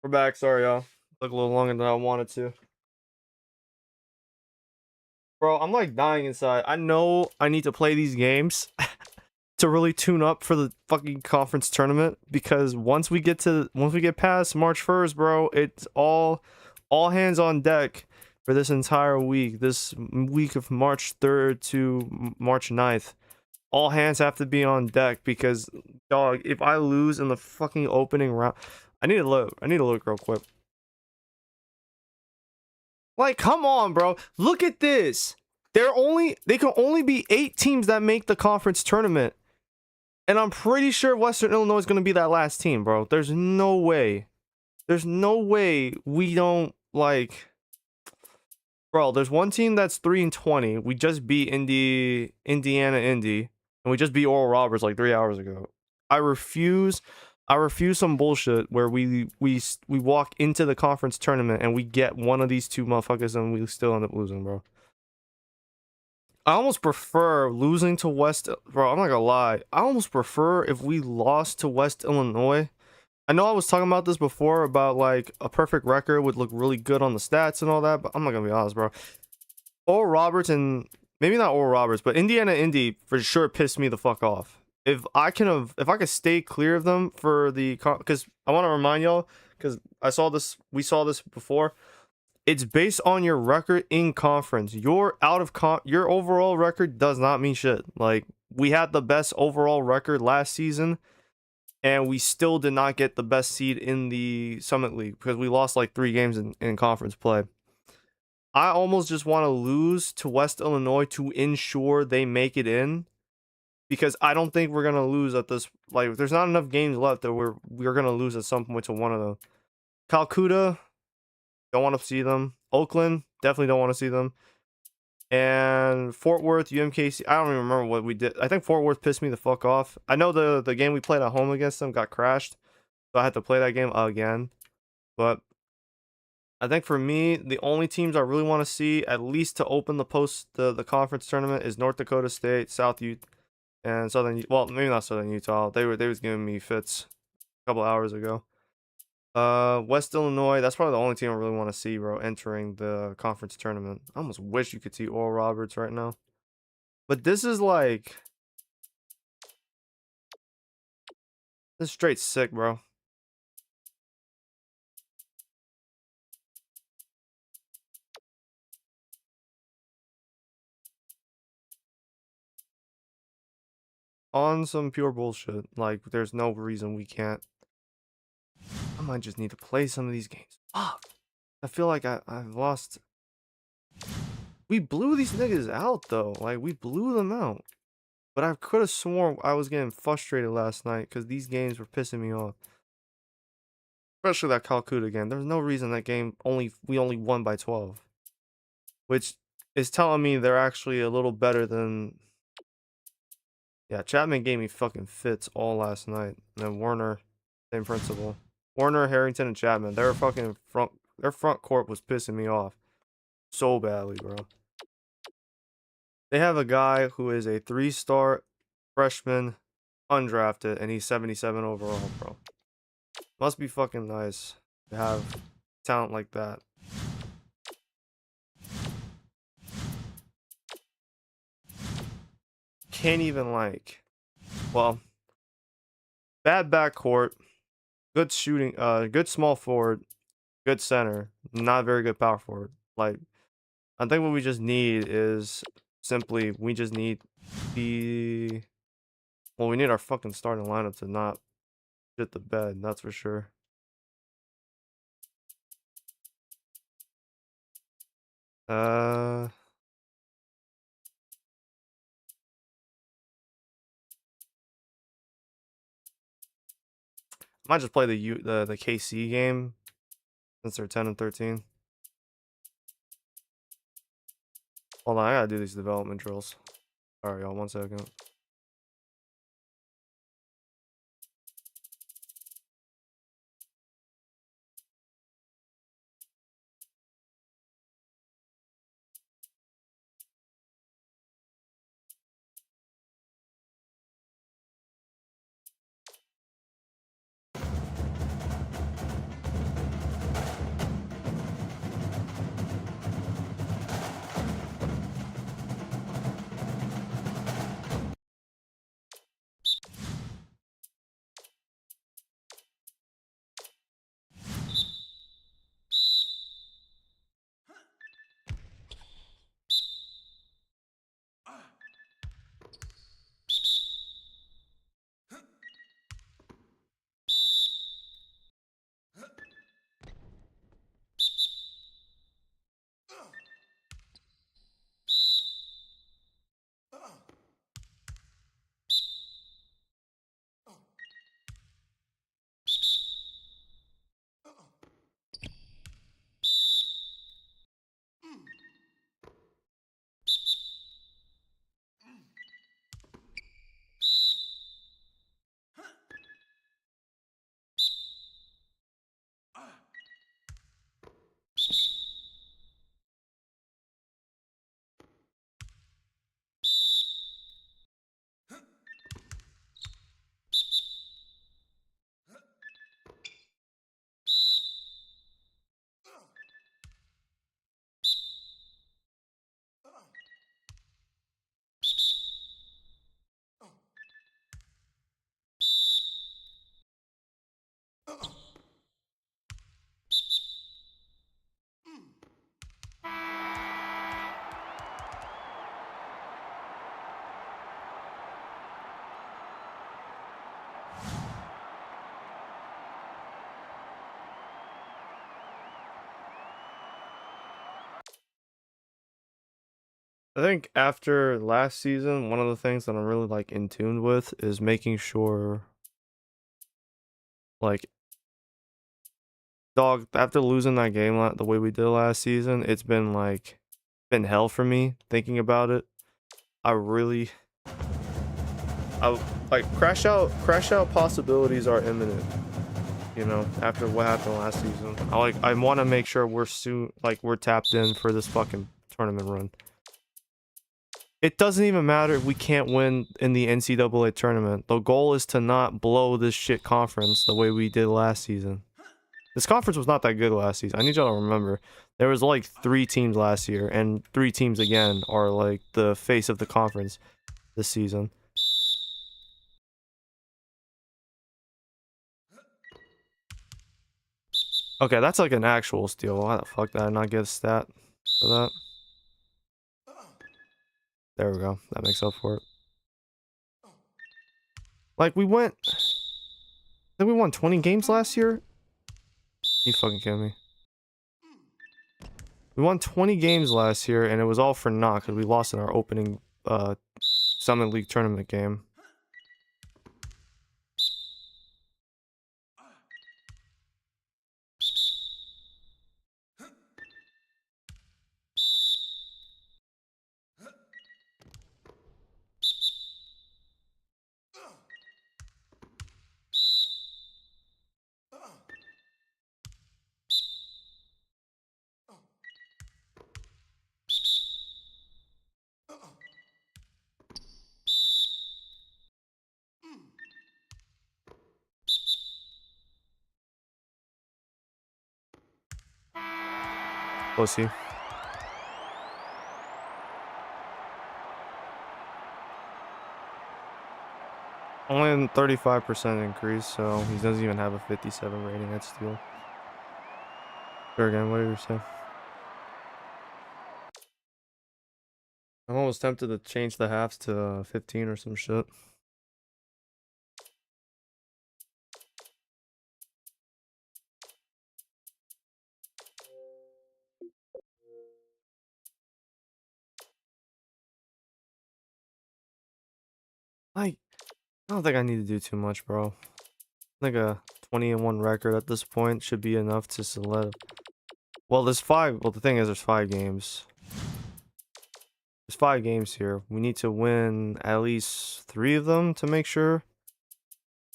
We're back. Sorry, y'all. Took a little longer than I wanted to. Bro, I'm like dying inside. I know I need to play these games to really tune up for the fucking conference tournament because once we get past March 1st, bro, it's all hands on deck for this entire week. This week of March 3rd to March 9th. All hands have to be on deck because dog, if I lose in the fucking opening round, I need to look. I need to look real quick. Like, come on, bro. Look at this. They can only be 8 teams that make the conference tournament. And I'm pretty sure Western Illinois is going to be that last team, bro. There's no way. There's no way we don't like bro, there's one team that's 3-20. We just beat Indiana Indy, and we just beat Oral Roberts like 3 hours ago. I refuse some bullshit where we walk into the conference tournament and we get one of these two motherfuckers and we still end up losing, bro. I almost prefer losing to bro, I'm not gonna lie. I almost prefer if we lost to West Illinois. I know I was talking about this before about like a perfect record would look really good on the stats and all that, but I'm not gonna be honest, bro. Oral Roberts and maybe not Oral Roberts, but Indiana Indy for sure pissed me the fuck off. If I could stay clear of them for because I want to remind y'all because we saw this before. It's based on your record in conference. Your your overall record does not mean shit. Like we had the best overall record last season, and we still did not get the best seed in the Summit League because we lost like 3 games in conference play. I almost just want to lose to West Illinois to ensure they make it in because I don't think we're gonna lose at this. Like, there's not enough games left that we're gonna lose at some point to one of them. Calcutta, don't want to see them. Oakland, definitely don't want to see them. And Fort Worth, UMKC, I don't even remember what we did. I think Fort Worth pissed me the fuck off. I know the game we played at home against them got crashed, so I had to play that game again. But I think for me, the only teams I really want to see, at least to open the conference tournament, is North Dakota State, South Utah, and Southern. Well, maybe not Southern Utah. They was giving me fits a couple hours ago. West Illinois. That's probably the only team I really want to see, bro, entering the conference tournament. I almost wish you could see Oral Roberts right now, but this is straight sick, bro. On some pure bullshit. Like, there's no reason we can't. I might just need to play some of these games. Fuck. I feel like I've lost. We blew these niggas out, though. Like, we blew them out. But I could have sworn I was getting frustrated last night because these games were pissing me off. Especially that Calcutta game. There's no reason that game we only won by 12. Which is telling me they're actually a little better than... Yeah, Chapman gave me fucking fits all last night. And then Warner, same principle. Warner, Harrington, and Chapman. Their front court was pissing me off so badly, bro. They have a guy who is a 3-star freshman, undrafted, and he's 77 overall, bro. Must be fucking nice to have talent like that. Can't even well, bad backcourt, good shooting, good small forward, good center, not very good power forward. Like, I think what we just need is simply we just need we need our fucking starting lineup to not shit the bed, that's for sure. Might just play the KC game since they're 10 and 13. Hold on, I gotta do these development drills. Alright, y'all, 1 second. I think after last season, one of the things that I'm really like in tune with is making sure, like, dog, after losing that game the way we did last season, it's been like been hell for me thinking about it. I like crash out possibilities are imminent. You know, after what happened last season, I want to make sure we're tapped in for this fucking tournament run. It doesn't even matter if we can't win in the NCAA tournament. The goal is to not blow this shit conference the way we did last season. This conference was not that good last season. I need y'all to remember. There was like 3 teams last year, and 3 teams again are like the face of the conference this season. Okay, that's like an actual steal. Why the fuck did I not get a stat for that? There we go. That makes up for it. Like, we won 20 games last year? You fucking kidding me? We won 20 games last year, and it was all for naught because we lost in our opening Summit League tournament game. Pussy. Only a 35% increase, so he doesn't even have a 57 rating at steal. Sure, again, what did you say? I'm almost tempted to change the halves to 15 or some shit. I don't think I need to do too much, bro. I think a 20-1 record at this point should be enough to select. Well, there's 5. Well, the thing is, there's 5 games. There's 5 games here. We need to win at least 3 of them to make sure.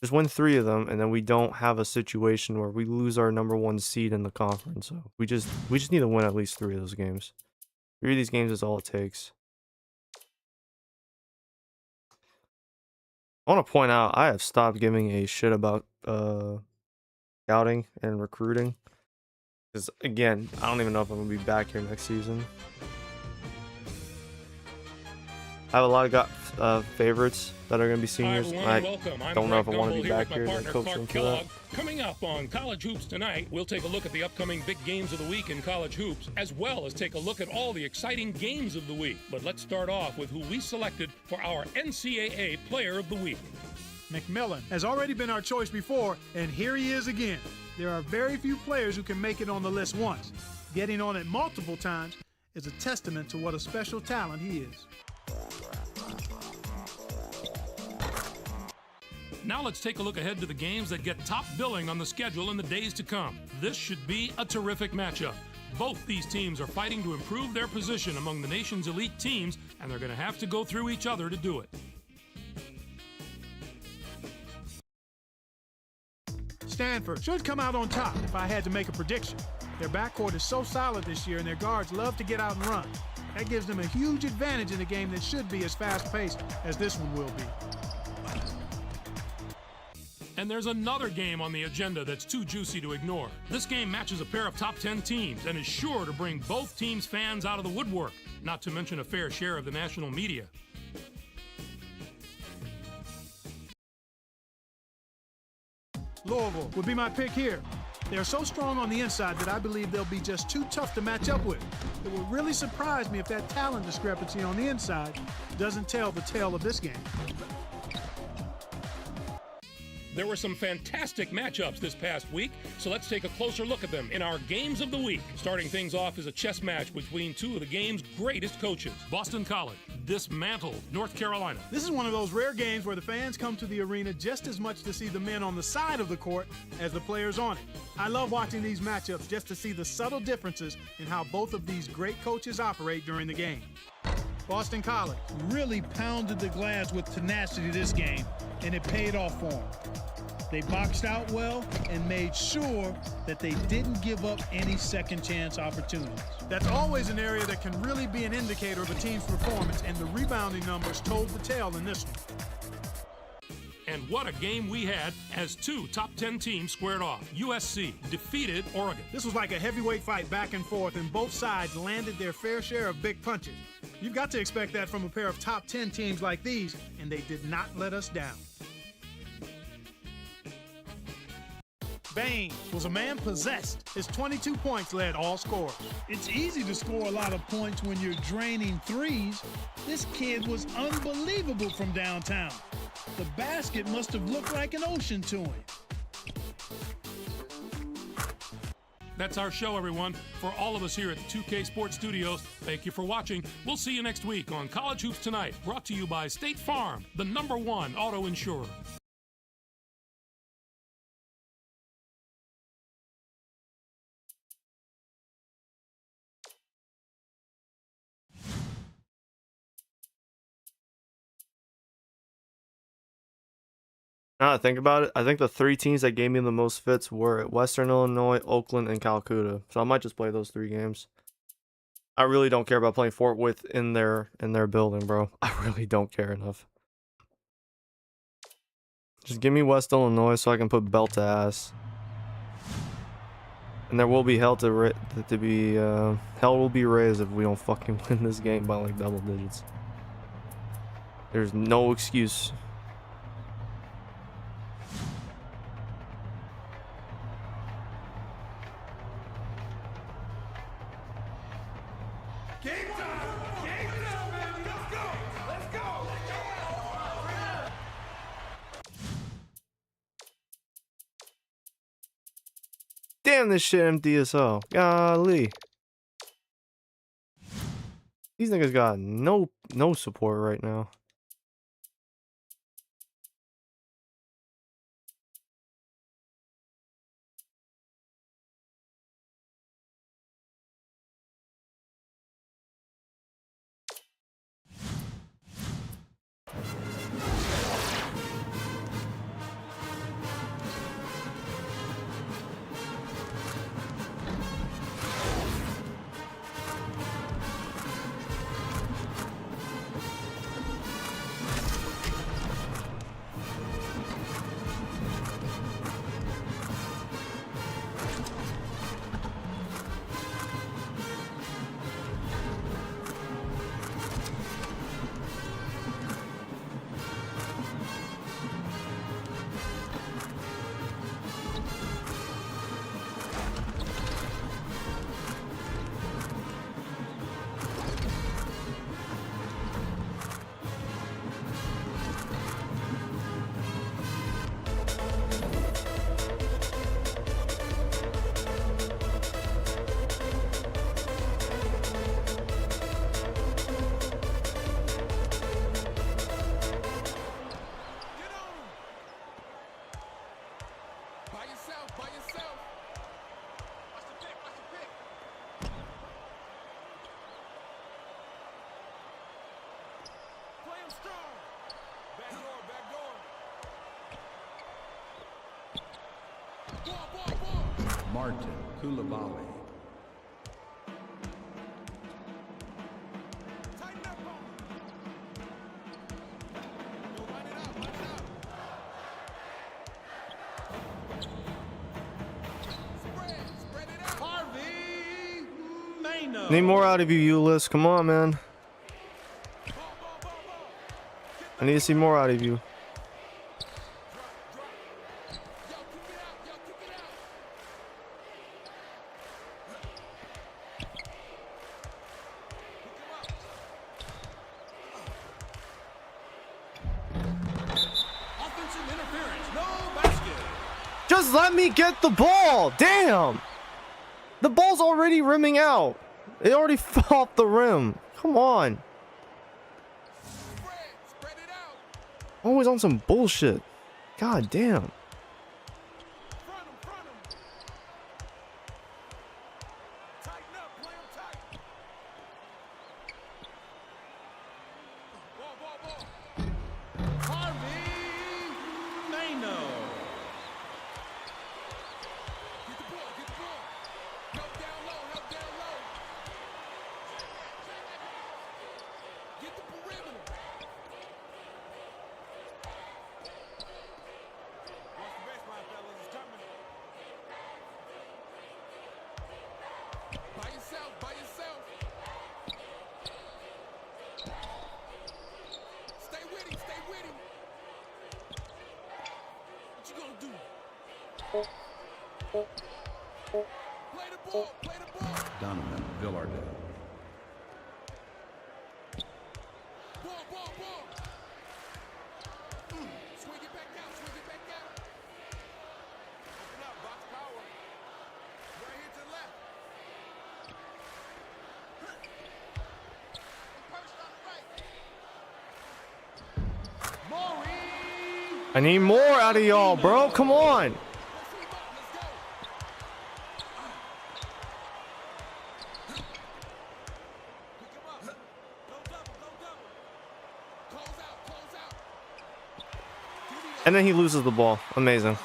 Just win 3 of them, and then we don't have a situation where we lose our #1 seed in the conference. So we just need to win at least 3 of those games. 3 of these games is all it takes. I want to point out, I have stopped giving a shit about scouting and recruiting. Because, again, I don't even know if I'm going to be back here next season. I have a lot of favorites that are going to be seniors. I don't know if I want to be back here and coaching for that. Coming up on College Hoops tonight, we'll take a look at the upcoming big games of the week in college hoops, as well as take a look at all the exciting games of the week. But let's start off with who we selected for our NCAA Player of the Week. McMillan has already been our choice before, and here he is again. There are very few players who can make it on the list once. Getting on it multiple times is a testament to what a special talent he is. Now let's take a look ahead to the games that get top billing on the schedule in the days to come. This should be a terrific matchup. Both these teams are fighting to improve their position among the nation's elite teams, and they're going to have to go through each other to do it. Stanford should come out on top if I had to make a prediction. Their backcourt is so solid this year, and their guards love to get out and run. That gives them a huge advantage in a game that should be as fast-paced as this one will be. And there's another game on the agenda that's too juicy to ignore. This game matches a pair of top 10 teams and is sure to bring both teams' fans out of the woodwork, not to mention a fair share of the national media. Louisville would be my pick here. They are so strong on the inside that I believe they'll be just too tough to match up with. It would really surprise me if that talent discrepancy on the inside doesn't tell the tale of this game. There were some fantastic matchups this past week, so let's take a closer look at them in our Games of the Week. Starting things off is a chess match between two of the game's greatest coaches. Boston College dismantled North Carolina. This is one of those rare games where the fans come to the arena just as much to see the men on the side of the court as the players on it. I love watching these matchups just to see the subtle differences in how both of these great coaches operate during the game. Boston College really pounded the glass with tenacity this game, and it paid off for them. They boxed out well and made sure that they didn't give up any second chance opportunities. That's always an area that can really be an indicator of a team's performance, and the rebounding numbers told the tale in this one. And what a game we had as two top 10 teams squared off. USC defeated Oregon. This was like a heavyweight fight back and forth, and both sides landed their fair share of big punches. You've got to expect that from a pair of top 10 teams like these, and they did not let us down. Bain was a man possessed. His 22 points led all scorers. It's easy to score a lot of points when you're draining threes. This kid was unbelievable from downtown. The basket must have looked like an ocean to him. That's our show, everyone. For all of us here at the 2K Sports Studios, thank you for watching. We'll see you next week on College Hoops Tonight, brought to you by State Farm, the #1 auto insurer. Now that I think about it, I think the three teams that gave me the most fits were Western Illinois, Oakland, and Calcutta. So I might just play those 3 games. I really don't care about playing Fort Worth in their building, bro. I really don't care enough. Just give me West Illinois so I can put belt to ass. And there will be hell hell will be raised if we don't fucking win this game by like double digits. There's no excuse. Damn, this shit empty as hell. Golly. These niggas got no support right now. Martin Koulibaly. Need more out of you, Ulyss. Come on, man. I need to see more out of you. Offensive interference. No back. let me get the ball. Damn. The ball's already rimming out. It already fell off the rim. Come on. Always on some bullshit. God damn. Donovan Villardale. I need more out of y'all, bro. Come on. And then he loses the ball. Amazing.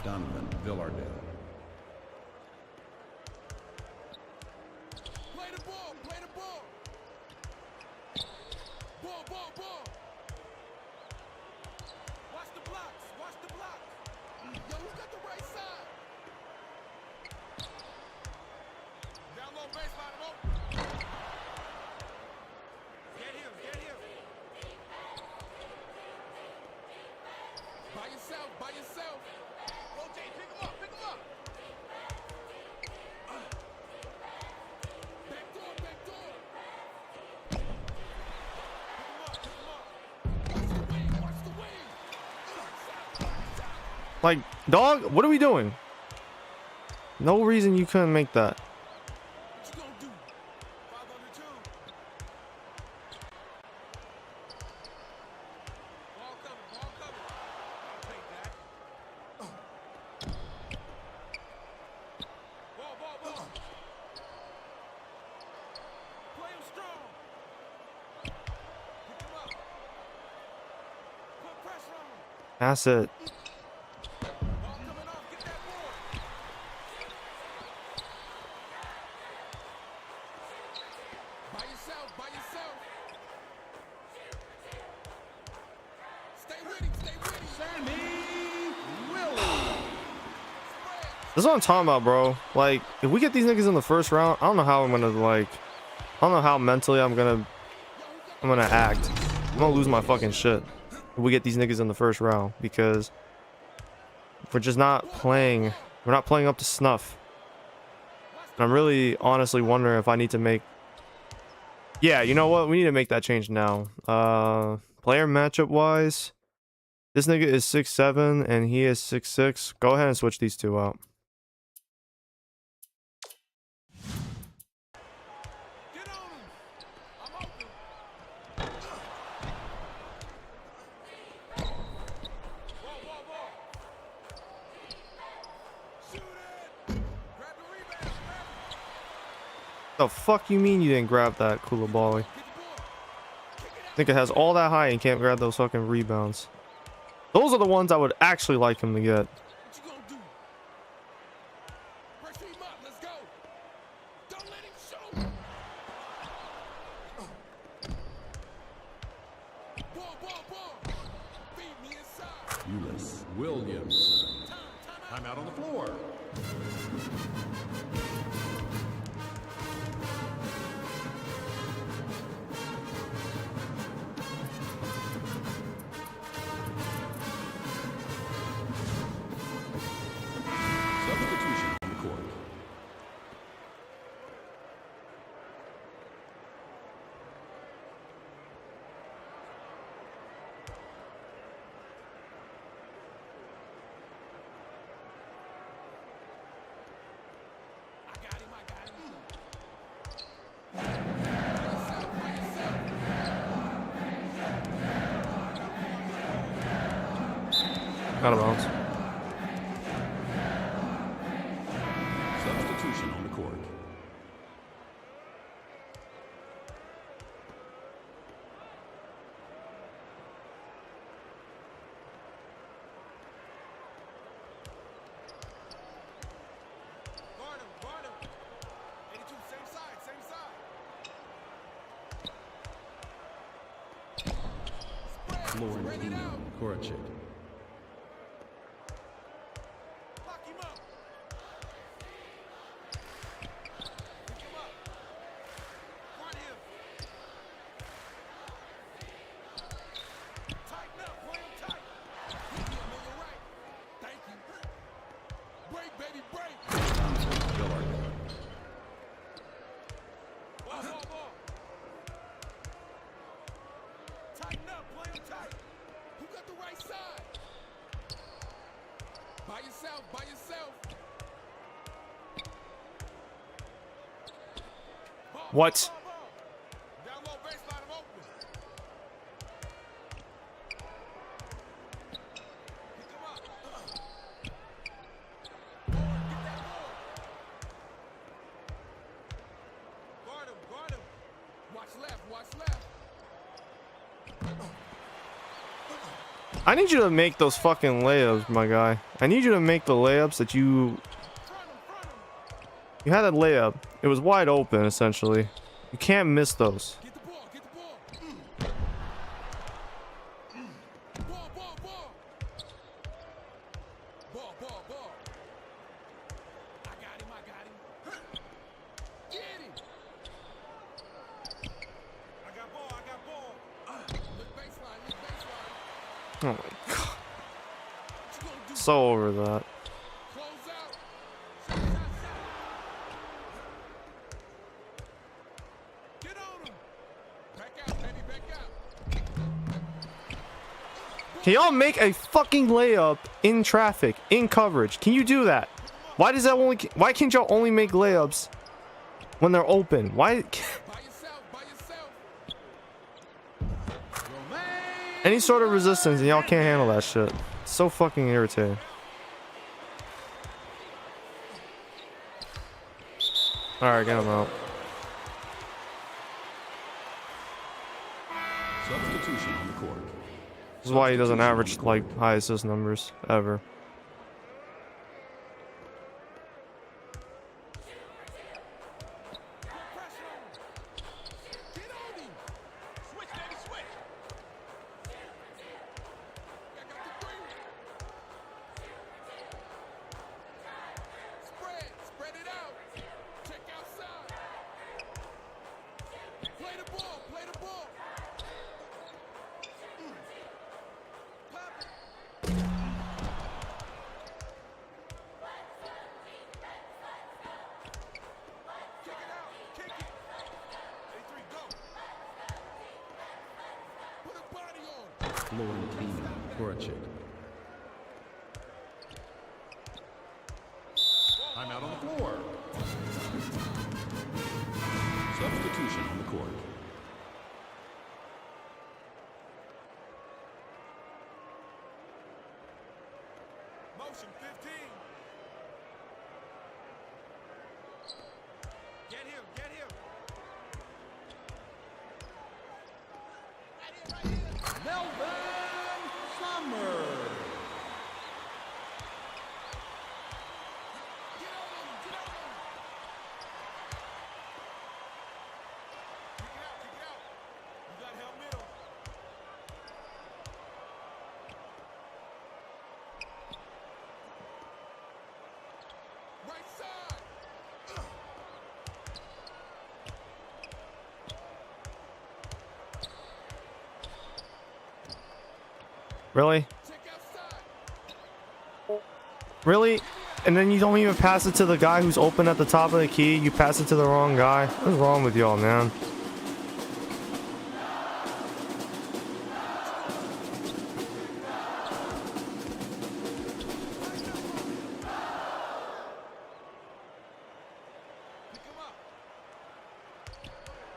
Donovan Villardale. Play the ball, play the ball. Ball, ball, ball. Watch the blocks, watch the blocks. Yo, who got the right side? Down low baseline, low. Get him, get him. By yourself, by yourself. Rotate, pick him up, pick him up. Back door, back door. Pick him up, pick him up. Watch the wing, watch the wing. Like, dog, what are we doing? No reason you couldn't make that. What you gonna do? 5 on the 2. Ball coming, ball coming. I'll take that. Ball, ball, ball. Play him strong. Pick him up. Put pressure on him. That's it. Ball coming off, get that board. By yourself, by yourself. Stay with him, stay with him. Sammy Willie. This is what I'm talking about, bro. Like, if we get these niggas in the first round, I don't know how I'm gonna, like, I don't know how mentally I'm gonna act. I'm gonna lose my fucking shit if we get these niggas in the first round, because we're just not playing. We're not playing up to snuff. And I'm really honestly wondering if I need to make. Yeah, you know what? We need to make that change now. Player matchup wise, this nigga is 6'7" and he is 6'6". Go ahead and switch these two out. Get on him. I'm open. Ball, ball, ball. Shoot it. Grab the rebound. Grab it. The fuck you mean you didn't grab that, Koulibaly? Get the ball. Kick it out. Nigga has all that high and can't grab those fucking rebounds. Those are the ones I would actually like him to get. What you gonna do? Pressure him up. Let's go. Don't let him shoot. Ball, ball, ball. Feed me inside. Ulyss Williams. Time out. Time out on the floor. Substitution on the court. I got him, I got him. Out of bounds. Substitution on the court. Guard him, guard him. 82, same side, same side. Spread, Lauren spread it out. Korachik. Lock him up. Pick him up. Run him. Tighten up, play him tight. Hit him on your right. Thank you. Break, baby, break. Donovan Villarden. Ball, ball, ball. Tighten up, play him tight. Who got the right side? By yourself, by yourself. Ball, What? ball, ball, ball. Down low baseline, I'm open. Pick him up. Board, get that board. Guard him, guard him. Watch left, watch left. I need you to make those fucking layups, my guy. I need you to make the layups that you... Front him, front him. You had a layup. It was wide open, essentially. You can't miss those. Get the ball, get the ball. Ball, ball, ball. Ball, ball, ball. I got him, I got him. Get him. I got ball, I got ball. Look baseline, look baseline. Oh my god. What you gonna do? So over that. Close out. Shot, shot, shot. Get on him. Back out, baby, back out. Can y'all make a fucking layup in traffic, in coverage? Can you do that? Why does that only... Why can't y'all only make layups when they're open? Why... By yourself, by yourself. Any sort of resistance and y'all can't handle that shit. It's so fucking irritating. Alright, get him out. Substitution on the court. This is why he doesn't average like high assist numbers ever. Pressure on him. Get on him. Switch, baby, switch. I got the three. Spread it out. Check outside. Play the ball, play the ball. Pop it. Kick it out, kick it. A3, go. Put a body on. Lauren Korachik. I'm out on the floor. Substitution on the court. Motion 15. Get him, get him. Right here, right here. Melvin Summer. Get on him, get on him. Kick it out, kick it out. You got help middle. Really? Check outside. Really? And then you don't even pass it to the guy who's open at the top of the key. You pass it to the wrong guy. What's wrong with y'all, man? Pick him up.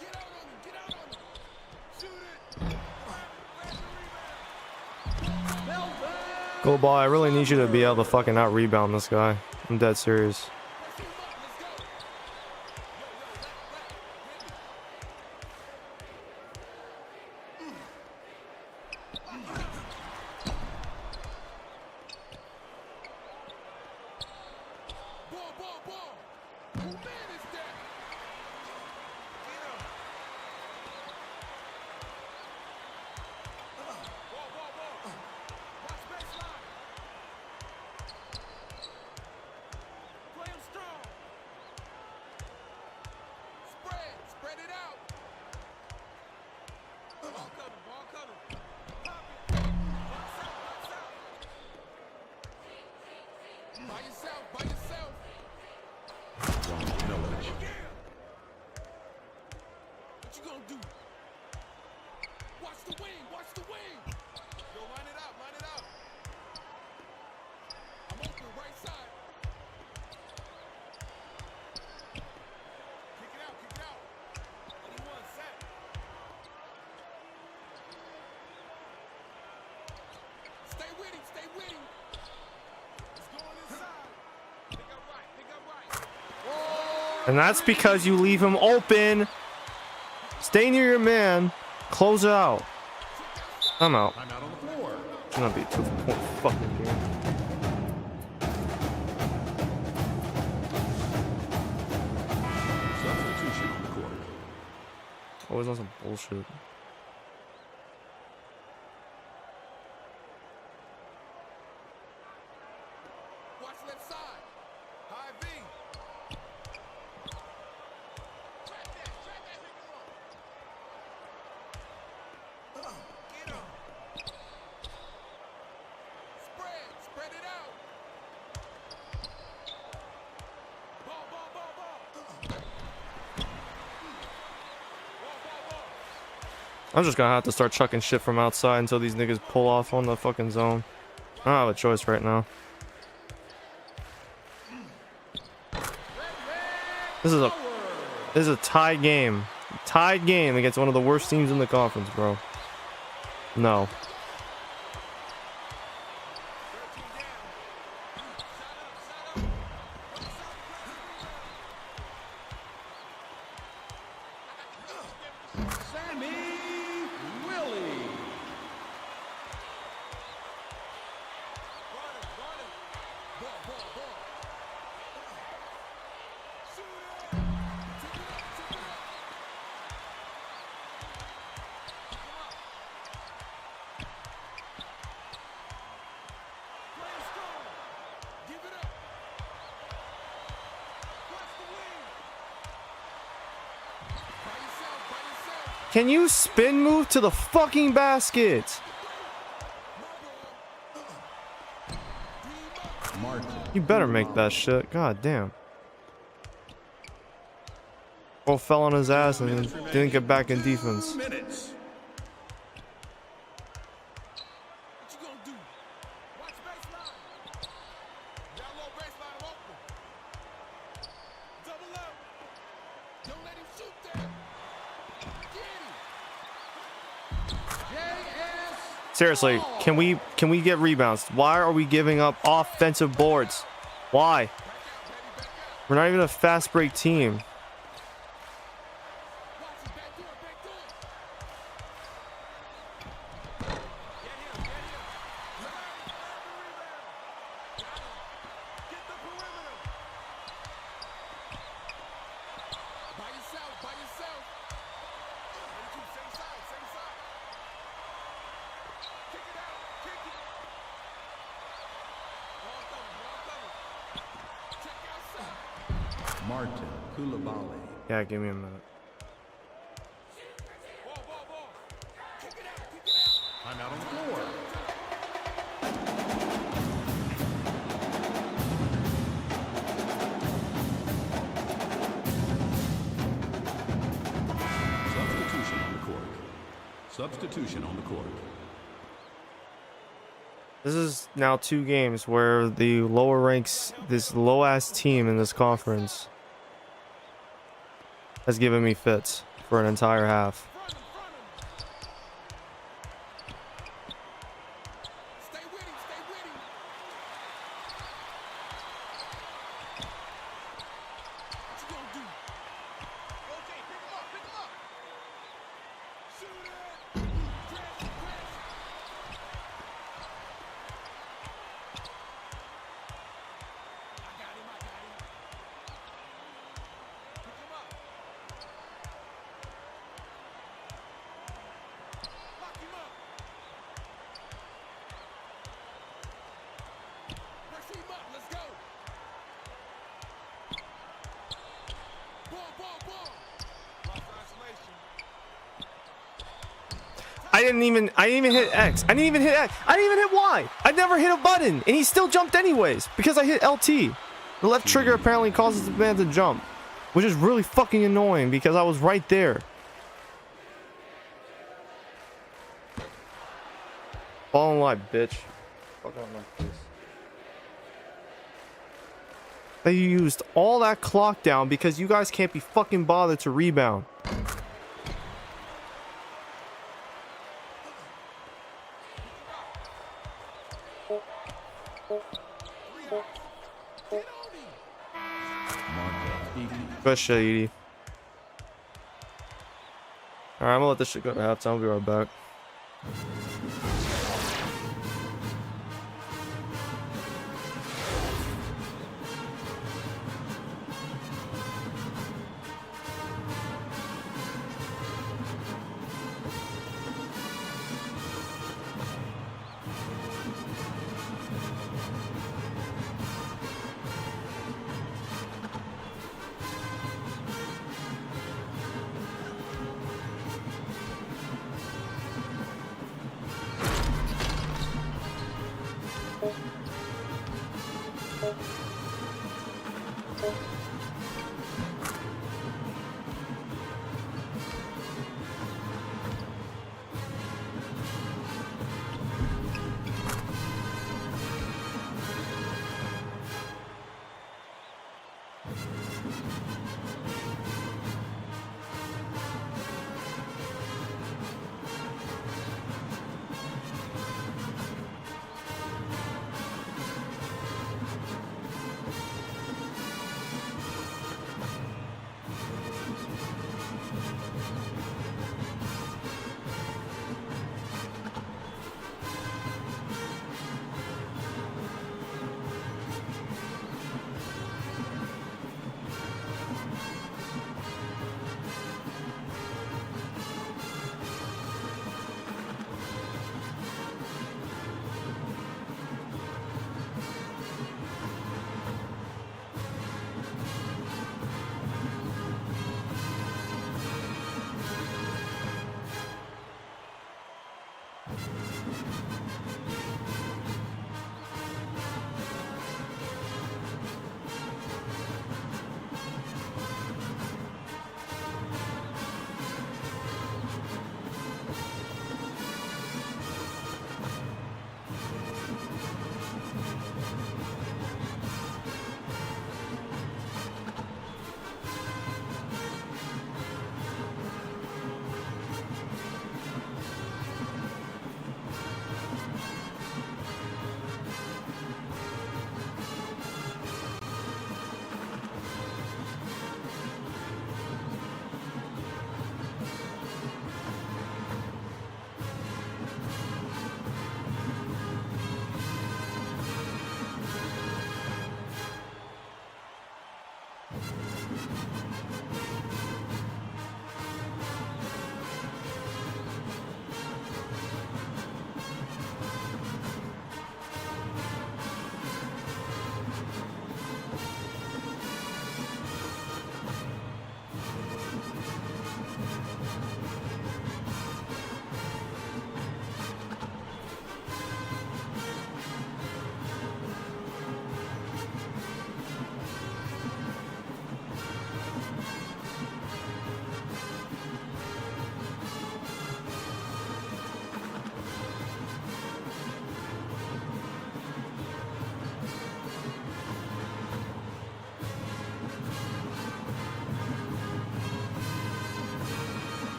Get out on him. Get out on him. Shoot it. Go ball. I really need you to be able to fucking out rebound this guy. I'm dead serious. Ball. Who man is that? Get him. Ball. Watch baseline. Play him strong. Spread it out. Ball cutter. Pop it. Box out. By yourself. What you gonna do? Watch the wing. Yo, line it out. I'm open right side. Kick it out. 81 set. Stay with him. He's going inside. Pick up right. And that's because you leave him open. Stay near your man. Close it out. I'm out. I'm out on the floor. It's gonna be a 2-point fucking game. Substitution on the court. Always on some bullshit. Watch left side. High V. Track that nigga up. Get him. Spread it out. Ball. I'm just gonna have to start chucking shit from outside until these niggas pull off on the fucking zone. I don't have a choice right now. This is a tie game. Tied game against one of the worst teams in the conference, bro. No. Sammy Willie. Ball. Shoot it. Tip it up. Play it strong. Give it up. Watch the wing. By yourself. Can you spin move to the fucking basket? Martin. You better make that shit. God damn. Bro fell on his ass and then didn't get back in defense. 2 minutes. What you gonna do? Watch baseline. Down low baseline, I'm open. Double up. Don't let him shoot that. Get him. Seriously, can we get rebounds? Why are we giving up offensive boards? Why? We're not even a fast break team. Watch it. Back door. Get him. Grab the rebound. Get the perimeter. By yourself. Same side. Kick it out. Kick it. Ball coming. Check outside. Martin Coulibaly. Yeah, give me a minute. Ball. Kick it out. I'm out on the floor. Substitution on the court. This is now 2 games where the lower ranks, this low ass team in this conference, has given me fits for an entire half. Stay with him, stay with him. What you gonna do? Okay, pick him up, pick him up. Shoot it. Press, press. I got him, I got him. Pick him up. Lock him up. Press him up, let's go. Ball, ball, ball. Lost isolation. I didn't even hit X. I didn't even hit X. I didn't even hit Y. I never hit a button, and he still jumped anyways because I hit LT. The left trigger apparently causes the man to jump, which is really fucking annoying because I was right there. Ball in line, bitch. Fuck out my face. They used all that clock down because you guys can't be fucking bothered to rebound. Good shit, Edie. Alright, I'm gonna let this shit go to halftime. I'll be right back.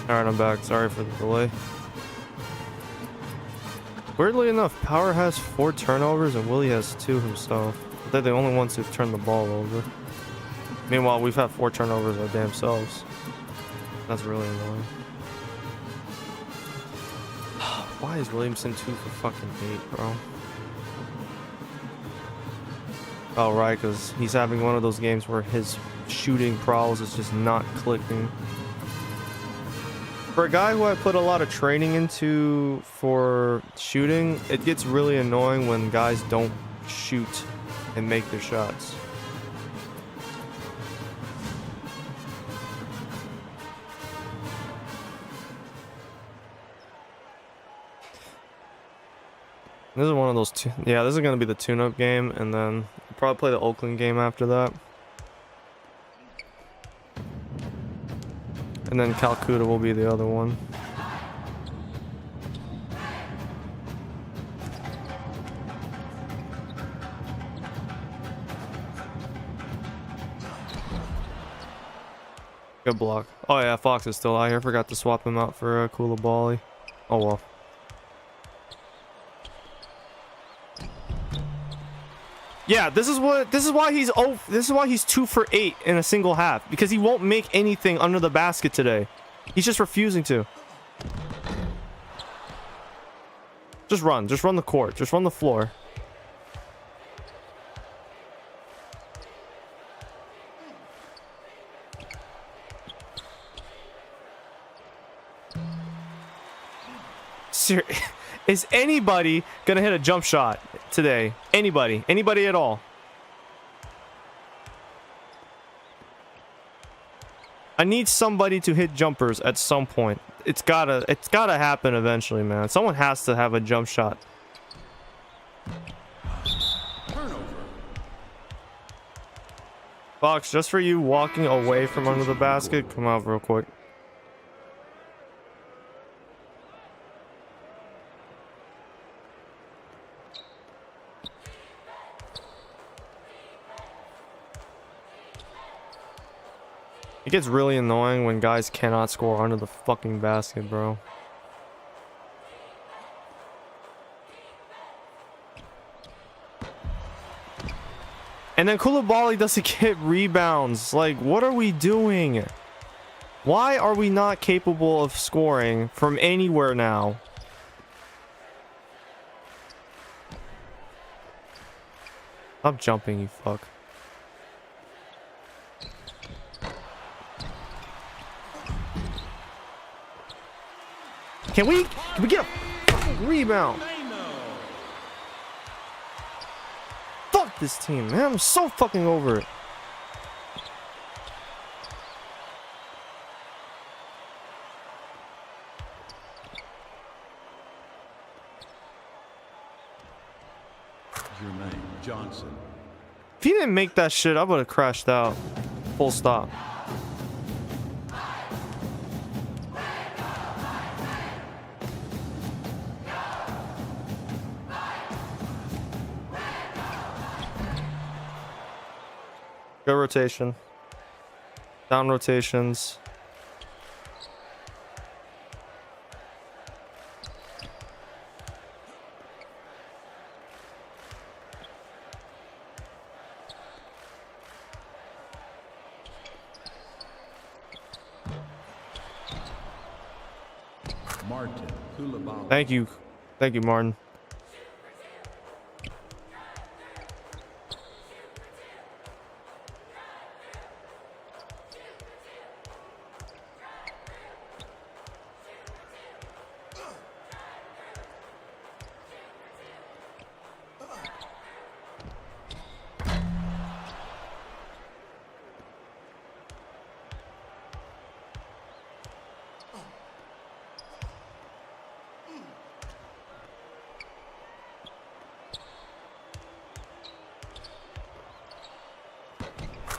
Alright, I'm back. Sorry for the delay. Weirdly enough, Power has 4 turnovers and Willie has 2 himself. They're the only ones who've turned the ball over. Meanwhile, we've had 4 turnovers our damn selves. That's really annoying. Why is Williamson 2 for fucking 8, bro? Oh, right, because he's having one of those games where his shooting prowess is just not clicking. For a guy who I put a lot of training into for shooting, it gets really annoying when guys don't shoot and make their shots. This is one of those two. Yeah, this is going to be the tune-up game, and then I'll probably play the Oakland game after that. And then Calcutta will be the other one. Good block. Oh yeah, Fox is still out here. Forgot to swap him out for Koulibaly. Oh well. Yeah, this is why he's 2 for 8 in a single half, because he won't make anything under the basket today. He's just refusing to. Just run the court, just run the floor. Is anybody gonna hit a jump shot today? Anybody at all? I need somebody to hit jumpers at some point. It's gotta happen eventually, man. Someone has to have a jump shot. Turnover. Fox, just for you walking away from under the basket, come out real quick. It gets really annoying when guys cannot score under the fucking basket, bro. And then Koulibaly doesn't get rebounds. Like, what are we doing? Why are we not capable of scoring from anywhere now? Stop jumping, you fuck. Can we get a fucking rebound? Fuck this team, man. I'm so fucking over it. Jermaine Johnson. If he didn't make that shit, I would have crashed out. Full stop. Good rotation. Down rotations. Martin Koulibaly. Thank you. Thank you, Martin.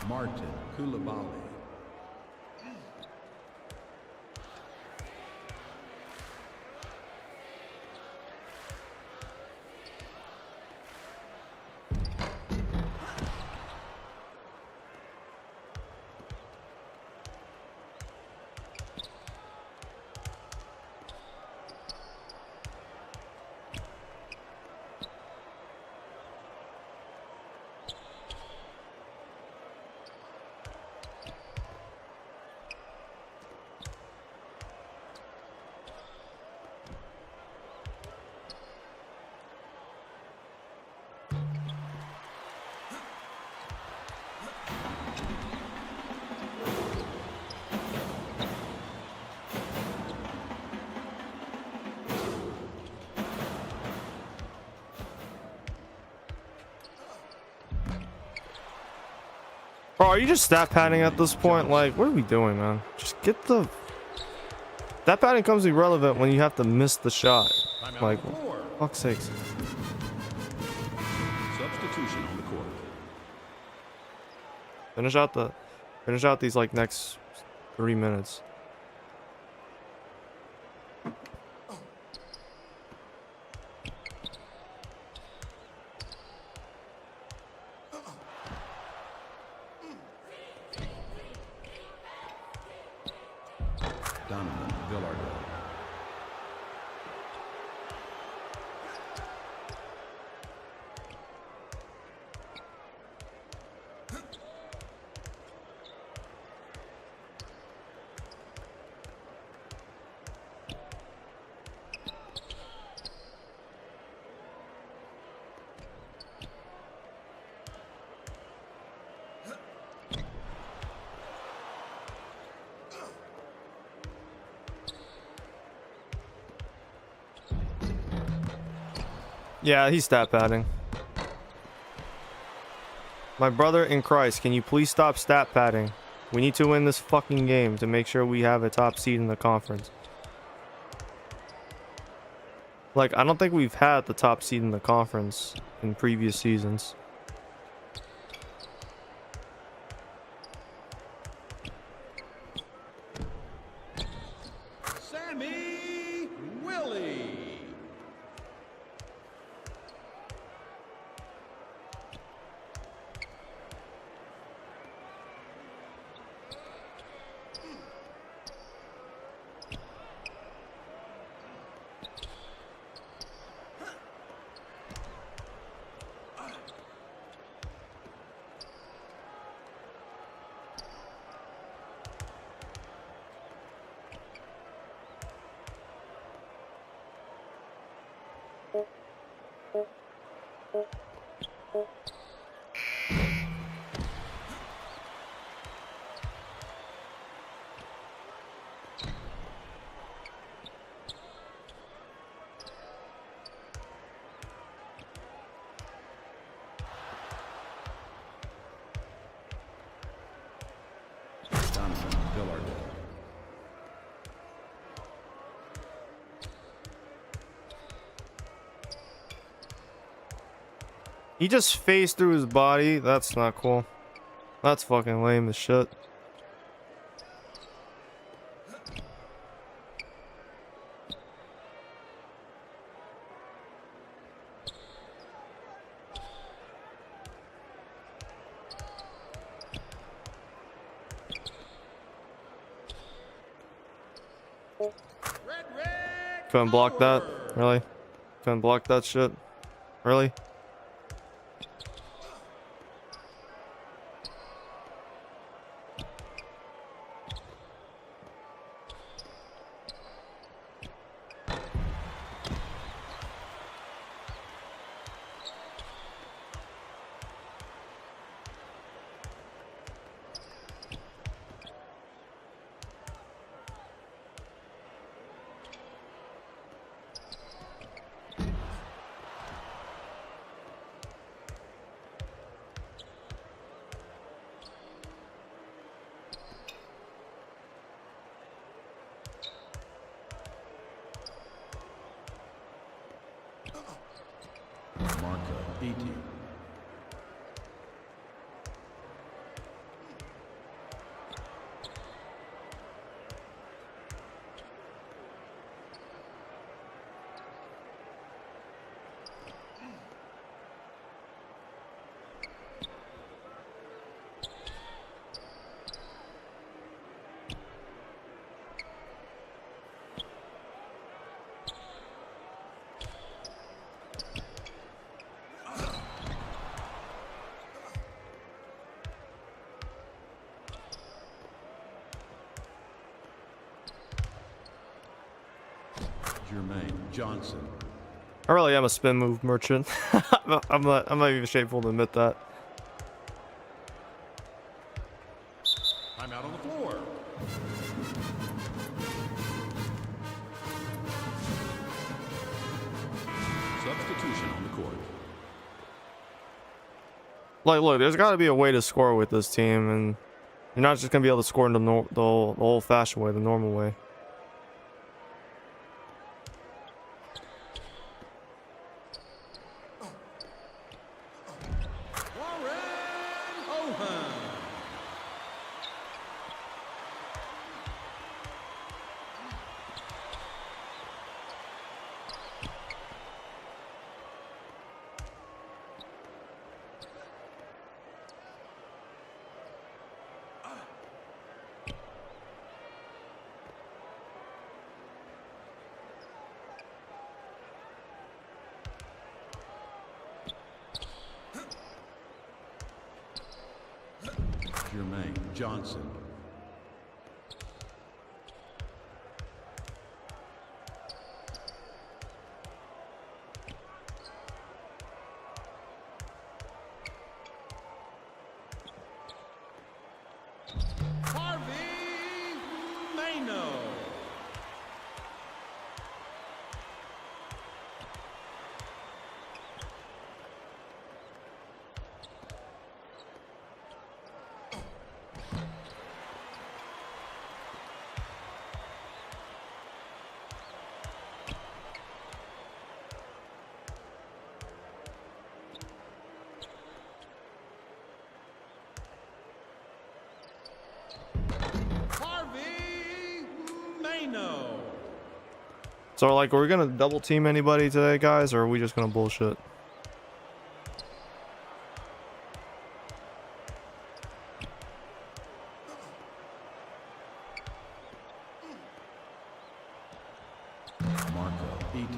Martin Koulibaly. Bro, are you just stat padding at this point? Like, what are we doing, man? Just get the... Stat padding comes irrelevant when you have to miss the shot. Like, fuck's sakes. Substitution on the court. Finish out these, like, next 3 minutes. Donovan Villardo. Yeah, he's stat padding. My brother in Christ, can you please stop stat padding? We need to win this fucking game to make sure we have a top seed in the conference. Like, I don't think we've had the top seed in the conference in previous seasons. Sammy Willie. Donovan Villardell. He just phased through his body. That's not cool. That's fucking lame as shit. Couldn't block that? Really? Couldn't block that shit? Really? Marco Beatty. Jermaine Johnson. I really am a spin move merchant. I'm not even shameful to admit that. I'm out on the floor. Substitution on the court. Like, look, there's got to be a way to score with this team, and you're not just gonna be able to score in the old-fashioned way, the normal way. Jermaine Johnson. Harvey Mano. Harvey Mano. So, like, are we gonna double team anybody today, guys, or are we just gonna bullshit? Marco Beatty.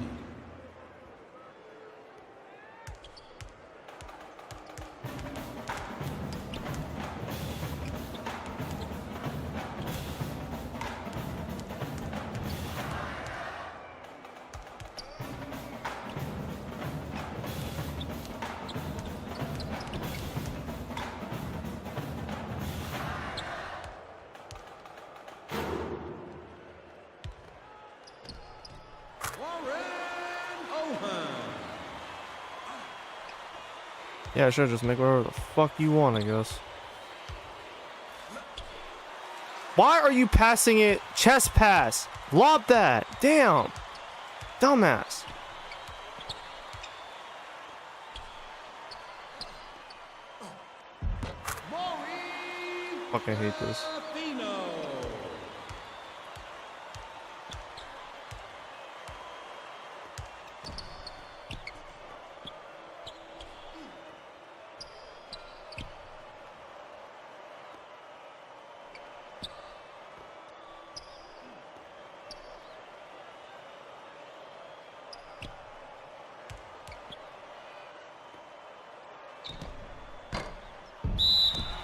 Yeah, sure, just make whatever the fuck you want, I guess. Why are you passing it? Chest pass. Lob that. Damn. Dumbass. Fucking hate this.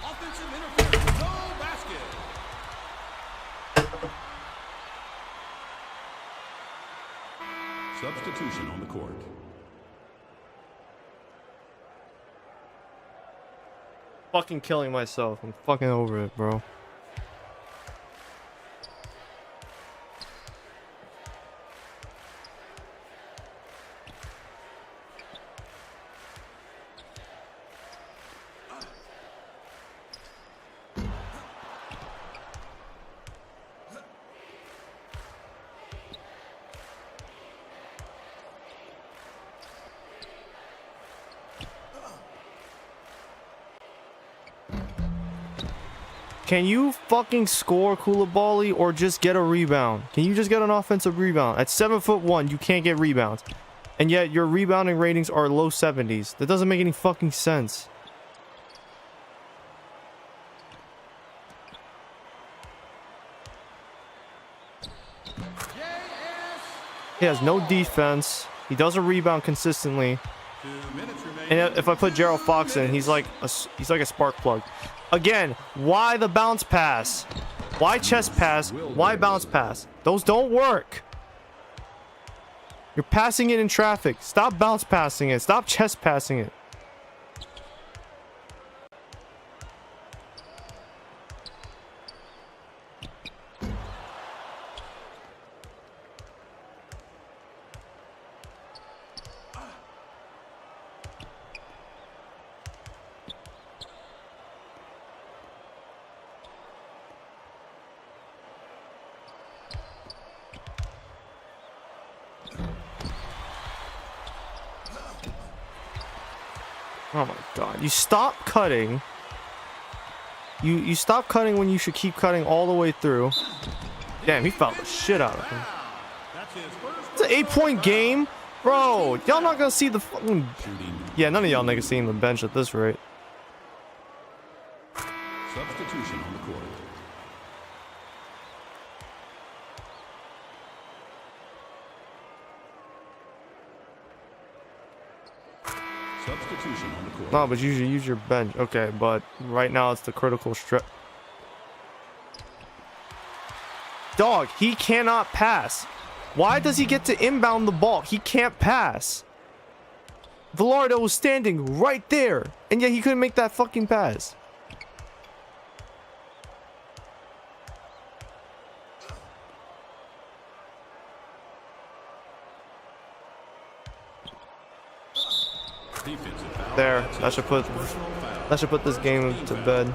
Offensive interference. No basket. Substitution on the court. Fucking killing myself. I'm fucking over it, bro. Can you fucking score, Koulibaly, or just get a rebound? Can you just get an offensive rebound? At 7'1", you can't get rebounds. And yet your rebounding ratings are low 70s. That doesn't make any fucking sense. He has no defense. He doesn't rebound consistently. 2 minutes remaining. And if I put Gerald Fox in, he's like a spark plug. Again, why the bounce pass? Why chest pass? Why bounce pass? Those don't work. You're passing it in traffic. Stop bounce passing it. Stop chest passing it. Oh my god. You stop cutting. You stop cutting when you should keep cutting all the way through. Damn, he fouled the shit out of him. That's his first. It's an 8-point game. Bro, y'all not gonna see the fucking... Yeah, none of y'all niggas seeing the bench at this rate. Substitution on the court. Substitution on the court. No, but you should use your bench. Okay, but right now it's the critical strip. Dog, he cannot pass. Why does he get to inbound the ball? He can't pass. Velardo was standing right there, and yet he couldn't make that fucking pass. Defensive foul. There, That's that his should put first personal foul. that should put this game to bed.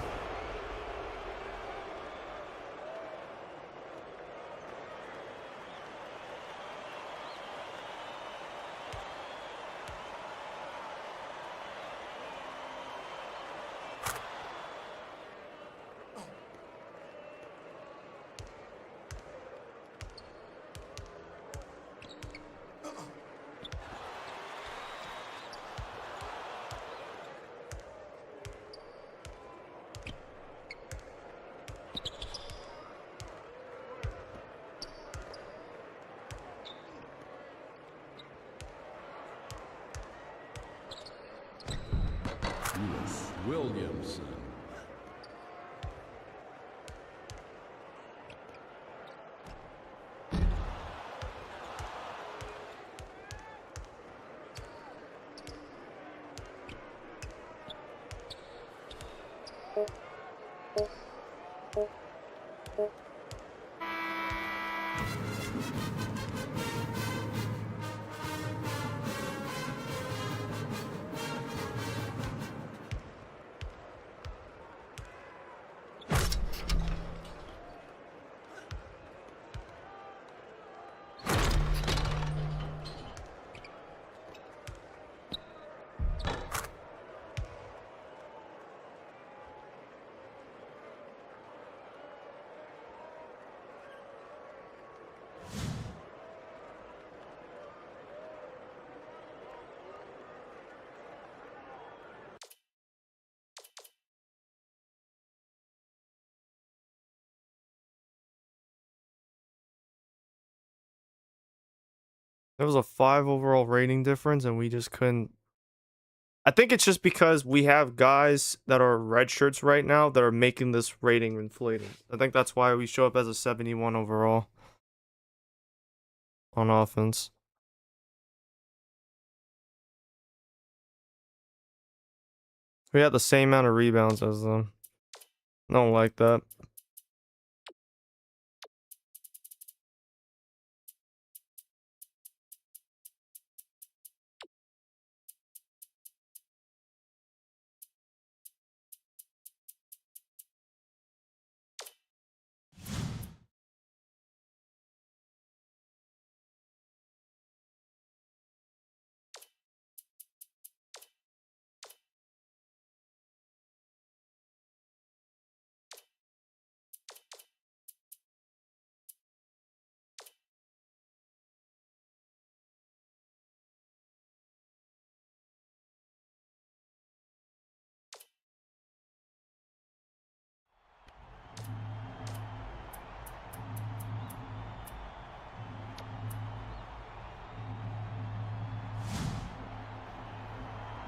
Williamson. There was a 5 overall rating difference, and we just couldn't. I think it's just because we have guys that are red shirts right now that are making this rating inflated. I think that's why we show up as a 71 overall on offense. We had the same amount of rebounds as them. I don't like that.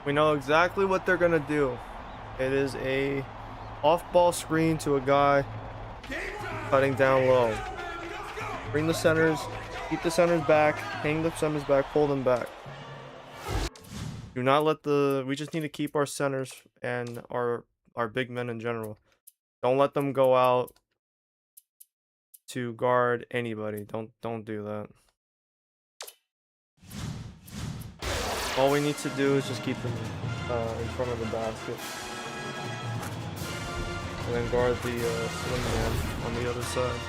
We know exactly what they're gonna do. It is a off-ball screen to a guy cutting down low. Bring the centers, keep the centers back, hang the centers back, pull them back. Do not let the. We just need to keep our centers and our big men in general. Don't let them go out to guard anybody. Don't do that. All we need to do is just keep them in front of the basket. And then guard the slim man on the other side.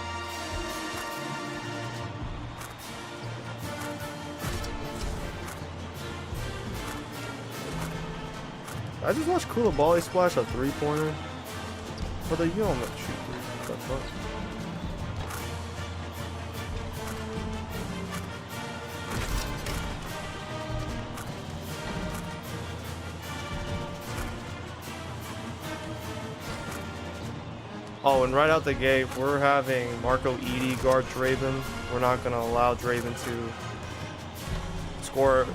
I just watched Koulibaly splash a 3-pointer. But you don't shoot threes. What the fuck? Oh, and right out the gate, we're having Marco Edie guard Draven. We're not going to allow Draven to score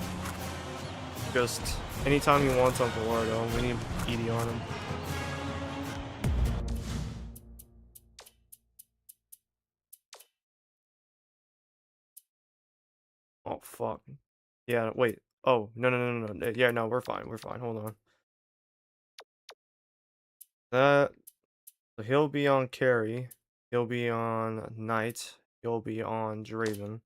just anytime he wants on Velardo. We need Edie on him. Oh, fuck. Yeah, wait. Oh, no. Yeah, no, we're fine. We're fine. Hold on. So he'll be on Carry. He'll be on Knight. He'll be on Draven.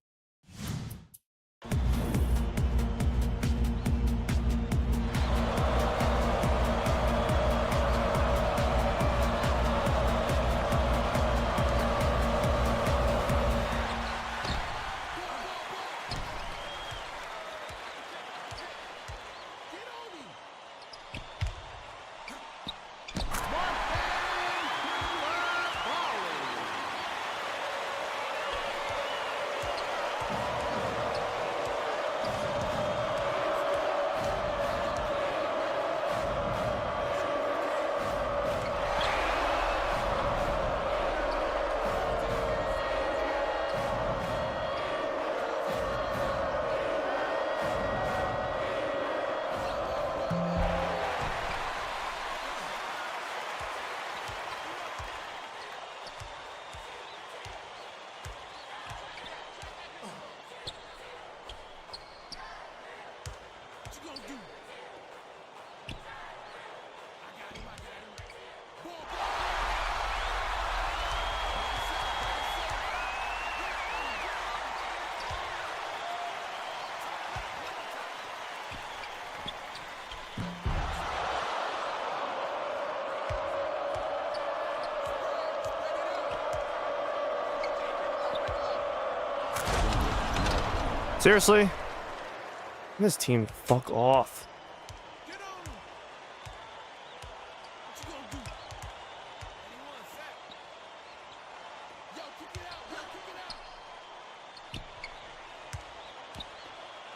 Seriously? This team, fuck off. Get on him. What you gonna do? Anyone sack? Yo, kick it out. Yo, kick it out.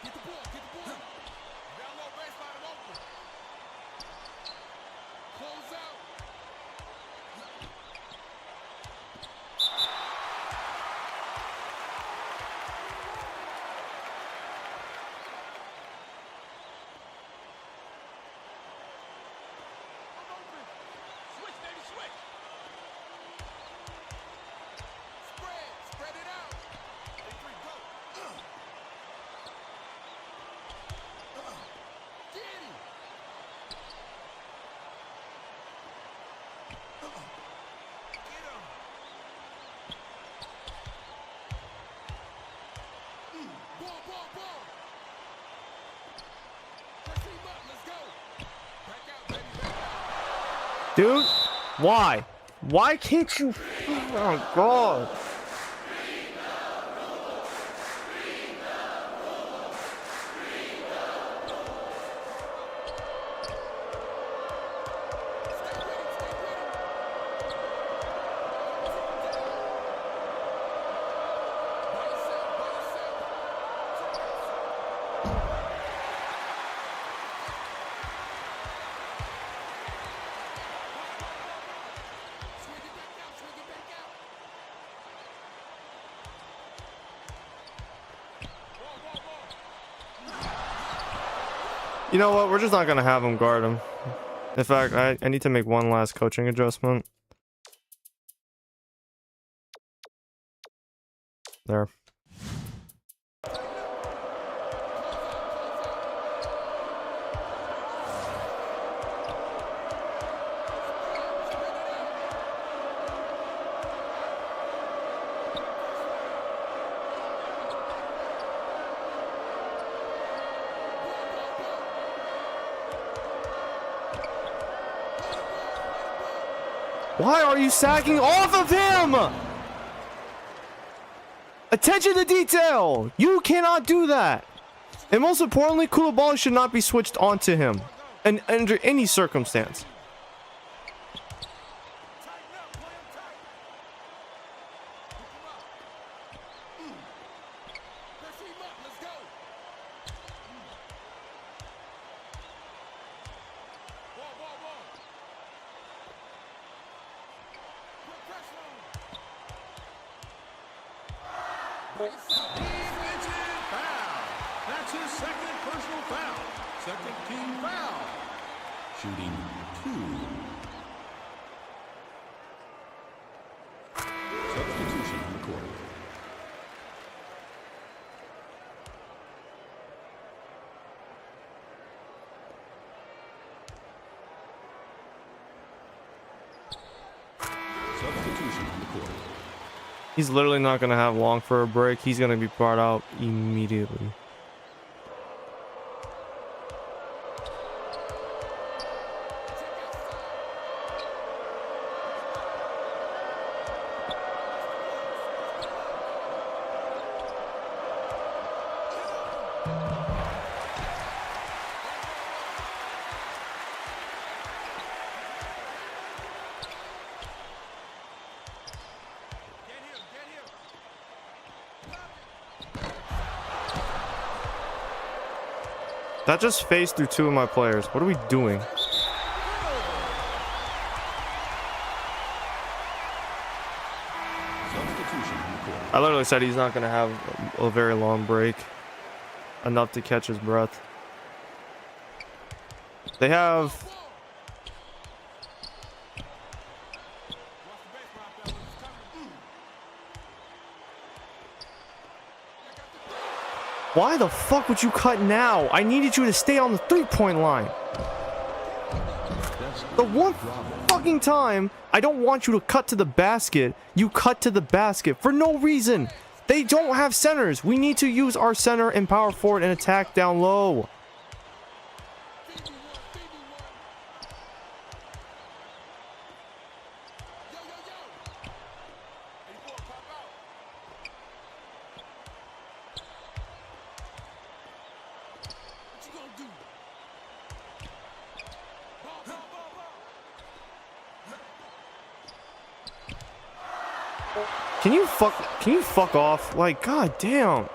Get the ball. Get the ball. Down low, base spot him open. Close out. Dude, why? Why can't you? Oh, God. You know what? We're just not going to have him guard him. In fact, I need to make one last coaching adjustment. There. Why are you sagging off of him? Attention to detail! You cannot do that! And most importantly, Koulibaly should not be switched onto him. And under any circumstance. That's his second personal foul. Second team foul. Shooting 2. Substitution on the court. Substitution on the court. He's literally not going to have long for a break. He's going to be brought out immediately. That just phased through 2 of my players. What are we doing? I literally said he's not going to have a very long break. Enough to catch his breath. They have... Why the fuck would you cut now? I needed you to stay on the 3-point line. The one fucking time I don't want you to cut to the basket, you cut to the basket for no reason. They don't have centers. We need to use our center and power forward and attack down low. Can you fuck off? Like, god damn.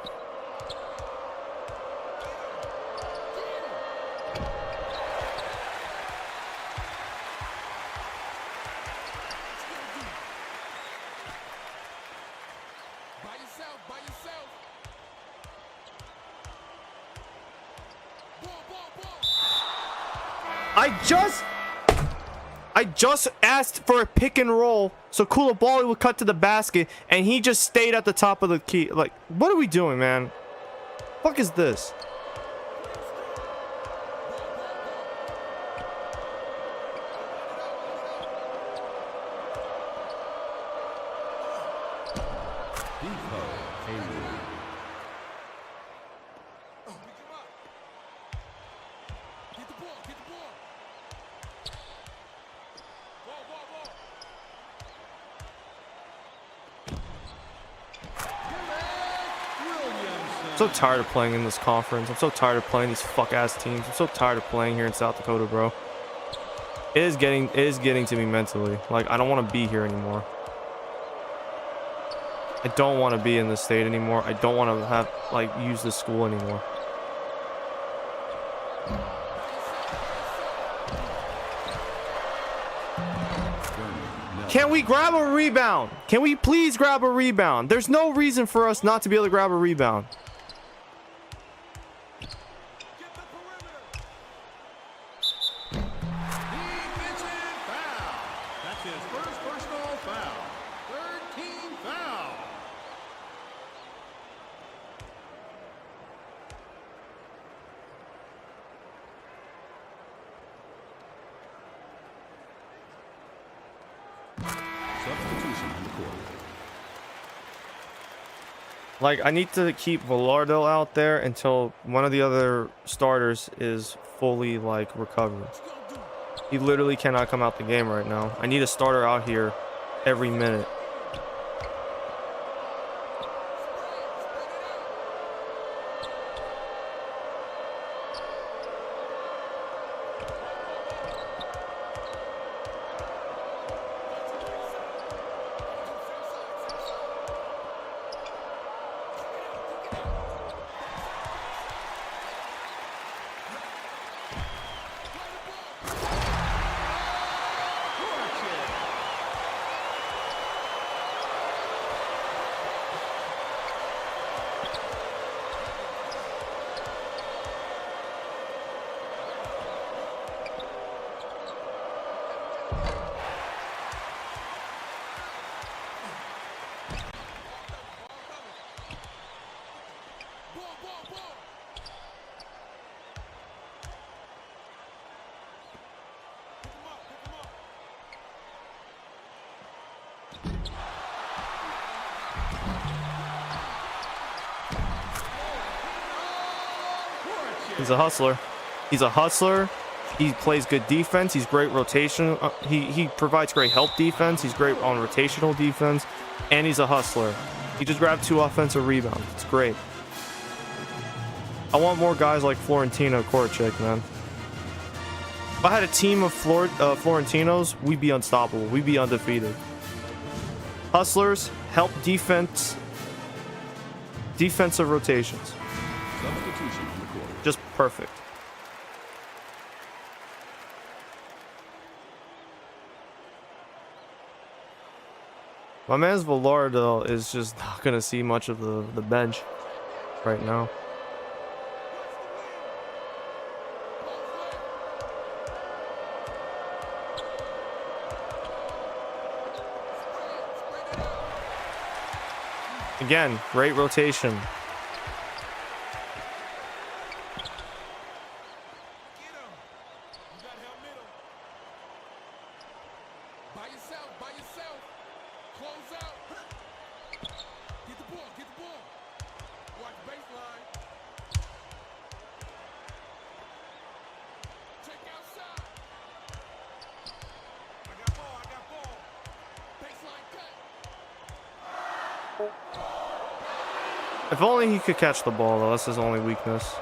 I just asked for a pick and roll so Koulibaly would cut to the basket and he just stayed at the top of the key. Like, what are we doing, man? Fuck is this? I'm so tired of playing in this conference. I'm so tired of playing these fuck-ass teams. I'm so tired of playing here in South Dakota, bro. It is getting to me mentally. Like, I don't want to be here anymore. I don't want to be in this state anymore. I don't want to have, like, use this school anymore. Can we grab a rebound? Can we please grab a rebound? There's no reason for us not to be able to grab a rebound. Defensive foul. That's his first personal foul. Third team foul. Substitution on the court. Like, I need to keep Velardo out there until one of the other starters is fully, like, recovered. He literally cannot come out the game right now. I need a starter out here every minute. He's a hustler. He's a hustler. He plays good defense. He's great rotation. He provides great help defense. He's great on rotational defense. And he's a hustler. He just grabbed 2 offensive rebounds. It's great. I want more guys like Florentino Korchek, man. If I had a team of Florentinos, we'd be unstoppable. We'd be undefeated. Hustlers, help defense, defensive rotations. Substitution on the court. Just perfect. My man's Velardo is just not going to see much of the bench right now. Again, great rotation. If only he could catch the ball, though. That's his only weakness.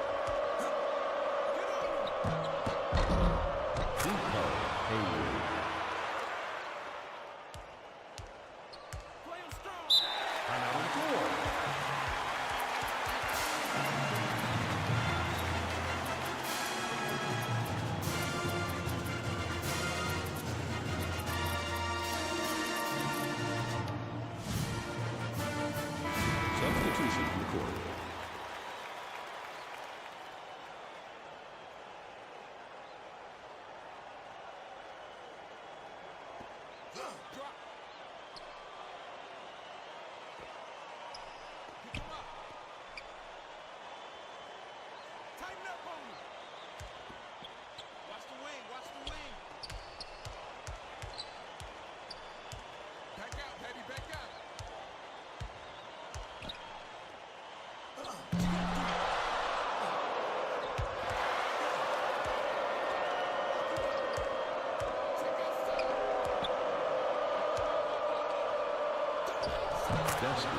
Substitution on the court.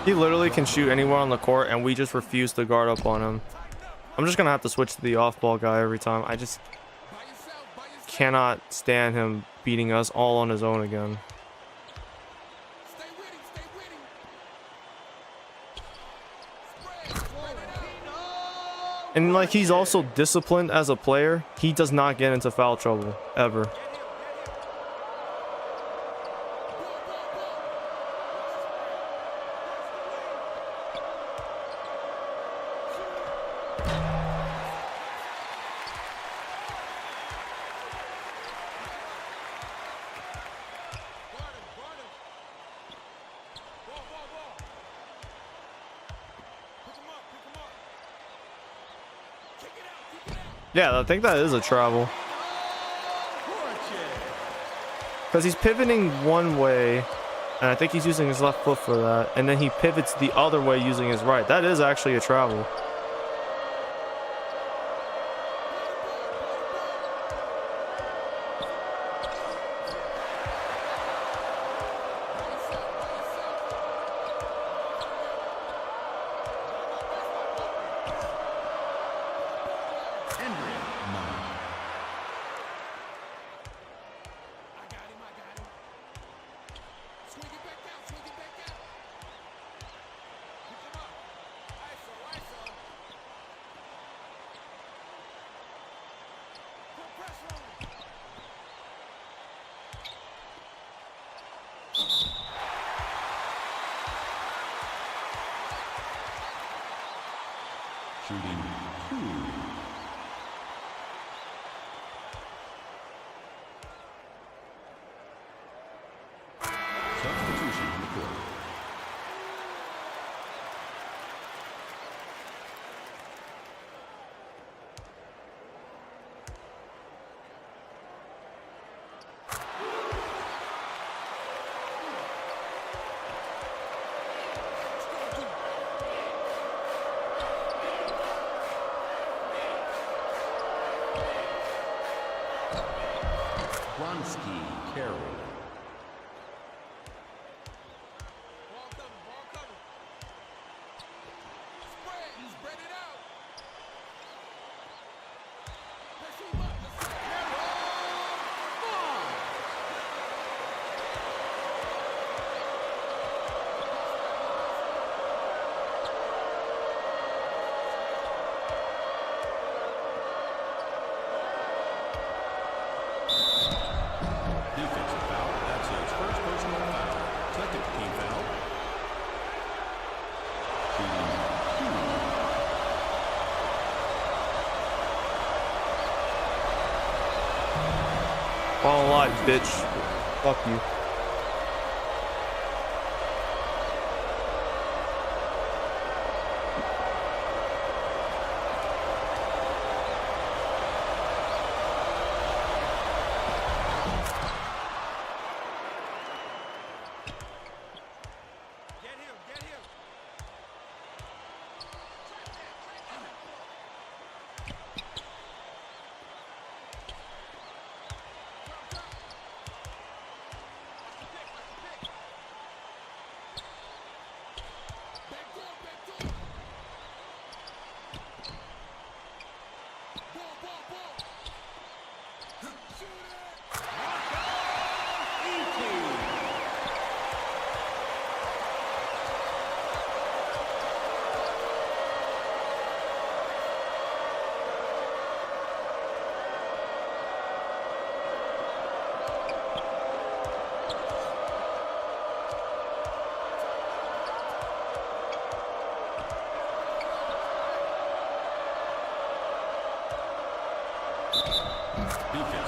He literally can shoot anywhere on the court, and we just refuse to guard up on him. I'm just gonna have to switch to the off-ball guy every time. I just cannot stand him beating us all on his own again. Stay with him, stay with him. Spread it out. And like, he's also disciplined as a player. He does not get into foul trouble ever. Yeah, I think that is a travel. Because he's pivoting one way, and I think he's using his left foot for that. And then he pivots the other way using his right. That is actually a travel. Shooting 2. Substitution on the court. Carroll. Ball coming, ball coming. Spread it out. Pressure him up. Let's go. Defensive foul. That's his first personal foul. Second team foul. Shooting 2. Ball alive, bitch. Fuck you.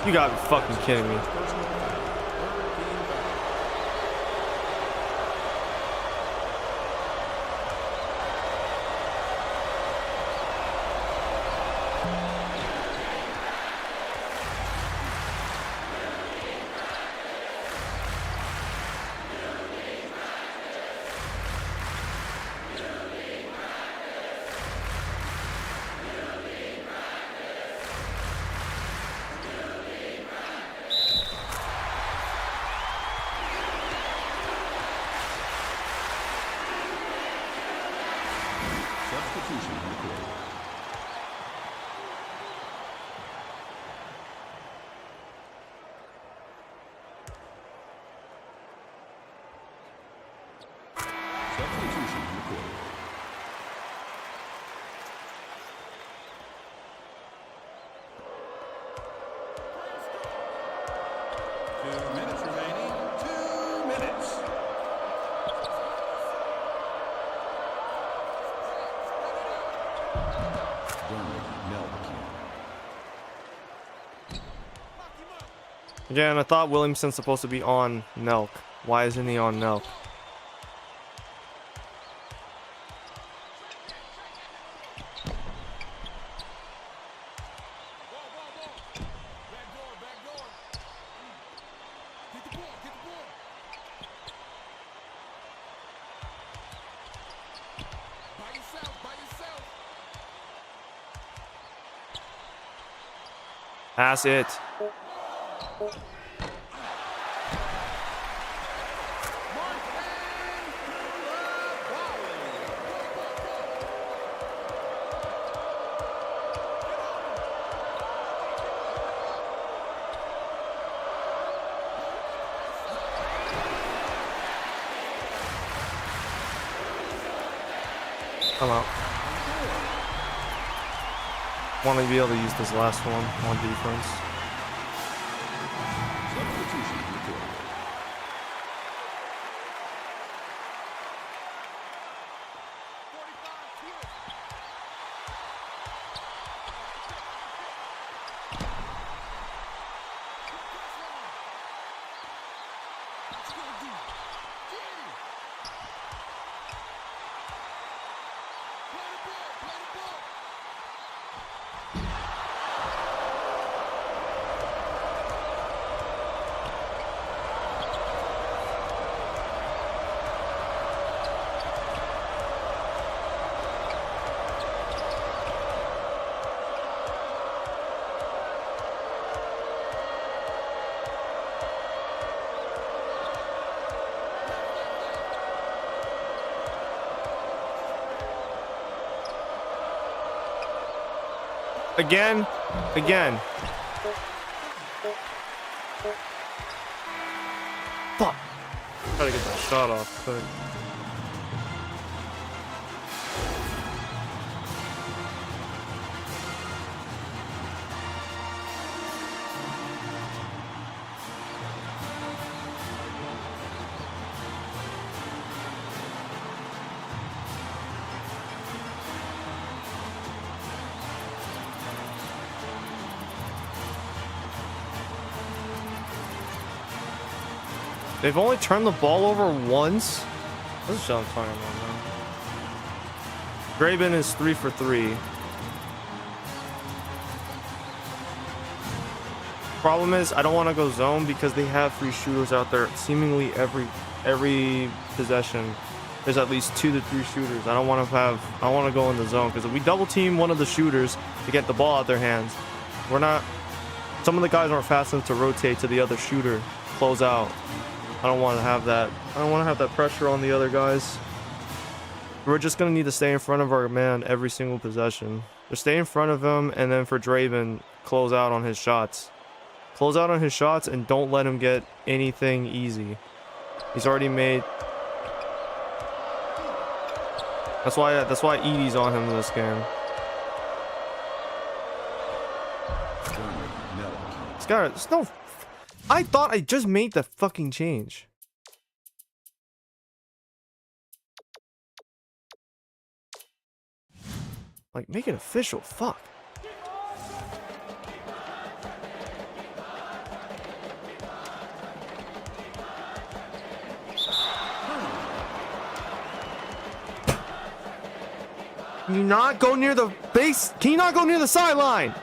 You gotta be fucking kidding me. Substitution on the court. Substitution on the court. Two minutes remaining. 2 minutes. Again, I thought Williamson's supposed to be on Nelk. Why isn't he on Nelk? Pass it. Come out. Want to be able to use this last one on defense. Substitution on the court. Again. Fuck. Gotta get that shot off quick. They've only turned the ball over once. This is what I'm talking about now. Graben is 3 for 3. Problem is, I don't want to go zone because they have 3 shooters out there. Seemingly every possession, there's at least 2 to 3 shooters. I want to go in the zone because if we double team one of the shooters to get the ball out their hands, we're not. Some of the guys aren't fast enough to rotate to the other shooter, close out. I don't want to have that. I don't want to have that pressure on the other guys. We're just going to need to stay in front of our man every single possession. Just stay in front of him, and then for Draven, close out on his shots. Close out on his shots, and don't let him get anything easy. He's already made... That's why Edie's on him in this game. This guy... There's no... I thought I just made the fucking change. Like, make it official. Fuck. Can you not go near the base? Can you not go near the sideline?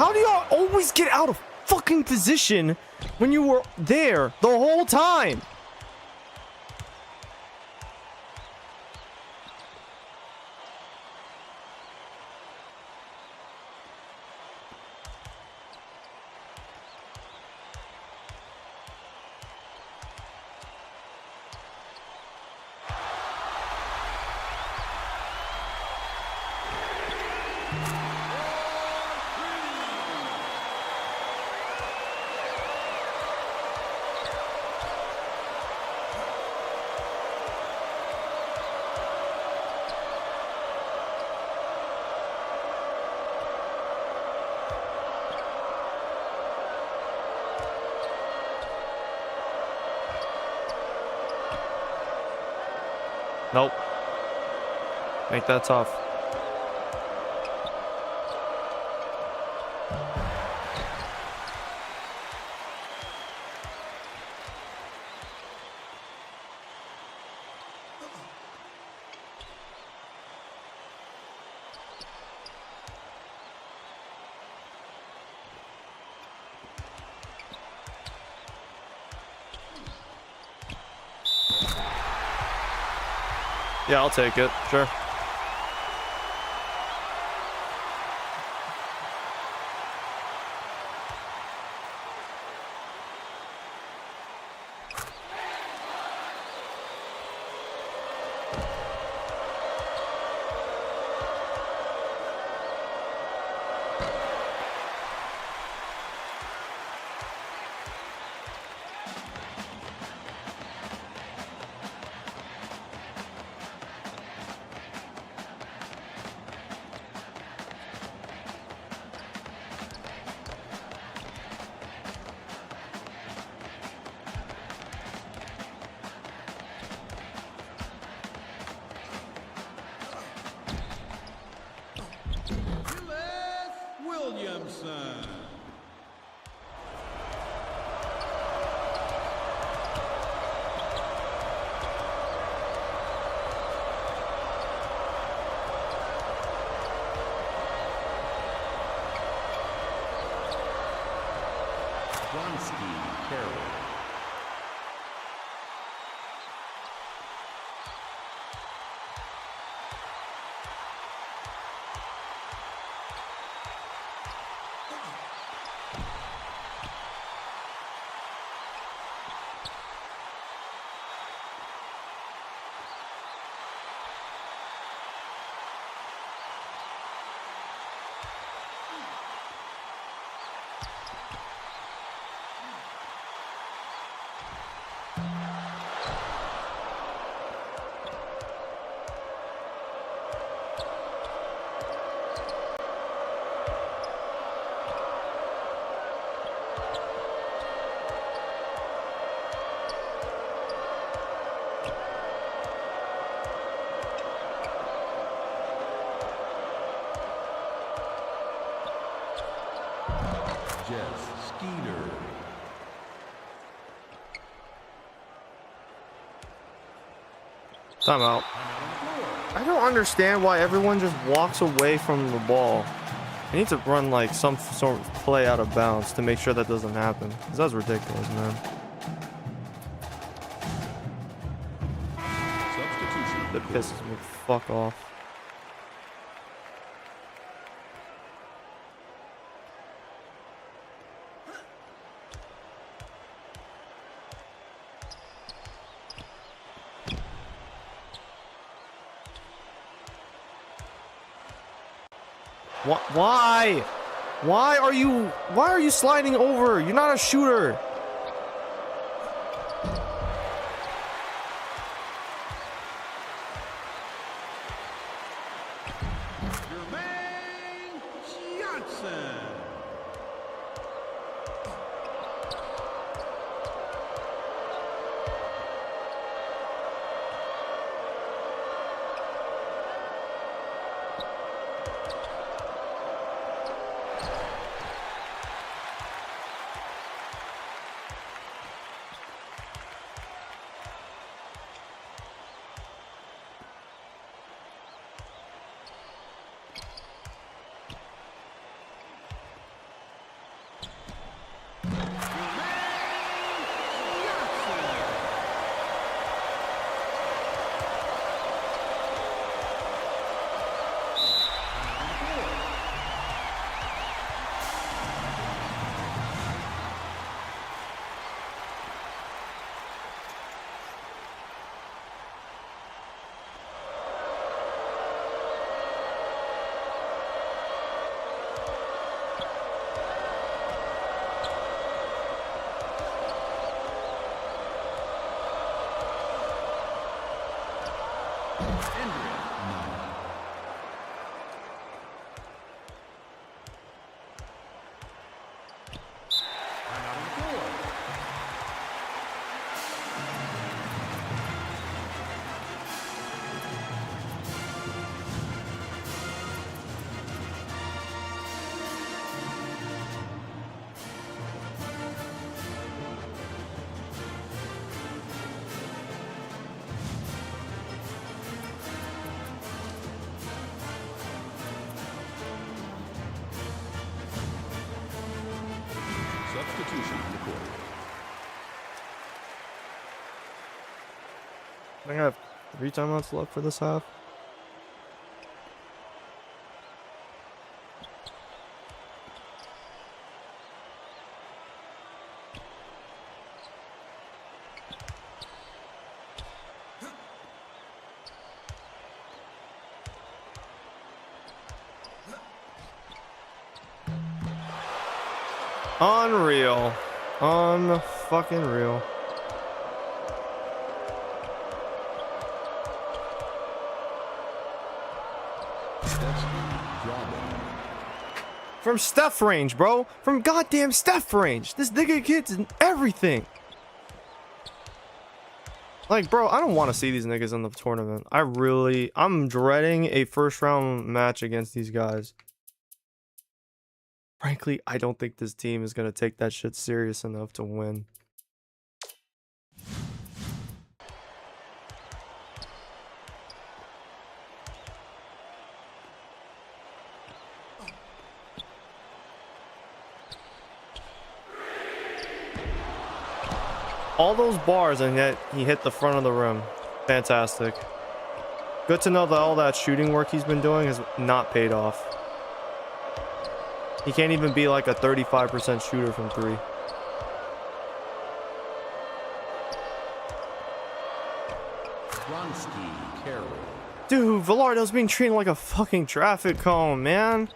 How do y'all always get out of fucking position when you were there the whole time? Nope. Make that tough. Yeah, I'll take it. Sure. Williamson. Blonsky, Carroll. Jess Skeeter. Timeout. I don't understand why everyone just walks away from the ball. I need to run like some sort of play out of bounds to make sure that doesn't happen. 'Cause that's ridiculous, man. Substitution. That pisses me fuck off. Why? Why are you sliding over? You're not a shooter. Jermaine Johnson. Substitution on the court. I think I have 3 timeouts left for this half. Unreal. Unfucking real. From Steph range, bro. From goddamn Steph range. This nigga gets everything. Like, bro, I don't want to see these niggas in the tournament. I'm dreading a first round match against these guys. Frankly, I don't think this team is going to take that shit serious enough to win. All those bars, and yet he hit the front of the rim. Fantastic. Good to know that all that shooting work he's been doing has not paid off. He can't even be like a 35% shooter from 3. Dude, Villardo's being treated like a fucking traffic cone, man.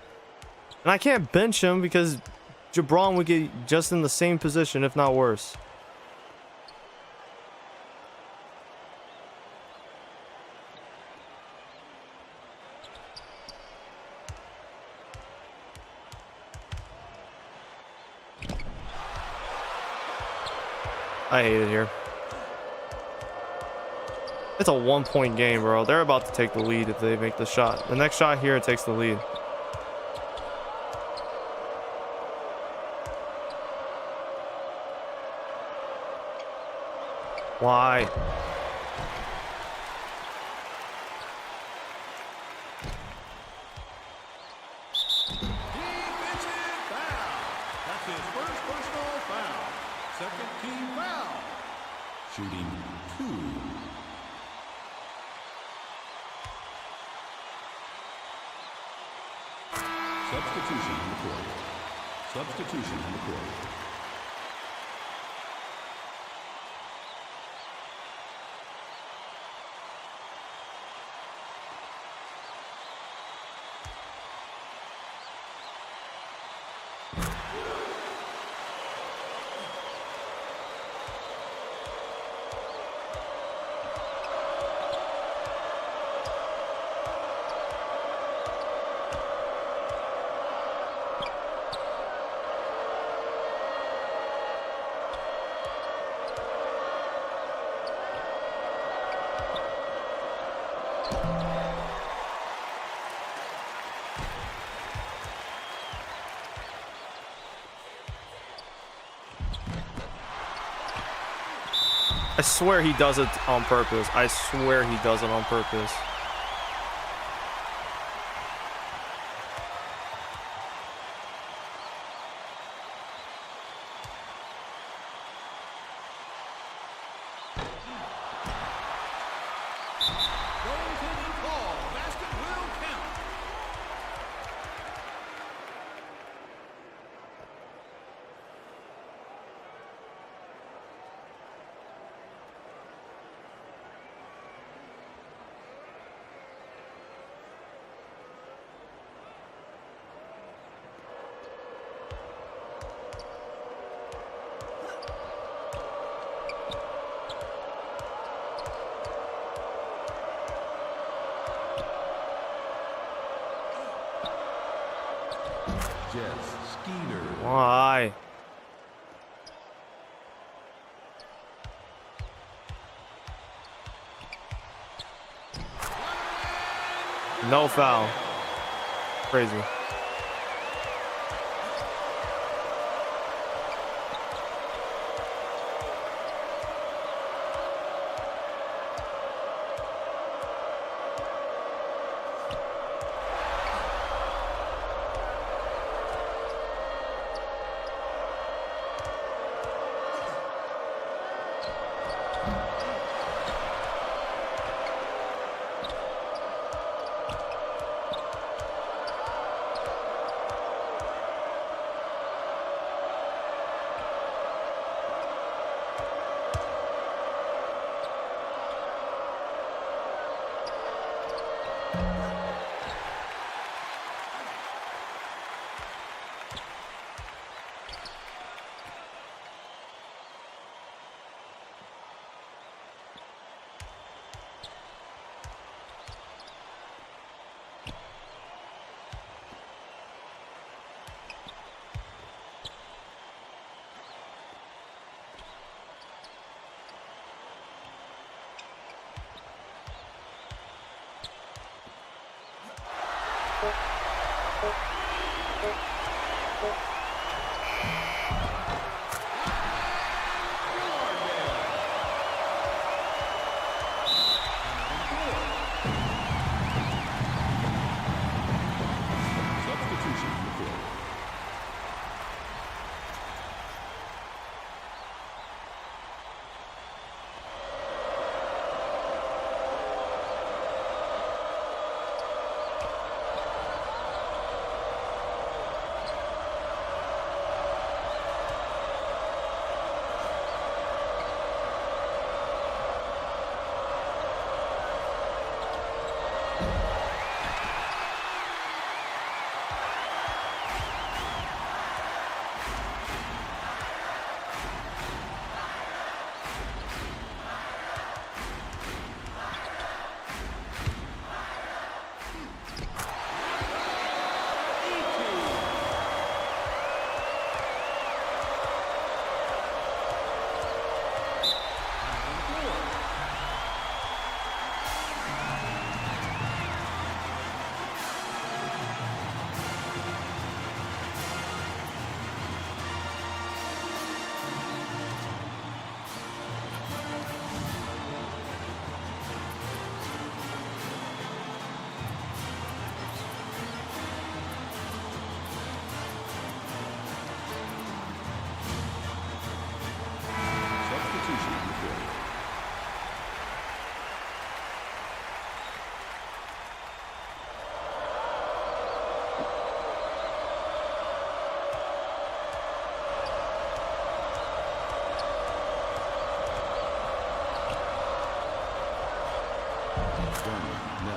And I can't bench him because Jabron would get just in the same position, if not worse. I hate it here. It's a 1-point game, bro. They're about to take the lead if they make the shot. The next shot here takes the lead. Why? Defensive foul. That's his first personal foul. Second team foul. Shooting 2. Substitution on the court. Substitution on the court. I swear he does it on purpose. I swear he does it on purpose. Goaltending call. Basket will count. Why? No foul. Crazy. Substitution on the field. Substitution on the field. Gunner, no.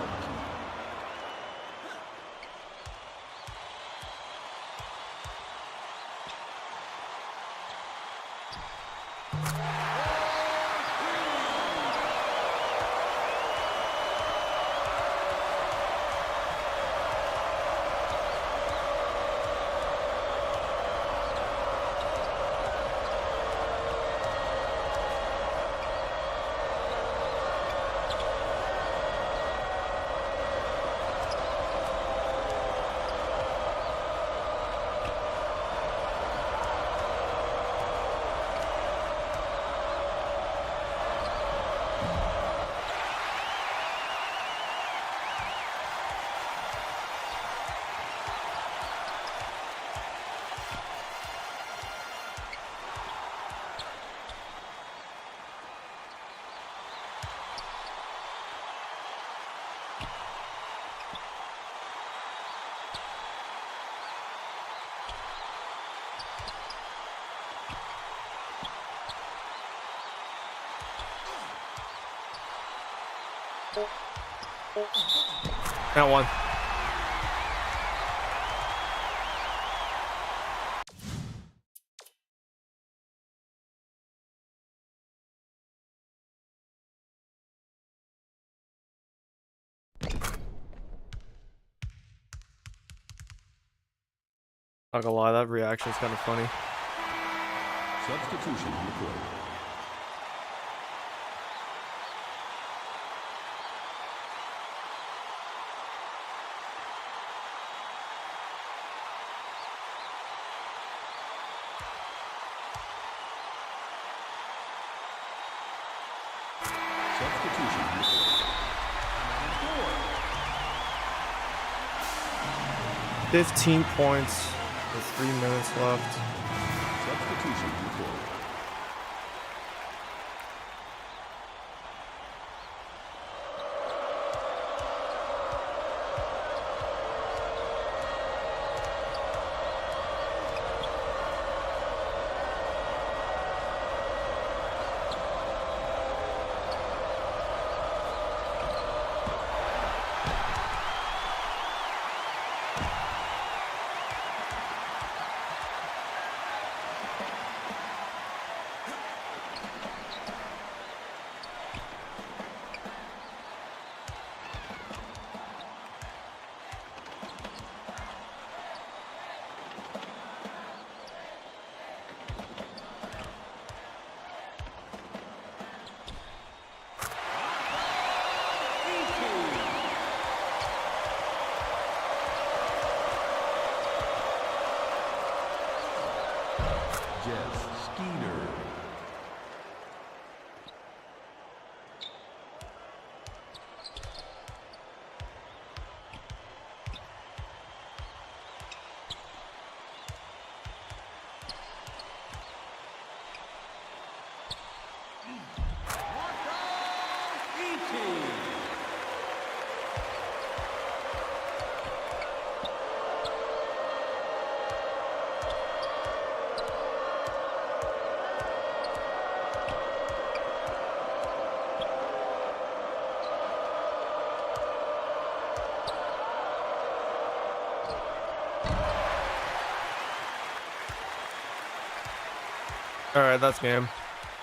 That one. Not gonna lie, that reaction's kind of funny. Substitution on the field. Substitution on the field. 15 points with 3 minutes left. Substitution on the field. Jeff Skeeter. All right, that's game.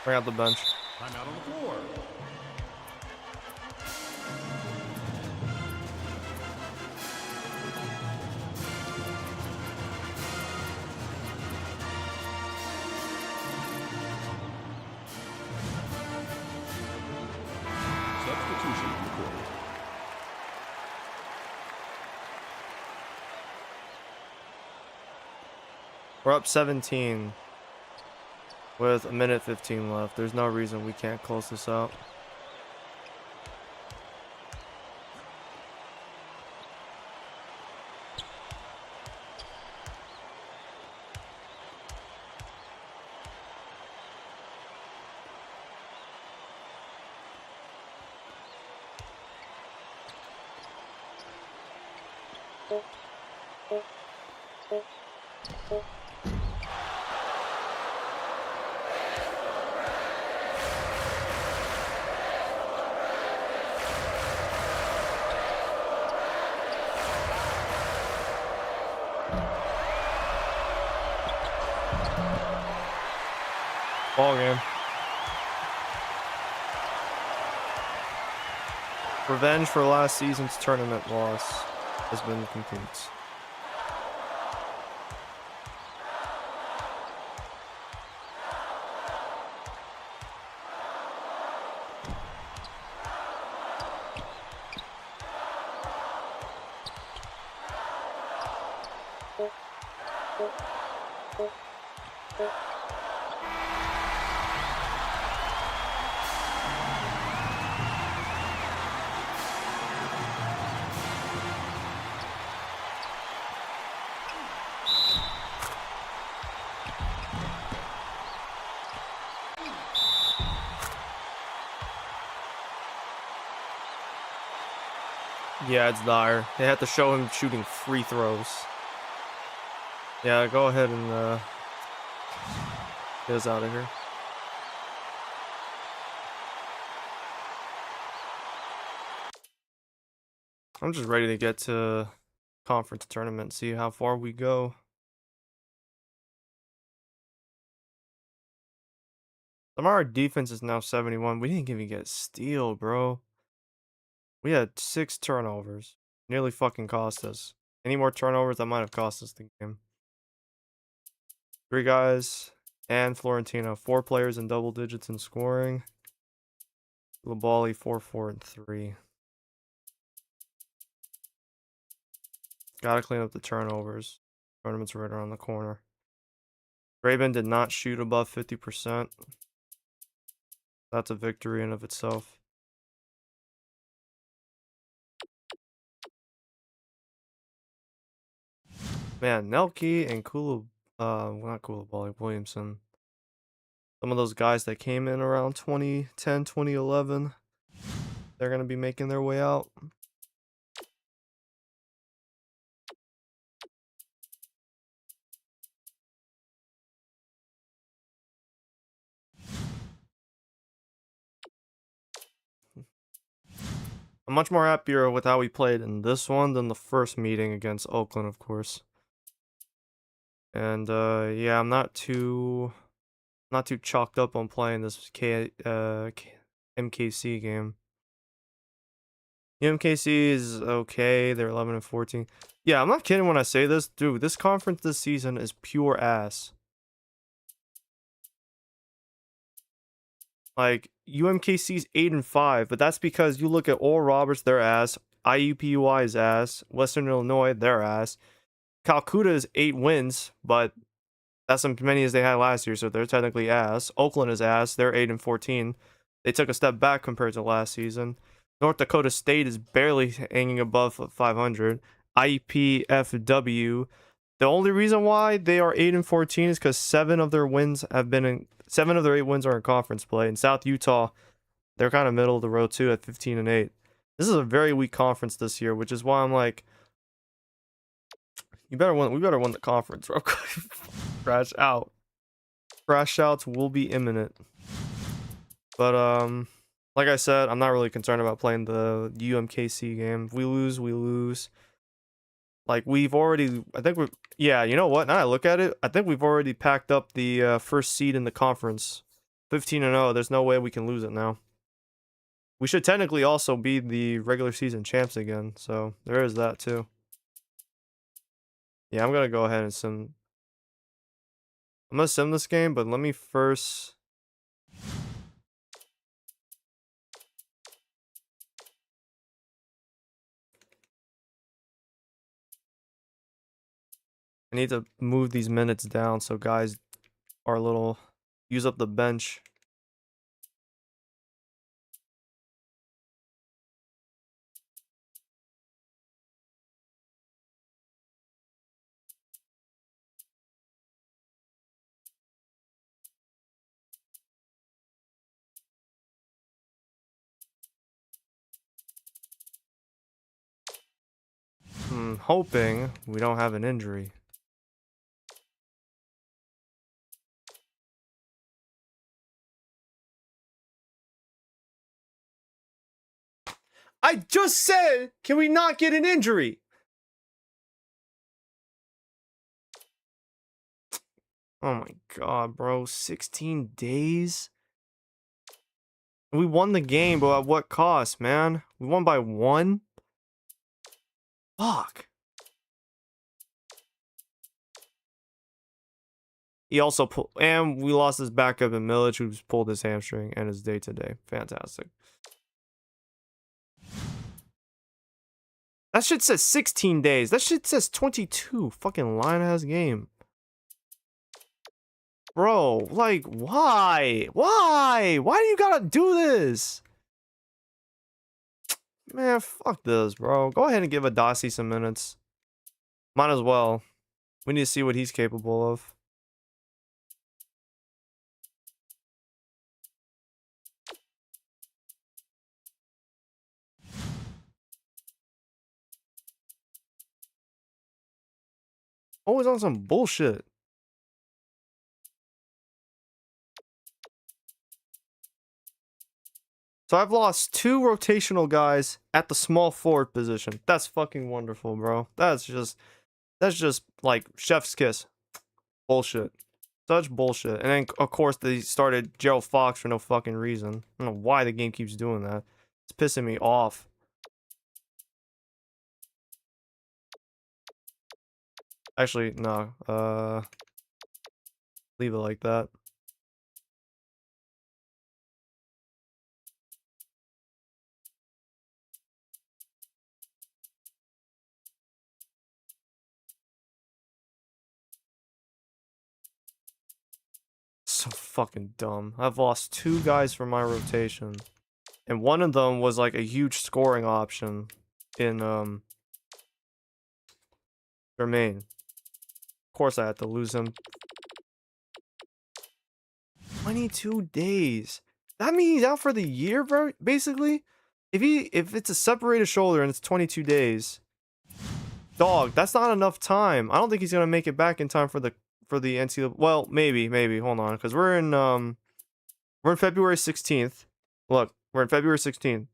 Bring out the bench. Timeout on the floor. Substitution on the court. We're up 17 with a minute 15 left. There's no reason we can't close this out. Ball game. Revenge for last season's tournament loss has been complete. Yeah, it's dire. They have to show him shooting free throws. Yeah, go ahead and get us out of here. I'm just ready to get to conference tournament, see how far we go. Some of our defense is now 71. We didn't even get a steal, bro. We had 6 turnovers. Nearly fucking cost us. Any more turnovers, that might have cost us the game. 3 guys and Florentino. 4 players in double digits in scoring. Labali 4, 4, and 3. Gotta clean up the turnovers. Tournament's right around the corner. Raven did not shoot above 50%. That's a victory in of itself. Man, Nelke and not Koulibaly, Williamson. Some of those guys that came in around 2010, 2011, they're going to be making their way out. I'm much more happier with how we played in this one than the first meeting against Oakland, of course. And yeah, I'm not too chalked up on playing this MKC game. MKC is okay. They're 11 and 14. Yeah, I'm not kidding when I say this, dude. This conference this season is pure ass. Like UMKC's 8 and 5, but that's because you look at Oral Roberts, their ass. IUPUI's ass. Western Illinois, their ass. Calcutta is 8 wins, but That's as many as they had last year, so they're technically ass. Oakland is ass. They're 8-14. They took a step back compared to last season. North Dakota State is barely hanging above 500. IPFW. The only reason why they are 8-14 is because 7 of their 8 wins are in conference play. In South Utah, they're kind of middle of the road too at 15-8. This is a very weak conference this year, which is why I'm like, we better win the conference real quick. Crash outs will be imminent. But like I said, I'm not really concerned about playing the UMKC game. If we lose, we lose. Like you know what? Now I look at it, I think we've already packed up the first seed in the conference. 15-0. There's no way we can lose it now. We should technically also be the regular season champs again, so there is that too. Yeah, I'm gonna go ahead and sim. I'm gonna sim this game, but let me first. I need to move these minutes down so guys are a little use up the bench. Hoping we don't have an injury. I just said, can we not get an injury? Oh my god, bro. 16 days? We won the game, but at what cost, man? We won by 1? Fuck. He also pulled, and we lost his backup in Millich, who's pulled his hamstring and his day-to-day. Fantastic. That shit says 16 days. That shit says 22. Fucking line-ass game. Bro, like, why? Why? Why do you gotta do this? Man, fuck this, bro. Go ahead and give Adasi some minutes. Might as well. We need to see what he's capable of. Always on some bullshit. So I've lost 2 rotational guys at the small forward position. That's fucking wonderful, bro. That's just like chef's kiss. Bullshit. Such bullshit. And then of course they started Gerald Fox for no fucking reason. I don't know why the game keeps doing that. It's pissing me off. Actually, no. Leave it like that. So fucking dumb. I've lost 2 guys from my rotation. And one of them was like a huge scoring option in Jermaine. Of course I had to lose him. 22 days. That means he's out for the year, bro, basically. If it's a separated shoulder and it's 22 days. Dog, that's not enough time. I don't think he's gonna make it back in time for the NCAA. Well, maybe. Hold on, because we're in February 16th. Look, we're in February 16th.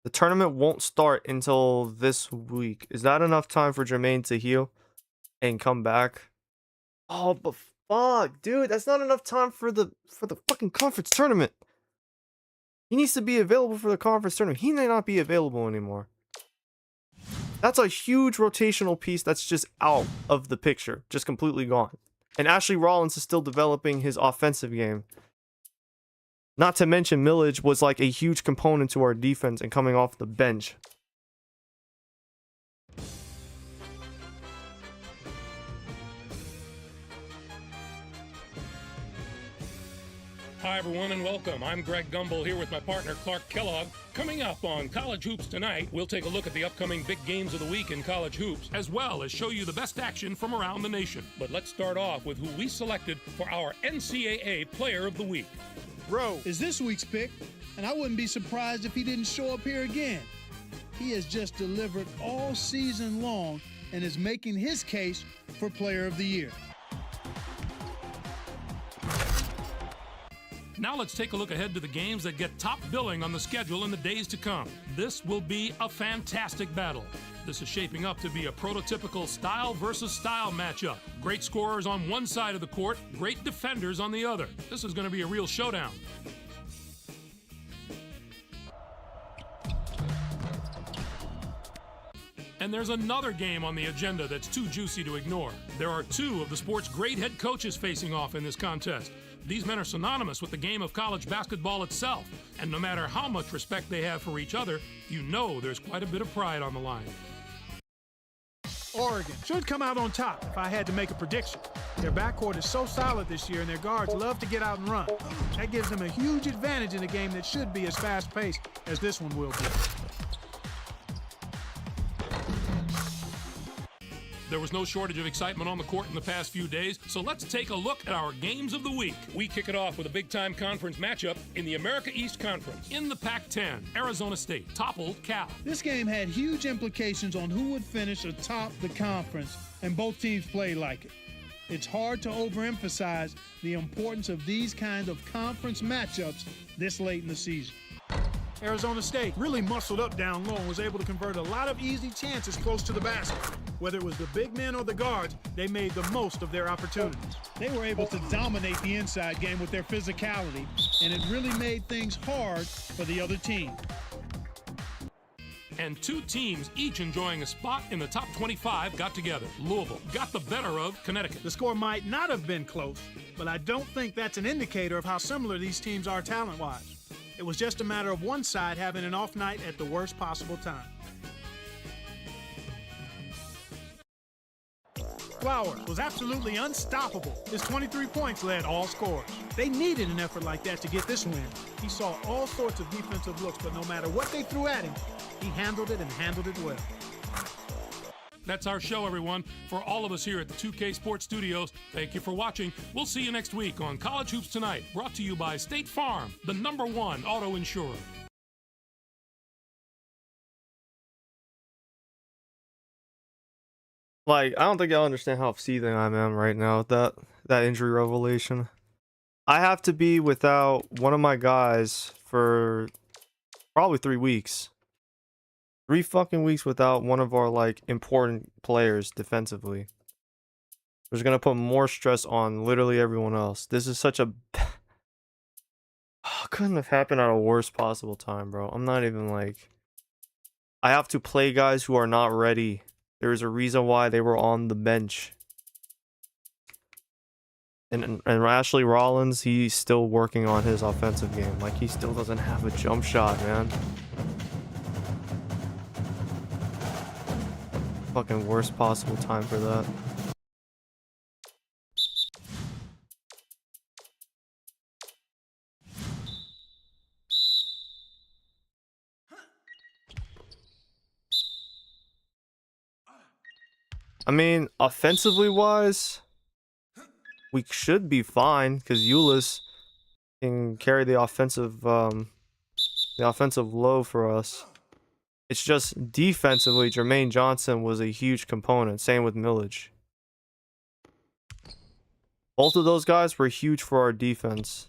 The tournament won't start until this week. Is that enough time for Jermaine to heal and come back? Oh, but fuck, dude, that's not enough time for the fucking conference tournament. He needs to be available for the conference tournament. He may not be available anymore. That's a huge rotational piece that's just out of the picture, just completely gone. And Ashley Rollins is still developing his offensive game. Not to mention Millich was like a huge component to our defense and coming off the bench. Hi, everyone, and welcome. I'm Greg Gumbel here with my partner, Clark Kellogg. Coming up on College Hoops Tonight, we'll take a look at the upcoming big games of the week in college hoops, as well as show you the best action from around the nation. But let's start off with who we selected for our NCAA Player of the Week. Rowe is this week's pick, and I wouldn't be surprised if he didn't show up here again. He has just delivered all season long and is making his case for Player of the Year. Now let's take a look ahead to the games that get top billing on the schedule in the days to come. This will be a fantastic battle. This is shaping up to be a prototypical style versus style matchup. Great scorers on one side of the court, great defenders on the other. This is going to be a real showdown. And there's another game on the agenda that's too juicy to ignore. There are two of the sport's great head coaches facing off in this contest. These men are synonymous with the game of college basketball itself, and no matter how much respect they have for each other, you know there's quite a bit of pride on the line. Oregon should come out on top if I had to make a prediction. Their backcourt is so solid this year, and their guards love to get out and run. That gives them a huge advantage in a game that should be as fast-paced as this one will be. There was no shortage of excitement on the court in the past few days, so let's take a look at our games of the week. We kick it off with a big-time conference matchup in the America East Conference. In the Pac-10, Arizona State toppled Cal. This game had huge implications on who would finish atop the conference, and both teams played like it. It's hard to overemphasize the importance of these kinds of conference matchups this late in the season. Arizona State really muscled up down low and was able to convert a lot of easy chances close to the basket. Whether it was the big men or the guards, they made the most of their opportunities. They were able to dominate the inside game with their physicality, and it really made things hard for the other team. And two teams each enjoying a spot in the top 25 got together. Louisville got the better of Connecticut. The score might not have been close, but I don't think that's an indicator of how similar these teams are talent-wise. It was just a matter of one side having an off night at the worst possible time. Flowers was absolutely unstoppable. His 23 points led all scorers. They needed an effort like that to get this win. He saw all sorts of defensive looks, but no matter what they threw at him, he handled it and handled it well. That's our show, everyone. For all of us here at the 2K Sports Studios, thank you for watching. We'll see you next week on College Hoops Tonight, brought to you by State Farm, the #1 auto insurer. Like, I don't think y'all understand how seething I am right now with that injury revelation. I have to be without one of my guys for probably 3 weeks. 3 fucking weeks without one of our, like, important players defensively. Which is gonna put more stress on literally everyone else. This is such a... couldn't have happened at a worst possible time, bro. I'm not even, like... I have to play guys who are not ready. There's a reason why they were on the bench. And Ashley Rollins, he's still working on his offensive game. Like, he still doesn't have a jump shot, man. Fucking worst possible time for that. I mean, offensively wise, we should be fine because Euless can carry the offensive load for us. It's just defensively, Jermaine Johnson was a huge component. Same with Millage. Both of those guys were huge for our defense.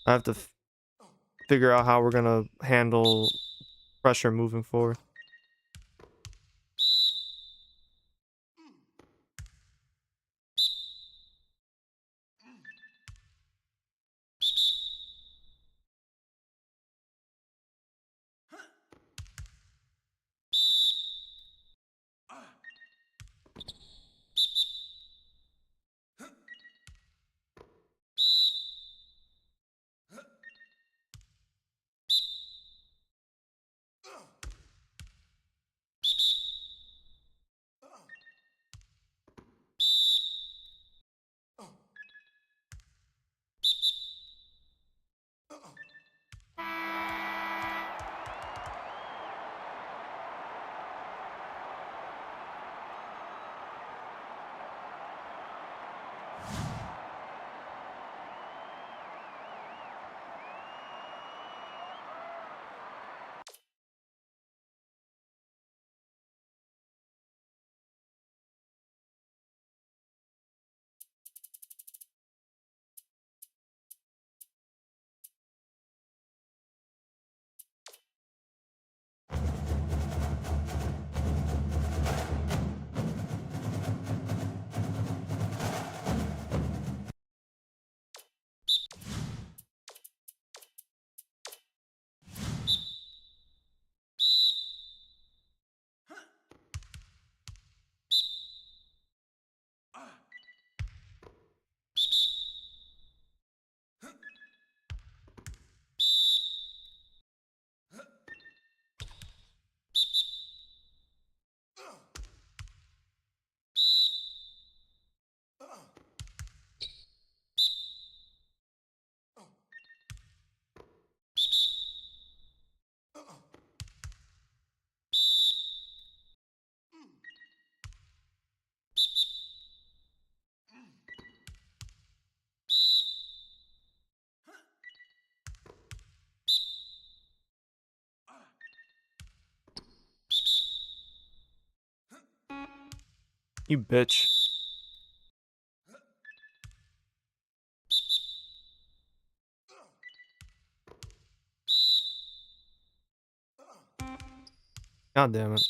I have to figure out how we're gonna handle pressure moving forward. You bitch. God damn it.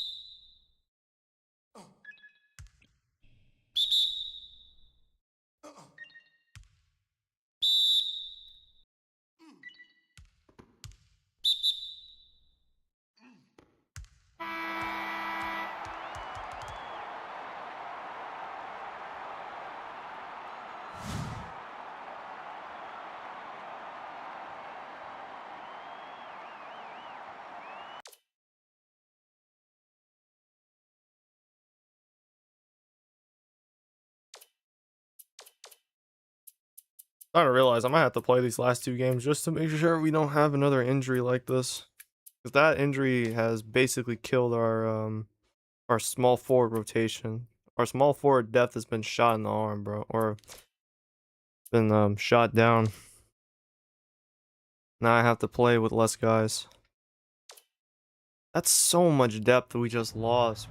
I don't realize I might have to play these last 2 games just to make sure we don't have another injury like this. Because that injury has basically killed our small forward rotation. Our small forward depth has been shot in the arm, bro. Or been shot down. Now I have to play with less guys. That's so much depth that we just lost.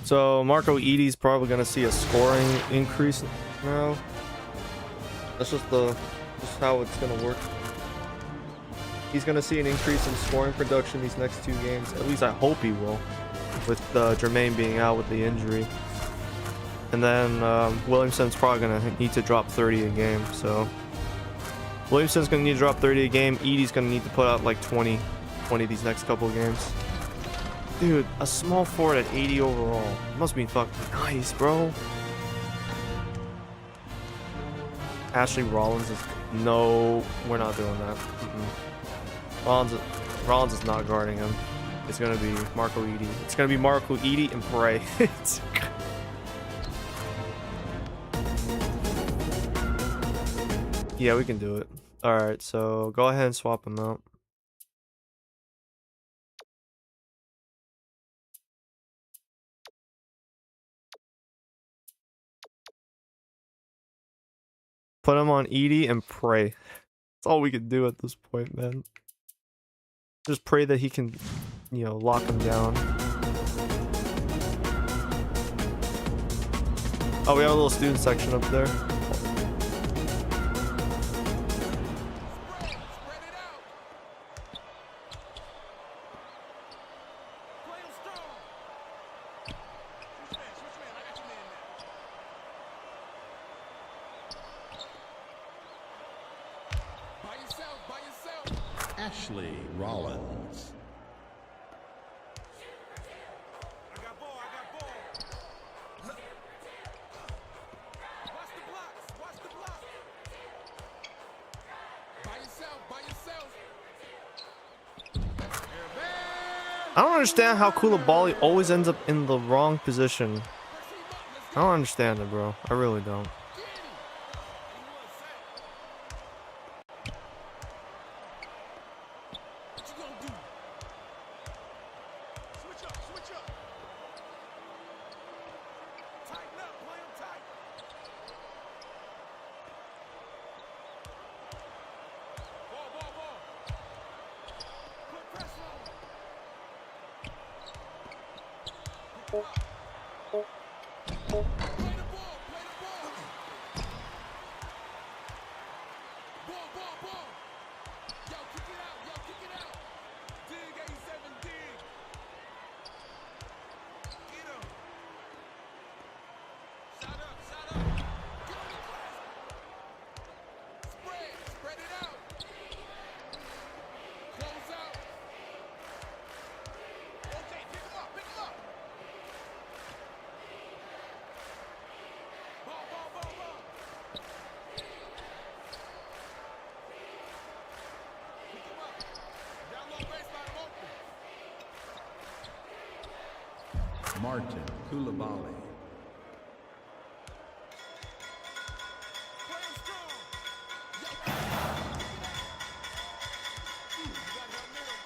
So Marco Edie's probably gonna see a scoring increase now. That's just how it's gonna work. He's gonna see an increase in scoring production these next 2 games. At least I hope he will, with Jermaine being out with the injury. And then Williamson's probably gonna need to drop 30 a game. So Williamson's gonna need to drop 30 a game. Edie's gonna need to put out like 20 these next couple of games. Dude, a small forward at 80 overall. Must be fucking nice, bro. Ashley Rollins is... No, we're not doing that. Rollins is not guarding him. It's gonna be Marco Edie. It's gonna be Marco Edie and Bray. Yeah, we can do it. Alright, so go ahead and swap him out. Put him on Edie and pray. That's all we can do at this point, man. Just pray that he can, you know, lock him down. Oh, we have a little student section up there. Ashley Rollins. I got ball. Watch the blocks. Watch the block. By yourself. I don't understand how Koulibaly always ends up in the wrong position. I don't understand it, bro. I really don't. Martin Koulibaly. Playing strong. Yo, you got that middle.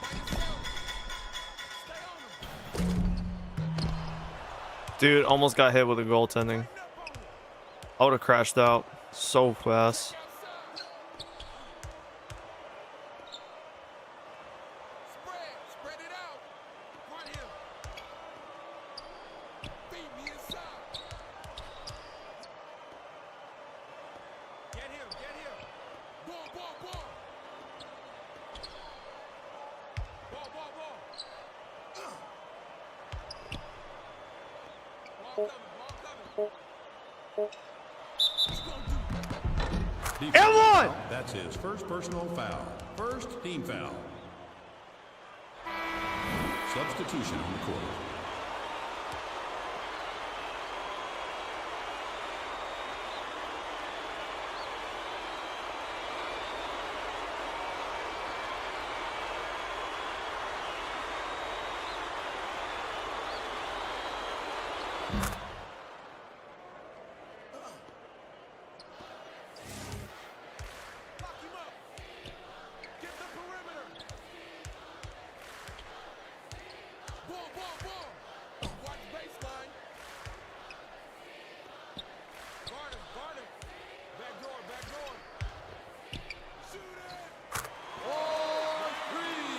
By yourself. Stay on him. Dude, almost got hit with a goaltending. I would have crashed out so fast. Spread it out. Run him. Beat me inside. Get him. Ball. Ball coming. What you gonna do? Defensive And one! foul. That's his first personal foul. First team foul. Substitution on the court. Lock him up. Get the perimeter. Ball. Watch baseline. Guard him. Back door. Shoot it. Or three.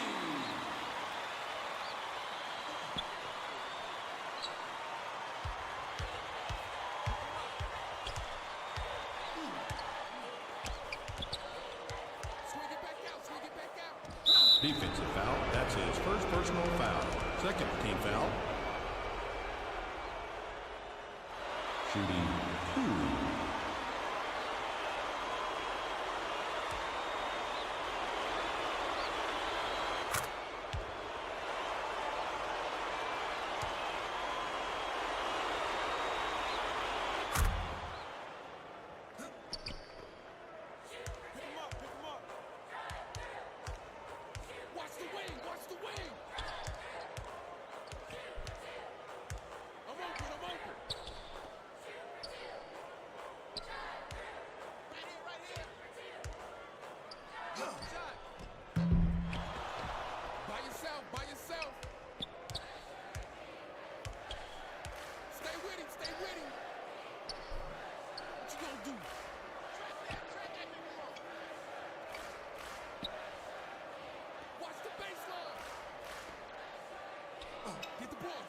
Swing it back out. Defensive foul. That's his first personal foul. Second team foul. Shooting 2. Pick him up. Watch the wing. I'm open. Right here. Good shot. By yourself. Stay with him. What you gonna do? Watch the baseline. Get the ball.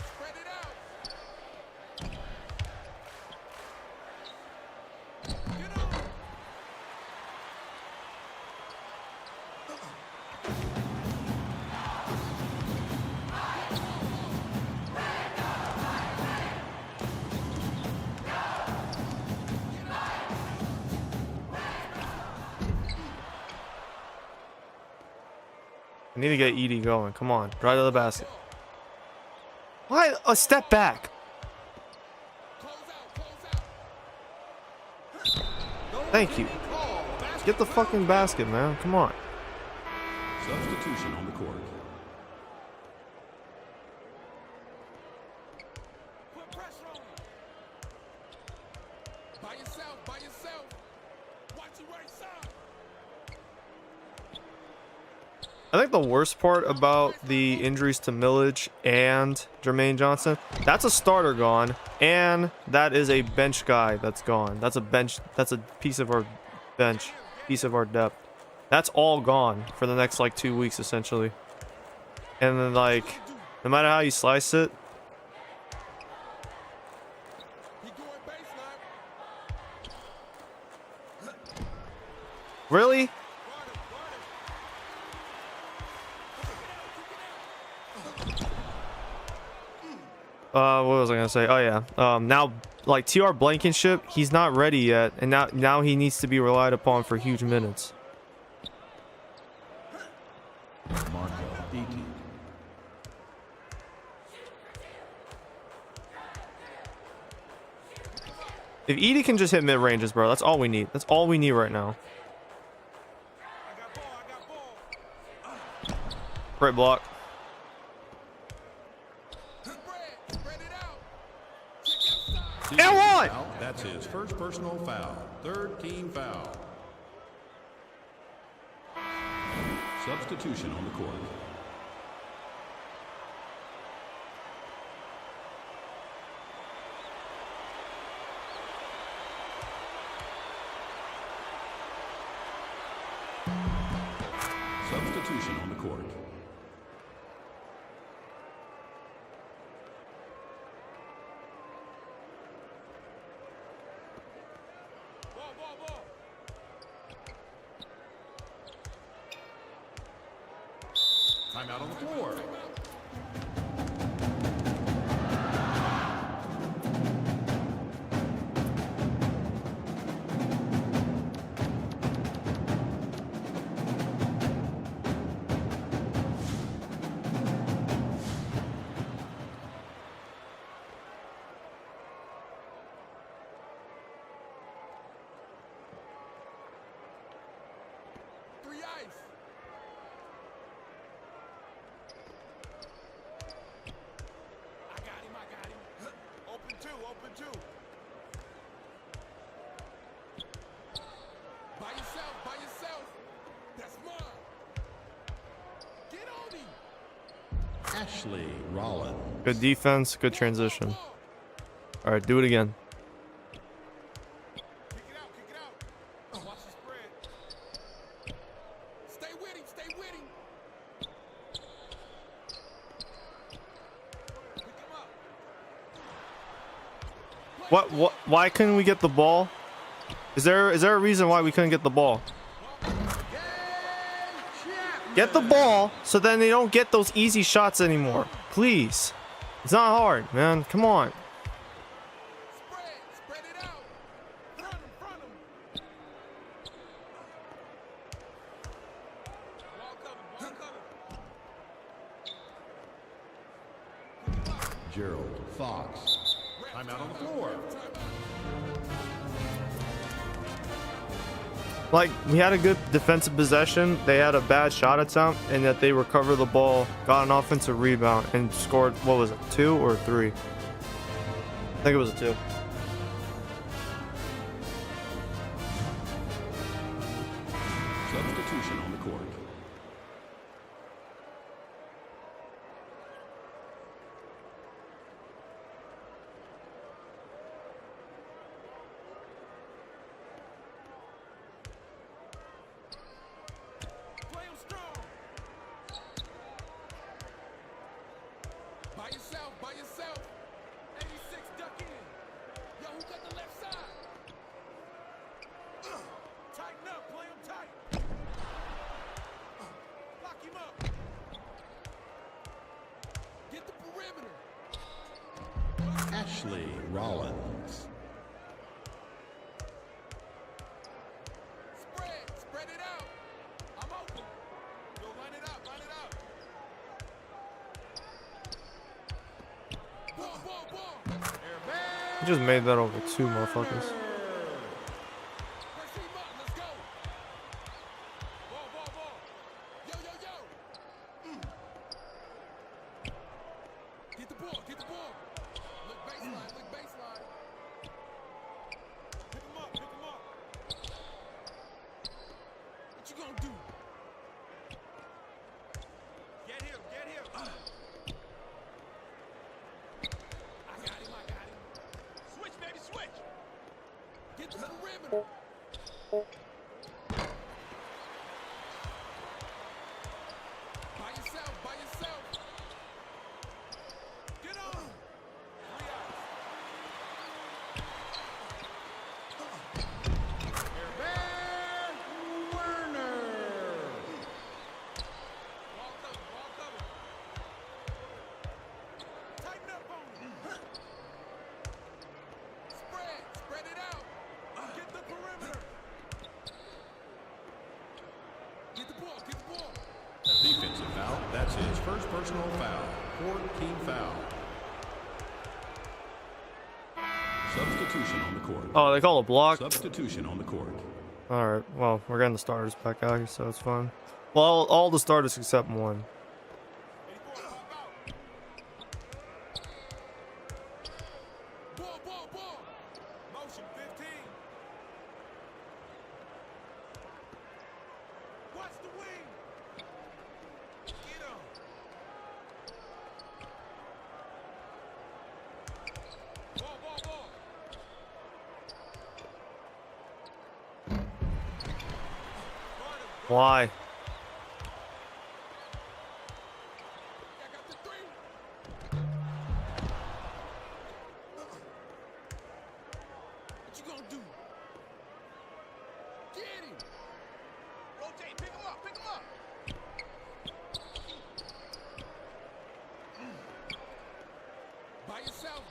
Spread it out. Get on. I need to get Edie going. Come on. Drive to the basket. Why a step back? Close out. Thank you. Get the fucking basket, man. Come on. Substitution on the court. Put pressure on him. By yourself. Watch you right side. I think the worst part about the injuries to Millage and Jermaine Johnson, that's a starter gone, and that is a bench guy that's gone. That's a piece of our bench, piece of our depth. That's all gone for the next like 2 weeks essentially. And then like, no matter how you slice it, He going baseline. really? What was I gonna say? Oh yeah. Now like TR Blankenship, he's not ready yet, and now he needs to be relied upon for huge minutes. Marco Eaton. If Edie can just hit mid ranges, bro, that's all we need. That's all we need right now. Great block. And one! That's his first personal foul. Third team foul. Substitution on the court. Substitution on the court. Timeout on the floor. By yourself. That's mine. Get on him. Ashley Rollins. Good defense, good transition. All right, do it again. Kick it out, kick it out. Watch the spread. Stay with him, stay with him. Pick him up. What? Why couldn't we get the ball? Is there a reason why we couldn't get the ball? Get the ball so then they don't get those easy shots anymore. Please. It's not hard, man. Come on. Spread it out. Front him. Wall cover. Gerald Fox. Timeout on the floor. Like, we had a good defensive possession. They had a bad shot attempt, and that they recovered the ball, got an offensive rebound, and scored, what was it, 2 or 3? I think it was a 2. Substitution on the court. Play him strong. By yourself. 86, duck in. Yo, who got the left side? Tighten up, play him tight. Lock him up. Get the perimeter. Ashley Rollins. Spread it out. I'm open. Go line it up. Ball. He just made that over 2 motherfuckers. Press him up, let's go. Ball. Yo. Get the ball. Look baseline. Pick him up. What you gonna do? Get him. I got him. Switch, baby, switch. Get the perimeter. By yourself. Get on. 3 outs. Werner. Wall cover. Tighten up on him. Spread it out. Get the perimeter. Get the ball. Defensive foul. That's his first personal foul. Fourth team foul. Substitution on the court. Oh, they call a block? Substitution on the court. Alright, well, we're getting the starters back out here, so it's fine. Well, all the starters except one. Ball. Motion 15. Watch the wing. Get him. Ball. Why? I got the three. What you gonna do? Get him. Rotate. Pick him up. By yourself.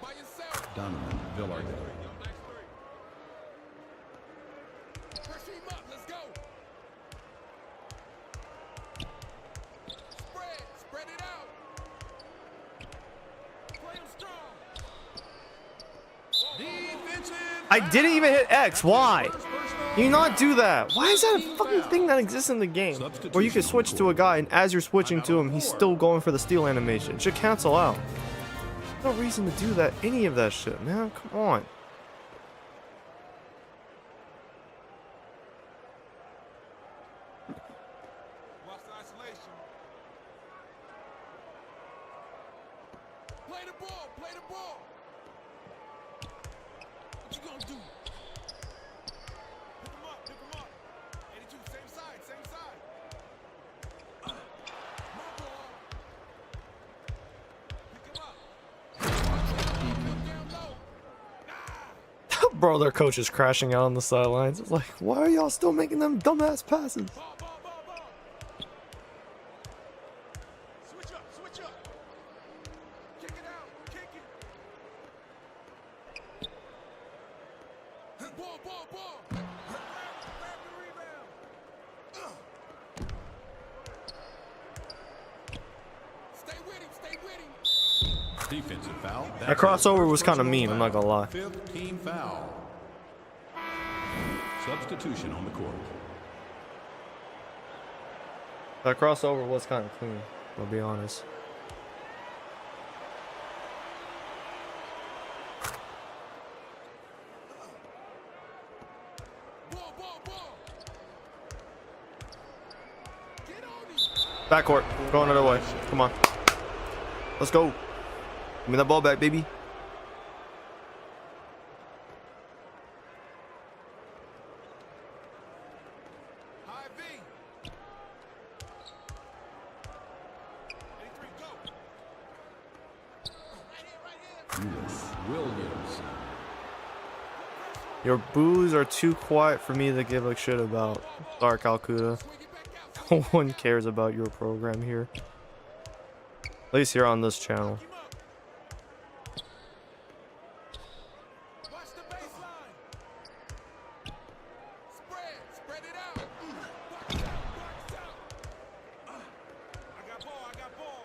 Donovan Villarreal. Next three. Press him up. Let's go. Spread it out. Play him strong. Defensive. I didn't even hit X. Why? Can you not do that? Why is that a fucking thing that exists in the game? Where you can switch to a guy, and as you're switching to him, he's still going for the steal animation. It should cancel out. No reason to do that. Any of that shit, man. Come on. Watch the isolation. Play the ball. What you gonna do? Pick him up. 82, same side. My ball. Pick him up. Down low. Bro, their coach is crashing out on the sidelines. It's like, why are y'all still making them dumbass passes? Ball. Switch up. Kick it out. Kick it. Ball. Grab the rebound. Stay with him. Defensive foul. That crossover was kind of mean, I'm not gonna lie. 5th team foul. Substitution on the court. That crossover was kind of clean, I'll be honest. Ball. Get on him. Backcourt, going another way. Come on. Let's go. Give me that ball back, baby. High V. 83, go. Right here. Williams. Your boos are too quiet for me to give a shit about. Sorry, Calcutta. Swing it back out. No one cares about your program here. At least here on this channel. Keep him up. Watch the baseline. Spread it out. Box out. I got ball.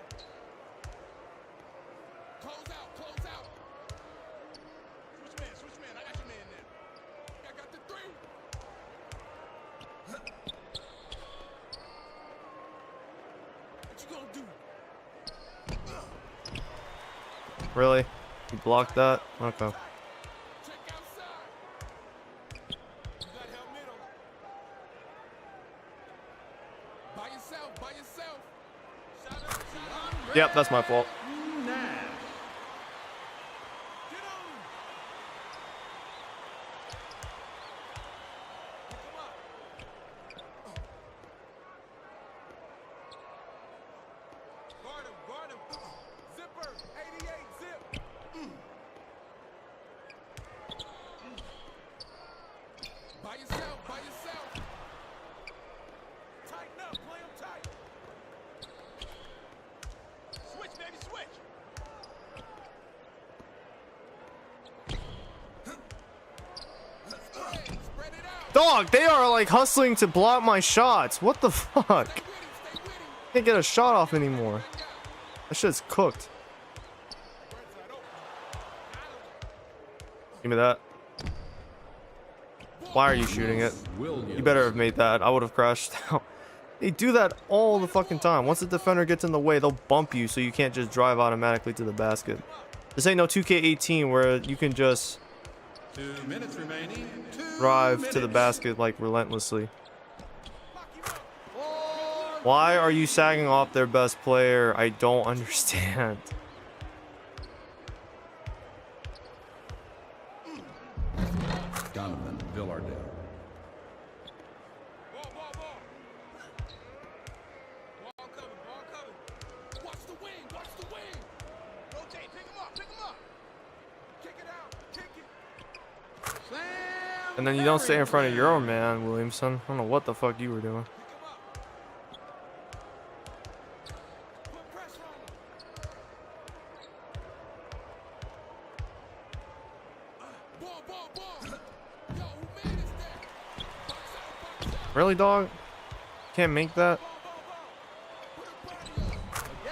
Close out. Switch man. I got your man there. I got the three. What you gonna do? Really? You blocked that? Okay. Check outside. You got help middle. By yourself. Shot up. Yep, that's my fault. Nash. Get on him. Pick him up. Guard him. Zipper. 88 zip. By yourself. Tighten up. Play him tight. Switch, baby, switch. Spread it out. Dog, they are like hustling to block my shots. What the fuck? Stay with him. Can't get a shot off anymore. That shit's cooked. Give me that. Why are you shooting it? You better have made that. I would have crashed out. They do that all the fucking time. Once the defender gets in the way, they'll bump you so you can't just drive automatically to the basket. This ain't no 2K18 where you can just 2 minutes remaining. drive to the basket like relentlessly. Why are you sagging off their best player? I don't understand. Donovan Villardale. Ball coming, ball coming. Watch the wing, watch the wing. Rotate, pick him up, pick him up. Kick it out, kick it. Slam. And then you don't stay in front of your own man, Williamson. I don't know what the fuck you were doing. Put pressure on him. Ball. Yo, who man is that? Box out, box out. Really, dog? Can't make that? Put a body on. Yay,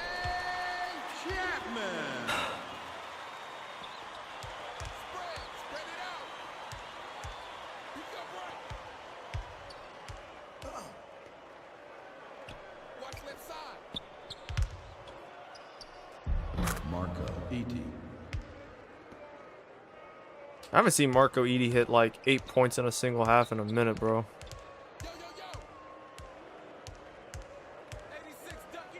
Chapman. Spread it out. Pick up right. Watch left side. Marco Eaty. I haven't seen Marco Eady hit like 8 points in a single half in a minute, bro. Yo. 86, duck in.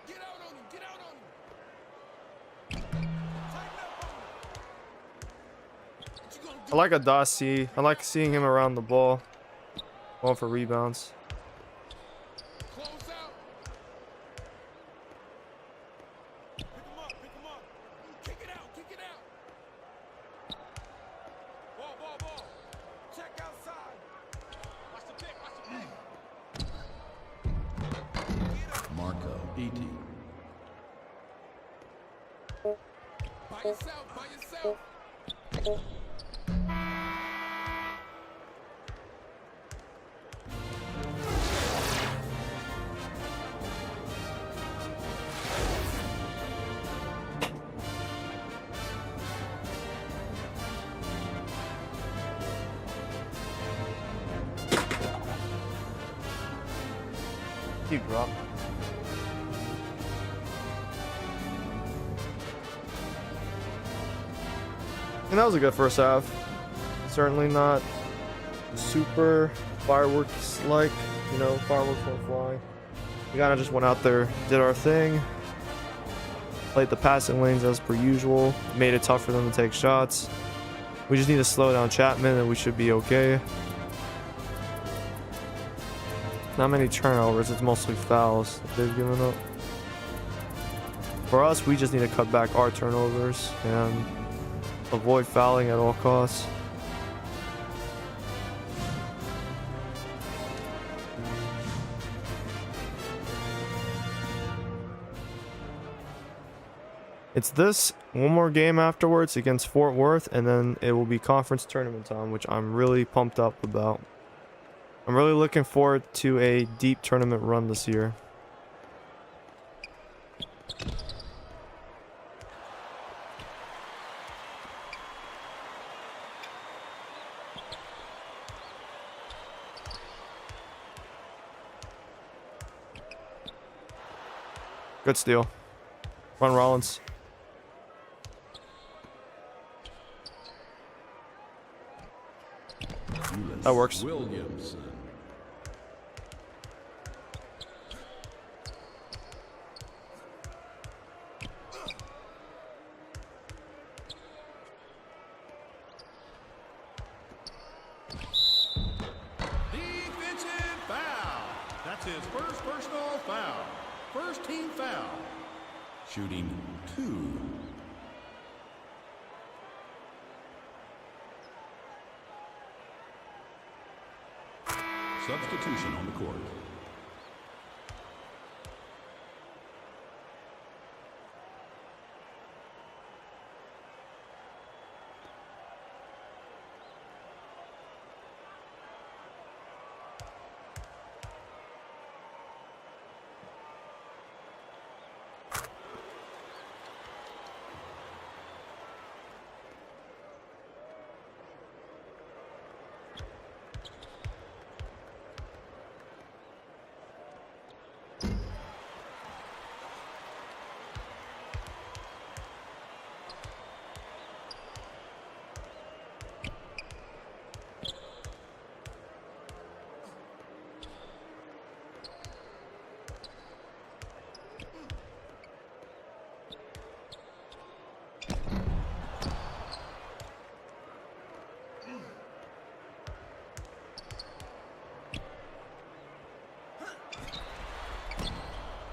Get out on him, Tighten up on him. What you gonna do? I like Adasi. I like seeing him around the ball. Going for rebounds. Close out. Pick him up. Kick it out. Ball. Check outside. Watch the pick. Marco Eaty. By yourself. You drop. And that was a good first half. Certainly not super fireworks like, you know, fireworks went flying. We kind of just went out there, did our thing, played the passing lanes as per usual, made it tough for them to take shots. We just need to slow down Chapman and we should be okay. Not many turnovers, it's mostly fouls that they've given up. For us, we just need to cut back our turnovers and avoid fouling at all costs. It's this, one more game afterwards against Fort Worth, and then it will be conference tournament time, which I'm really pumped up about. I'm really looking forward to a deep tournament run this year. Good steal. Run Rollins. That works. Williamson. Defensive foul. That's his first personal foul. First team foul. Shooting 2. Substitution on the court.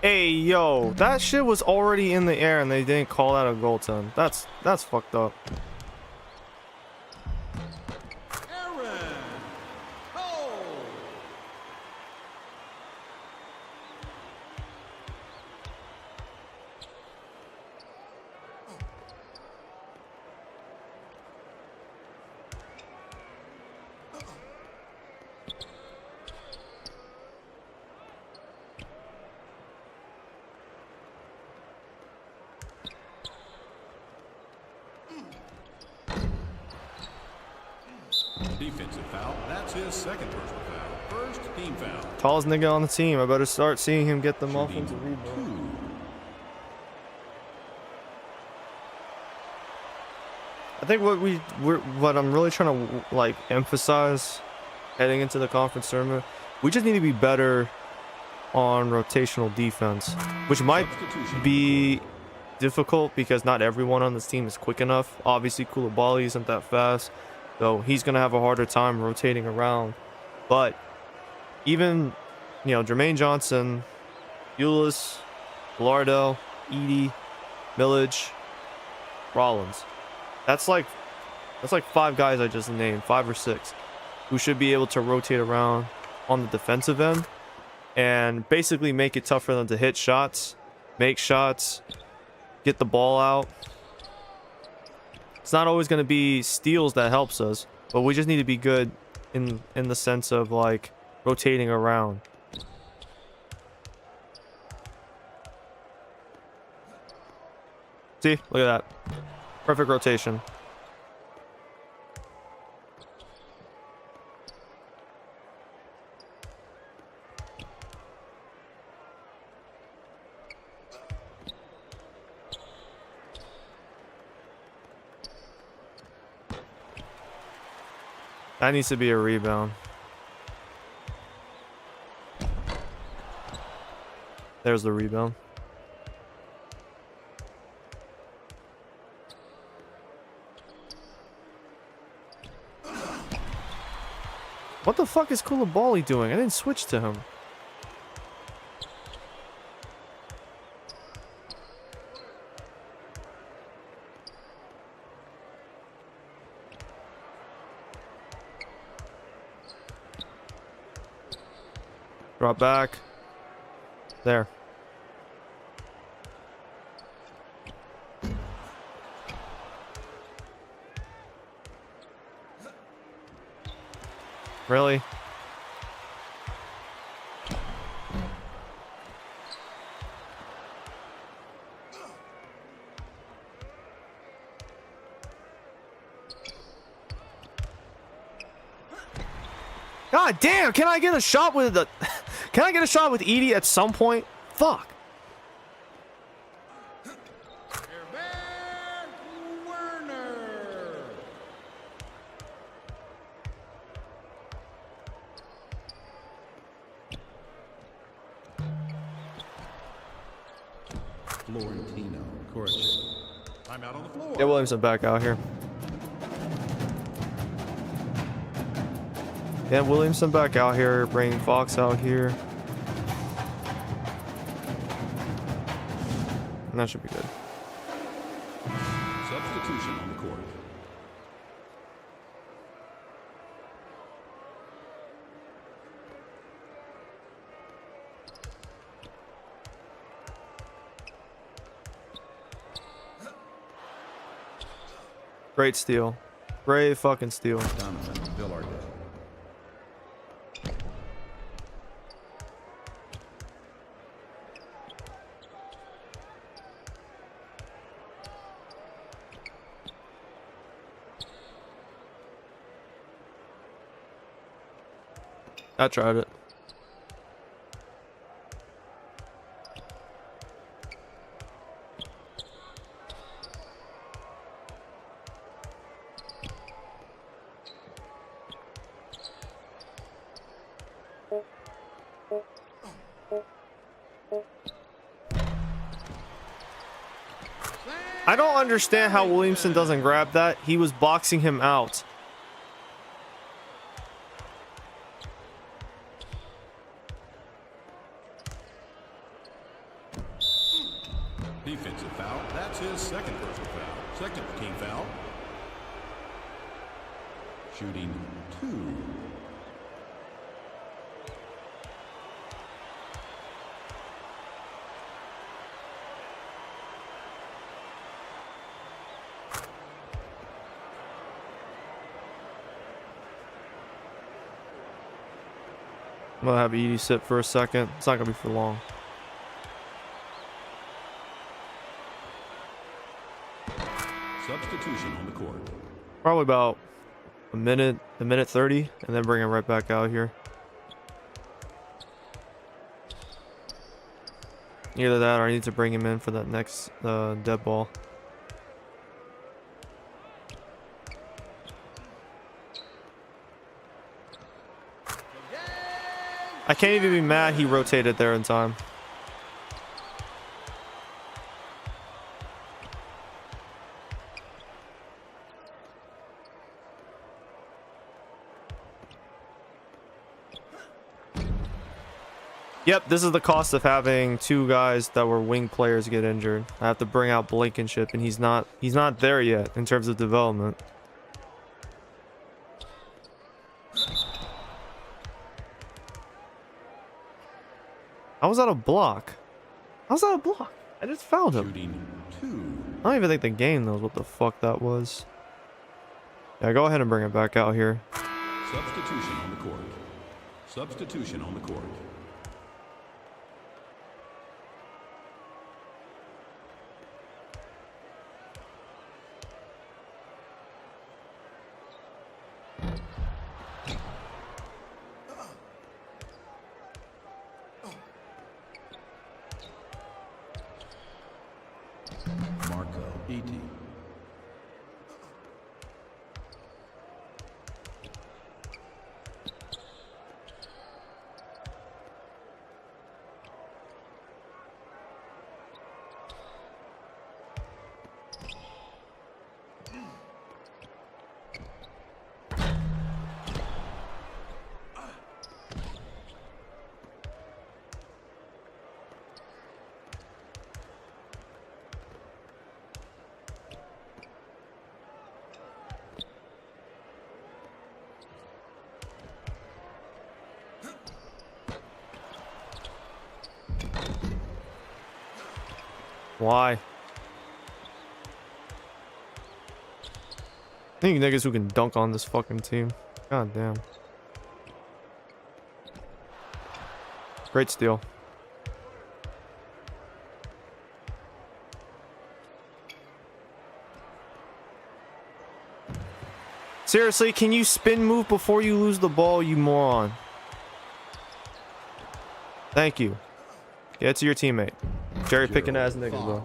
Hey, yo, that shit was already in the air and they didn't call that a goaltend. That's fucked up. Aaron Cole. Defensive foul. That's his second personal foul. First team foul. Tallest nigga on the team. I better start seeing him get them Shooting offensive rebounds. 2. I think what I'm really trying to like emphasize heading into the conference tournament, we just need to be better on rotational defense, which might be difficult because not everyone on this team is quick enough. Obviously, Koulibaly isn't that fast, so he's gonna have a harder time rotating around. But even, you know, Jermaine Johnson, Ulis, Lardell, Edie, Millage, Rollins. That's like 5 guys I just named, 5 or 6, who should be able to rotate around on the defensive end and basically make it tough for them to hit shots, make shots, get the ball out. It's not always going to be steals that helps us, but we just need to be good in the sense of like rotating around. See, look at that. Perfect rotation. That needs to be a rebound. There's the rebound. What the fuck is Koulibaly doing? I didn't switch to him. Drop back. There. Really? God damn, can I get a shot with the can I get a shot with Edie at some point? Fuck. Florentino, correction. Timeout on the floor. Get Williamson back out here. Get Williamson back out here. Bring Fox out here. And that should be good. Substitution on the court. Great steal. Great fucking steal. Donovan Villardo. I tried it. I don't understand how Williamson doesn't grab that. He was boxing him out. foul. Shooting 2. I'm gonna have Edie sit for a second. It's not gonna be for long. Substitution on the court. Probably about a minute 30, and then bring him right back out here. Either that, or I need to bring him in for that next dead ball. I can't even be mad he rotated there in time. Yep, this is the cost of having 2 guys that were wing players get injured. I have to bring out Blankenship, and he's not there yet in terms of development. How was that a block? How's that a block? I just fouled him. Shooting 2. I don't even think the game knows what the fuck that was. Yeah, go ahead and bring it back out here. Substitution on the court. Substitution on the court. Marco, 18. Why? I think niggas who can dunk on this fucking team. God damn. Great steal. Seriously, can you spin move before you lose the ball, you moron? Thank you. Get it to your teammate. Cherry picking ass niggas, bro.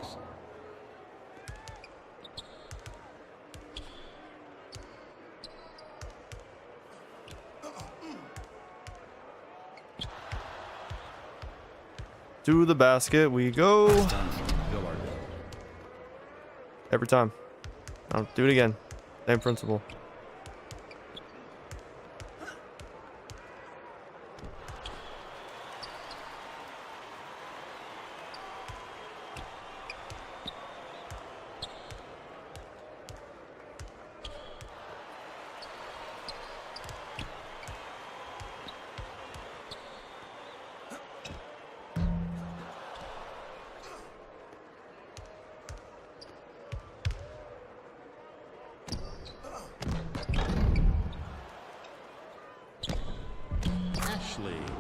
To the basket we go. Every time. I'll do it again. Same principle.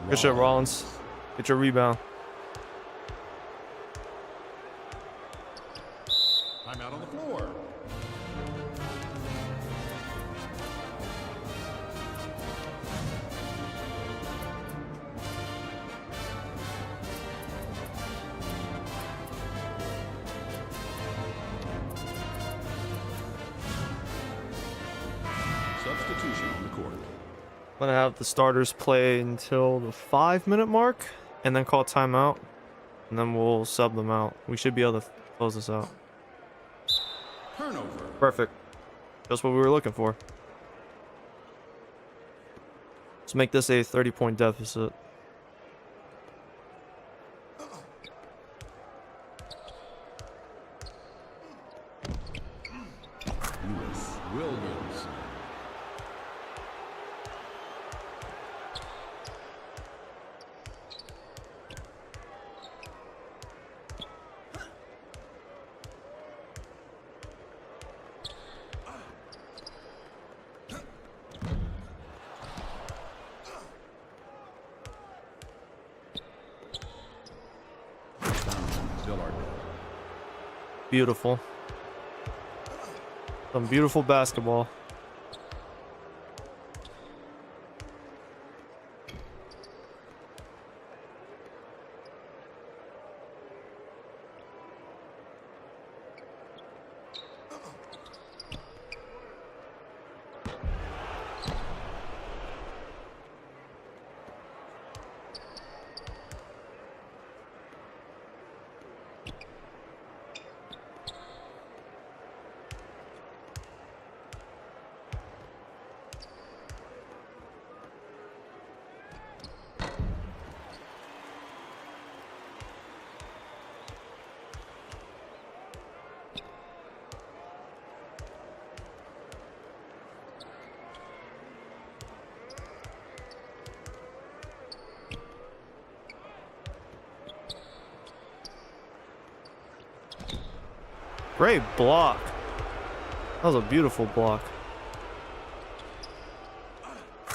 Good shit, Rollins. Get your rebound. I'm out on the floor. Substitution on the court. I'm gonna have the starters play until the 5-minute mark and then call timeout, and then we'll sub them out. We should be able to close this out. Turnover. Perfect. Just what we were looking for. Let's make this a 30-point deficit. Williamson. Beautiful. Some beautiful basketball. Great block. That was a beautiful block.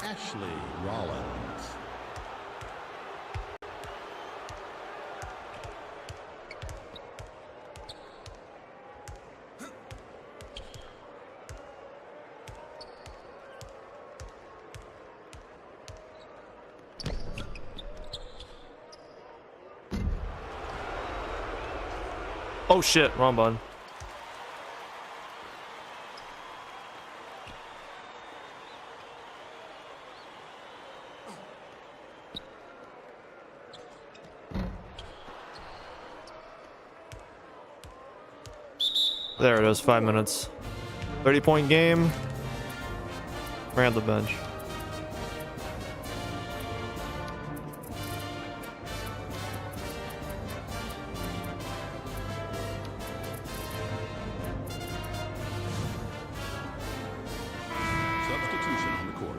Ashley Rollins. Oh shit, wrong button. There it is, 5 minutes. 30-point game. Ran the bench. Substitution on the court.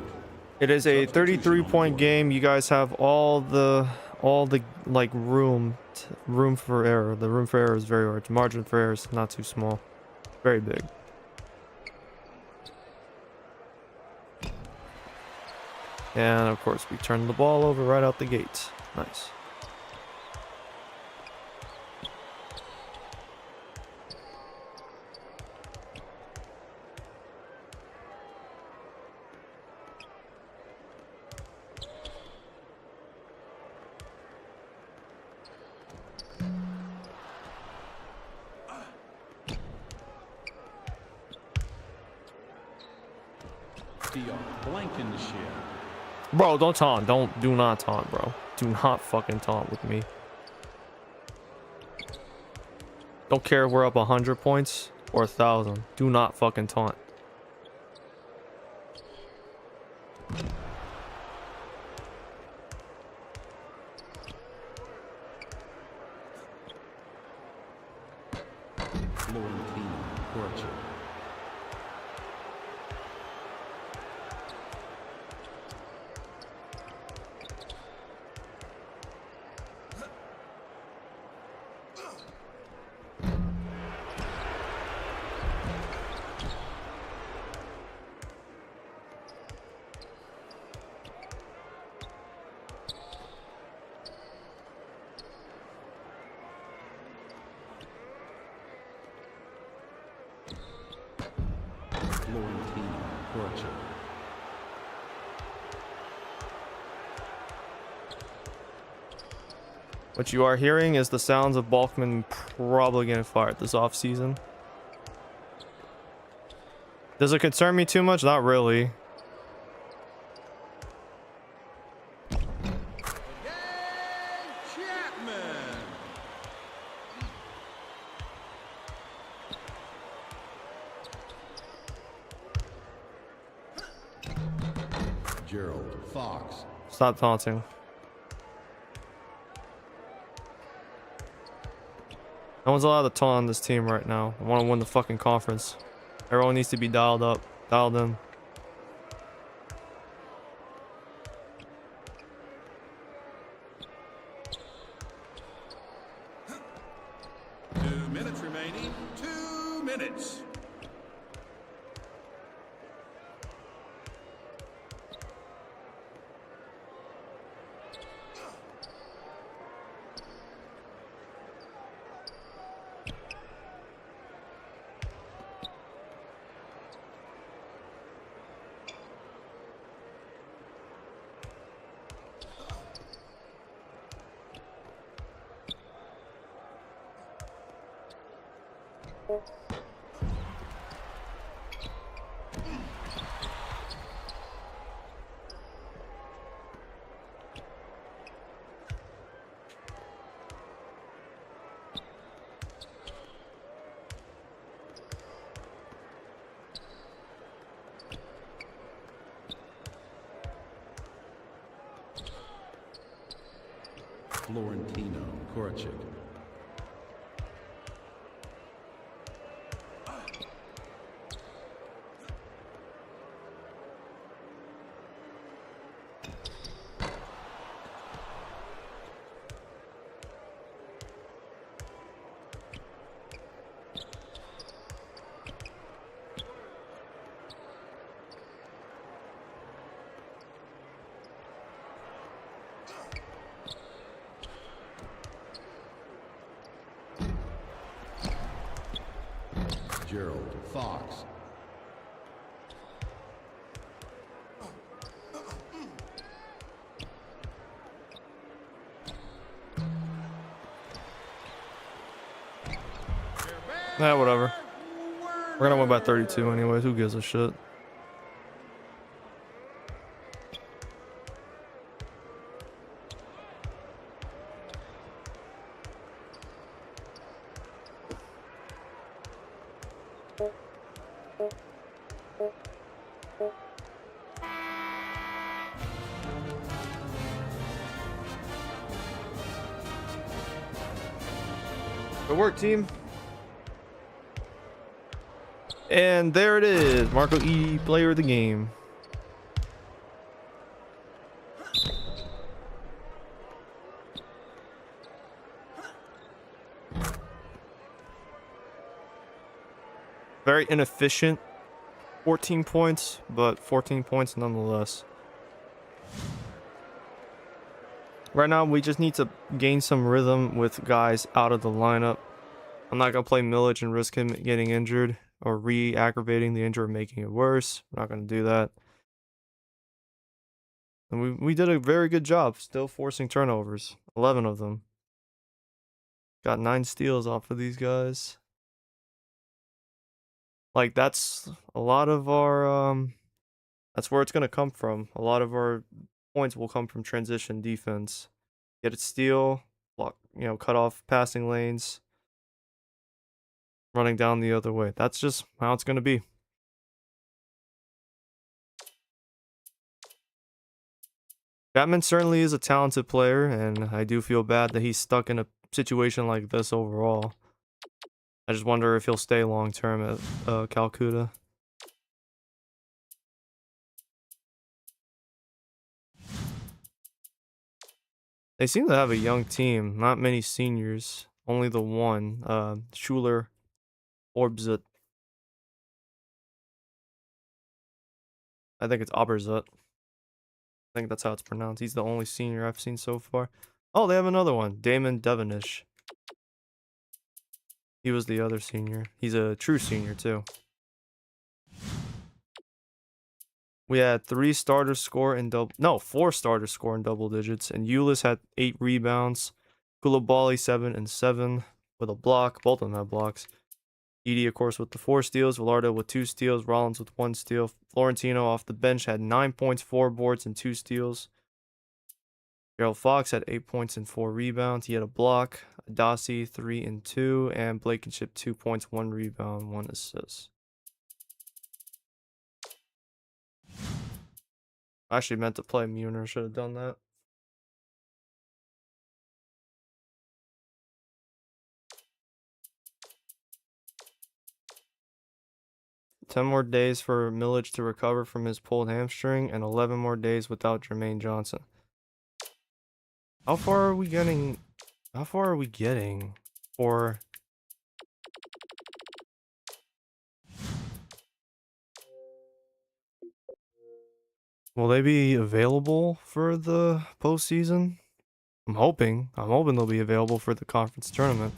It is a 33-point game. You guys have all the like room for error. The room for error is very large. Margin for error is not too small. Very big. And of course, we turn the ball over right out the gate. Nice. Blankenship. Bro, don't taunt. Do not taunt, bro. Do not fucking taunt with me. Don't care if we're up 100 points or 1,000. Do not fucking taunt. What you are hearing is the sounds of Balkman probably getting fired this offseason. Does it concern me too much? Not really. Gerald Fox. Stop taunting. No one's allowed to taunt on this team right now. I want to win the fucking conference. Everyone needs to be dialed up, dialed in. Minutes remaining. 2 minutes. Florentino Korachik. Gerald Fox. Nah, whatever. We're gonna win by 32 anyways. Who gives a shit? Good work, team. And there it is. Marco E, player of the game. Very inefficient. 14 points, but 14 points nonetheless. Right now, we just need to gain some rhythm with guys out of the lineup. I'm not going to play Milic and risk him getting injured or re-aggravating the injury or making it worse. We're not going to do that. And we did a very good job still forcing turnovers. 11 of them. Got 9 steals off of these guys. Like, that's a lot of our... that's where it's going to come from. A lot of our points will come from transition defense. Get a steal, block, cut off passing lanes, running down the other way. That's just how it's going to be. Batman certainly is a talented player, and I do feel bad that he's stuck in a situation like this overall. I just wonder if he'll stay long term at Calcutta. They seem to have a young team, not many seniors, only the one, Schuler Orbzut. I think it's Oberzut. I think that's how it's pronounced. He's the only senior I've seen so far. Oh, they have another one, Damon Devonish. He was the other senior. He's a true senior too. We had 4 starters score in double digits, and Ulis had 8 rebounds. Koulibaly 7 and 7 with a block. Both of them had blocks. Edie, of course, with the 4 steals. Villardo with 2 steals. Rollins with 1 steal. Florentino off the bench had 9 points, 4 boards, and 2 steals. Gerald Fox had 8 points and 4 rebounds. He had a block. Adasi 3 and 2, and Blankenship 2 points, 1 rebound, 1 assist. I actually meant to play Muner. Should have done that. 10 more days for Millage to recover from his pulled hamstring, and 11 more days without Jermaine Johnson. How far are we getting? How far are we getting for? Will they be available for the postseason? I'm hoping. I'm hoping they'll be available for the conference tournament.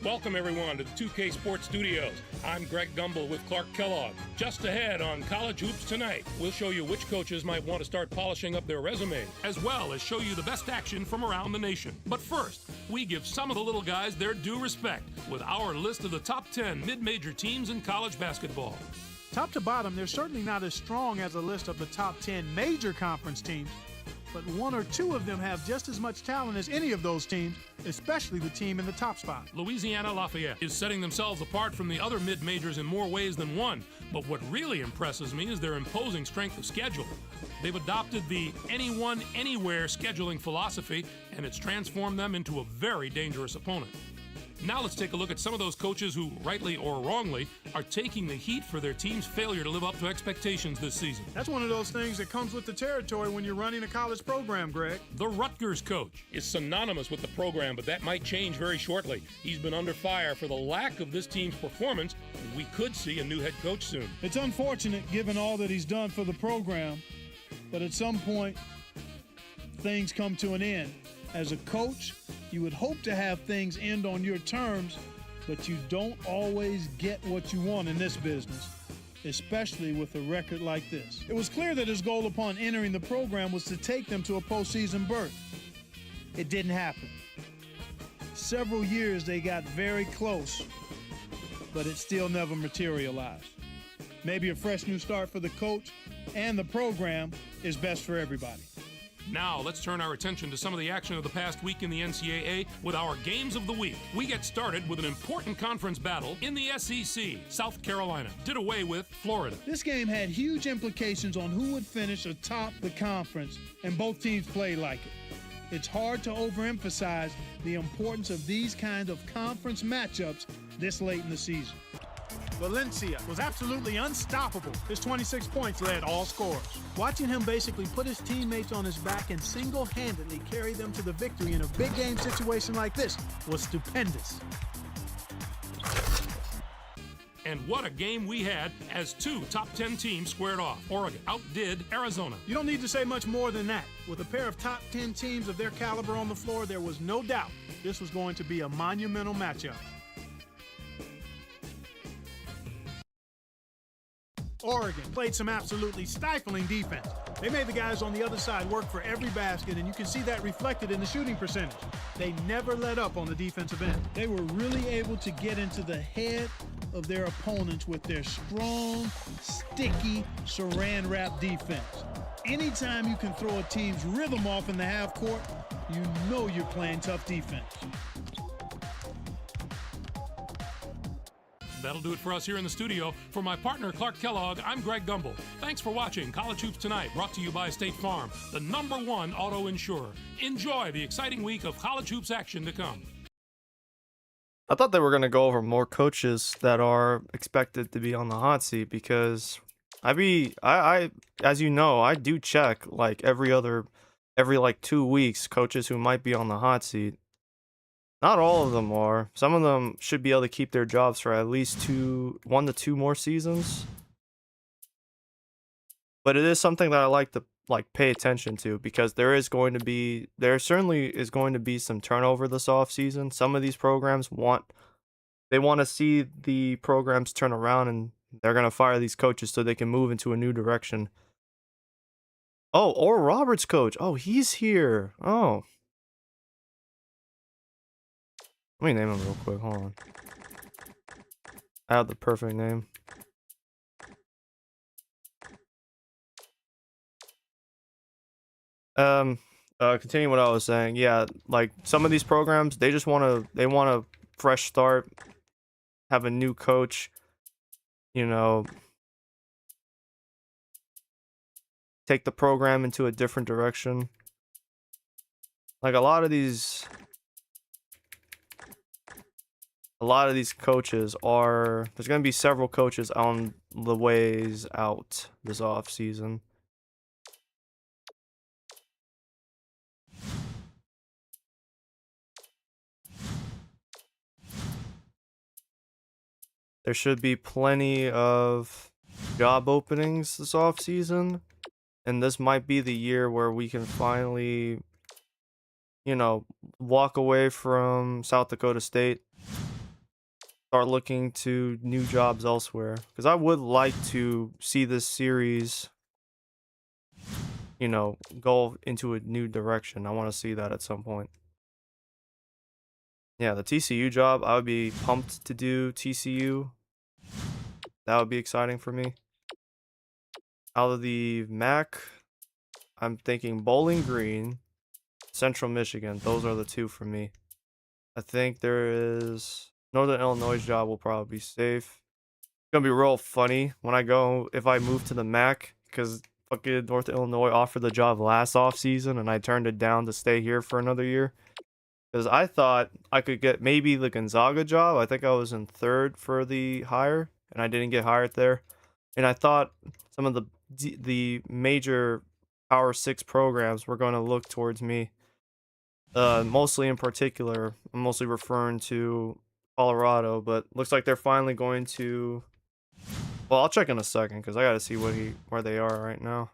Welcome, everyone, to the 2K Sports Studios. I'm Greg Gumbel with Clark Kellogg. Just ahead on College Hoops Tonight, we'll show you which coaches might want to start polishing up their resume, as well as show you the best action from around the nation. But first, we give some of the little guys their due respect with our list of the top 10 mid-major teams in college basketball. Top to bottom, they're certainly not as strong as a list of the top 10 major conference teams, but one or two of them have just as much talent as any of those teams, especially the team in the top spot. Louisiana Lafayette is setting themselves apart from the other mid-majors in more ways than one, but what really impresses me is their imposing strength of schedule. They've adopted the anyone, anywhere scheduling philosophy, and it's transformed them into a very dangerous opponent. Now let's take a look at some of those coaches who, rightly or wrongly, are taking the heat for their team's failure to live up to expectations this season. That's one of those things that comes with the territory when you're running a college program, Greg. The Rutgers coach is synonymous with the program, but that might change very shortly. He's been under fire for the lack of this team's performance, and we could see a new head coach soon. It's unfortunate given all that he's done for the program, but at some point, things come to an end. As a coach, you would hope to have things end on your terms, but you don't always get what you want in this business, especially with a record like this. It was clear that his goal upon entering the program was to take them to a postseason berth. It didn't happen. Several years they got very close, but it still never materialized. Maybe a fresh new start for the coach and the program is best for everybody. Now, let's turn our attention to some of the action of the past week in the NCAA with our Games of the Week. We get started with an important conference battle in the SEC. South Carolina did away with Florida. This game had huge implications on who would finish atop the conference, and both teams played like it. It's hard to overemphasize the importance of these kinds of conference matchups this late in the season. Valencia was absolutely unstoppable. His 26 points led all scorers. Watching him basically put his teammates on his back and single-handedly carry them to the victory in a big game situation like this was stupendous. And what a game we had as two top 10 teams squared off. Oregon outdid Arizona. You don't need to say much more than that. With a pair of top 10 teams of their caliber on the floor, there was no doubt this was going to be a monumental matchup. Oregon played some absolutely stifling defense. They made the guys on the other side work for every basket, and you can see that reflected in the shooting percentage. They never let up on the defensive end. They were really able to get into the head of their opponents with their strong, sticky, saran wrap defense. Anytime you can throw a team's rhythm off in the half court, you know you're playing tough defense. That'll do it for us here in the studio. For my partner, Clark Kellogg, I'm Greg Gumbel. Thanks for watching College Hoops Tonight, brought to you by State Farm, the #1 auto insurer. Enjoy the exciting week of college hoops action to come. I thought they were going to go over more coaches that are expected to be on the hot seat, because I as you know, I do check like every 2 weeks coaches who might be on the hot seat. Not all of them are. Some of them should be able to keep their jobs for at least 1 to 2 more seasons. But it is something that I like to pay attention to, because there certainly is going to be some turnover this offseason. Some of these programs want to see the programs turn around, and they're going to fire these coaches so they can move into a new direction. Oh, Oral Roberts coach. Oh, he's here. Oh. Let me name him real quick. Hold on. I have the perfect name. Continue what I was saying. Yeah, like some of these programs, they want a fresh start, have a new coach, you know, take the program into a different direction. Like a lot of these coaches are, there's going to be several coaches on the ways out this off season. There should be plenty of job openings this off season, and this might be the year where we can finally, you know, walk away from South Dakota State, start looking to new jobs elsewhere. Because I would like to see this series, you know, go into a new direction. I want to see that at some point. Yeah, the TCU job, I would be pumped to do TCU. That would be exciting for me. Out of the MAC, I'm thinking Bowling Green, Central Michigan. Those are the two for me. I think there is Northern Illinois job will probably be safe. It's gonna be real funny when if I move to the MAC, because fucking North Illinois offered the job last off season and I turned it down to stay here for another year. Because I thought I could get maybe the Gonzaga job. I think I was in third for the hire, and I didn't get hired there. And I thought some of the major Power 6 programs were going to look towards me. Mostly in particular, I'm mostly referring to Colorado, but looks like they're finally going to... Well, I'll check in a second, because I got to see where they are right now.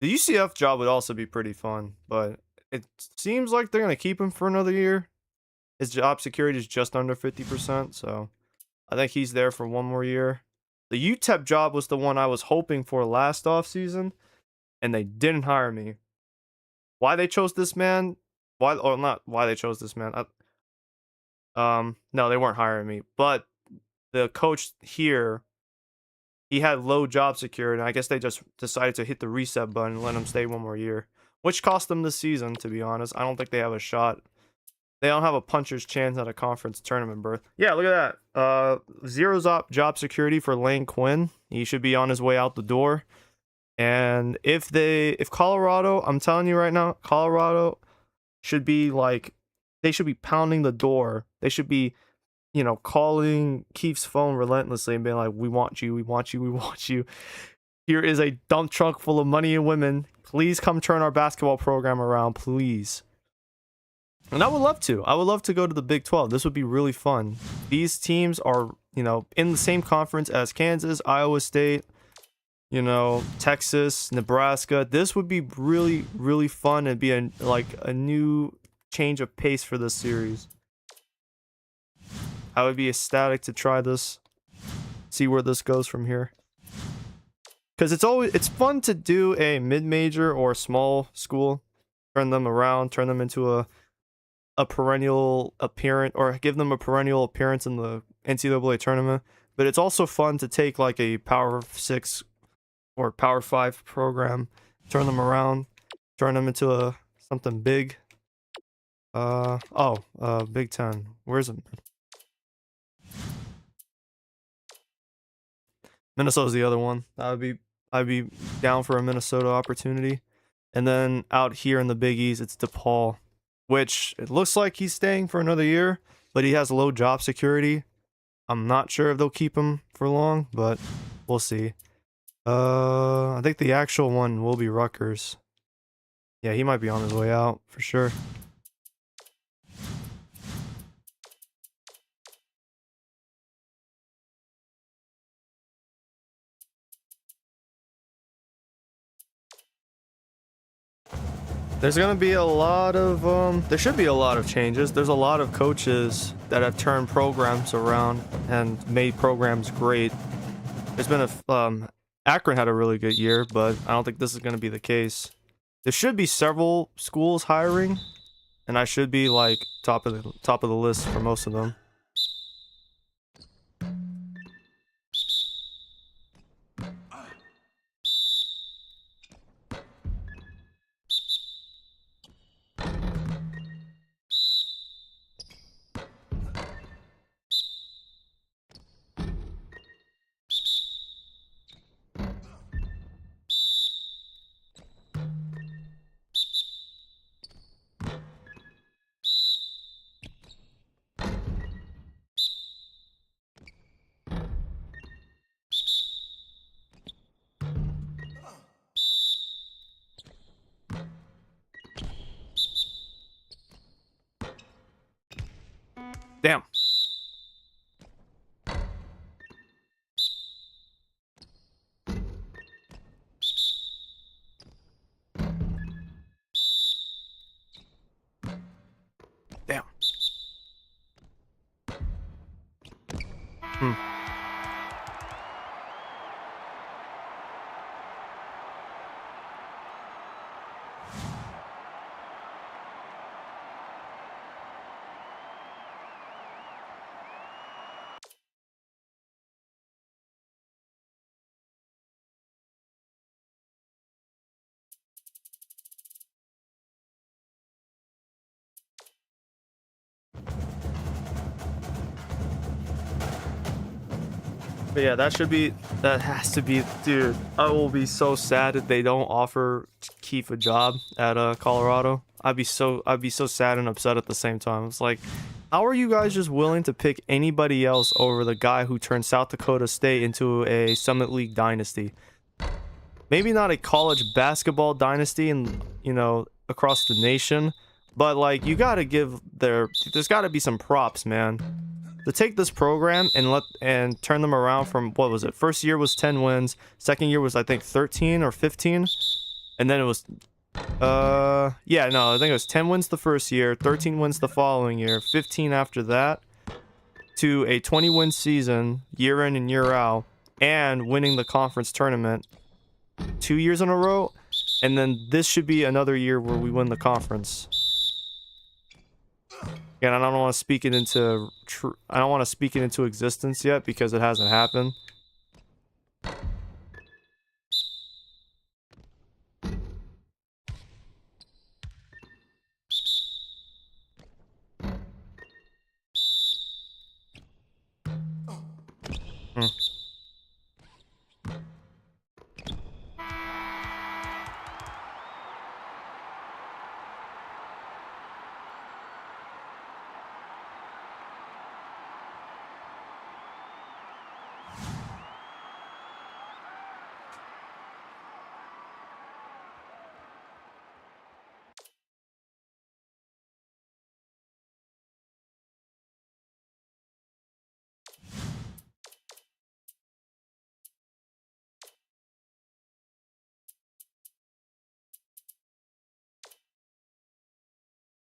The UCF job would also be pretty fun, but it seems like they're going to keep him for another year. His job security is just under 50%, so I think he's there for one more year. The UTEP job was the one I was hoping for last offseason, and they didn't hire me. Why they chose this man? Not why they chose this man. No, they weren't hiring me, but the coach here, he had low job security, and I guess they just decided to hit the reset button and let him stay one more year, which cost them this season, to be honest. I don't think they have a shot. They don't have a puncher's chance at a conference tournament berth. Yeah, look at that. Zero job security for Lane Quinn. He should be on his way out the door. And if Colorado, I'm telling you right now, Colorado should be like, they should be pounding the door. They should be, you know, calling Keefe's phone relentlessly and being like, we want you, we want you, we want you. Here is a dump truck full of money and women. Please come turn our basketball program around, please. And I would love to. I would love to go to the Big 12. This would be really fun. These teams are, you know, in the same conference as Kansas, Iowa State, you know, Texas, Nebraska. This would be really, really fun and be a new change of pace for this series. I would be ecstatic to try this, see where this goes from here. Because it's fun to do a mid-major or a small school, turn them around, turn them into a perennial appearance, or give them a perennial appearance in the NCAA tournament. But it's also fun to take like a Power 6 or Power 5 program, turn them around, turn them into something big. Big 10. Where's it? Minnesota's the other one. I'd be down for a Minnesota opportunity. And then out here in the Big East, it's DePaul, which it looks like he's staying for another year, but he has low job security. I'm not sure if they'll keep him for long, but we'll see. I think the actual one will be Rutgers. Yeah, he might be on his way out for sure. There's gonna be a lot of there should be a lot of changes. There's a lot of coaches that have turned programs around and made programs great. There's been Akron had a really good year, but I don't think this is gonna be the case. There should be several schools hiring, and I should be like top of the list for most of them. Damn. Damn. Hmm. But yeah, that has to be, dude. I will be so sad if they don't offer Keefe a job at Colorado. I'd be so sad and upset at the same time. It's like, how are you guys just willing to pick anybody else over the guy who turned South Dakota State into a Summit League dynasty? Maybe not a college basketball dynasty and, you know, across the nation, but like you gotta there's gotta be some props, man. To take this program and turn them around from, what was it? First year was 10 wins. Second year was, I think, 13 or 15. And then it was, yeah, no, I think it was 10 wins the first year, 13 wins the following year, 15 after that, to a 20-win season, year in and year out, and winning the conference tournament 2 years in a row. And then this should be another year where we win the conference. Again, I don't want to speak it into existence yet because it hasn't happened. Hmm.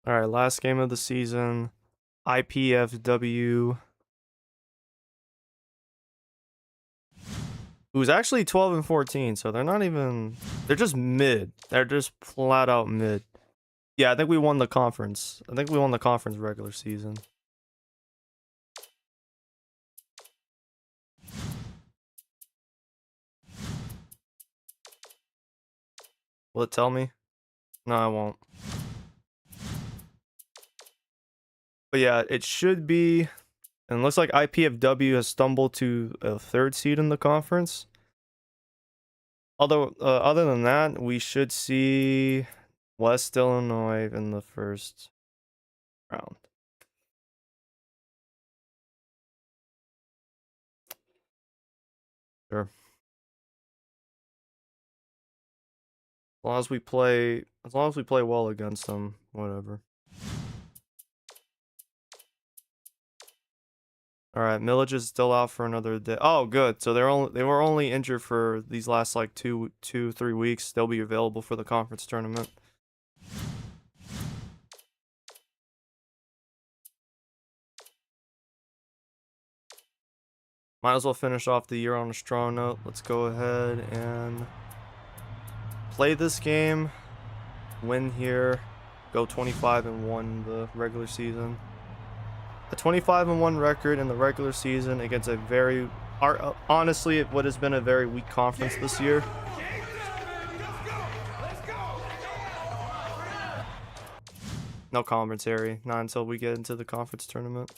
All right, last game of the season, IPFW, who's actually 12 and 14, so they're just mid. They're just flat out mid. Yeah, I think we won the conference. I think we won the conference regular season. Will it tell me? No, I won't. But yeah, it should be. And it looks like IPFW has stumbled to a 3rd seed in the conference. Although, other than that, we should see West Illinois in the first round. Sure. As long as we play well against them, whatever. All right, Millage is still out for another day. Oh, good. So they were only injured for these last like 3 weeks. They'll be available for the conference tournament. Might as well finish off the year on a strong note. Let's go ahead and play this game, win here, go 25-1 the regular season. A 25-1 record in the regular season against a honestly, what has been a very weak conference this year. No commentary, not until we get into the conference tournament.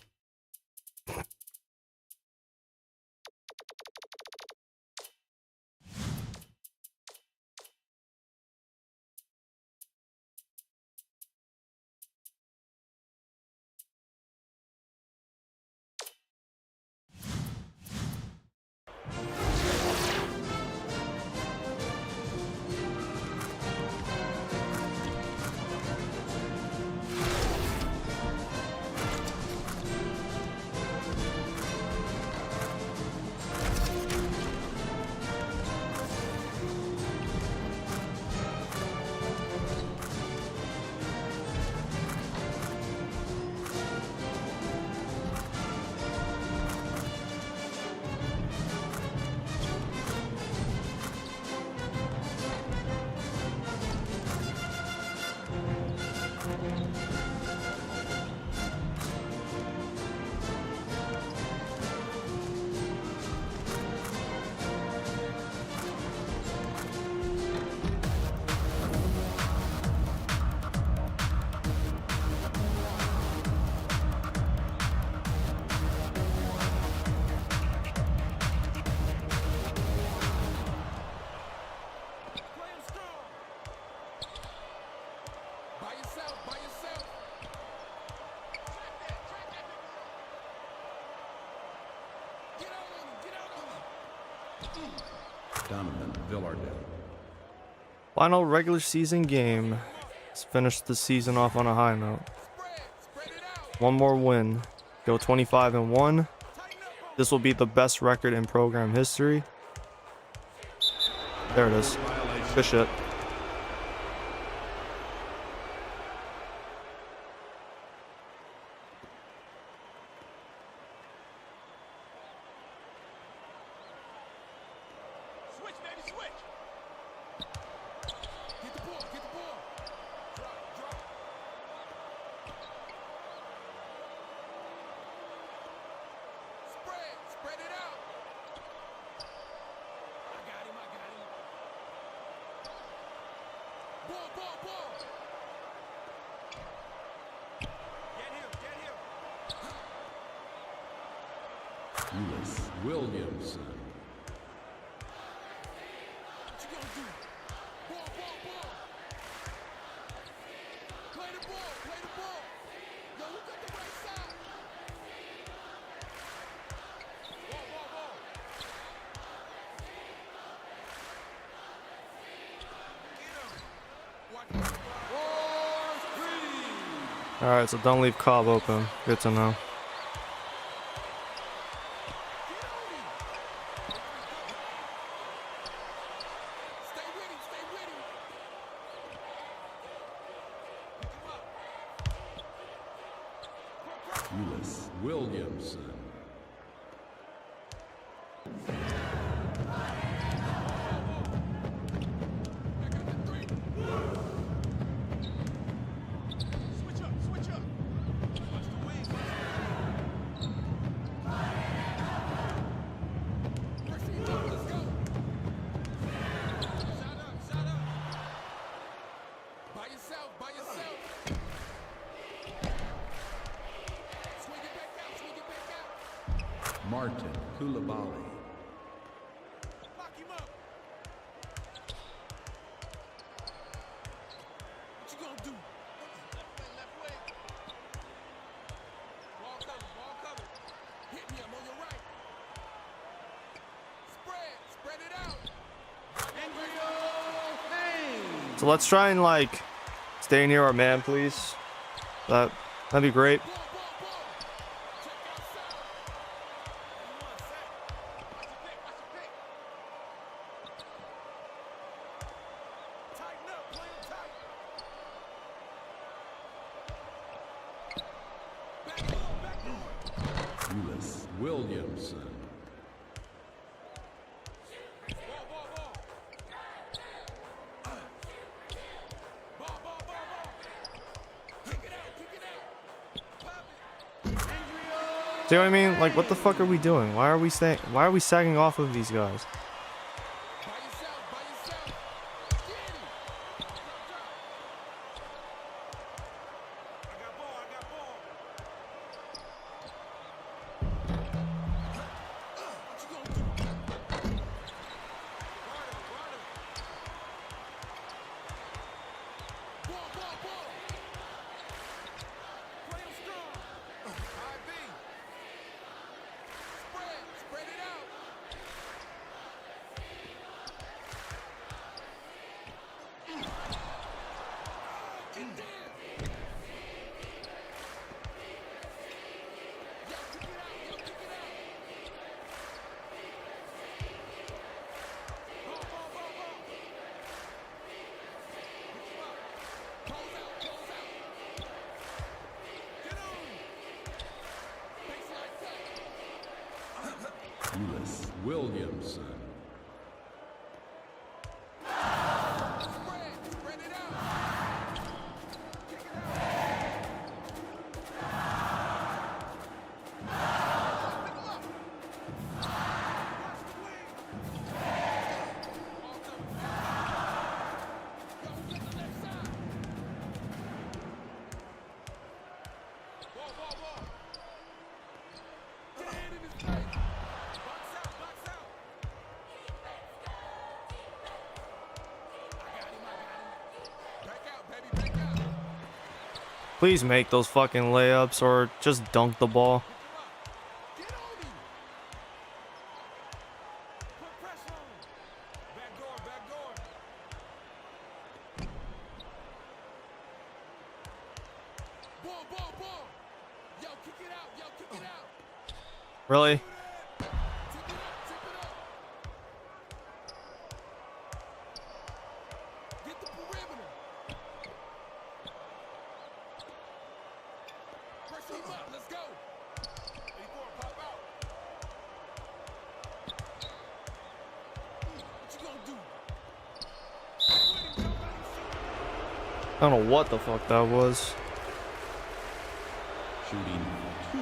Donovan Villardell. Final regular season game. Let's finish the season off on a high note. One more win. Go 25-1. This will be the best record in program history. There it is. Good shit. Switch, baby, switch. Get the ball, get the ball. Drop, drop. Spread it out. I got him. Ball. Get him. Lewis Williamson. What you gonna do? Ball. Play the ball. Yo, who got the right side? Ball. Get him. Watch. Alright, so don't leave Cobb open. Good to know. Stay with him. Pick him up. Lewis Williamson. Back up to 3. Switch up. Watch the wing. Let's go. Shut up. By yourself. Swing it back out. Martin Koulibaly. Lock him up. What you gonna do? Left way. Ball covered. Hit me, I'm on your right. Spread it out. So let's try and like stay near our man, please. That'd be great. Ball. Check outside. One sec. Watch your pick. Tighten up, play him tight. Back door. Lewis Williamson. Ball. Kick it out. Pop it. See what I mean? Like, what the fuck are we doing? Why are we sagging off of these guys? By yourself. Get him. Drop. I got ball. What you gonna do? Guard him. Ball. Play him strong. High B. Spread it out. Get down. Yo, kick it out. Ball. Close out. Get on. Baseline cut. Lewis Williamson. Spread it out. Kick it out. Pick him up. Watch the wing. Ball covered. Yo, get the left side. Ball. Get in his face. Box out. I got him. Back out. Please make those fucking layups or just dunk the ball. Get on him. Put pressure Really? Get the perimeter. Press him up. Let's go. 84, pop out. What you gonna do? I don't know what the fuck that was. Shooting 2.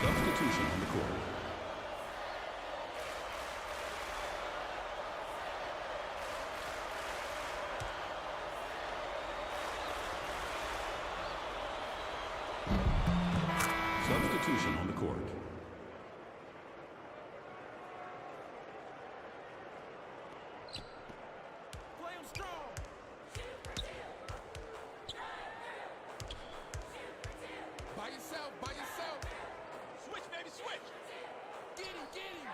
Substitution on the court. Substitution on the court. Play him strong. By yourself, by yourself. Switch, baby, switch. Get him, get him.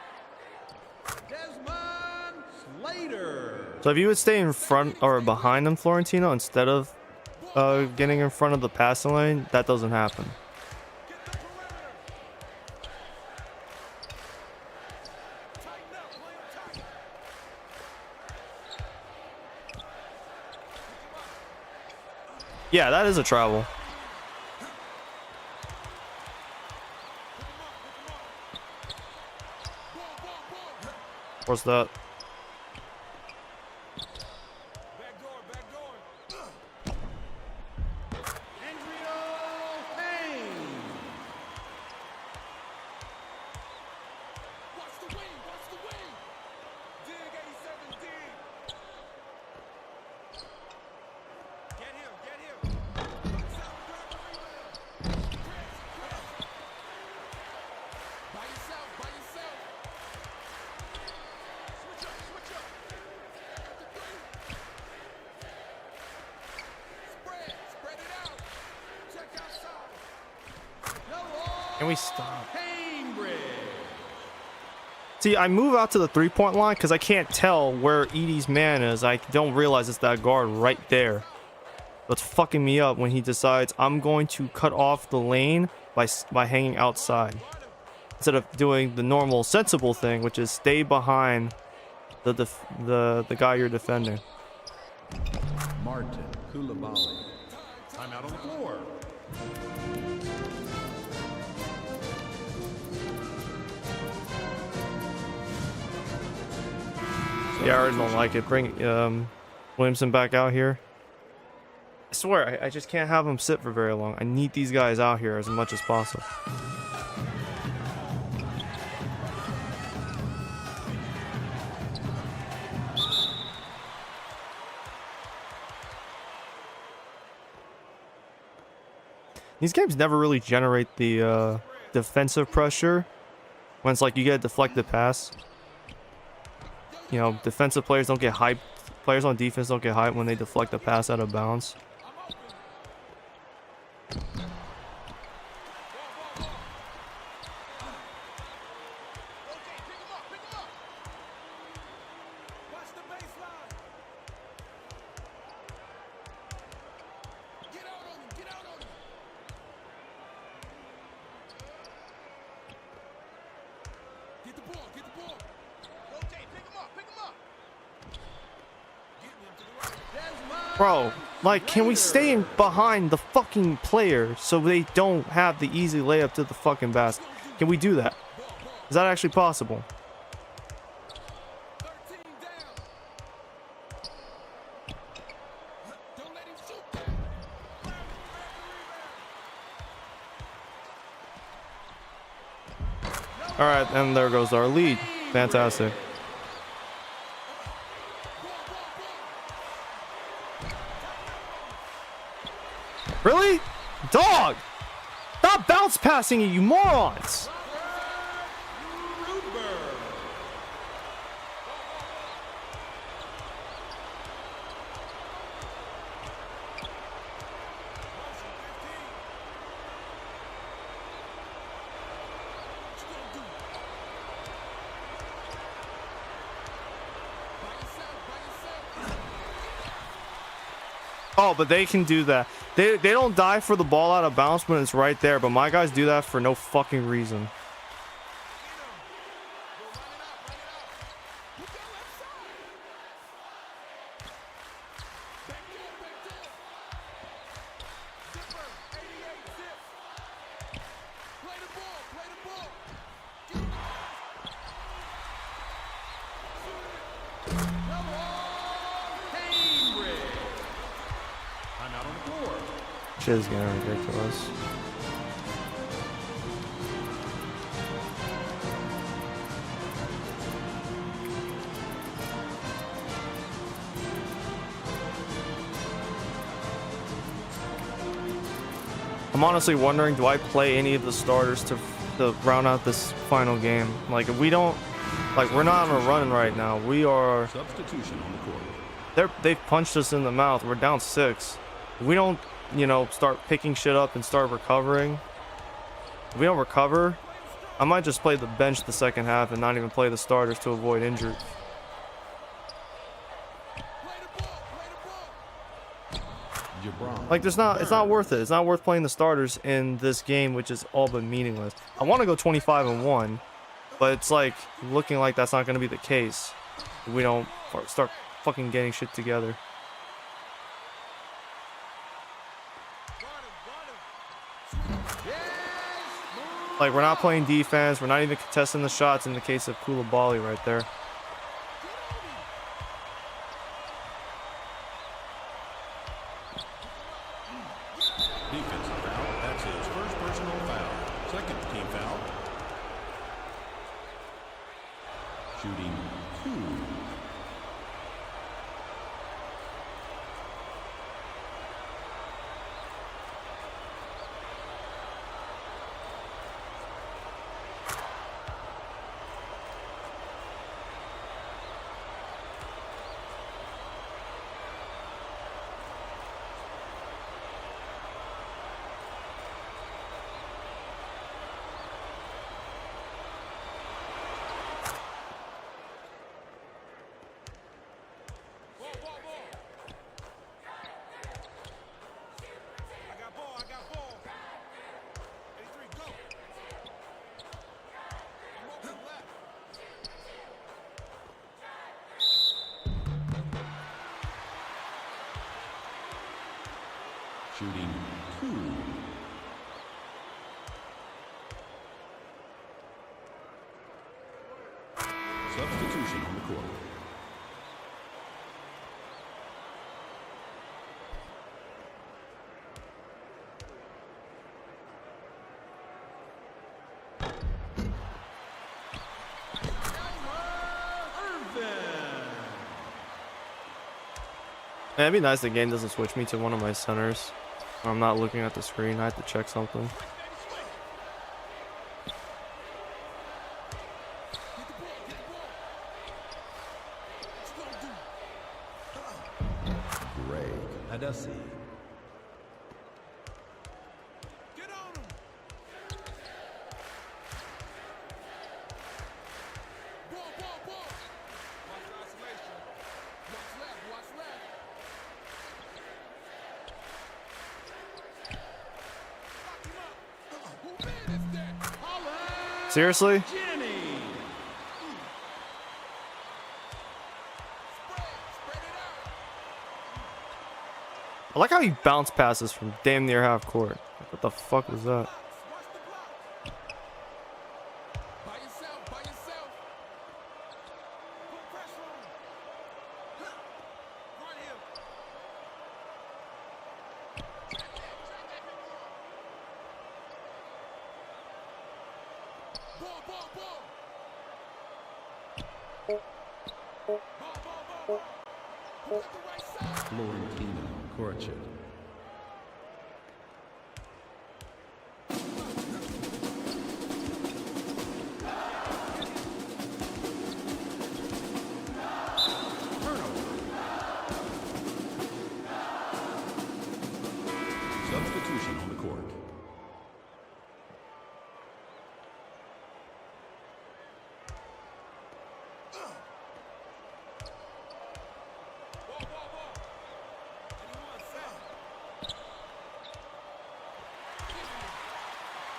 Desmond Slater. So if you would stay in front or behind them, Florentino, instead of getting in front of the passing lane, that doesn't happen. Get the perimeter. Tighten up, play him tight. Yeah, that is a travel. What's that? Back door, back door. Andrea Payne. Watch the wing, watch the wing. Dig 87, dig. Get him, get him. Box out, grab the rebound. Press. By yourself, by yourself. Switch up, switch up. At the three. Spread it out. Check outside. Can we stop? Cambridge. See, I move out to the 3-point line because I can't tell where Edie's man is. I don't realize it's that guard right there. That's fucking me up when he decides I'm going to cut off the lane by hanging outside. Instead of doing the normal sensible thing, which is stay behind the guy you're defending. Martin Koulibaly. Timeout on the floor. Yeah, I already don't like it. Bring Williamson back out here. I swear, I just can't have him sit for very long. I need these guys out here as much as possible. These games never really generate the defensive pressure when it's like you get a deflected pass. You know, defensive players don't get hyped. Players on defense don't get hyped when they deflect a pass out of bounds. Rotate, pick him up, pick him up. Watch the baseline. Get out on him, get out on him. Get the ball, get the ball. Rotate, pick him up, pick him up. Get him to the right. Bro, like, can we stay in behind the fucking player so they don't have the easy layup to the fucking basket? Can we do that? Is that actually possible? 13 down. Don't let him shoot that. Grab the rebound. All right, and there goes our lead. Fantastic. Really? Dog! Stop bounce passing it, you morons! No, but they can do that. They don't die for the ball out of bounds when it's right there, but my guys do that for no fucking reason. Shit is getting ridiculous. I'm honestly wondering, do I play any of the starters to round out this final game? Like, if we don't, like, we're not on a run right now. We are. Substitution on the court. They've punched us in the mouth. We're down 6. If we don't, you know, start picking shit up and start recovering. If we don't recover, I might just play the bench the second half and not even play the starters to avoid injury. Like, it's not worth it. It's not worth playing the starters in this game, which is all but meaningless. I want to go 25-1, but it's like looking like that's not going to be the case if we don't start fucking getting shit together. Like, we're not playing defense. We're not even contesting the shots in the case of Koulibaly right there. Defensive foul. That's his first personal foul. Second team foul. Shooting 2. Shooting 2. Substitution on the court. Man, it'd be nice the game doesn't switch me to one of my centers. I'm not looking at the screen. I have to check something. Greg Hadassi. Seriously? I like how he bounce passes from damn near half court. Like, what the fuck was that? Florentino Korachit. Substitution on the court.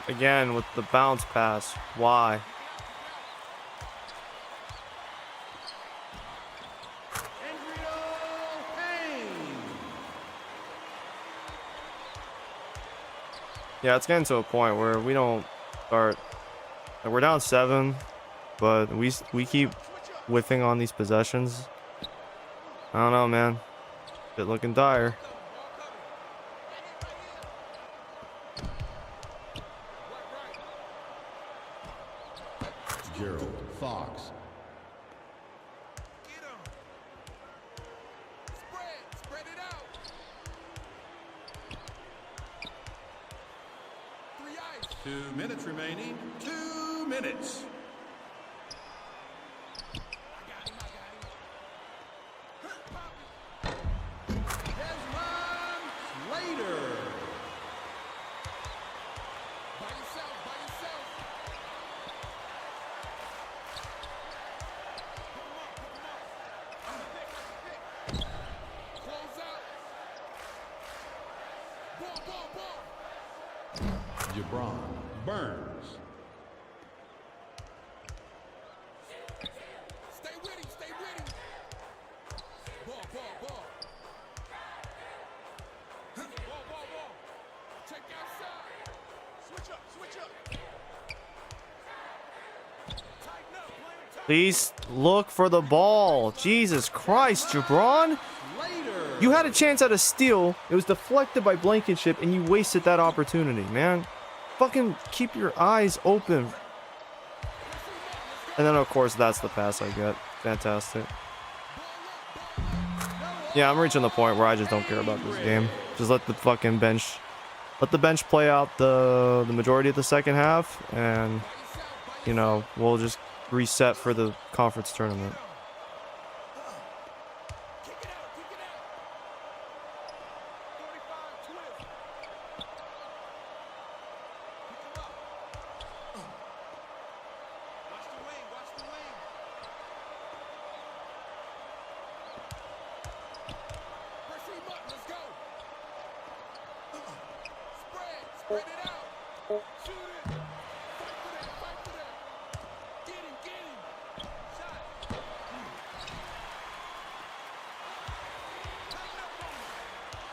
Again with the bounce pass. Why? Yeah, it's getting to a point where we don't start. Like, we're down 7, but we keep whiffing on these possessions. I don't know, man. Shit looking dire. Gerald Fox. Get him. Spread it out. 3 ice. 2 minutes remaining. 2 minutes. Desmond Slater. By yourself. Pick him up. Close out. Ball. Jabron Burns. Stay with him. Ball. Ball. Check outside. Switch up. Tighten up, player. Please look for the ball. Jesus Christ, Jabron. You had a chance at a steal. It was deflected by Blankenship, and you wasted that opportunity, man. Fucking keep your eyes open. And then, of course, that's the pass I get. Fantastic. Yeah, I'm reaching the point where I just don't care about this game. Just let the fucking bench... Let the bench play out the majority of the second half, and, you know, we'll just reset for the conference tournament. Kick it out. 45 twist. Pick him up. Watch the wing. Press him up. Let's go. Spread it out. Shoot it. Fight for that. Get him. Shot. Tighten up on him.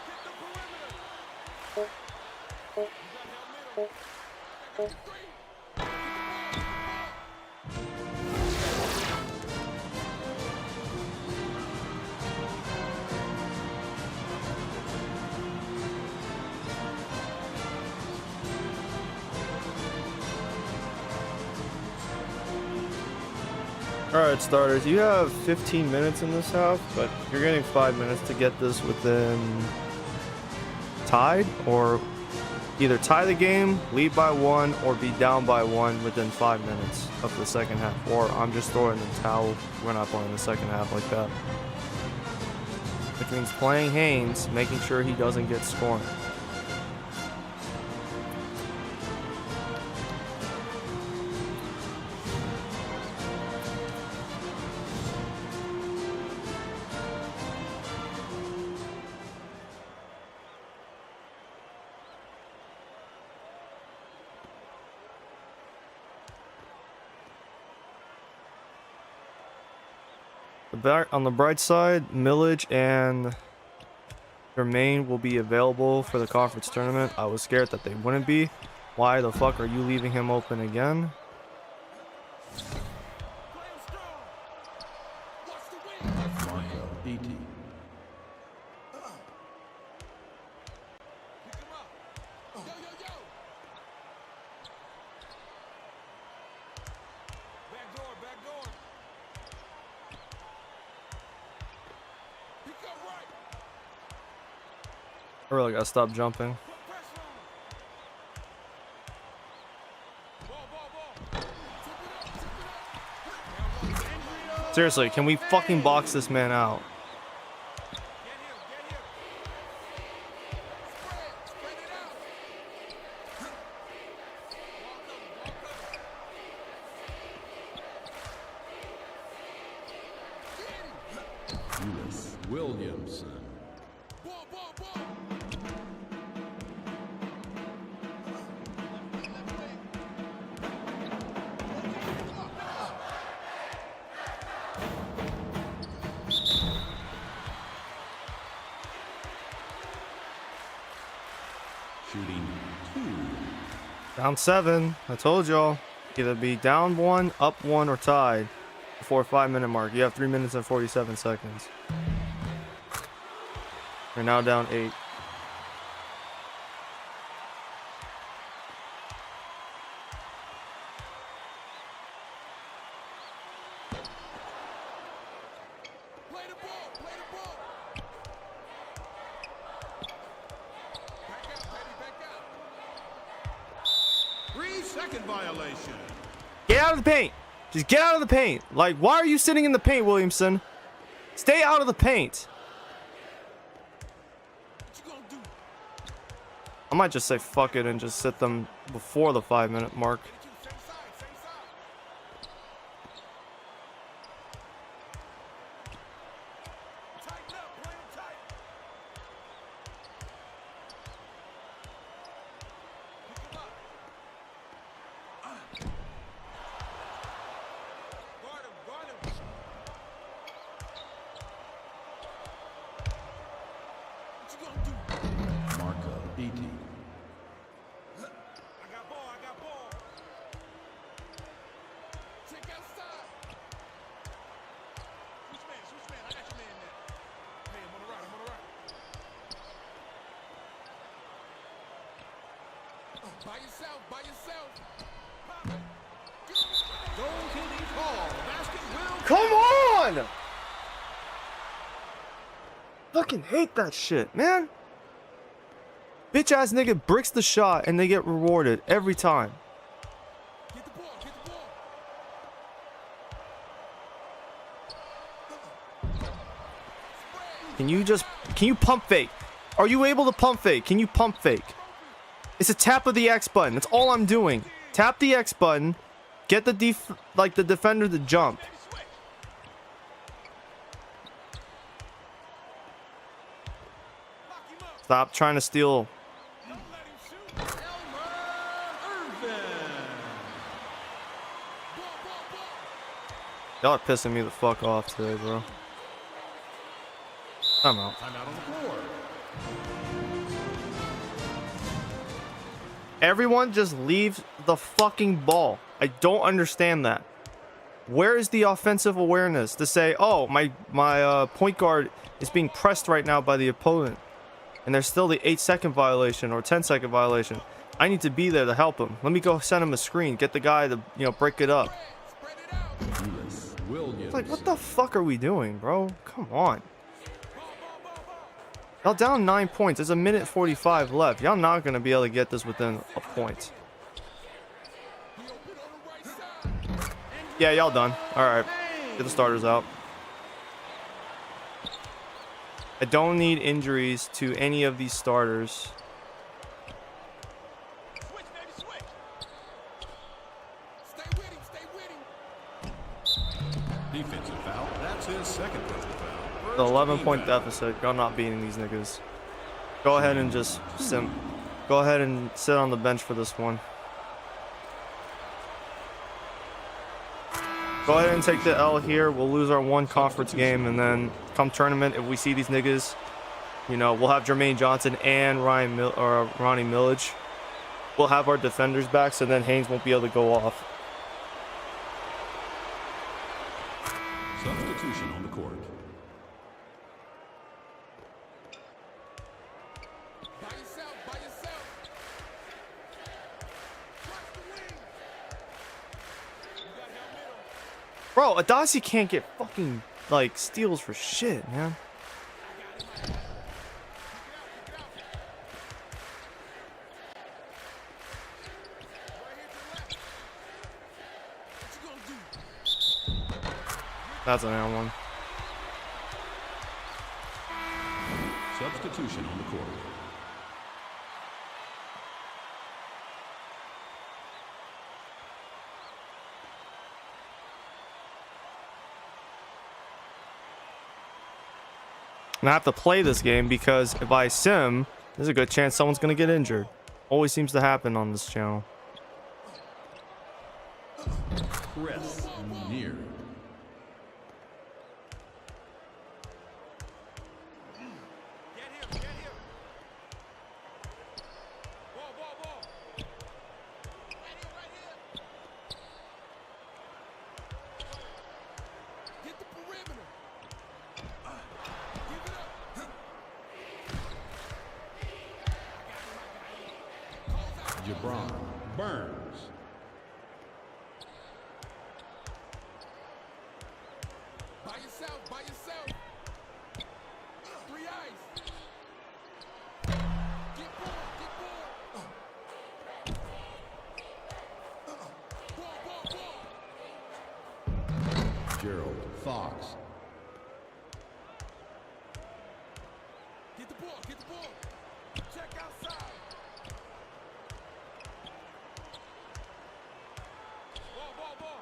Hit the perimeter. You got him middle. I got the 3. Alright, starters, you have 15 minutes in this half, but you're getting 5 minutes to get this within tied, or either tie the game, lead by 1, or be down by 1 within 5 minutes of the second half. Or I'm just throwing the towel. We're not playing the second half like that. Which means playing Haynes, making sure he doesn't get scoring. On the bright side, Millage and Jermaine will be available for the conference tournament. I was scared that they wouldn't be. Why the fuck are you leaving him open again? Marco E.T. I really gotta stop jumping. Seriously, can we fucking box this man out? Williamson. Down 7. I told y'all. Either be down 1, up 1, or tied before 5-minute mark. You have 3 minutes and 47 seconds. You're now down 8. Play the ball. Play the ball. Back out, baby. Back out. 3-second violation. Get out of the paint. Just get out of the paint. Like, why are you sitting in the paint, Williamson? Stay out of the paint. What you gonna do? I might just say fuck it and just sit them before the 5-minute mark. Same side, same side. Tighten up, play him tight. Pick him up. Guard him, guard him. What you gonna do? Marco, 18. I got ball, I got ball. Check outside. Switch man, I got your man there. Hey, I'm on the right, I'm on the right. By yourself, by yourself. Pop it. Goaltending call. Basket will. Come on! Fucking hate that shit, man. Bitch ass nigga bricks the shot and they get rewarded every time. Get the ball, get the ball. Can you pump fake? Are you able to pump fake? Can you pump fake? It's a tap of the X button. That's all I'm doing. Tap the X button. Get the defender to jump. Baby, switch. Lock him up. Stop trying to steal. Don't let him shoot. Elmer Irvin. Ball. Y'all are pissing me the fuck off today, bro. I'm out. Timeout on the floor. Everyone just leaves the fucking ball. I don't understand that. Where is the offensive awareness to say, oh, my point guard is being pressed right now by the opponent, and there's still the 8-second violation or 10-second violation. I need to be there to help him. Let me go send him a screen. Get the guy to, break it up. Spread it out. Lewis Williams. It's like, what the fuck are we doing, bro? Come on. Ball, ball, ball, ball. Y'all down 9 points. There's a minute 45 left. Y'all not going to be able to get this within a point. He open on the right side. Yeah, y'all done. All right. Get the starters out. I don't need injuries to any of these starters. Switch, baby, switch. Stay with him, stay with him. Defensive foul. That's his second personal foul. The First 11-point team foul. deficit. Y'all not beating these niggas. Go ahead and just go ahead and sit on the bench for this one. Go ahead and take the L here. We'll lose our one conference game, and then come tournament, if we see these niggas, we'll have Jermaine Johnson and Ronnie Millage. We'll have our defenders back, so then Haynes won't be able to go off. Substitution on the court. By yourself, by yourself. Watch the wing. You got helmet on. Bro, Adasi can't get fucking, steals for shit, man. Kick it out. Right here to the left. What you gonna do? That's an L one. Substitution on the court. And I have to play this game because if I sim, there's a good chance someone's going to get injured. Always seems to happen on this channel. Chris Near. Get him, get him. Ball, ball, ball. Jabron Burns. By yourself, by yourself. 3 ice. Get board, get board. Ball, ball, ball. Gerald Fox. Get the ball, get the ball. Check outside. Ball, ball, ball.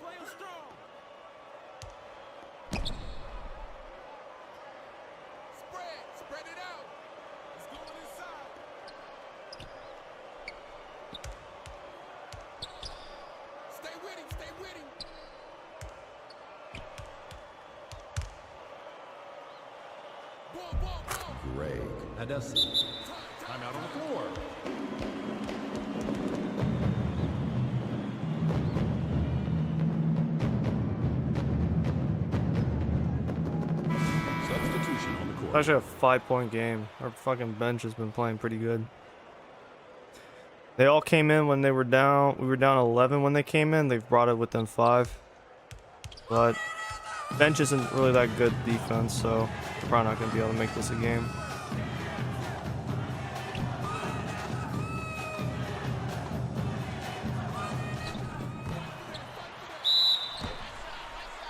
Play 'em strong. Spread it out. It's going inside. Stay with him, stay with him. Ball, ball, ball. Greg Hadassah. Timeout on the floor. Substitution on the court. Actually, a 5-point game. Our fucking bench has been playing pretty good. They all came in when they were down. We were down 11 when they came in. They've brought it within 5. But bench isn't really that good defense, so we're probably not going to be able to make this a game.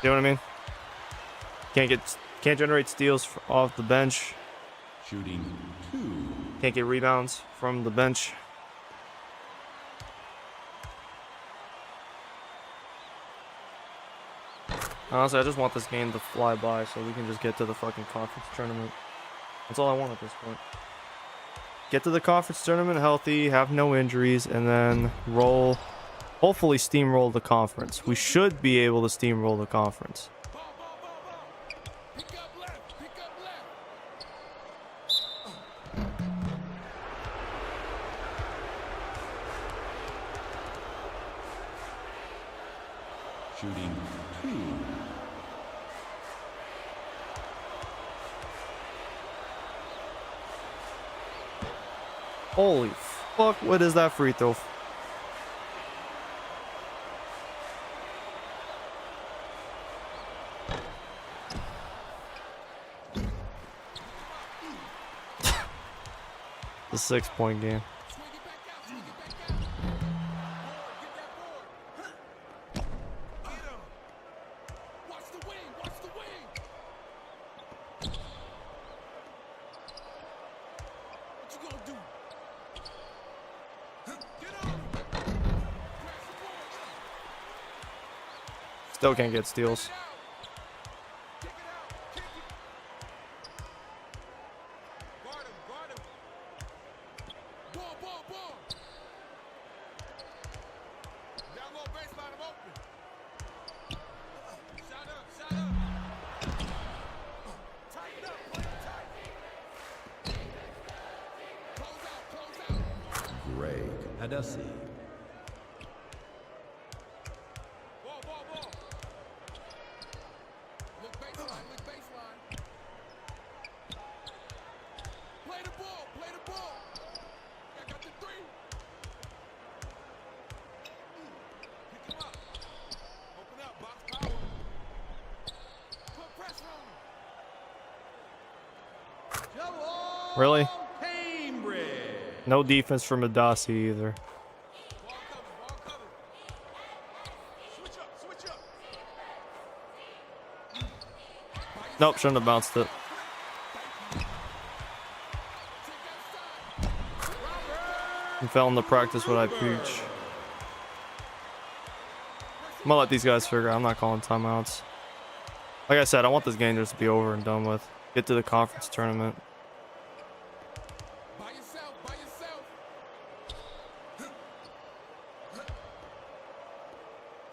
You know what I mean? Can't generate steals off the bench. Shooting 2. Can't get rebounds from the bench. Honestly, I just want this game to fly by so we can just get to the fucking conference tournament. That's all I want at this point. Get to the conference tournament healthy, have no injuries, and then roll. Hopefully steamroll the conference. We should be able to steamroll the conference. Ball, ball, ball, ball. Pick up left, pick up left. Shooting 2. Holy fuck, what is that free throw? The 6-point game. Swing it back out, swing it back out. Board, get that board. Get him. Watch the wing, watch the wing. What you gonna do? Get on him. Crash the board. Still can't get steals. Kick it out, kick it. Guard him, guard him. Ball, ball, ball. Down low baseline, I'm open. Shot up, shot up. Tighten up, play it tight. Close out, close out. Greg Hadassah. Ball, ball, ball. Look baseline, look baseline. Play the ball, play the ball. I got the 3. Pick him up. Open up, box power. Put pressure on him. Really? Cambridge. No defense from Adasi either. Ball coming, ball coming. Switch up, switch up. Nope, shouldn't have bounced it. I'm failing to practice what I preach. I'm gonna let these guys figure out. I'm not calling timeouts. Like I said, I want this game just to be over and done with. Get to the conference tournament. By yourself, by yourself.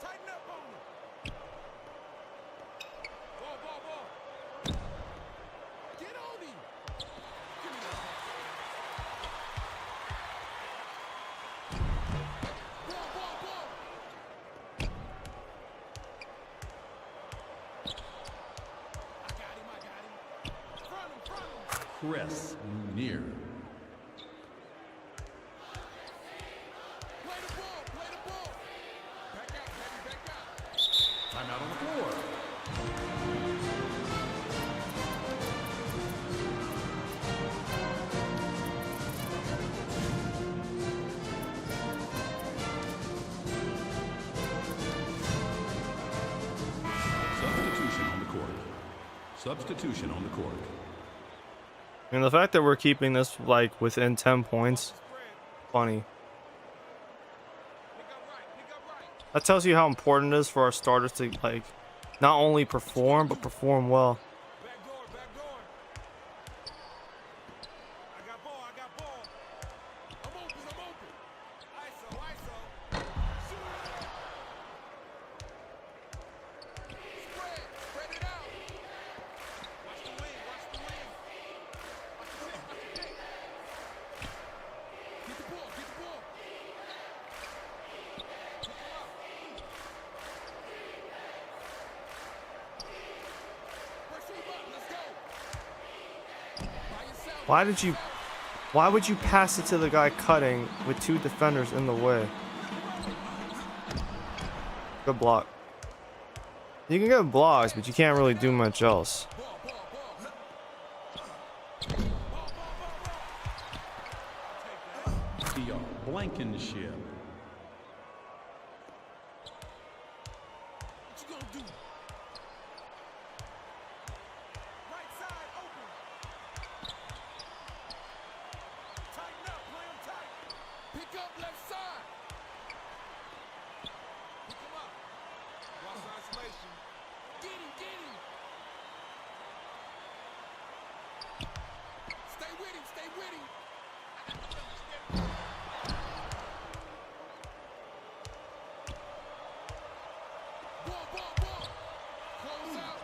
Tighten up on him. Ball, ball, ball. Get on him. Give me that. Chris Neer. Play the ball, play the ball. Back out, baby, back out. Timeout on the floor. Substitution on the court. Substitution on the court. And the fact that we're keeping this like within 10 points, funny. Pick up right, pick up right. That tells you how important it is for our starters to like not only perform but perform well. Back door, back door. I got ball, I got ball. I'm open, I'm open. ISO, ISO. Shoot it. Spread it out. Watch the wing, watch the wing. Watch the wing, watch the wing. Get the ball, get the ball. Pick him up. Pressure him up, let's go. By yourself. Why would you pass it to the guy cutting with 2 defenders in the way? Good block. You can get blocks, but you can't really do much else. Ball, ball, ball. The Blankenship. What you gonna do? Right side open. Tighten up, play him tight. Pick up left side. Pick him up. Watch the isolation. Get him, get him. Stay with him, stay with him. Ball, ball, ball. Close out.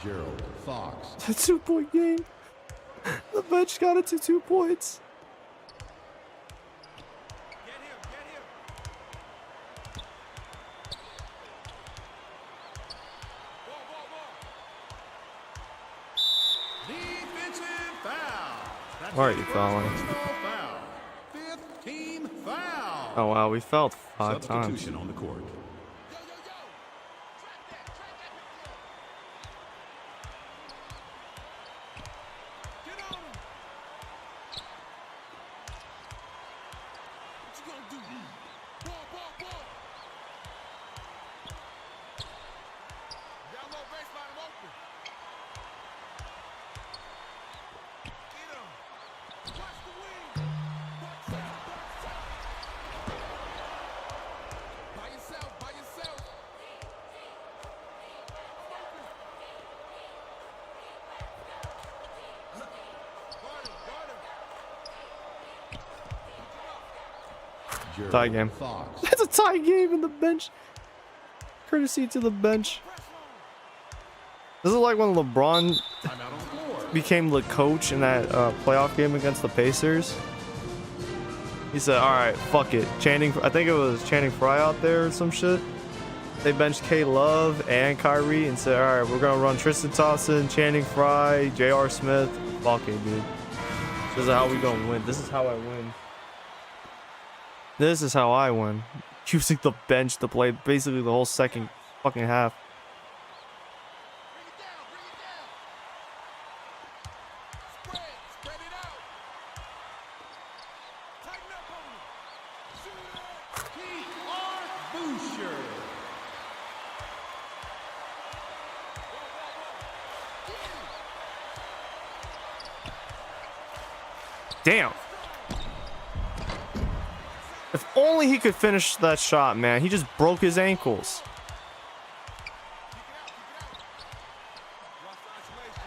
Gerald Fox. A 2-point game. The bench got it to 2 points. Get him, get him. Ball, ball, ball. Defensive foul. That's Why are his you first fouling? personal foul. 5th team foul. Oh wow, we fouled 5 times. Substitution on the court. Yo, yo, yo. Trap that Get on him. What you gonna do? Ball, ball, ball. Down low baseline, I'm open. Get him. Watch the wing. Box out, box out. By yourself, by yourself. Guard him, guard him. Gerald Tie game. Fox. It's a tie game in the bench. Courtesy to the bench. Press on him. This is like when LeBron Timeout on the floor. became the coach in that playoff game against the Pacers. He said, all right, fuck it. I think it was Channing Frye out there or some shit. They benched K Love and Kyrie and said, all right, we're going to run Tristan Thompson, Channing Frye, J.R. Smith. Fuck it, dude. This is how we going to win. This is how I win. This is how I win. Using the bench to play basically the whole second fucking half. Bring it down, bring it down. Spread it out. Tighten up on him. Shoot it. Keefe Boucher. Damn. If only he could finish that shot, man. He just broke his ankles. Watch the isolation.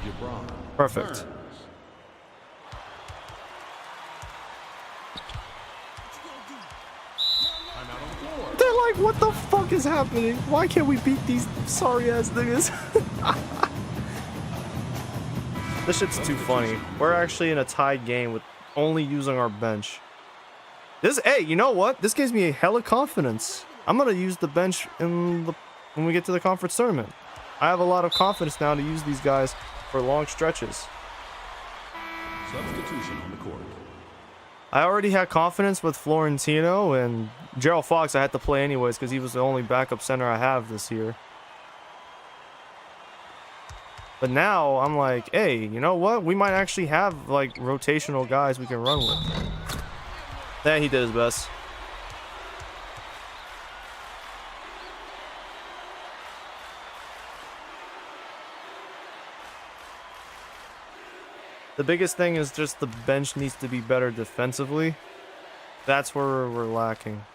Gibran. Perfect. Burns. Timeout on the floor. They're like, what the fuck is happening? Why can't we beat these sorry ass niggas? This shit's too funny. We're actually in a tied game with only using our bench. Hey, you know what? This gives me a hella confidence. I'm gonna use the bench when we get to the conference tournament. I have a lot of confidence now to use these guys for long stretches. Substitution on the court. I already had confidence with Florentino, and Gerald Fox I had to play anyways because he was the only backup center I have this year. But now I'm like, hey, you know what? We might actually have like rotational guys we can run with. Yeah, he did his best. The biggest thing is just the bench needs to be better defensively. That's where we're lacking.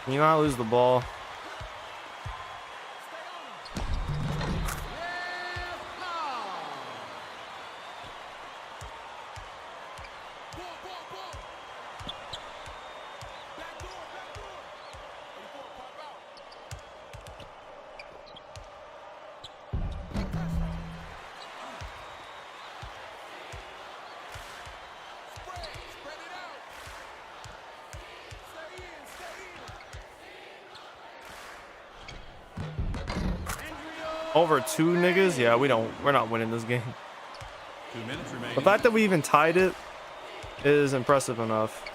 You know I lose the ball. Over 2 niggas? Yeah, we're not winning this game. 2 minutes remaining. The fact that we even tied it is impressive enough.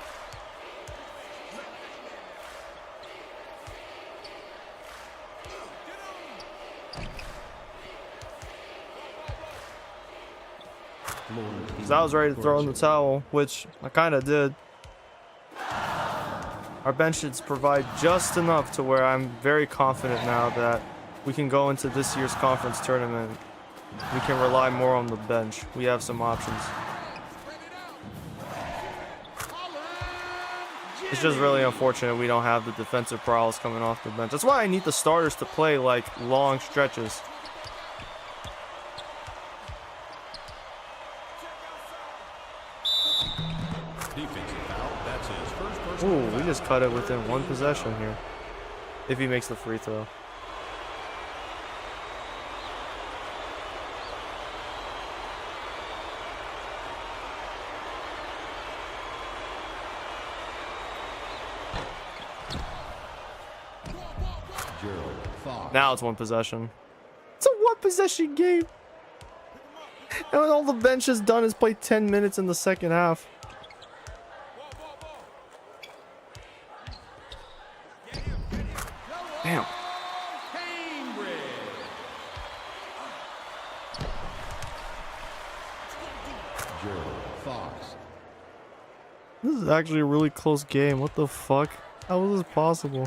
Because I was ready to throw in the towel, which I kind of did. Our bench should provide just enough to where I'm very confident now that we can go into this year's conference tournament. We can rely more on the bench. We have some options. It's just really unfortunate we don't have the defensive prowess coming off the bench. That's why I need the starters to play like long stretches. Defensive foul. That's his first personal Ooh, we foul. just cut it within 1 possession here. If he makes the free throw. Now it's 1 possession. It's a 1 possession game. And all the bench has done is play 10 minutes in the second half. Damn. This is actually a really close game. What the fuck? How is this possible?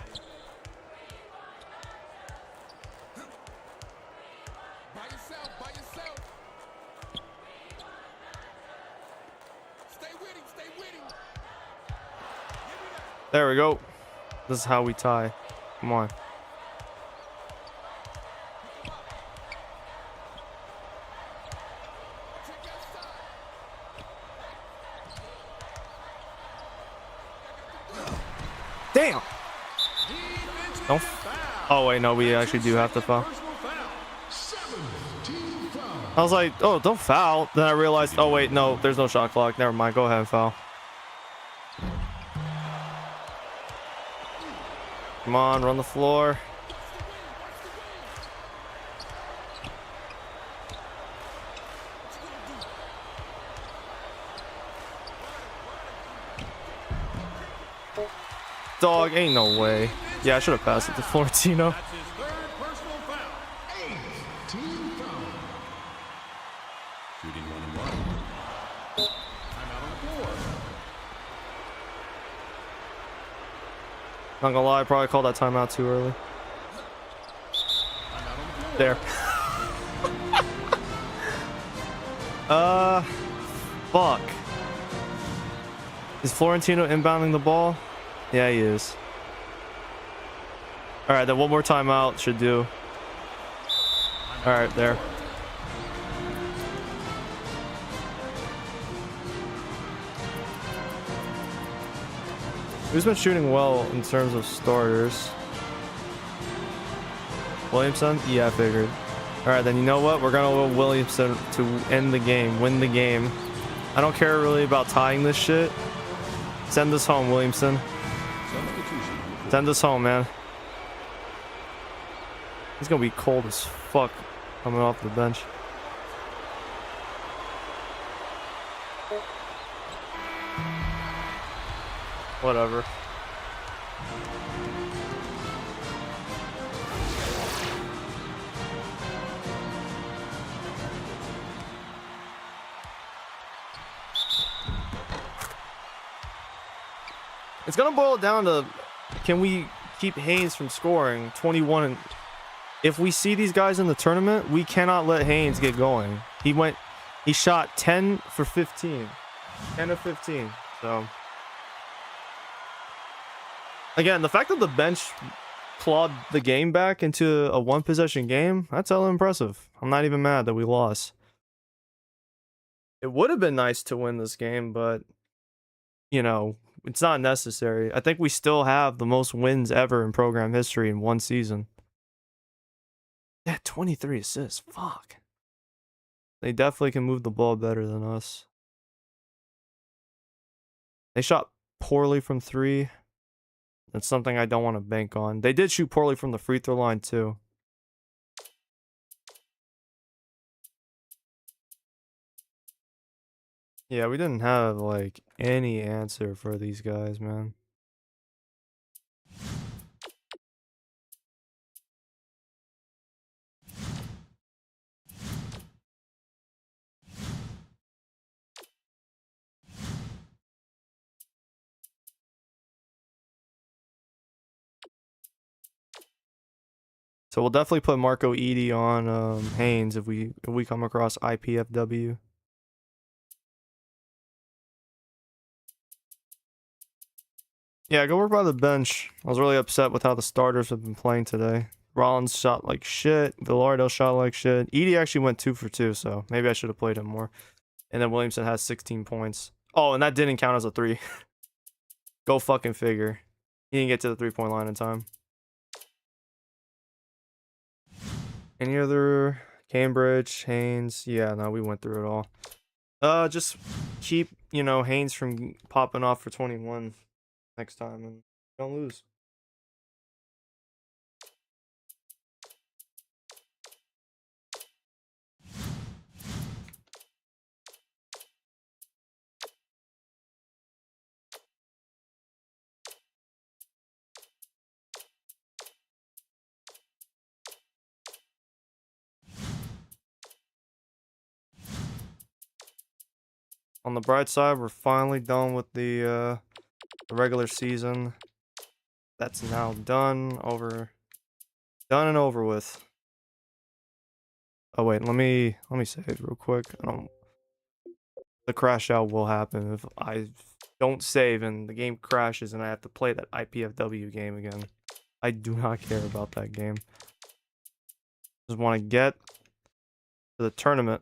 There we go. This is how we tie. Come on. Damn. Don't. Oh wait, no, we actually do have to foul. I was like, oh, don't foul. Then I realized, oh wait, no, there's no shot clock. Never mind. Go ahead and foul. Come on, run the floor. Dog, ain't no way. Yeah, I should have passed it to Florentino. That's his third personal foul. Team foul. Shooting 1 and 1. Timeout on the floor. Not gonna lie, I probably called that timeout too early. There. Fuck. Is Florentino inbounding the ball? Yeah, he is. Alright, then 1 more timeout should do. Alright, there. Who's been shooting well in terms of starters? Williamson? Yeah, I figured. Alright, then you know what? We're gonna go Williamson to end the game, win the game. I don't care really about tying this shit. Send us home, Williamson. Send us home, man. He's gonna be cold as fuck coming off the bench. Whatever. It's gonna boil down to, can we keep Haynes from scoring 21? And if we see these guys in the tournament, we cannot let Haynes get going. He shot 10 for 15. 10 of 15. So again, the fact that the bench clawed the game back into a one possession game, that's hella impressive. I'm not even mad that we lost. It would have been nice to win this game, but you know, it's not necessary. I think we still have the most wins ever in program history in one season. Yeah, 23 assists. Fuck. They definitely can move the ball better than us. They shot poorly from 3. That's something I don't want to bank on. They did shoot poorly from the free throw line too. Yeah, we didn't have like any answer for these guys, man. So we'll definitely put Marco Edie on Haynes if we come across IPFW. Yeah, go work by the bench. I was really upset with how the starters have been playing today. Rollins shot like shit. Villardo shot like shit. Edie actually went 2 for 2, so maybe I should have played him more. And then Williamson has 16 points. Oh, and that didn't count as a 3. Go fucking figure. He didn't get to the 3-point line in time. Any other? Cambridge, Haynes? Yeah, no, we went through it all. Just keep, you know, Haynes from popping off for 21 next time and don't lose. On the bright side, we're finally done with the regular season. That's now done and over with. Oh wait, let me save real quick. The crash out will happen if I don't save and the game crashes and I have to play that IPFW game again. I do not care about that game. Just want to get to the tournament.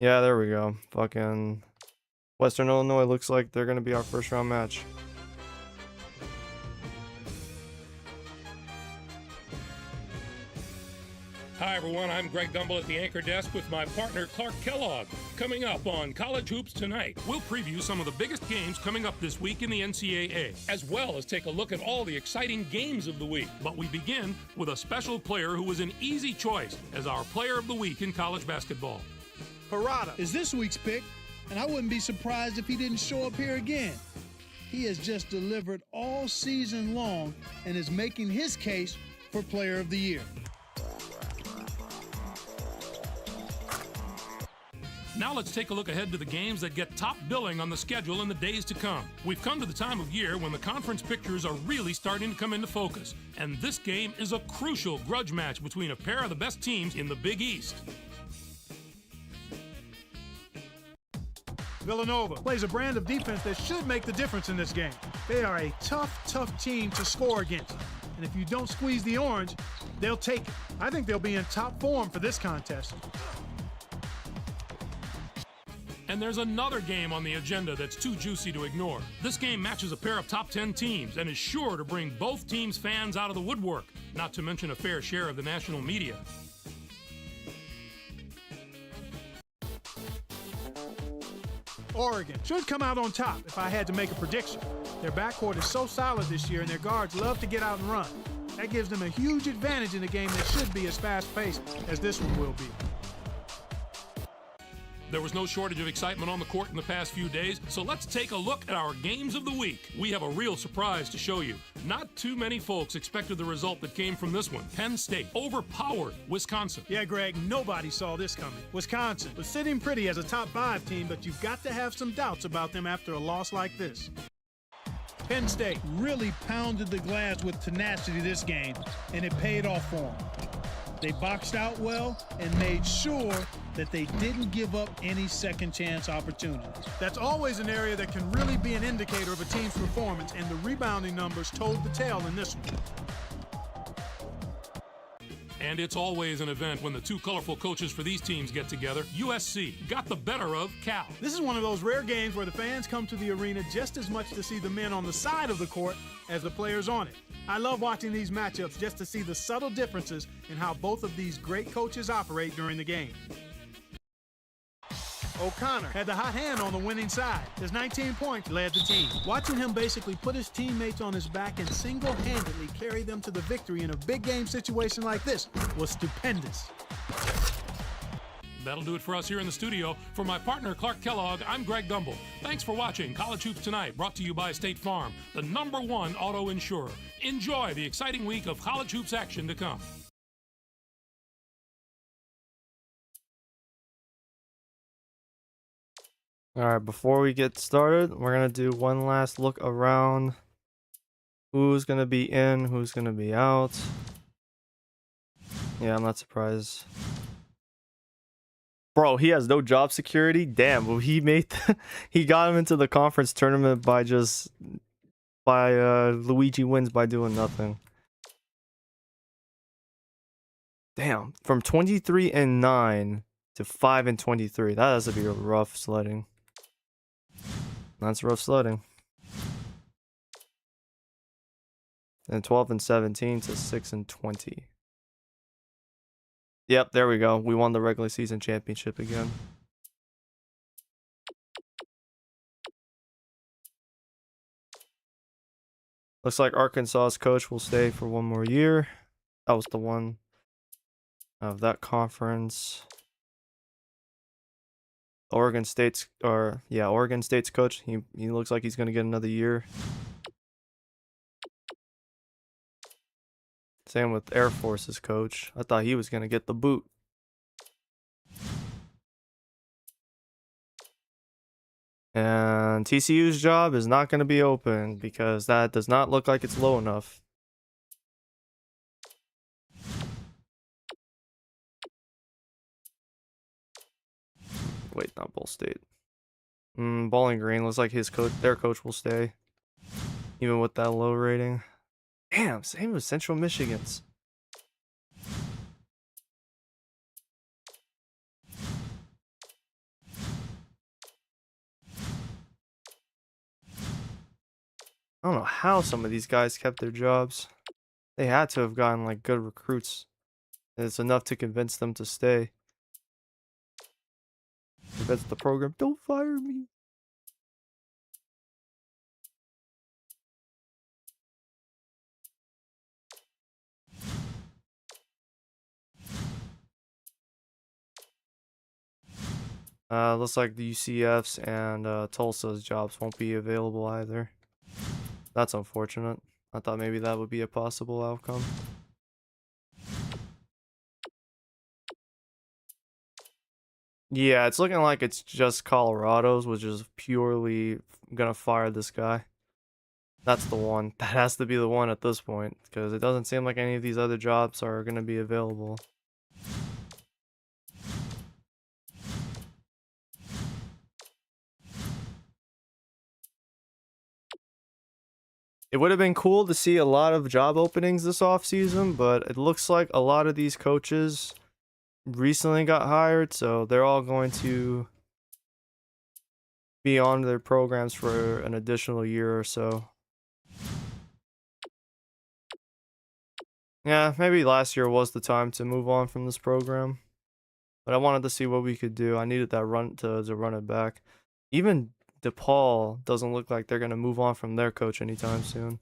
Yeah, there we go. Fucking Western Illinois looks like they're going to be our first round match. Hi, everyone. I'm Greg Gumbel at the anchor desk with my partner, Clark Kellogg. Coming up on College Hoops Tonight, we'll preview some of the biggest games coming up this week in the NCAA, as well as take a look at all the exciting games of the week. But we begin with a special player who was an easy choice as our player of the week in college basketball. Parada Is this week's pick, and I wouldn't be surprised if he didn't show up here again. He has just delivered all season long and is making his case for Player of the Year. Now let's take a look ahead to the games that get top billing on the schedule in the days to come. We've come to the time of year when the conference pictures are really starting to come into focus, and this game is a crucial grudge match between a pair of the best teams in the Big East. Villanova plays a brand of defense that should make the difference in this game. They are a tough team to score against. And if you don't squeeze the orange, they'll take it. I think they'll be in top form for this contest. And there's another game on the agenda that's too juicy to ignore. This game matches a pair of top 10 teams and is sure to bring both teams' fans out of the woodwork, not to mention a fair share of the national media. Oregon should come out on top if I had to make a prediction. Their backcourt is so solid this year and their guards love to get out and run. That gives them a huge advantage in a game that should be as fast-paced as this one will be. There was no shortage of excitement on the court in the past few days, so let's take a look at our games of the week. We have a real surprise to show you. Not too many folks expected the result that came from this one. Penn State overpowered Wisconsin. Yeah, Greg, nobody saw this coming. Wisconsin was sitting pretty as a top 5 team, but you've got to have some doubts about them after a loss like this. Penn State Really pounded the glass with tenacity this game, and it paid off for them. They boxed out well and made sure that they didn't give up any second chance opportunities. That's always an area that can really be an indicator of a team's performance, and the rebounding numbers told the tale in this one. And it's always an event when the two colorful coaches for these teams get together. USC got the better of Cal. This is one of those rare games where the fans come to the arena just as much to see the men on the side of the court as the players on it. I love watching these matchups just to see the subtle differences in how both of these great coaches operate during the game. O'Connor had the hot hand on the winning side. His 19 points led the team. Watching him basically put his teammates on his back and single-handedly carry them to the victory in a big game situation like this was stupendous. That'll do it for us here in the studio. For my partner, Clark Kellogg, I'm Greg Gumbel. Thanks for watching College Hoops Tonight, brought to you by State Farm, the #1 auto insurer. Enjoy the exciting week of college hoops action to come. All right, before we get started, we're going to do one last look around. Who's going to be in, who's going to be out. Yeah, I'm not surprised. Bro, he has no job security. Damn, well, he got him into the conference tournament by Luigi wins by doing nothing. Damn, from 23-9 to 5-23. That has to be rough sledding. That's rough sledding. And 12-17 to 6-20. Yep, there we go. We won the regular season championship again. Looks like Arkansas's coach will stay for one more year. That was the one of that conference. Oregon State's coach. He looks like he's gonna get another year. Same with Air Force's coach. I thought he was gonna get the boot. And TCU's job is not gonna be open because that does not look like it's low enough. Wait, not Ball State. Bowling Green looks like their coach will stay. Even with that low rating. Damn, same with Central Michigan's. I don't know how some of these guys kept their jobs. They had to have gotten like good recruits. And it's enough to convince them to stay. That's the program. Don't fire me. Looks like the UCF's and Tulsa's jobs won't be available either. That's unfortunate. I thought maybe that would be a possible outcome. Yeah, it's looking like it's just Colorado's, which is purely gonna fire this guy. That's the one. That has to be the one at this point, because it doesn't seem like any of these other jobs are gonna be available. It would have been cool to see a lot of job openings this offseason, but it looks like a lot of these coaches recently got hired, so they're all going to be on their programs for an additional year or so. Yeah, maybe last year was the time to move on from this program. But I wanted to see what we could do. I needed that run to run it back. Even DePaul doesn't look like they're going to move on from their coach anytime soon.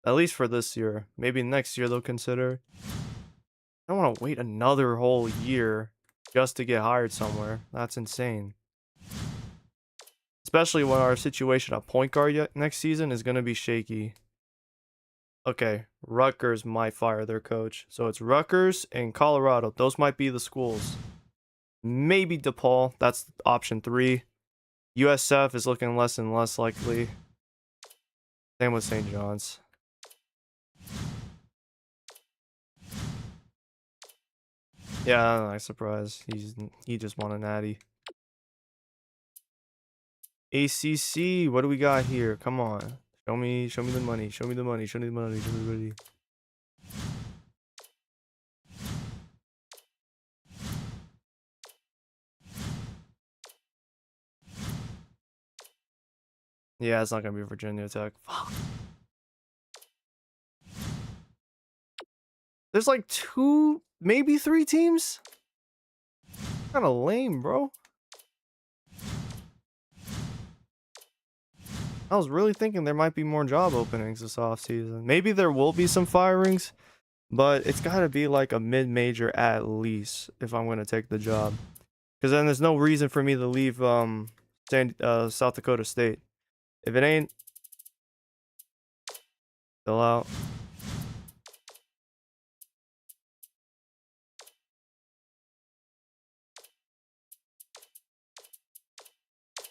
At least for this year. Maybe next year they'll consider. I don't want to wait another whole year just to get hired somewhere. That's insane. Especially when our situation at point guard next season is going to be shaky. Okay, Rutgers might fire their coach. So it's Rutgers and Colorado. Those might be the schools. Maybe DePaul. That's option 3. USF is looking less and less likely. Same with St. John's. Yeah, I'm surprised. He just won a natty. ACC, what do we got here? Come on. Show me the money. Show me the money. Show me the money. Show me the money. Yeah, it's not gonna be Virginia Tech. Fuck. There's like 2, maybe 3 teams? Kind of lame, bro. I was really thinking there might be more job openings this offseason. Maybe there will be some firings, but it's got to be like a mid-major at least if I'm going to take the job. Because then there's no reason for me to leave South Dakota State. If it ain't, fill out.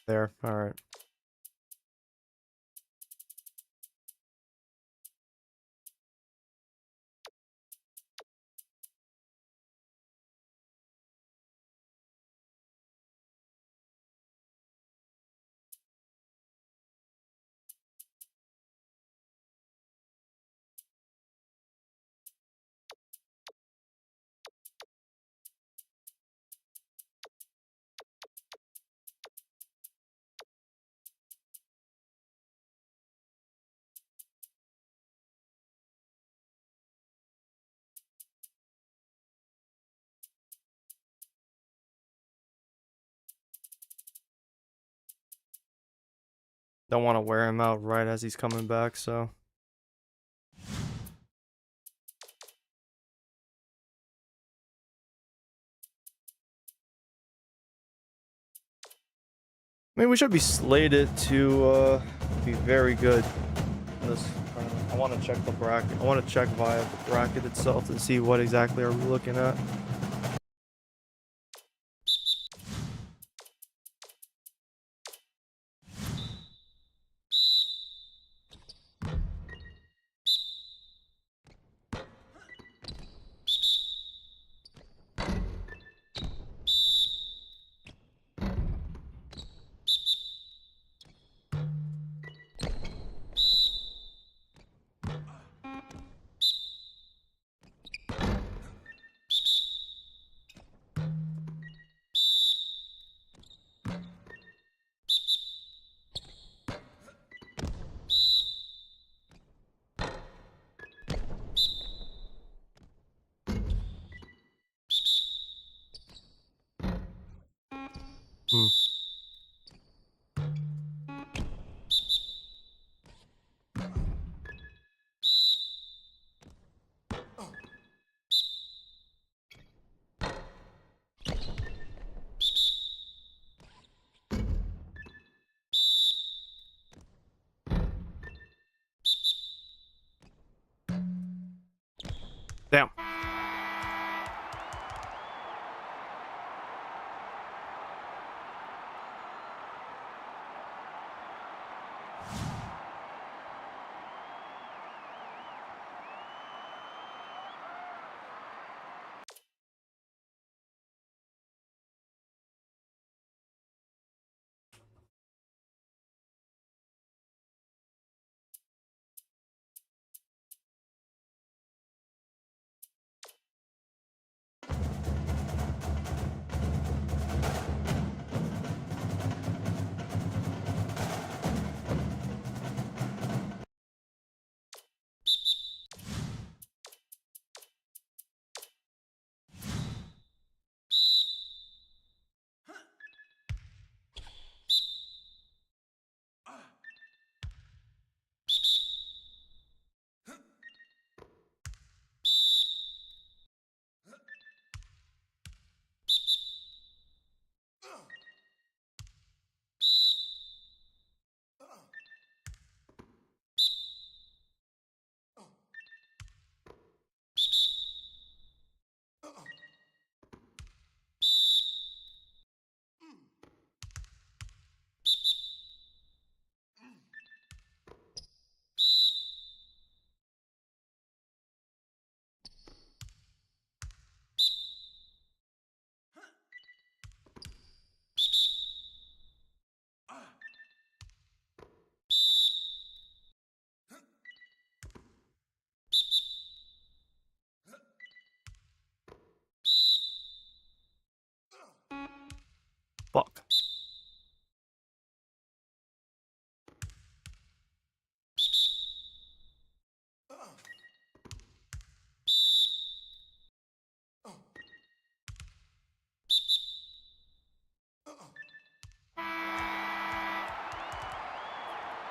There, all right. Don't want to wear him out right as he's coming back, so. I mean, we should be slated to be very good in this tournament. I want to check the bracket. I want to check via the bracket itself to see what exactly are we looking at.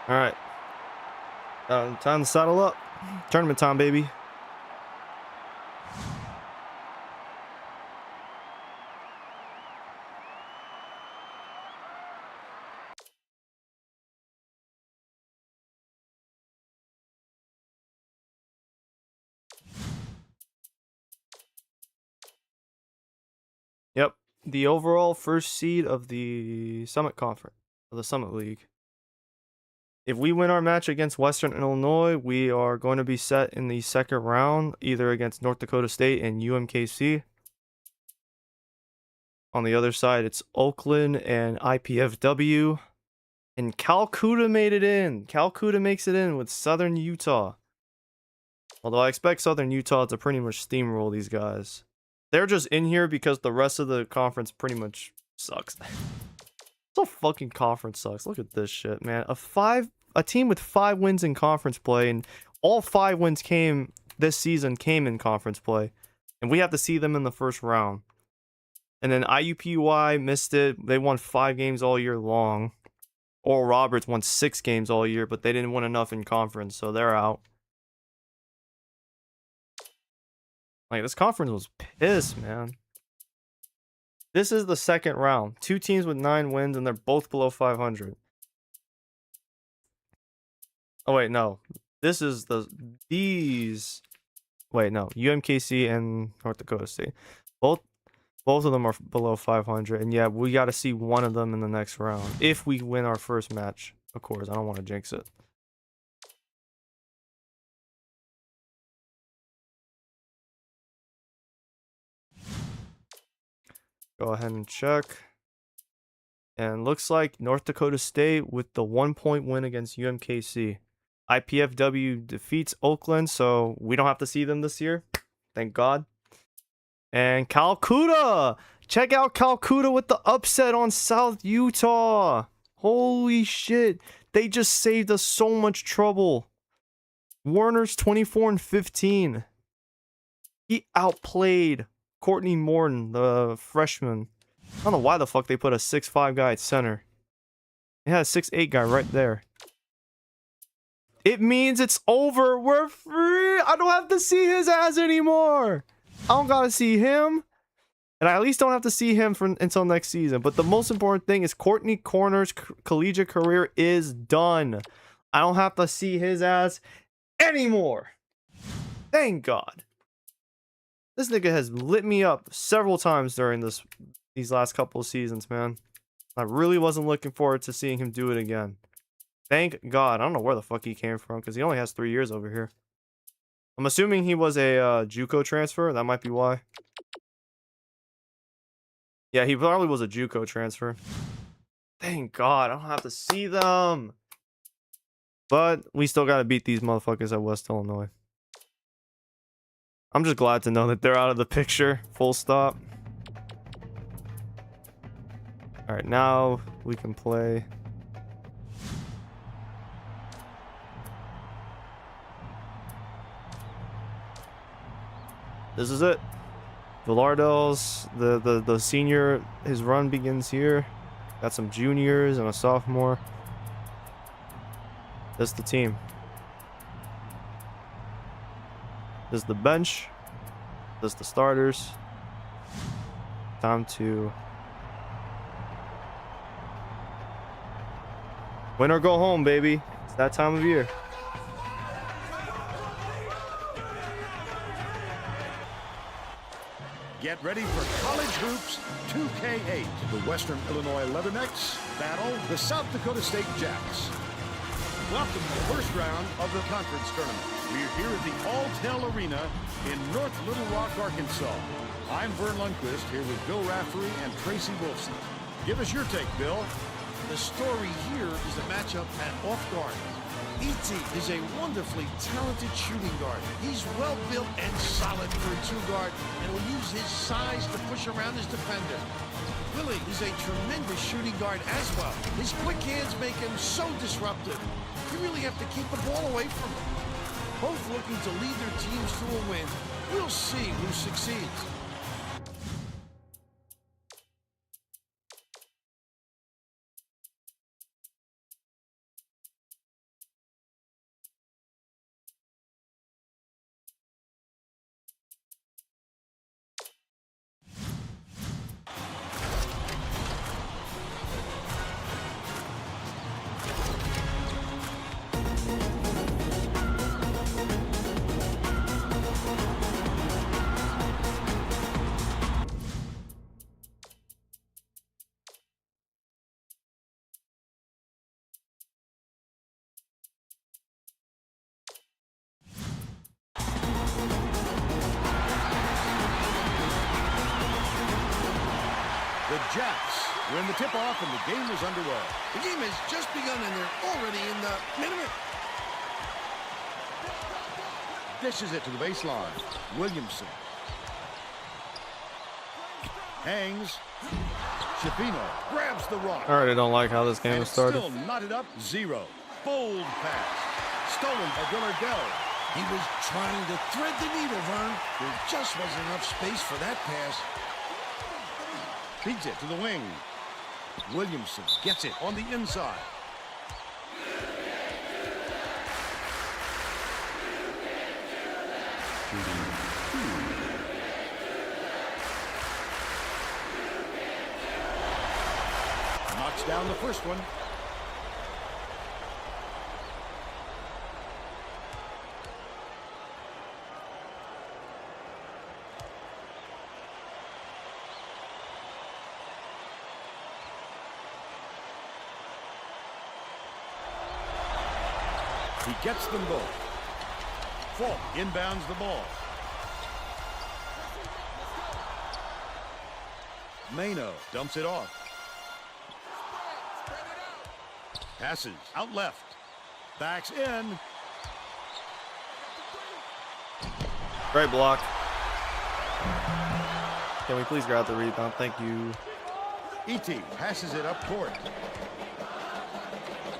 All right. Time to saddle up. Tournament time, baby. Yep. The overall first seed of the Summit Conference, of the Summit League. If we win our match against Western Illinois, we are going to be set in the second round, either against North Dakota State and UMKC. On the other side, it's Oakland and IPFW. And Calcutta made it in. Calcutta makes it in with Southern Utah. Although I expect Southern Utah to pretty much steamroll these guys. They're just in here because the rest of the conference pretty much sucks. This whole fucking conference sucks. Look at this shit, man. A team with 5 wins in conference play, and all 5 wins this season came in conference play. And we have to see them in the first round. And then IUPUI missed it. They won 5 games all year long. Oral Roberts won 6 games all year, but they didn't win enough in conference, so they're out. Like, this conference was pissed, man. This is the second round. 2 teams with 9 wins, and they're both below 500. Oh, wait, no. This is Wait, no. UMKC and North Dakota State. Both of them are below 500. And yeah, we got to see one of them in the next round. If we win our first match. Of course, I don't want to jinx it. Go ahead and check. And looks like North Dakota State with the 1-point win against UMKC. IPFW defeats Oakland, so we don't have to see them this year. Thank God. And Calcutta! Check out Calcutta with the upset on South Utah. Holy shit. They just saved us so much trouble. Warner's 24-15. He outplayed Courtney Morton, the freshman. I don't know why the fuck they put a 6'5" guy at center. They had a 6'8" guy right there. It means it's over. We're free. I don't have to see his ass anymore. I don't gotta see him. And I at least don't have to see him until next season. But the most important thing is Courtney Corner's collegiate career is done. I don't have to see his ass anymore. Thank God. This nigga has lit me up several times during these last couple of seasons, man. I really wasn't looking forward to seeing him do it again. Thank God. I don't know where the fuck he came from because he only has 3 years over here. I'm assuming he was a JUCO transfer. That might be why. Yeah, he probably was a JUCO transfer. Thank God. I don't have to see them. But we still got to beat these motherfuckers at West Illinois. I'm just glad to know that they're out of the picture. Full stop. Alright, now we can play. This is it. Villardell's, the senior, his run begins here. Got some juniors and a sophomore. That's the team. This is the bench. This is the starters. Time to win or go home, baby. It's that time of year. Get ready for College Hoops 2K8. The Western Illinois Leathernecks battle the South Dakota State Jacks. Welcome to the first round of the conference tournament. We're here at the Alltel Arena in North Little Rock, Arkansas. I'm Vern Lundquist here with Bill Raftery and Tracy Wilson. Give us your take, Bill. The story here is a matchup at off guard. E.T. is a wonderfully talented shooting guard. He's well built and solid for a 2-guard and will use his size to push around his defender. Willie is a tremendous shooting guard as well. His quick hands make him so disruptive. You really have to keep the ball away from him. Both looking to lead their teams to a win. We'll see who succeeds. Jacks win the tip-off, and the game is underway. The game has just begun, and they're already in the minute. Dishes it to the baseline. Williamson. Hangs. Shafino grabs the rock. I already don't like how this game And has it's started. still knotted up 0. Bold pass. Stolen by Villardell. He was trying to thread the needle, Vern. There just wasn't enough space for that pass. Feeds it to the wing. Williamson gets it on the inside. Knocks down the first one. He gets them both. Falk inbounds the ball. Mano dumps it off. Passes out left. Backs in. Great block. Can we please grab the rebound? Thank you. E.T. passes it up court.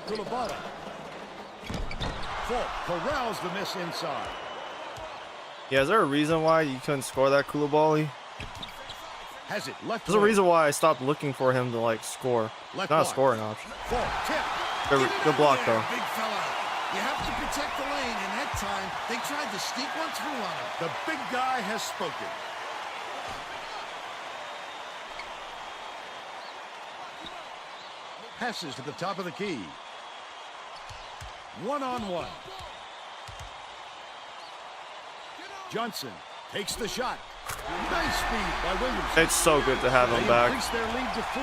Kulabata. Falk corrals the miss inside. Yeah, is there a reason why you couldn't score that Koulibaly? Has it left. There's a wing. reason why I stopped looking for him to like score. Left Not a block. scoring option. Falk tip. Good block though. Big fella. You have to protect the lane, and that time they tried to sneak one through on him. The big guy has spoken. Passes to the top of the key. One-on-one. Johnson takes the shot. Nice speed by Williamson. It's so good to have him They back. increase their lead to 4.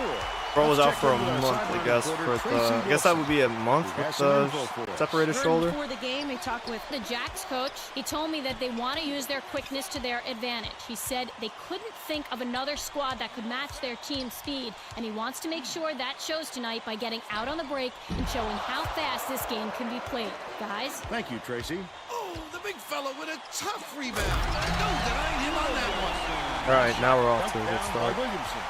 Bro was Let's out check for a in with our month, I sideline guess. reporter, With Tracy I guess that Wilson. would be a month Who has with some the info for us. separated Vern, shoulder. before the game, I talked with the Jacks coach. He told me that they want to use their quickness to their advantage. He said they couldn't think of another squad that could match their team's speed, and he wants to make sure that shows tonight by getting out on the break and showing how fast this game can be played. Guys? Thank you, Tracy. Oh, the big fella with a tough rebound. No denying him on that one. All right, now we're off to a Dumped good down start. by Williamson.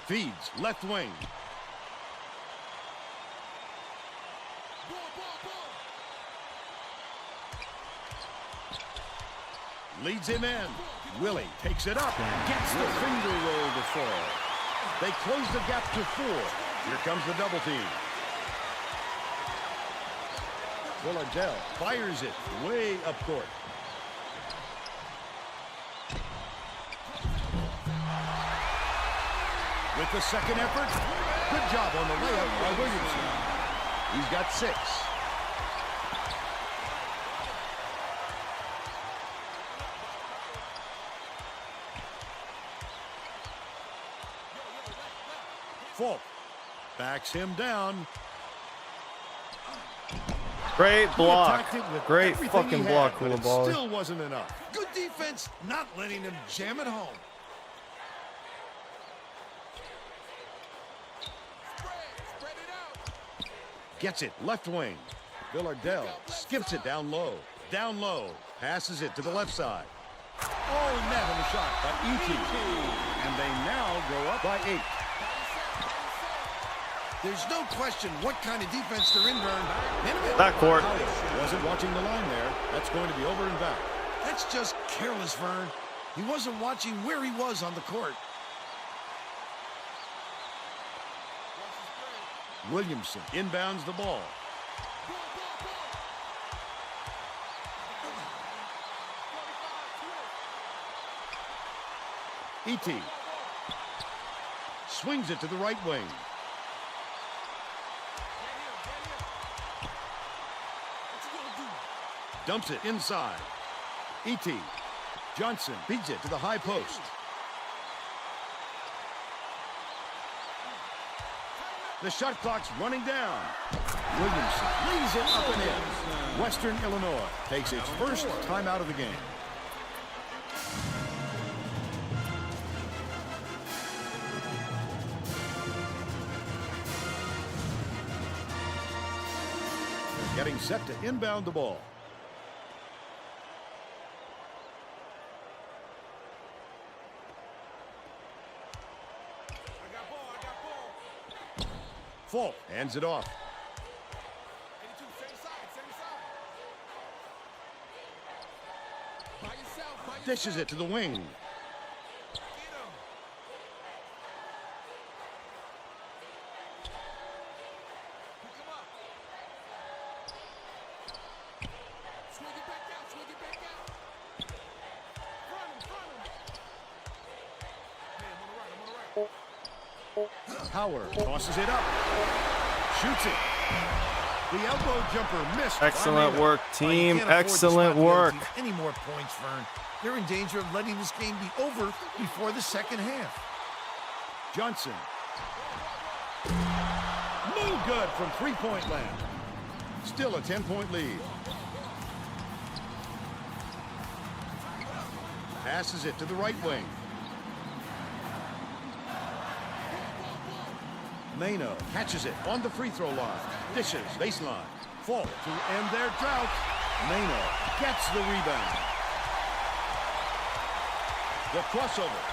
Feeds left wing. Leads him in. Willie takes it up and gets the finger roll to fall. They close the gap to 4. Here comes the double team. Villardell fires it way up court. With the second effort, good job on the layup by Williamson. He's got 6. Falk backs him down. Great He block. attacked it with Great everything fucking he block, had, but it Koulibaly. still wasn't enough. Good defense, not letting them jam it home. Spread it out. Gets it left wing. Villardell skips it down low. Down low. Passes it to the left side. Oh, net on the shot by E.T. And they now go up by 8. There's no question what kind of defense they're in, Vern. Backcourt. Wasn't watching the line there. That's going to be over and back. That's just careless, Vern. He wasn't watching where he was on the court. Williamson inbounds the ball. E.T. swings it to the right wing. Dumps it inside. E.T. Johnson beats it to the high post. The shot clock's running down. Williamson leads it up and in. Western Illinois takes its first timeout of the game. Getting set to inbound the ball. Falk hands it off. Dishes it to the wing. Howard tosses it up. Shoots it. The elbow jumper missed. Excellent work, Well, you team. can't afford to Excellent spot the other work. team any more points, Vern. They're in danger of letting this game be over before the second half. Johnson. No good from three-point land. Still a 10-point lead. Passes it to the right wing. Mano catches it on the free throw line. Dishes baseline. Falk to end their drought. Mano gets the rebound. The crossover.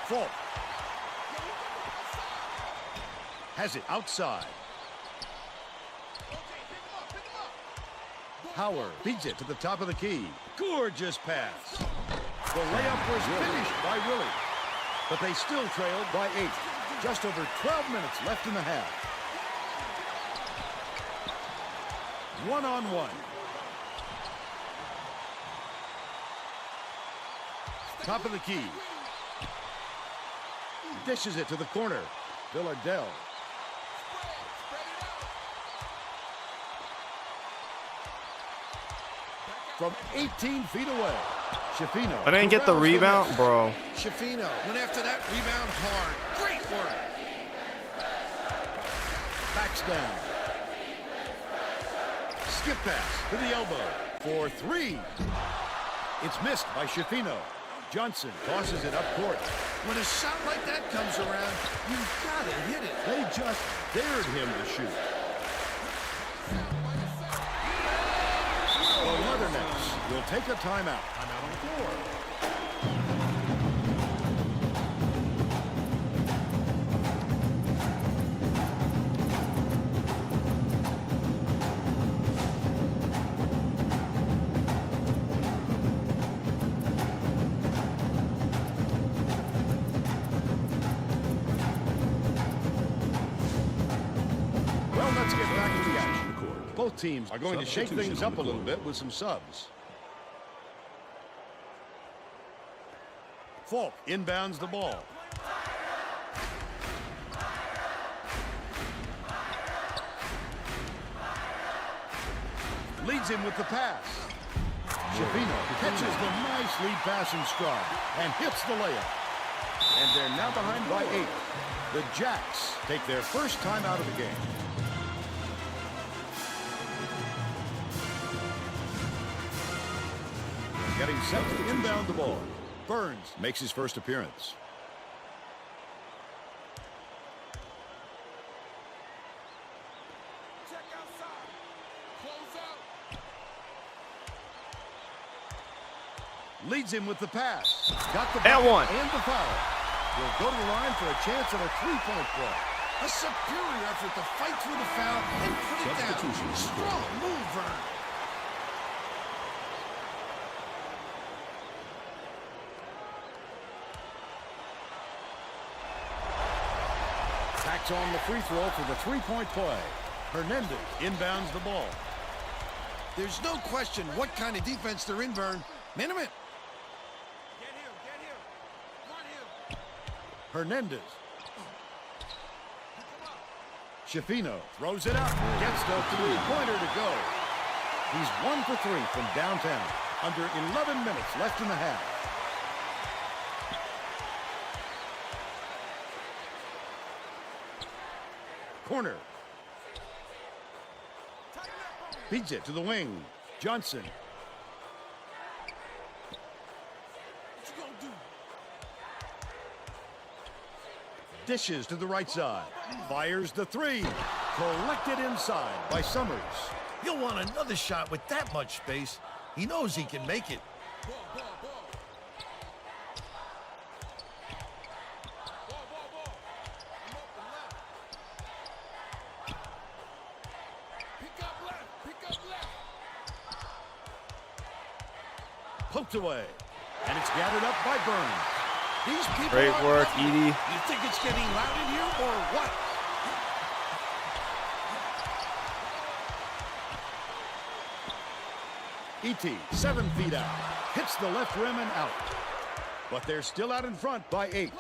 Falk has it outside. Howard beats it to the top of the key. Gorgeous pass. The layup was finished by Willie, but they still trailed by 8. Just over 12 minutes left in the half. One-on-one. Top of the key. Dishes it to the corner. Villardell. From 18 feet away. Shafino. I didn't get the rebound, bro. Shafino went after that rebound hard. Great work. Backs down. Skip pass to the elbow for 3. It's missed by Shafino. Johnson tosses it up court. When a shot like that comes around, you've got to hit it. They just dared him to shoot. The Leathernecks will take a timeout. Timeout on the floor. Well, let's get back to the action. Both teams are going to shake things up a little bit with some subs. Falk inbounds the ball. Leads him with the pass. Shafino catches the nice lead pass in stride and hits the layup. And they're now behind by 8. The Jacks take their first time out of the game. Getting set to inbound the ball. Burns makes his first appearance. Check outside. Close out. Leads him with the pass. Got the And bucket one. and the foul. Will go to the line for a chance at a three-point play. A superior effort to fight through the foul and put it down. Strong move, Vern. Tacks on the free throw for the three-point play. Hernandez inbounds the ball. There's no question what kind of defense they're in, Vern. Man to man. Get him. Get him. Run him. Hernandez. Shafino throws it up. Gets the three-pointer to go. He's 1 for 3 from downtown. Under 11 minutes left in the half. Corner. Feeds it to the wing. Johnson. Dishes to the right side. Fires the three. Collected inside by Summers. He'll want another shot with that much space. He knows he can make it. Poked away. And it's gathered up by Burns. These people Great aren't work, letting Edie. up. You think it's getting loud in here or what? E.T. 7 feet out. Hits the left rim and out. But they're still out in front by 8.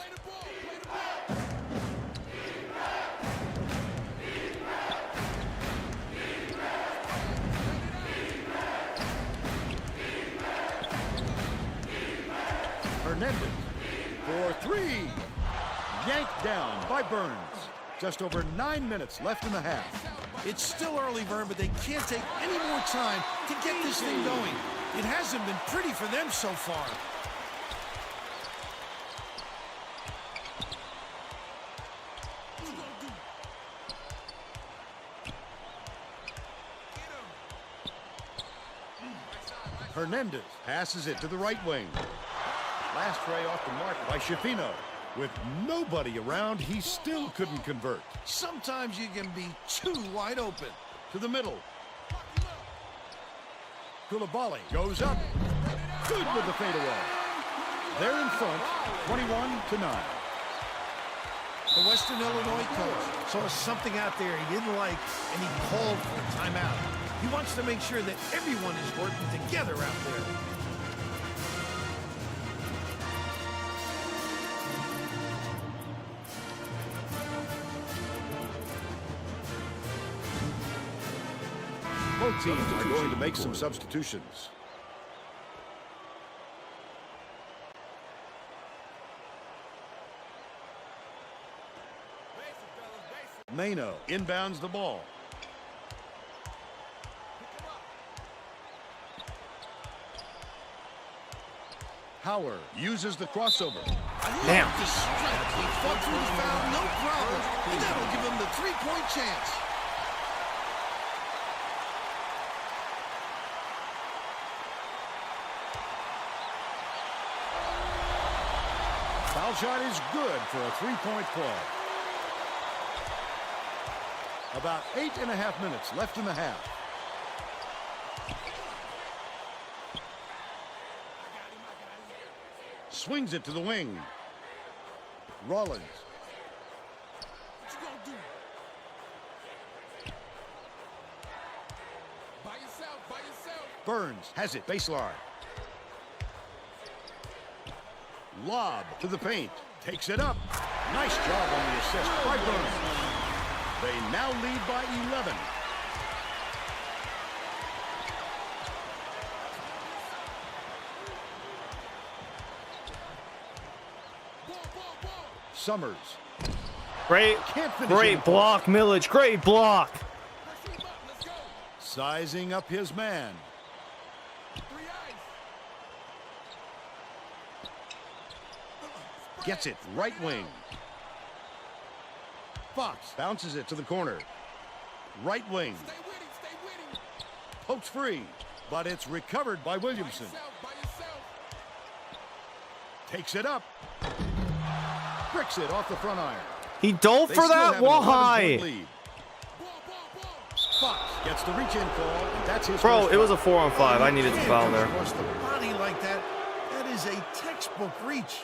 Hernandez for 3. Yanked down by Burns. Just over 9 minutes left in the half. It's still early, Vern, but they can't take any more time to get this thing going. It hasn't been pretty for them so far. Hernandez passes it to the right wing. Last tray off the mark by Schifino. With nobody around, he still couldn't convert. Sometimes you can be too wide open. To the middle. Koulibaly goes up. Good with the fadeaway. They're in front, 21-9. The Western Illinois coach saw something out there he didn't like, and he called for a timeout. He wants to make sure that everyone is working together out there. Both teams are going to make some substitutions. Mano inbounds the ball. Howard uses the crossover. Damn. The strength. He fought through the foul, no problem. And that'll give him the three-point chance. Foul shot is good for a three-point play. About 8.5 minutes left in the half. Swings it to the wing. Rollins. What you gonna do? By yourself. Burns has it baseline. Lob to the paint. Takes it up. Nice job on the assist by Burns. They now lead by 11. Summers. Great, Can't finish great it. block, Millage. Great block. Sizing up his man. Gets it right wing. Fox bounces it to the corner. Right wing. Stay with him. Pokes free, but it's recovered by Williamson. By yourself. Takes it up. Bricks it off the front iron. He dove They for still that. have an 11-point Why? lead. Fox gets the reach-in call, and that's his Bro, first it was a foul. 4-on-5. I needed to foul there. Across the body like that, that is a textbook reach.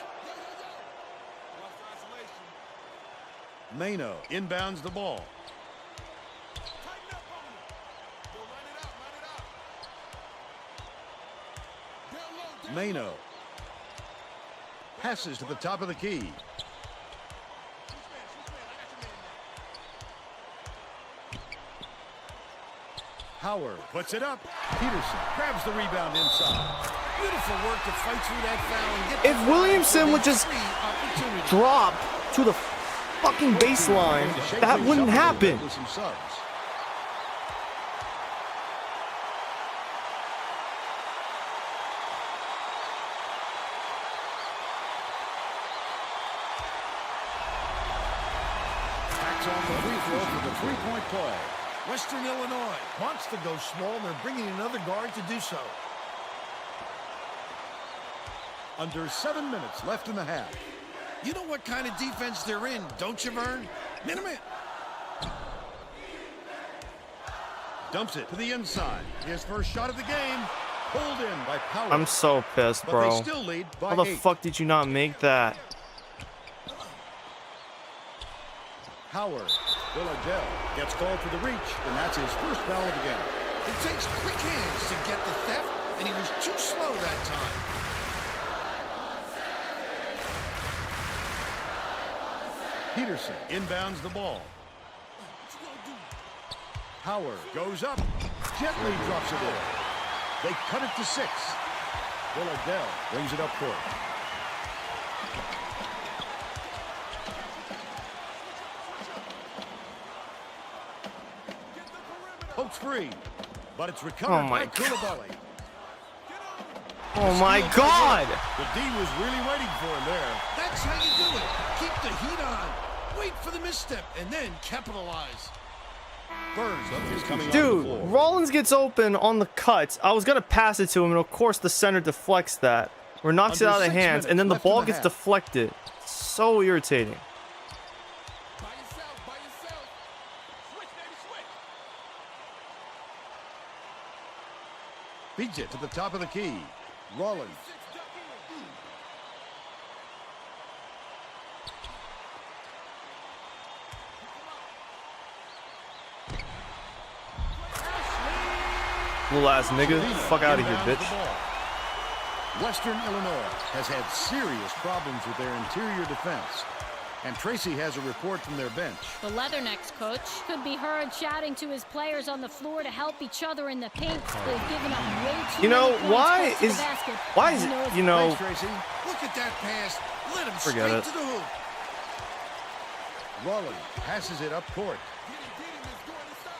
Mano inbounds the ball. Mano passes to the top of the key. Howard puts it up. Peterson grabs the rebound inside. Beautiful work to fight through that foul and get If the foul Williamson with would a just free opportunity. drop to the fucking baseline, that wouldn't happen. With some subs. Backs on the free throw for the three-point play. Western Illinois wants to go small, and they're bringing another guard to do so. Under 7 minutes left in the half. You know what kind of defense they're in, don't you, Vern? Minute. Dumps it to the inside. His first shot of the game. Pulled in by Power. I'm so pissed, But bro. they still lead by How the 8. fuck did you not make that? Howard. Villadell gets called for the reach, and that's his first foul of the game. It takes quick hands to get the theft, and he was too slow that time. Peterson inbounds the ball. Howard goes up, gently drops it in. They cut it to 6. Villadell brings it up court. Pokes free, but it's recovered Oh my by Koulibaly. Oh my god! The D was really waiting for him there. That's how you do it. Keep the heat on. Wait for the misstep, and then capitalize. Burns is coming on the Dude, floor. Rollins gets open on the cuts. I was gonna pass it to him, and of course the center deflects that, or knocks it Under out of the 6 hands, and then the minutes left in ball the gets half. deflected. So irritating. By yourself, by yourself. Switch, baby, switch. Feeds it to the top of the key. Rollins. Little ass nigga. Fuck out of here, Inbounds the bitch. ball. Western Illinois has had serious problems with their interior defense. And Tracy has a report from their bench. The Leathernecks coach could be heard shouting to his players on the floor to help each other in the paint. They've given up way too You know, many points why close to the is basket. why is He knows it, you know, Thanks, Tracy. Look at that pass. Let him Forget straight it. to the hoop. Rollins passes it up court. Get him, let's go inside.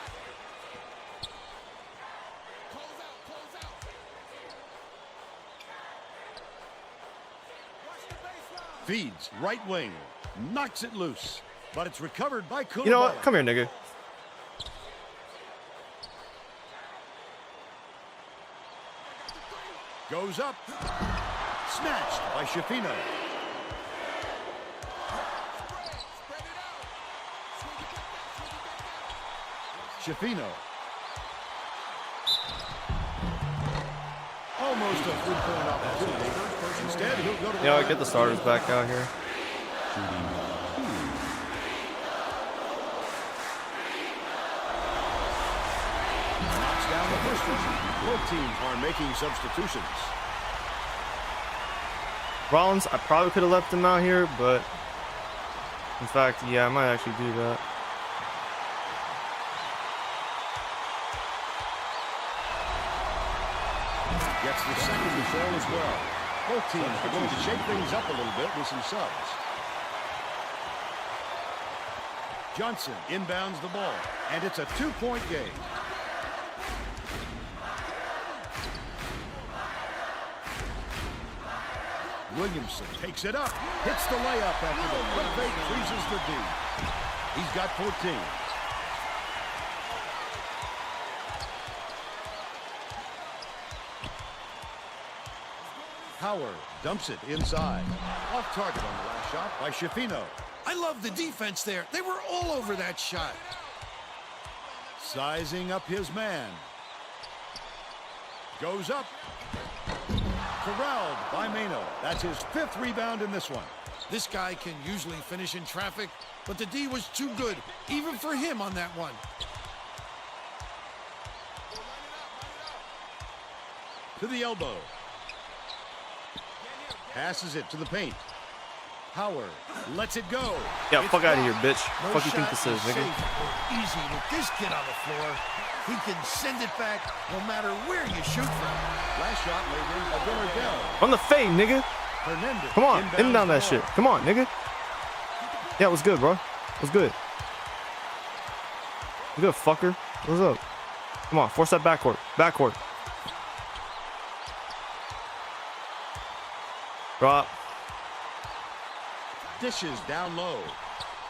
Close out, close out. Watch the baseline. Feeds right wing. Knocks it loose. But it's recovered by Koulibaly. you know what? Come here, nigga. Goes up. Snatched by Shafino. Spread it out. Swing it back out, swing it back out. Shafino. Almost a three-point opportunity. Instead, he'll go to the You know, line. get the starters back out here. Knocks down the first one. Both teams are making substitutions. Rollins, I probably could have left him out here, but in fact, yeah, I might actually do that. Gets the second control as well. Both teams are going to shake things up a little bit with some subs. Johnson inbounds the ball, and it's a two-point game. Williamson takes it up, hits the layup after the quick fake freezes the D. He's got 14. Howard dumps it inside. Off target on the last shot by Shafino. I love the defense there. They were all over that shot. Sizing up his man. Goes up. Corralled by Mano. That's his 5th rebound in this one. This guy can usually finish in traffic, but the D was too good, even for him on that one. To the elbow. Passes it to the paint. Howard lets it go. Yeah, It's fuck out of here, blocked. bitch. No Fuck you think shot this is, nigga? safe or easy with this kid on the floor. He can send it back no matter where you shoot from. Last shot laid in by Villadell. On the fade, nigga. Hernandez Come on, inbounds in and down the that ball. shit. Come on, nigga. Yeah, it was good, bro. What's good? What's good, fucker? What's up? Come on, force that backcourt. Backcourt. Drop. Dishes down low.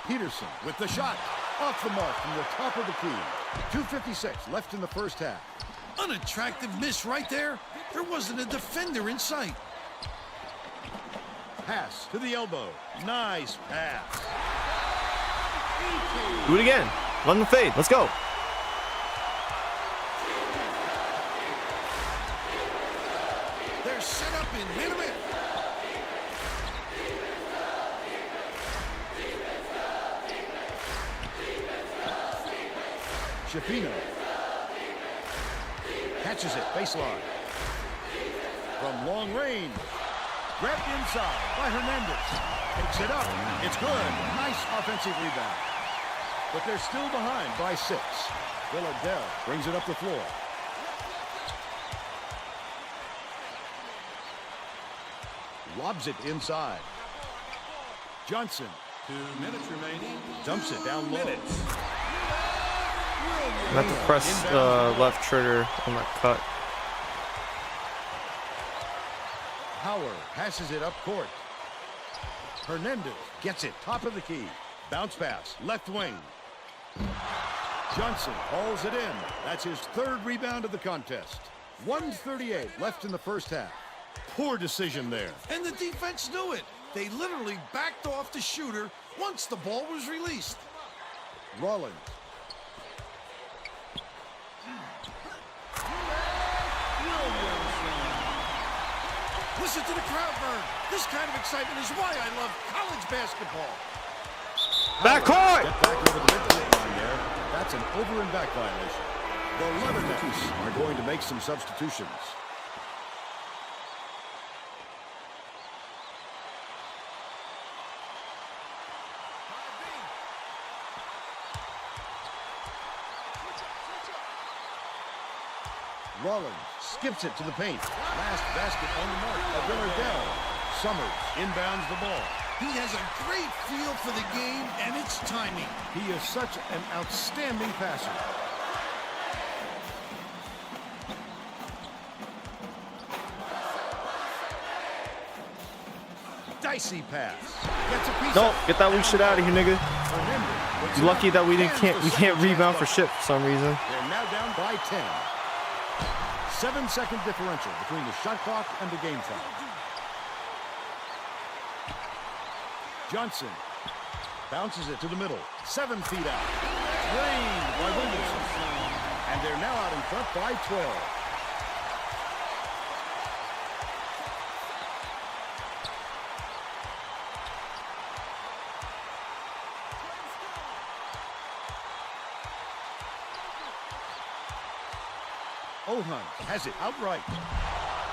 Peterson with the shot. Off the mark from the top of the key. 2:56 left in the first half. Unattractive miss right there. There wasn't a defender in sight. Pass to the elbow. Nice pass. Do it again. Run the fade. Let's go. They're set up in minute. Shafino catches it, baseline. From long range. Grabbed inside by Hernandez. Picks it up. It's good. Nice offensive rebound. But they're still behind by 6. Villadell brings it up the floor. Lobs it inside. Johnson. 2 minutes remaining. Dumps it down low. I have to press left trigger on that cut. Howard passes it up court. Hernandez gets it top of the key. Bounce pass, left wing. Johnson hauls it in. That's his 3rd rebound of the contest. 1:38 left in the first half. Poor decision there. And the defense knew it. They literally backed off the shooter once the ball was released. Rollins. Listen to the crowd burn. This kind of excitement is why I love college basketball. Backcourt! Get back over the midcourt line there. That's an over and back violation. The Leathernecks are going to make some substitutions. Rollins skips it to the paint. Last basket on the mark by Villadell. Summers inbounds the ball. He has a great feel for the game and its timing. He is such an outstanding passer. Dicey pass. Gets a piece No, up. get that weak shit out of here, nigga. Hernandez puts You it lucky up that we and can't the second rebound for chance shit for some reason. They're now down by 10. 7-second differential between the shot clock and the game clock. Johnson bounces it to the middle. 7 feet out. Drained by Williamson. And they're now out in front by 12. Ohan has it outright.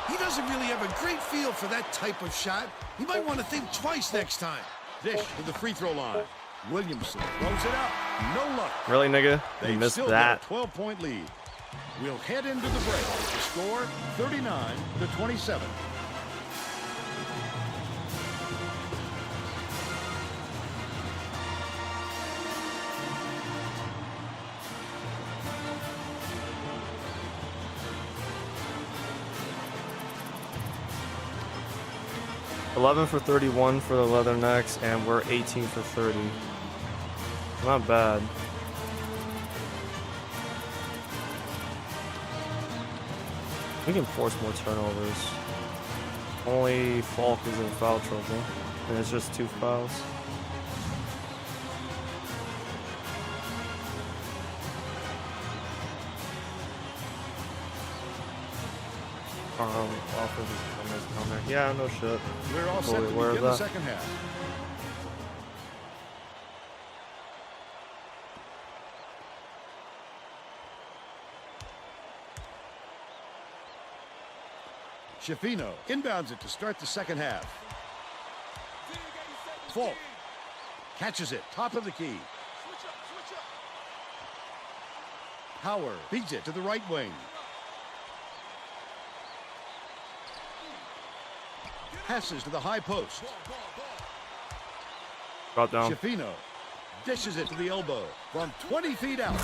He doesn't really have a great feel for that type of shot. He might want to think twice next time. Dish to the free throw line. Williamson throws it up. No luck. Really, nigga? You They've missed still that. got a 12-point lead. We'll head into the break with the score 39-27. $11 for 31 for the Leathernecks, and we're 18 for 30. Not bad. We can force more turnovers. Only Falk is in foul trouble, and it's just 2 fouls. Offensive counter. Yeah, no shit. We're all set Fully to aware of begin the that. second half. Shafino inbounds it to start the second half. Falk catches it, top of the key. Howard beats it to the right wing. Passes to the high post. Drop down. Shafino Dishes it to the elbow from 20 feet out. It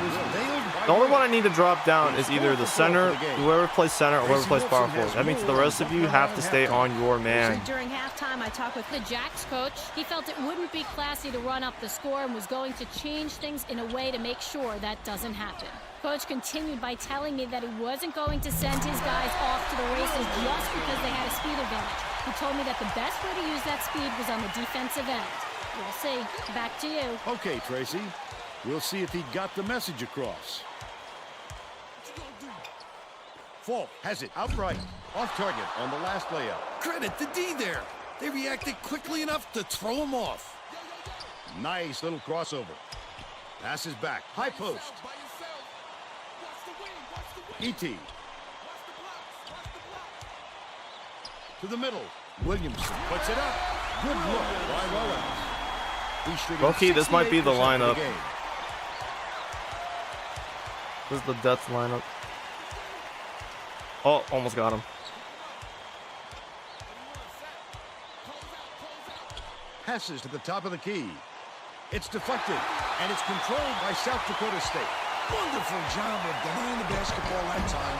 was nailed by The only Willie. one I need to drop down is either the center, whoever plays center, or whoever plays power forward. That means the rest of you have to stay on your man. During halftime, I talked with the Jacks coach. He felt it wouldn't be classy to run up the score and was going to change things in a way to make sure that doesn't happen. Coach continued by telling me that he wasn't going to send his guys off to the races just because they had a speed advantage. He told me that the best way to use that speed was on the defensive end. We'll see. Back to you. Okay, Tracy. We'll see if he got the message across. Falk has it outright. Off target on the last layup. Credit the D there. They reacted quickly enough to throw him off. Nice little crossover. Passes back. High post. E.T. to the middle. Williamson puts it up. Good look by Rollins. Okay, this might be the 68% of lineup. game. This is the death lineup. Oh, almost got him. Passes to the top of the key. It's deflected, and it's controlled by South Dakota State. Wonderful job of denying the basketball that time.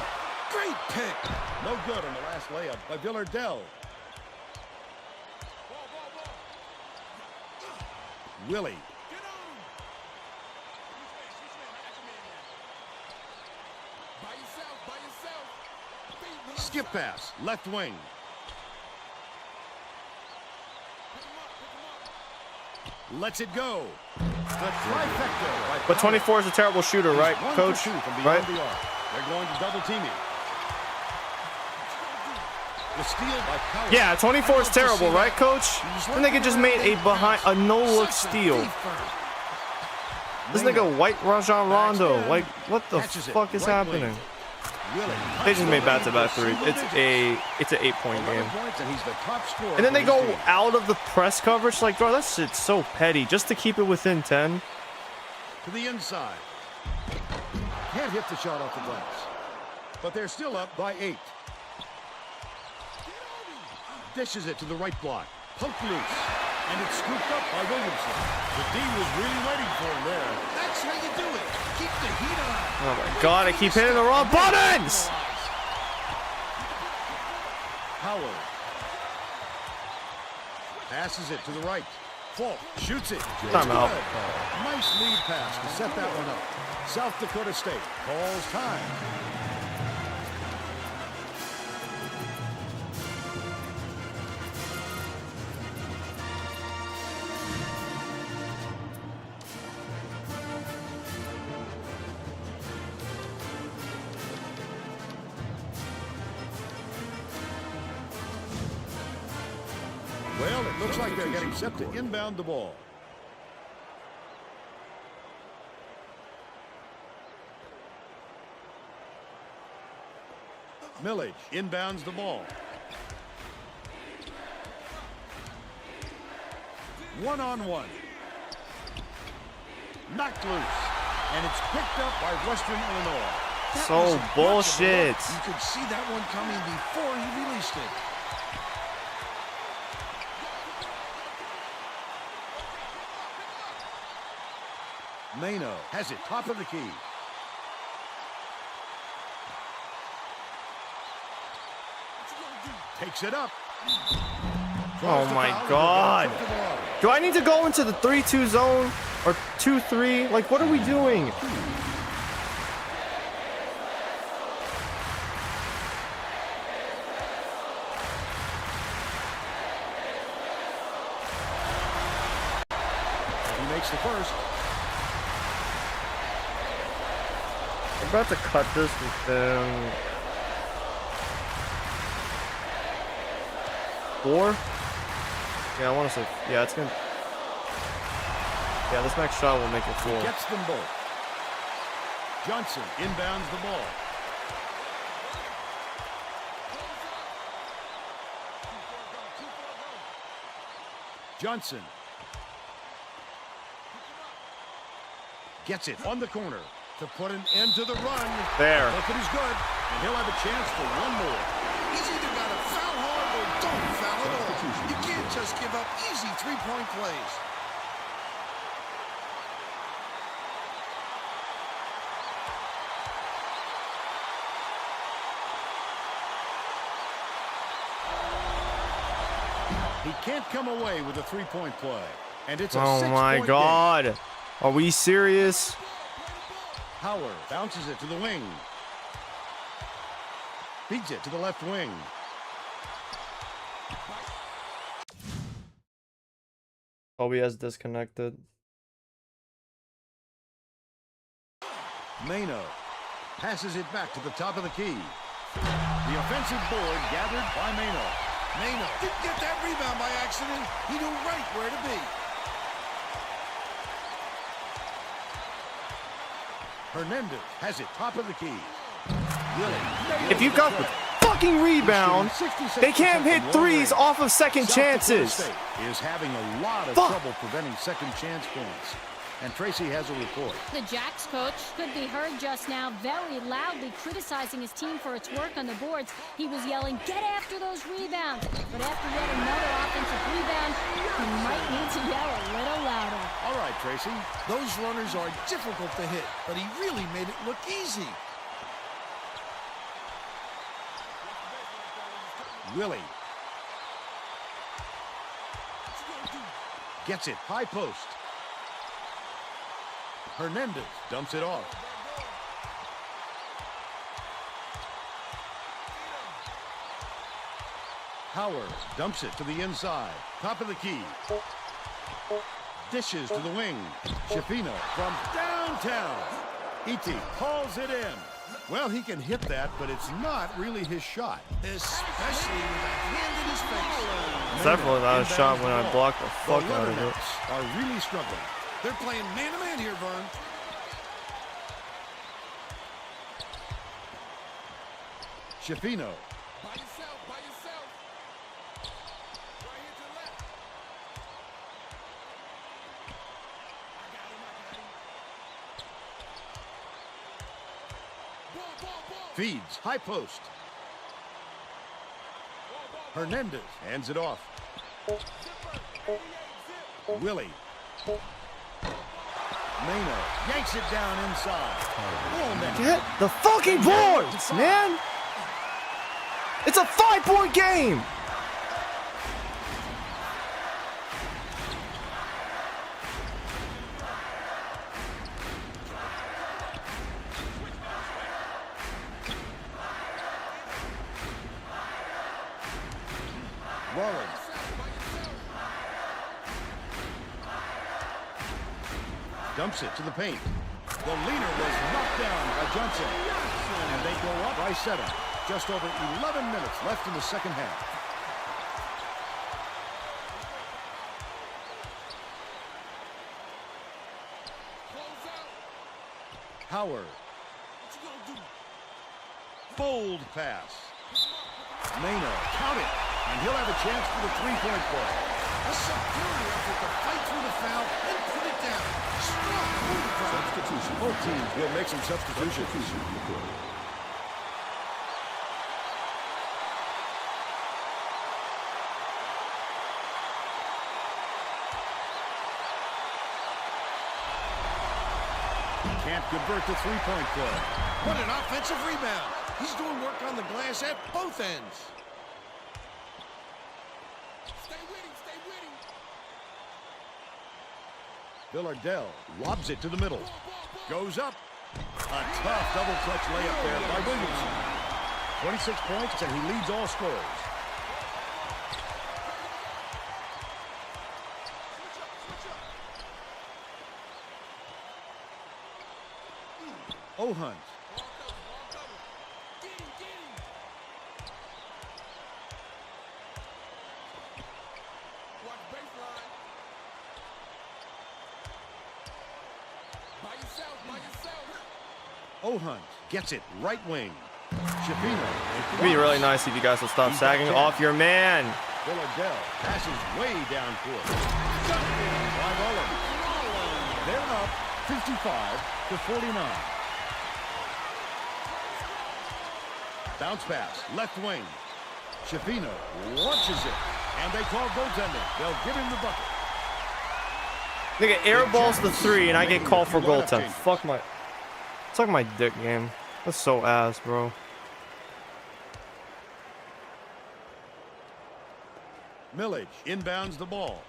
Great pick. No good on the last layup by Villardell. Willie. Skip pass, left wing. Lets it go. The trifecta. by But Powell. 24 is a terrible shooter, He's right, 1 for Coach? 2 from beyond Right? the arc. They're going to double team him. The steal by Powell. Yeah, 24 is terrible, right, Coach? This nigga just made a no-look steal. This nigga white Rajon Rondo. Like, what the fuck is happening? They just made back-to-back three. It's an 8-point game. And then they go out of the press coverage. Like, bro, that shit's so petty. Just to keep it within 10. To the inside. Can't hit the shot off the glass. But they're still up by 8. Dishes it to the right block. Poked loose. And it's scooped up by Williamson. The D was really waiting for him there. That's how you do it. Keep the heat on. Oh my god, I keep hitting the wrong buttons! Powell. Passes it to the right. Falk shoots it. Timeout. Good. Nice lead pass to set that one up. South Dakota State calls time. Well, it looks like they're getting set to inbound the ball. Millage inbounds the ball. One-on-one. Knocked loose. And it's picked up by Western Illinois. So bullshit. You could see that one coming before he released it. Mano has it, top of the key. Takes it up. Oh my god. Do I need to go into the 3-2 zone? Or 2-3? Like, what are we doing? He makes the first. I'm about to cut this within 4? Yeah, I want to say, yeah, it's gonna. Yeah, this next shot will make it 4. Gets them both. Johnson inbounds the ball. Johnson gets it on the corner to put an end to the run. There. Look, it is good, and he'll have a chance for one more. He's either got to foul hard or don't foul at all. You can't just give up easy three-point plays. He can't come away with a three-point play. And it's a Oh my six-point God. game. Are we serious? Howard bounces it to the wing. Feeds it to the left wing. OBS disconnected. Mano passes it back to the top of the key. The offensive board gathered by Mano. Mano didn't get that rebound by accident. He knew right where to be. Hernandez has it top of the key. Willie. If you got the fucking rebound, they can't hit threes off of second chances. State is having a lot of Fuck. trouble preventing second chance points. And Tracy has a report. The Jacks coach could be heard just now very loudly criticizing his team for its work on the boards. He was yelling, "Get after those rebounds." But after yet another offensive rebound, he might need to yell a little louder. All right, Tracy. Those runners are difficult to hit, but he really made it look easy. Willie. Gets it high post. Hernandez dumps it off. Howard dumps it to the inside. Top of the key. Dishes to the wing. Shafino from downtown. E.T. hauls it in. Well, he can hit that, but it's not really his shot. Especially with a hand in his face. It's definitely not a shot when I block the fuck The out of it. Leathernecks are really struggling. They're playing man-to-man here, Vern. Shafino. By yourself, by yourself. Right here to the left. I got him. Ball. Feeds high post. Hernandez hands it off. Willie. Mano yanks it down inside. Oh, man. Get the fucking boards, man! It's a 5-point game! Rollins. Dumps it to the paint. The leader was knocked down by Johnson. And they go up by 7. Just over 11 minutes left in the second half. Howard. Bold pass. Mano, count it. And he'll have a chance for the three-point play. A superior effort to fight through the foul and put it down. Strong move, Vern. Substitution. Both teams will make some substitutions. Can't convert the three-point play. What an offensive rebound. He's doing work on the glass at both ends. Stay with him, stay with him. Villardell lobs it to the middle. Goes up. A tough double-clutch layup there by Williamson. 26 points, and he leads all scorers. Hunt. Get him. Watch baseline. By yourself. Hunt gets it right wing. Shafino. It'd be really nice if you guys will stop sagging off your man. Villardell passes way down court. By Mullins. They're up 55-49. Bounce pass, left wing. Shafino launches it, and they call goaltending. They'll give him the bucket. Nigga, airballs the 3 and I get called for goaltend. Fuck my... Suck my dick, game. That's so ass, bro. Millage inbounds the ball.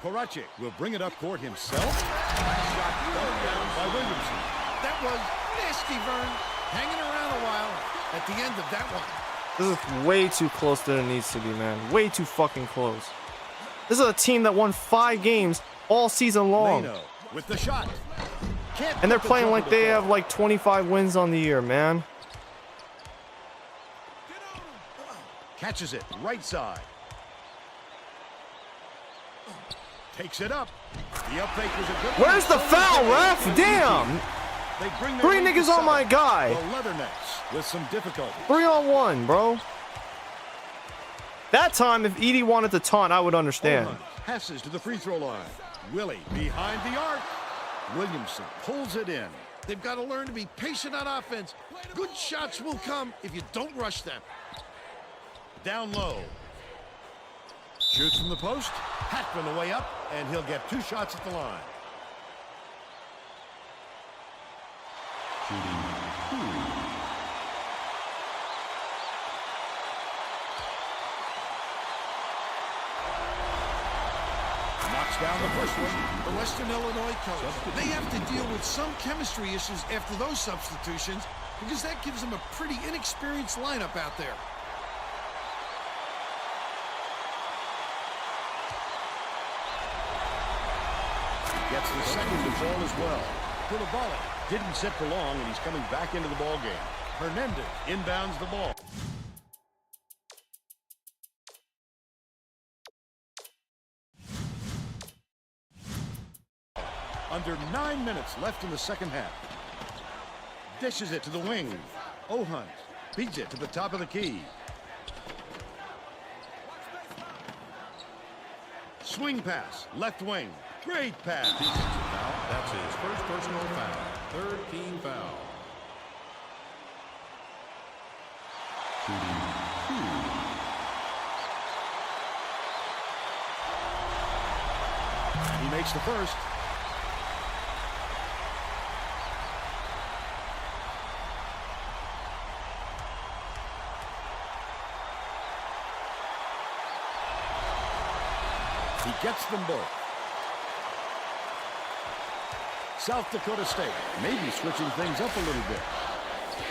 Koracic will bring it up court himself. Shot dumped down by Williamson. That was nasty, Vern. Hanging around a while at the end of that one. This is way too close than it needs to be, man. Way too fucking close. This is a team that won 5 games all season long. Leno with the shot. Can't And they're put the playing jumper like to they fall. have like 25 wins on the year, man. Catches it right side. Takes it up. The up fake was a good one. Where's the foul, ref? Damn! They bring their 3 lead to niggas on 7. my guy. The Leathernecks with some difficulty. 3-on-1, bro. That time, if Edie wanted to taunt, I would understand. Owen passes to the free throw line. Willie behind the arc. Williamson pulls it in. They've got to learn to be patient on offense. Good shots will come if you don't rush them. Down low. Shoots from the post. Hackman the way up, and he'll get 2 shots at the line. Knocks down the first one. The Western Illinois coach, they have to deal with some chemistry issues after those substitutions because that gives them a pretty inexperienced lineup out there. Gets the second to fall as well. Coulibaly didn't sit for long, and he's coming back into the ball game. Hernandez inbounds the ball. Under 9 minutes left in the second half. Dishes it to the wing. Ohunt beats it to the top of the key. Swing pass, left wing. Great pass. That's his first personal foul. 3rd team foul. He makes the first. He gets them both. South Dakota State maybe switching things up a little bit.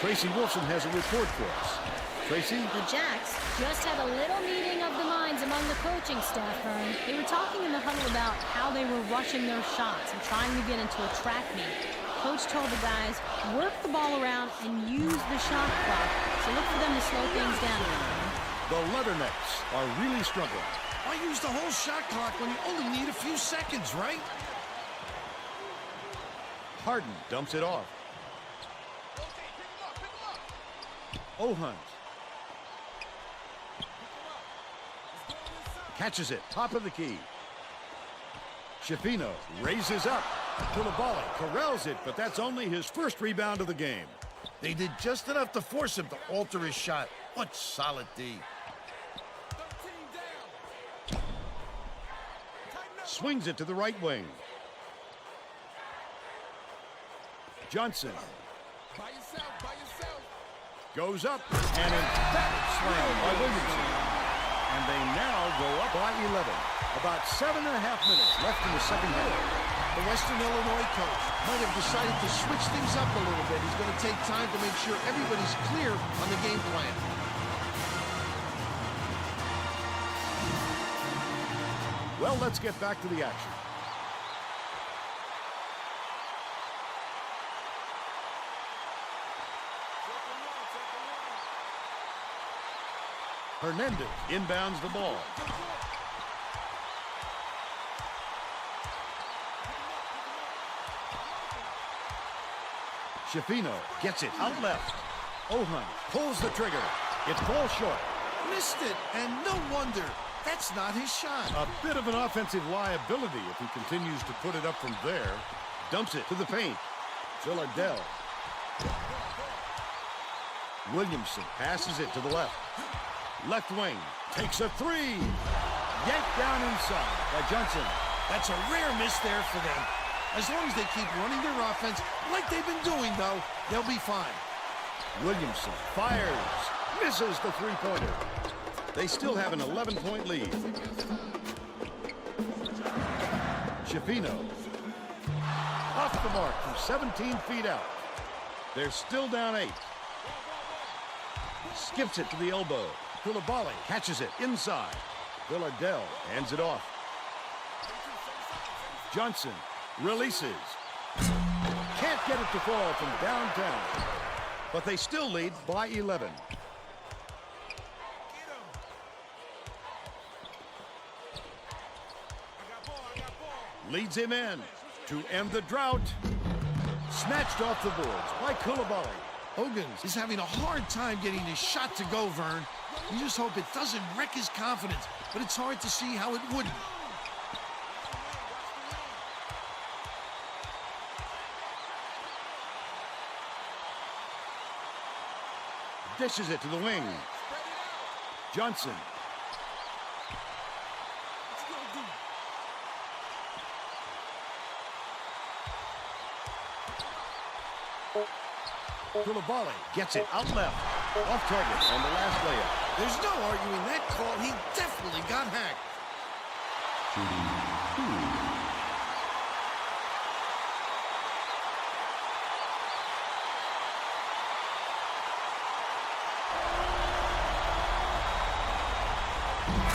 Tracy Wilson has a report for us. Tracy? The Jacks just had a little meeting of the minds among the coaching staff, Vern. They were talking in the huddle about how they were rushing their shots and trying to get into a track meet. Coach told the guys, work the ball around and use the shot clock. So look for them to slow things down a little. The Leathernecks are really struggling. Why use the whole shot clock when you only need a few seconds, right? Harden dumps it off. Ohunt catches it, top of the key. Shafino raises up. Coulibaly corrals it, but that's only his first rebound of the game. They did just enough to force him to alter his shot. What solid D. Swings it to the right wing. Johnson goes up, and an emphatic slam by Williamson. And they now go up by 11. About 7.5 minutes left in the second half. The Western Illinois coach might have decided to switch things up a little bit. He's going to take time to make sure everybody's clear on the game plan. Well, let's get back to the action. Hernandez inbounds the ball. Shafino gets it out left. Ohunt pulls the trigger. It falls short. Missed it, and no wonder. That's not his shot. A bit of an offensive liability if he continues to put it up from there. Dumps it to the paint. Philadelphia. Williamson passes it to the left. Left wing takes a 3. Yanked down inside by Johnson. That's a rare miss there for them. As long as they keep running their offense like they've been doing, though, they'll be fine. Williamson fires. Misses the 3-pointer. They still have an 11-point lead. Schifino. Off the mark from 17 feet out. They're still down 8. Skips it to the elbow. Koulibaly catches it inside. Villardell hands it off. Johnson releases. Can't get it to fall from downtown. But they still lead by 11. Leads him in to end the drought. Snatched off the boards by Koulibaly. Hogan's is having a hard time getting his shot to go, Vern. You just hope it doesn't wreck his confidence, but it's hard to see how it wouldn't. Dishes it to the wing. Johnson. Koulibaly gets it out left. Off target on the last layup. There's no arguing that call. He definitely got hacked.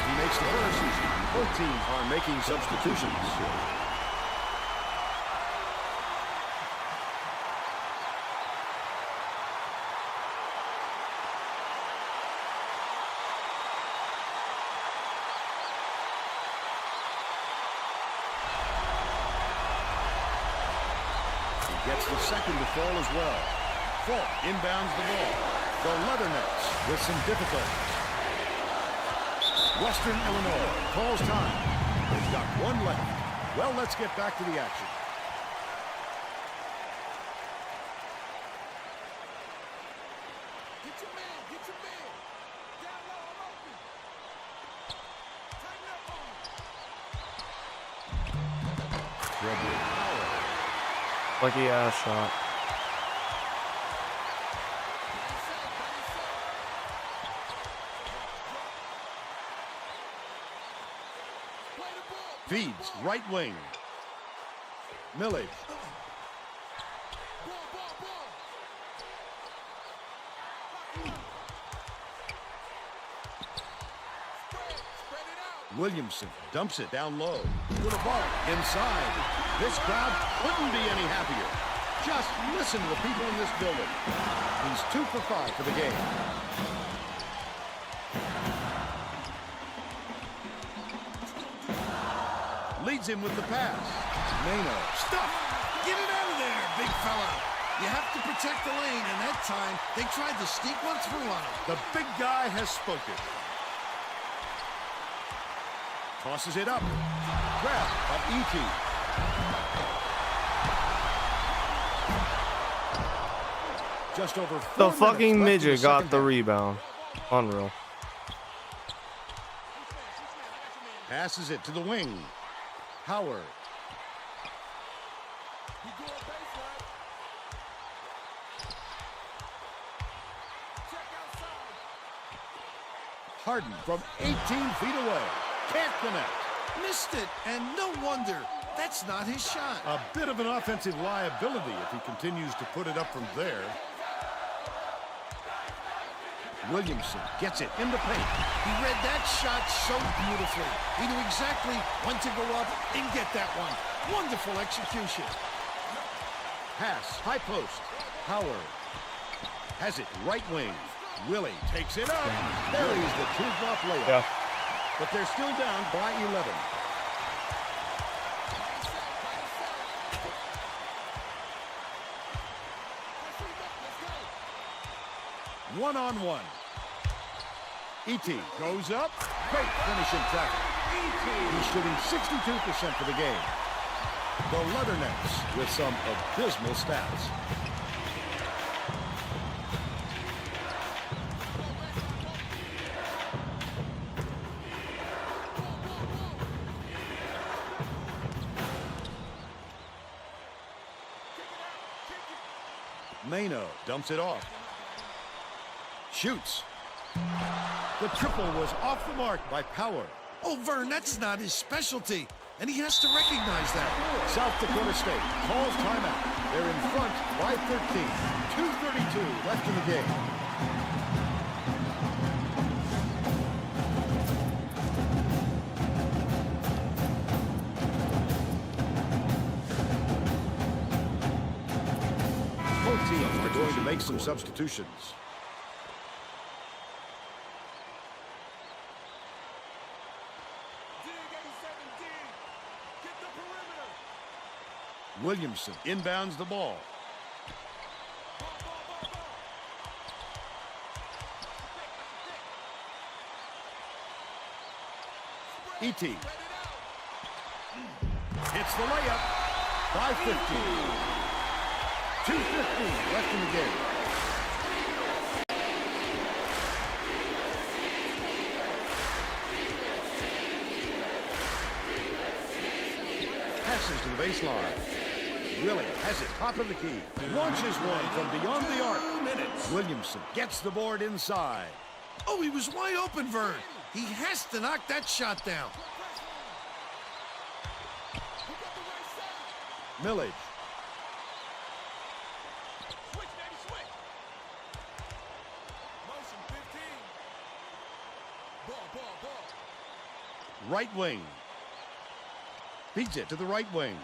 He makes the first. Both teams are making substitutions. Gets the second to fall as well. Falk inbounds the ball. The Leathernecks with some difficulty. Western Illinois calls time. They've got one left. Well, let's get back to the action. Get your man, get your man. Down low, I'm open. Tighten up on him. Lucky ass shot. Feeds right wing. Millage. Williamson dumps it down low. Koulibaly inside. This crowd couldn't be any happier. Just listen to the people in this building. He's 2 for 5 for the game. Leads him with the pass. Mano. Stuff! Get it out of there, big fella. You have to protect the lane, and that time, they tried to sneak one through on him. The big guy has spoken. Tosses it up. Grab by E.T. Just over 4 The minutes fucking left in midget got second the half. rebound. Unreal. Passes it to the wing. Howard. Harden from 18 feet away. Can't connect. Missed it, and no wonder. That's not his shot. A bit of an offensive liability if he continues to put it up from there. Williamson gets it in the paint. He read that shot so beautifully. He knew exactly when to go up and get that one. Wonderful execution. Pass, high post. Howard has it right wing. Willie takes it up. Buries the two-drop layup. Yeah. But they're still down by 11. One-on-one. E.T. goes up. Great finishing tackle. He's shooting 62% for the game. The Leathernecks with some abysmal stats. Mano dumps it off. Shoots. The triple was off the mark by Power. Oh, Vern, that's not his specialty, and he has to recognize that. South Dakota State calls timeout. They're in front by 13. 2:32 left in the game. Both teams are going to make some substitutions. Williamson inbounds the ball. E.T. hits the layup. 5:15. 2:15 left in the game. Passes to the baseline. Willie has it top of the key. Launches one from beyond the arc. Williamson gets the board inside. Oh, he was wide open, Vern. He has to knock that shot down. Millage. Switch, baby, switch. Motion 15. Ball. Right wing. Feeds it to the right wing.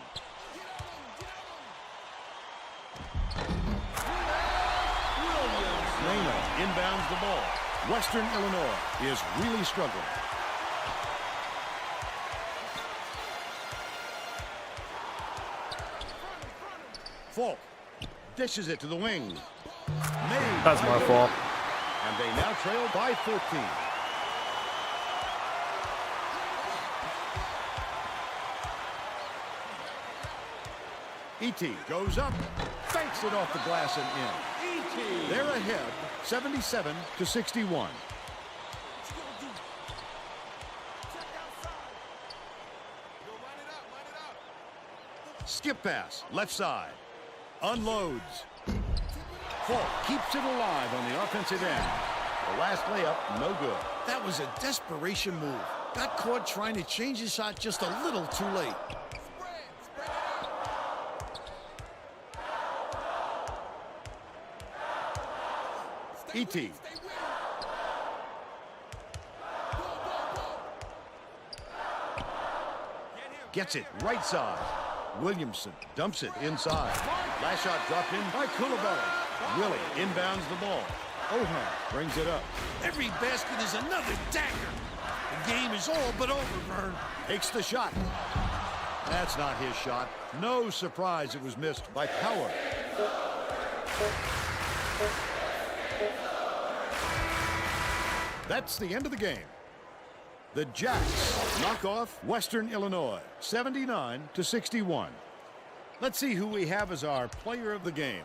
Lena inbounds the ball. Western Illinois is really struggling. Falk dishes it to the wing. That's my fault. And they now trail by 14. E.T. goes up, banks it off the glass and in. E.T. They're ahead, 77-61. Skip pass, left side. Unloads. Falk keeps it alive on the offensive end. The last layup, no good. That was a desperation move. Got caught trying to change his shot just a little too late. E.T. gets it right side. Williamson dumps it inside. Last shot dropped in by Coulibaly. Willie inbounds the ball. Oha brings it up. Every basket is another dagger. The game is all but over, Vern. Takes the shot. That's not his shot. No surprise it was missed by Power. That's the end of the game. The Jacks knock off Western Illinois, 79-61. Let's see who we have as our player of the game.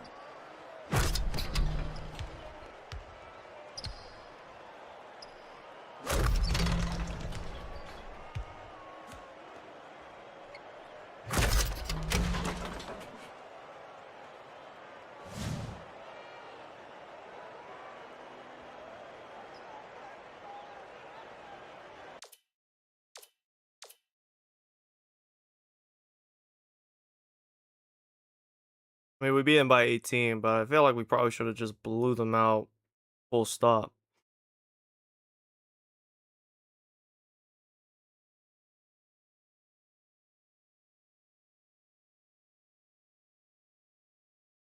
I mean, we beat them by 18, but I feel like we probably should have just blew them out full stop.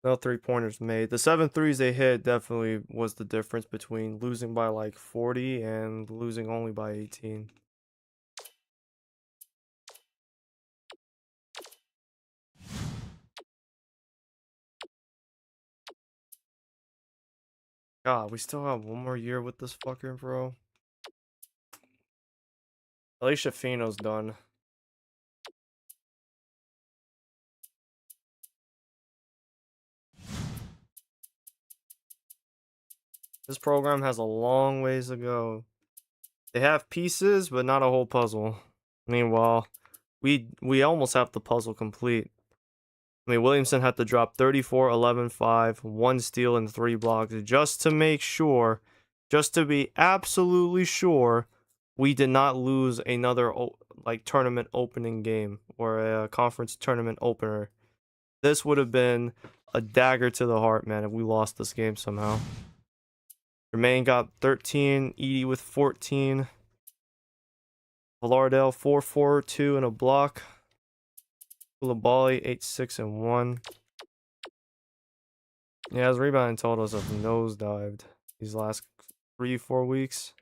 No 3-pointers made. The 7 threes they hit definitely was the difference between losing by like 40 and losing only by 18. God, we still have one more year with this fucker, bro. At least Shafino's done. This program has a long ways to go. They have pieces, but not a whole puzzle. Meanwhile, we almost have the puzzle complete. I mean, Williamson had to drop 34, 11, 5, 1 steal, and 3 blocks just to make sure just to be absolutely sure we did not lose another like tournament opening game or a conference tournament opener. This would have been a dagger to the heart, man, if we lost this game somehow. Jermaine got 13, Edie with 14. Villardale 4-4-2 and a block. Koulibaly 8-6 and 1. Yeah, his rebounding totals have nosedived these last 3-4 weeks.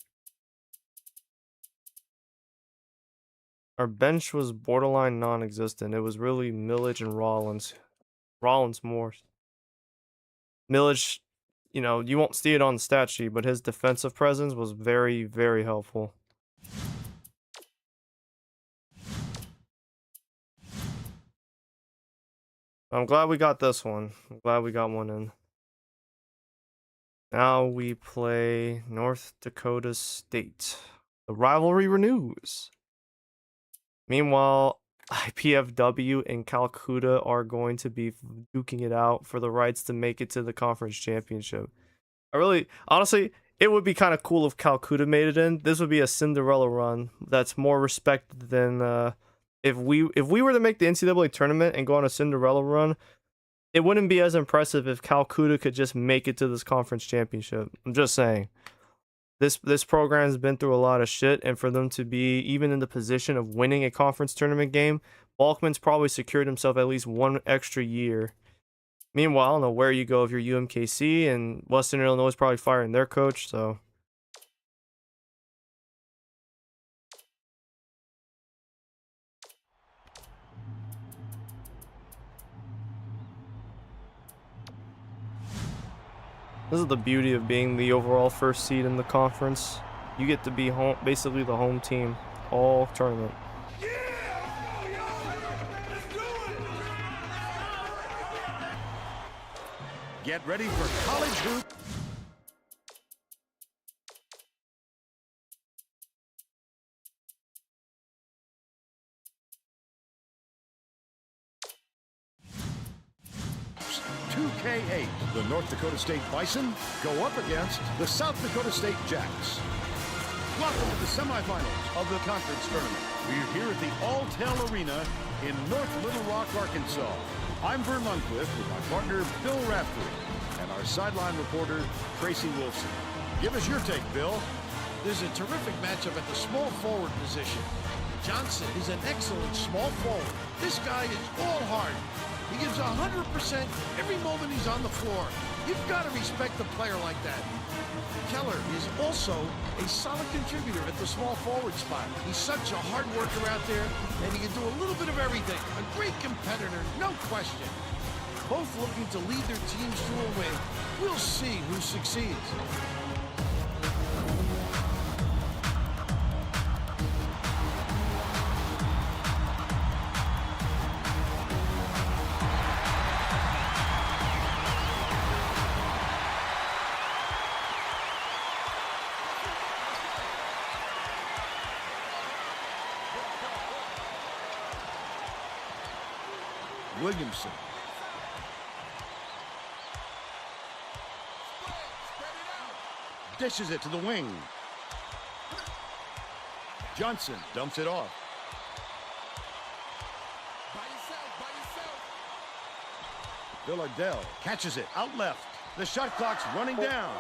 Our bench was borderline non-existent. It was really Millage and Rollins. Rollins more. Millage, you know, you won't see it on the stat sheet, but his defensive presence was very, very helpful. I'm glad we got this one. I'm glad we got one in. Now we play North Dakota State. The rivalry renews. Meanwhile, IPFW and Calcutta are going to be duking it out for the rights to make it to the conference championship. Honestly, it would be kind of cool if Calcutta made it in. This would be a Cinderella run that's more respected than if we were to make the NCAA tournament and go on a Cinderella run. It wouldn't be as impressive if Calcutta could just make it to this conference championship. I'm just saying. This program's been through a lot of shit, and for them to be even in the position of winning a conference tournament game, Balkman's probably secured himself at least one extra year. Meanwhile, I don't know where you go if you're UMKC, and Western Illinois is probably firing their coach, so... This is the beauty of being the overall first seed in the conference. You get to be home, basically the home team all tournament. Get ready for college hoop. K8. The North Dakota State Bison go up against the South Dakota State Jacks. Welcome to the semifinals of the conference tournament. We're here at the Alltel Arena in North Little Rock, Arkansas. I'm Vern Lundquist with my partner Bill Raftery and our sideline reporter Tracy Wilson. Give us your take, Bill. There's a terrific matchup at the small forward position. Johnson is an excellent small forward. This guy is all heart. He gives 100% every moment he's on the floor. You've got to respect a player like that. Keller is also a solid contributor at the small forward spot. He's such a hard worker out there, and he can do a little bit of everything. A great competitor, no question. Both looking to lead their teams to a win. We'll see who succeeds. Williamson. Dishes it to the wing. Johnson dumps it off. Villardale catches it out left. The shot clock's running down.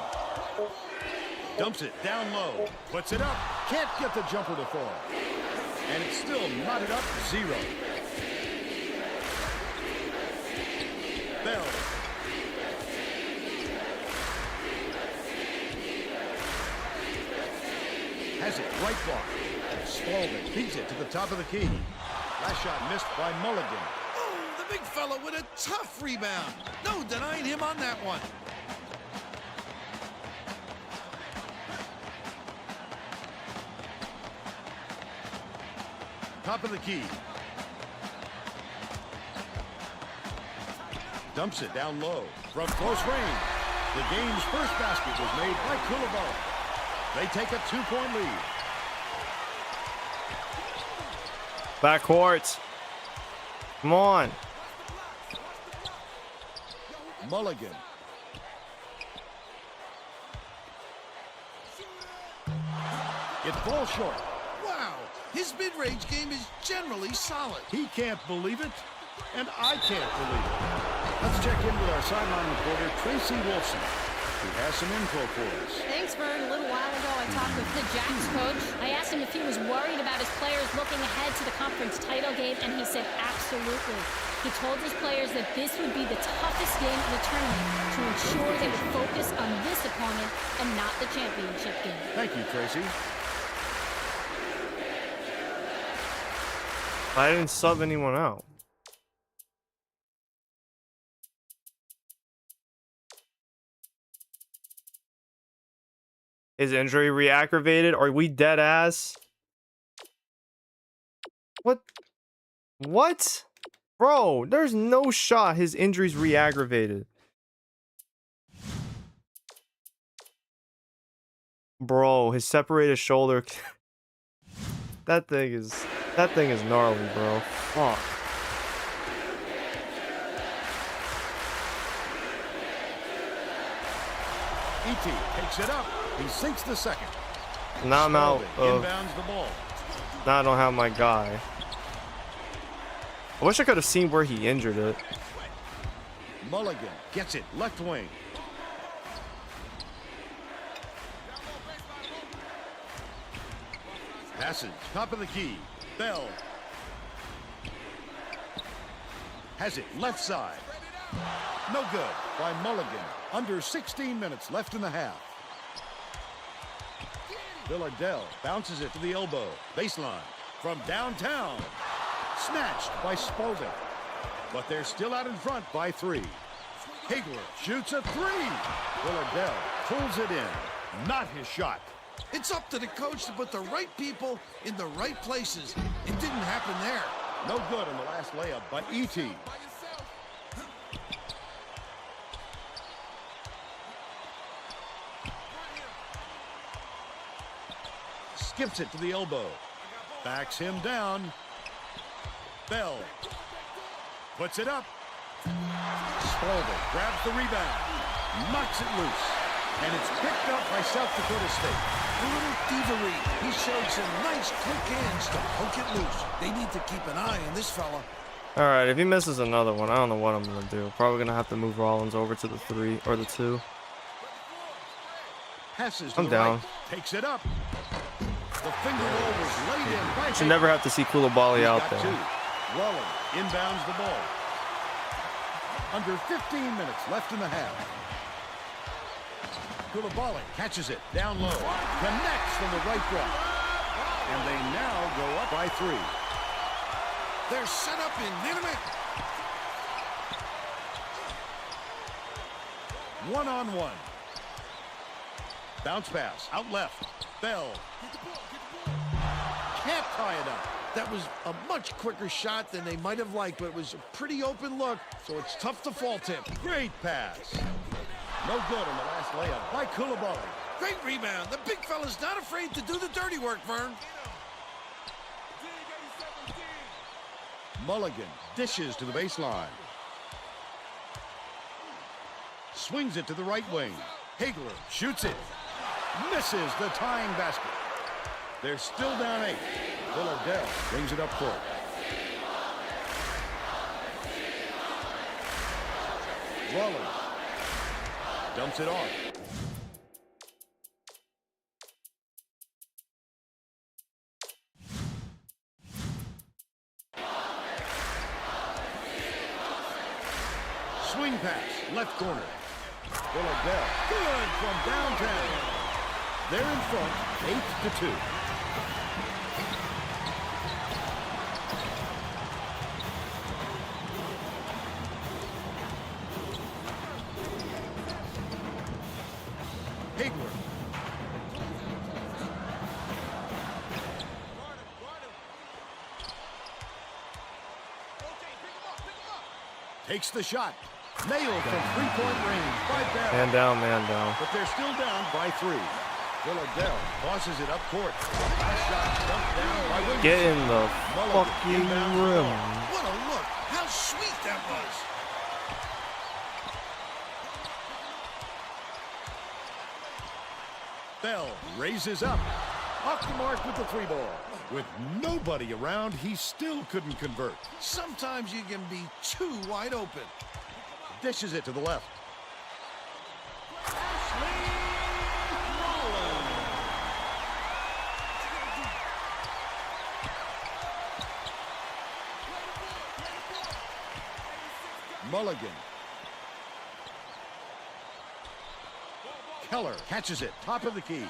Dumps it down low. Puts it up. Can't get the jumper to fall. And it's still knotted up 0. Bell. Has it right block. Spalding feeds it to the top of the key. Last shot missed by Mulligan. Oh, the big fella with a tough rebound. No denying him on that one. Top of the key. Dumps it down low from close range. The game's first basket was made by Koulibaly. They take a 2-point lead. Backcourt. Come on. Mulligan. It falls short. Wow, his mid-range game is generally solid. He can't believe it, and I can't believe it. Let's check in with our sideline reporter, Tracy Wolfson, who has some info for us. Thanks, Vern. A little while ago, I talked with the Jacks coach. I asked him if he was worried about his players looking ahead to the conference title game, and he said absolutely. He told his players that this would be the toughest game in the tournament to ensure they would focus on this opponent and not the championship game. Thank you, Tracy. I didn't sub anyone out. Is injury reactivated? Are we dead ass? What? What? Bro, there's no shot his injury's re-aggravated. Bro, his separated shoulder. That thing is gnarly, bro. Fuck. E.T. picks it up. He sinks the second. Now I'm out of... Inbounds the ball. Now I don't have my guy. I wish I could have seen where he injured it. Mulligan gets it. Left wing. Passes. Top of the key. Bell. Has it. Left side. No good by Mulligan. Under 16 minutes left in the half. Villardell bounces it to the elbow. Baseline from downtown. Snatched by Spalding. But they're still out in front by 3. Hagler shoots a 3. Villardell pulls it in. Not his shot. It's up to the coach to put the right people in the right places. It didn't happen there. No good on the last layup by E.T. Skips it to the elbow. Backs him down. Bell puts it up. Spalding grabs the rebound. Knocks it loose. And it's picked up by South Dakota State. A little thievery. He showed some nice quick hands to poke it loose. They need to keep an eye on this fella. All right, if he misses another one, I don't know what I'm gonna do. Probably gonna have to move Rollins over to the 3 or the 2. Passes to I'm the down. right. Takes it up. The finger roll was laid in by Should never have to see Koulibaly out Got there. 2. Rollins inbounds the ball. Under 15 minutes left in the half. Koulibaly catches it down low. Connects from the right block. And they now go up by 3. They're set up in minute. 1-on-1. Bounce pass out left. Bell. Can't tie it up. That was a much quicker shot than they might have liked, but it was a pretty open look, so it's tough to fault him. Great pass. No good on the last layup by Koulibaly. Great rebound. The big fella's not afraid to do the dirty work, Vern. Mulligan dishes to the baseline. Swings it to the right wing. Hagler shoots it. Misses the tying basket. They're still down 8. Villardell brings it up court. Rollins dumps it off. Swing pass, left corner. Villardell, good from downtown. They're in front, 8-2. Hagler. Takes the shot. Nailed from three-point range by Bell. Man down, man down. But they're still down by 3. Villardell tosses it up court. Last shot dumped down by Williams. Get in the Mulligan fucking inbounds the rim. ball. What a look. How sweet that was. Bell raises up. Off the mark with the 3-ball. With nobody around, he still couldn't convert. Sometimes you can be too wide open. Dishes it to the left. Mulligan. Keller catches it, top of the key.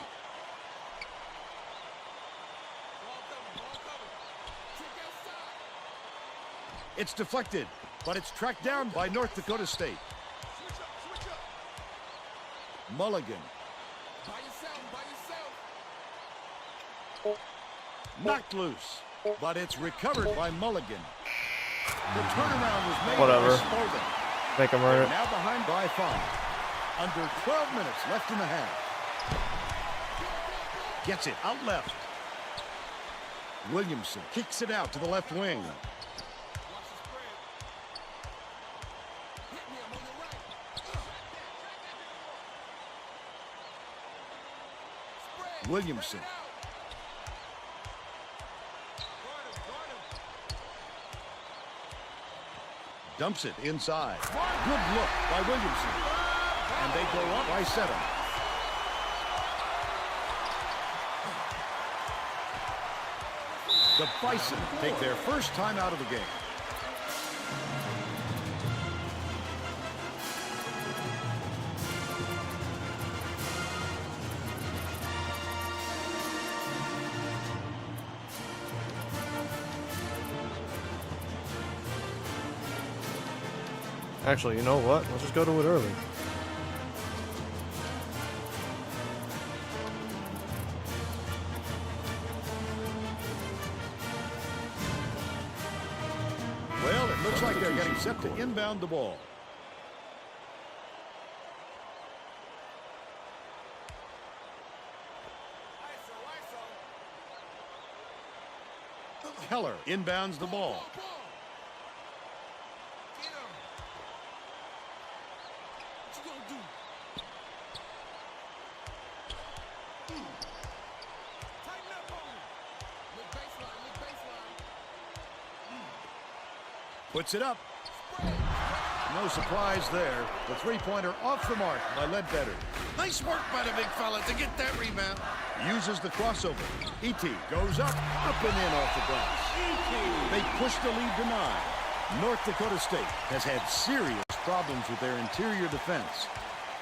It's deflected, but it's tracked down by North Dakota State. Mulligan. Knocked loose, but it's recovered by Mulligan. The turnaround was made Whatever. by Spalding. Make him earn it. Now behind by 5. Under 12 minutes left in the half. Gets it out left. Williamson kicks it out to the left wing. Williamson. Dumps it inside. Good look by Williamson. And they go up by 7. The Bison take their first time out of the game. Actually, you know what? Let's just go to it early. Well, it looks like they're getting set to inbound the ball. Keller inbounds the ball. Puts it up. No surprise there. The 3-pointer off the mark by Ledbetter. Nice work by the big fella to get that rebound. Uses the crossover. E.T. goes up and in off the glass. They push the lead to 9. North Dakota State has had serious problems with their interior defense.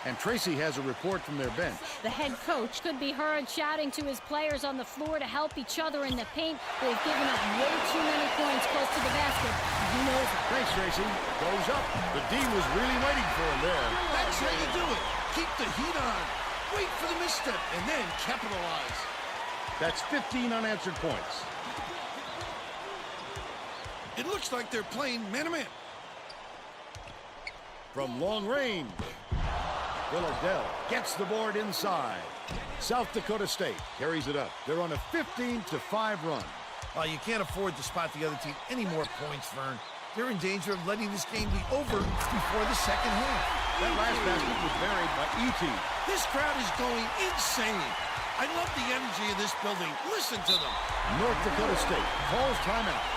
And Tracy has a report from their bench. The head coach could be heard shouting to his players on the floor to help each other in the paint. They've given up way too many points close to the basket. He knows it. Thanks, Tracy. Goes up. The D was really waiting for him there. That's how you do it. Keep the heat on. Wait for the misstep and then capitalize. That's 15 unanswered points. It looks like they're playing man-to-man. From long range, Villadell gets the board inside. South Dakota State carries it up. They're on a 15-5 run. You can't afford to spot the other team any more points, Vern. They're in danger of letting this game be over before the second half. That last basket was buried by E.T. This crowd is going insane. I love the energy of this building. Listen to them. North Dakota State calls timeout.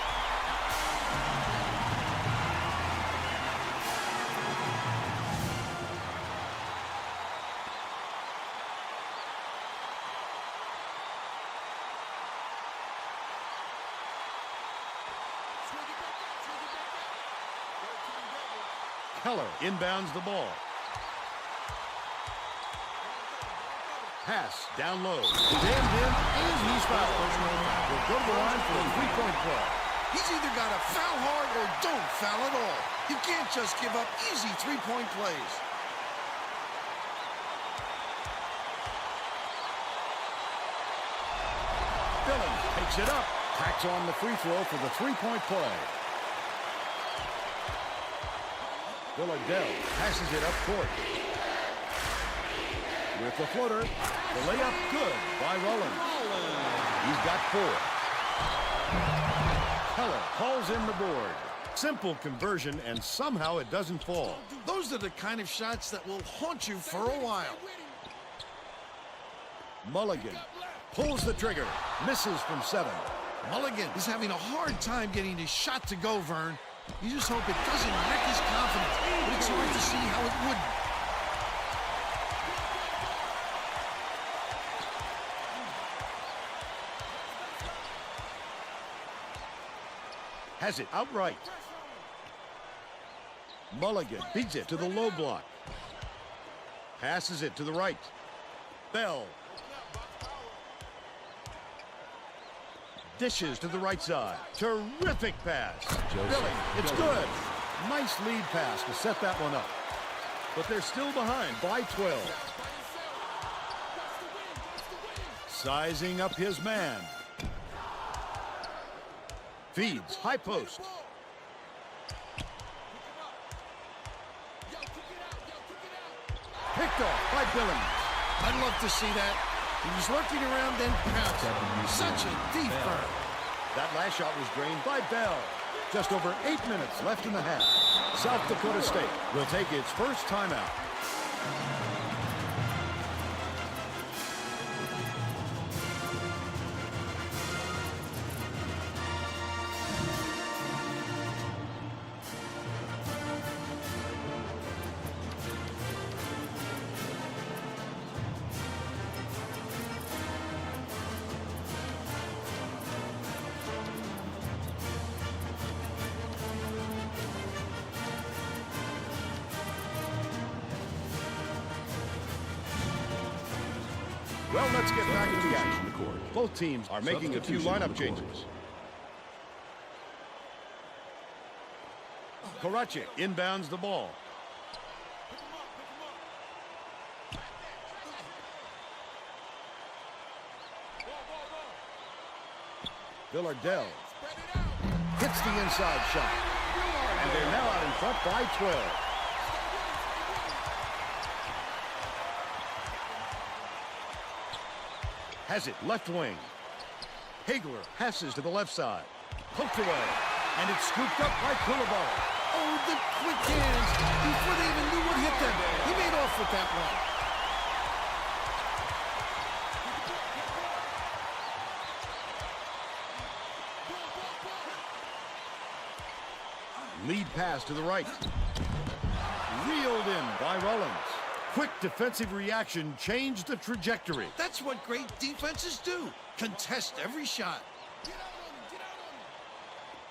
Keller inbounds the ball. Pass down low. Jammed in, and he's fouled. Will go to the line for a 3-point play. He's either got to foul hard or don't foul at all. You can't just give up easy 3-point plays. Billings takes it up. Tacks on the free throw for the 3-point play. Villadell passes it up court. With the floater, the layup good by Rollins. He's got 4. Keller calls in the board. Simple conversion, and somehow it doesn't fall. Those are the kind of shots that will haunt you for a while. Mulligan Pulls the trigger. Misses from 7. Mulligan is having a hard time getting his shot to go, Vern. You just hope it doesn't wreck his confidence, but it's hard to see how it wouldn't. Has it outright. Mulligan beats it to the low block. Passes it to the right. Bell. Dishes to the right side. Terrific pass. Billy, it's good. Nice lead pass to set that one up. But they're still behind by 12. Sizing up his man. Feeds, high post. Picked off by Billings. I'd love to see that. He was lurking around, then pounced. Such a deep burn. That last shot was drained by Bell. Just over 8 minutes left in the half. South Dakota State will take its first timeout. Well, let's get back into the action. Both teams are making a few lineup changes. Karachik inbounds the ball. Villardell hits the inside shot. And they're now out in front by 12. Has it left wing. Hagler passes to the left side. Poked away. And it's scooped up by Koulibaly. Oh, the quick hands. Before they even knew what hit them. He made off with that one. Lead pass to the right. Reeled in by Rollins. Quick defensive reaction changed the trajectory. That's what great defenses do. Contest every shot.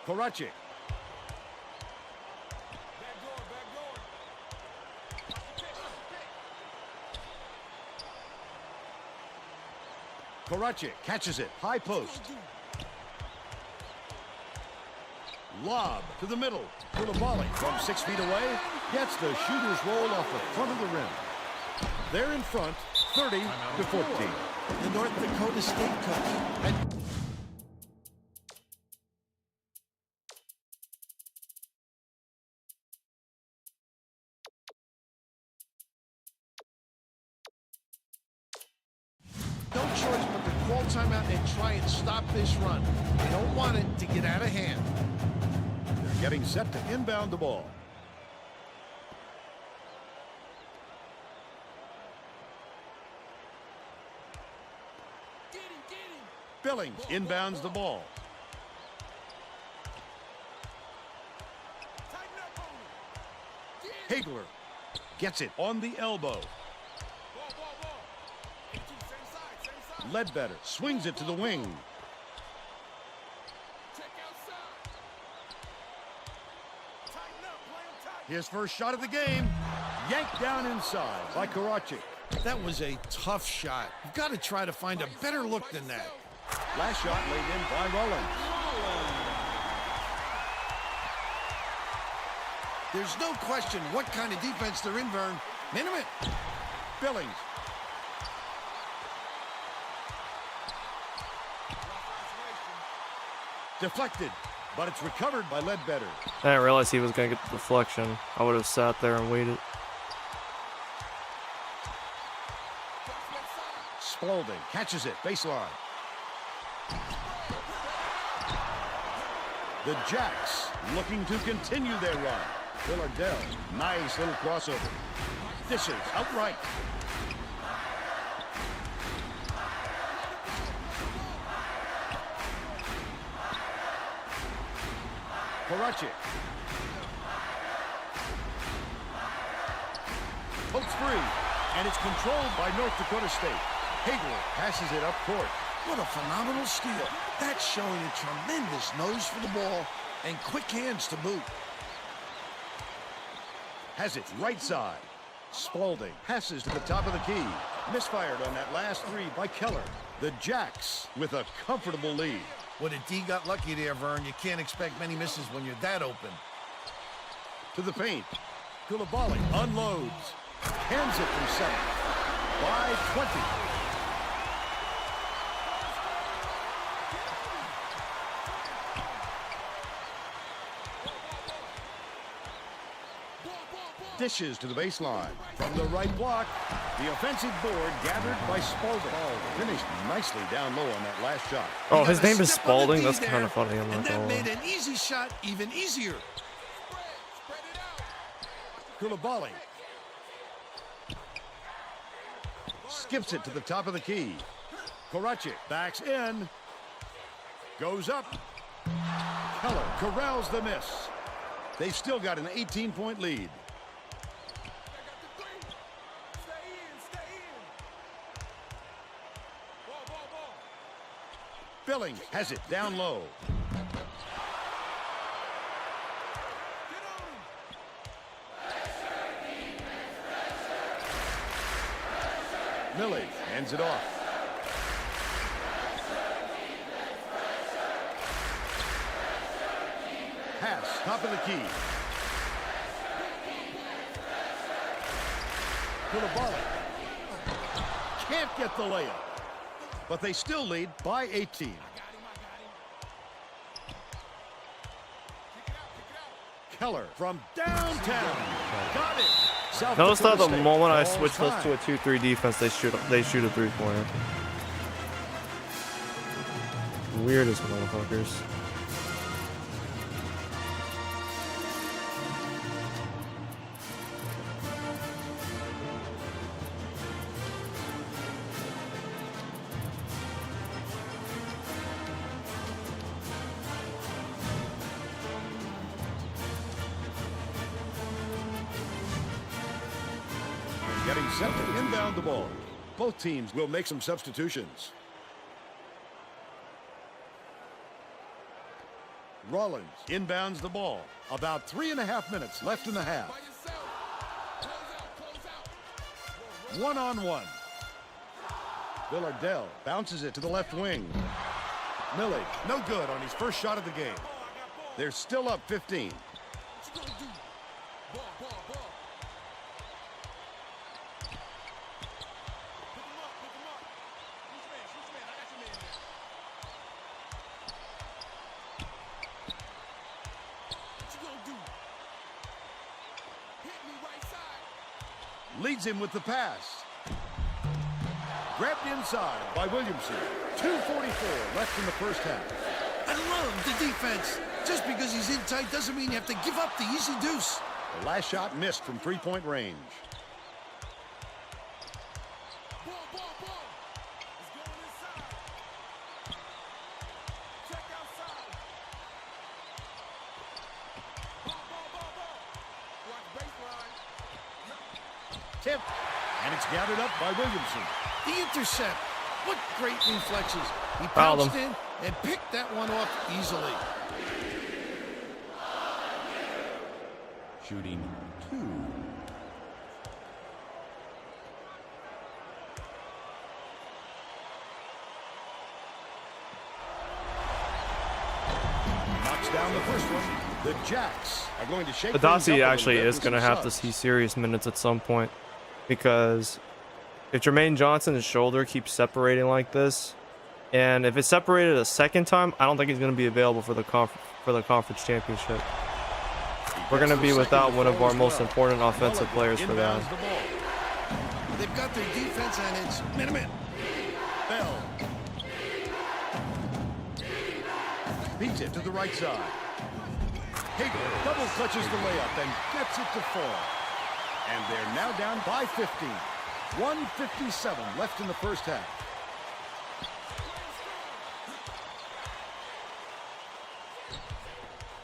Karachik. Karachik catches it. High post. Lob to the middle. Koulibaly from 6 feet away gets the shooter's roll off the front of the rim. They're in front, 30 to 14. The North Dakota State coach. No choice but to call timeout and try and stop this run. They don't want it to get out of hand. They're getting set to inbound the ball. Billings inbounds the ball. Hagler gets it on the elbow. Ledbetter swings it to the wing. His first shot of the game. Yanked down inside by Karachik. That was a tough shot. You've got to try to find a better look than that. Last shot laid in by Rollins. There's no question what kind of defense they're in, Vern. Minute. Billings. Deflected, but it's recovered by Ledbetter. I didn't realize he was going to get the deflection. I would have sat there and waited. Spalding catches it, baseline. The Jacks looking to continue their run. Villardell, nice little crossover. Dishes outright. Koracic. Pokes free, and it's controlled by North Dakota State. Hagler passes it up court. What a phenomenal steal. That's showing a tremendous nose for the ball and quick hands to boot. Has it right side. Spalding passes to the top of the key. Misfired on that last three by Keller. The Jacks with a comfortable lead. Well, the D got lucky there, Vern. You can't expect many misses when you're that open. To the paint. Koulibaly unloads. Hands it from center. By 20. Dishes to the baseline. From the right block, the offensive board gathered by Spalding. Finished nicely down low on that last shot. Oh, his name is Step on the Spalding? D That's there, kind of funny. I'm not and that gonna made lie. an easy shot even easier. Koulibaly. Skips it to the top of the key. Koracic backs in. Goes up. Keller corrals the miss. They've still got an 18-point lead. Billings has it down low. Millie hands it off. Pass, top of the key. Koulibaly. Can't get the layup. But they still lead by 18. Keller from downtown. Got it. South Notice that Dakota the State moment I calls switch this time. to a 2-3 defense, they shoot a 3-pointer. Weirdest motherfuckers. Getting set to inbound the ball. Both teams will make some substitutions. Rollins inbounds the ball. About 3.5 minutes left in the half. One-on-one. Villardell bounces it to the left wing. Millie, no good on his first shot of the game. They're still up 15. Leads him with the pass. Grabbed inside by Williamson. 2:44 left in the first half. I love the defense. Just because he's in tight doesn't mean you have to give up the easy deuce. The last shot missed from three-point range. Tipped, and it's gathered up by Williamson. The intercept. What great reflexes. He Fouled pounced him. in and picked that one off easily. Shooting 2. Knocks down the first one. The Jacks are going to shake things up a Adasi little actually bit is with going to some have to subs. see serious minutes at some point, because if Jermaine Johnson's shoulder keeps separating like this, and if it's separated a second time, I don't think he's going to be available for the conference championship. We're going to be without one of our most important offensive players for that. Inbounds the ball. They've got their defense, and it's minute. Bell. Beats it to the right side. Hagler double clutches the layup and gets it to fall. And they're now down by 15. 1:57 left in the first half.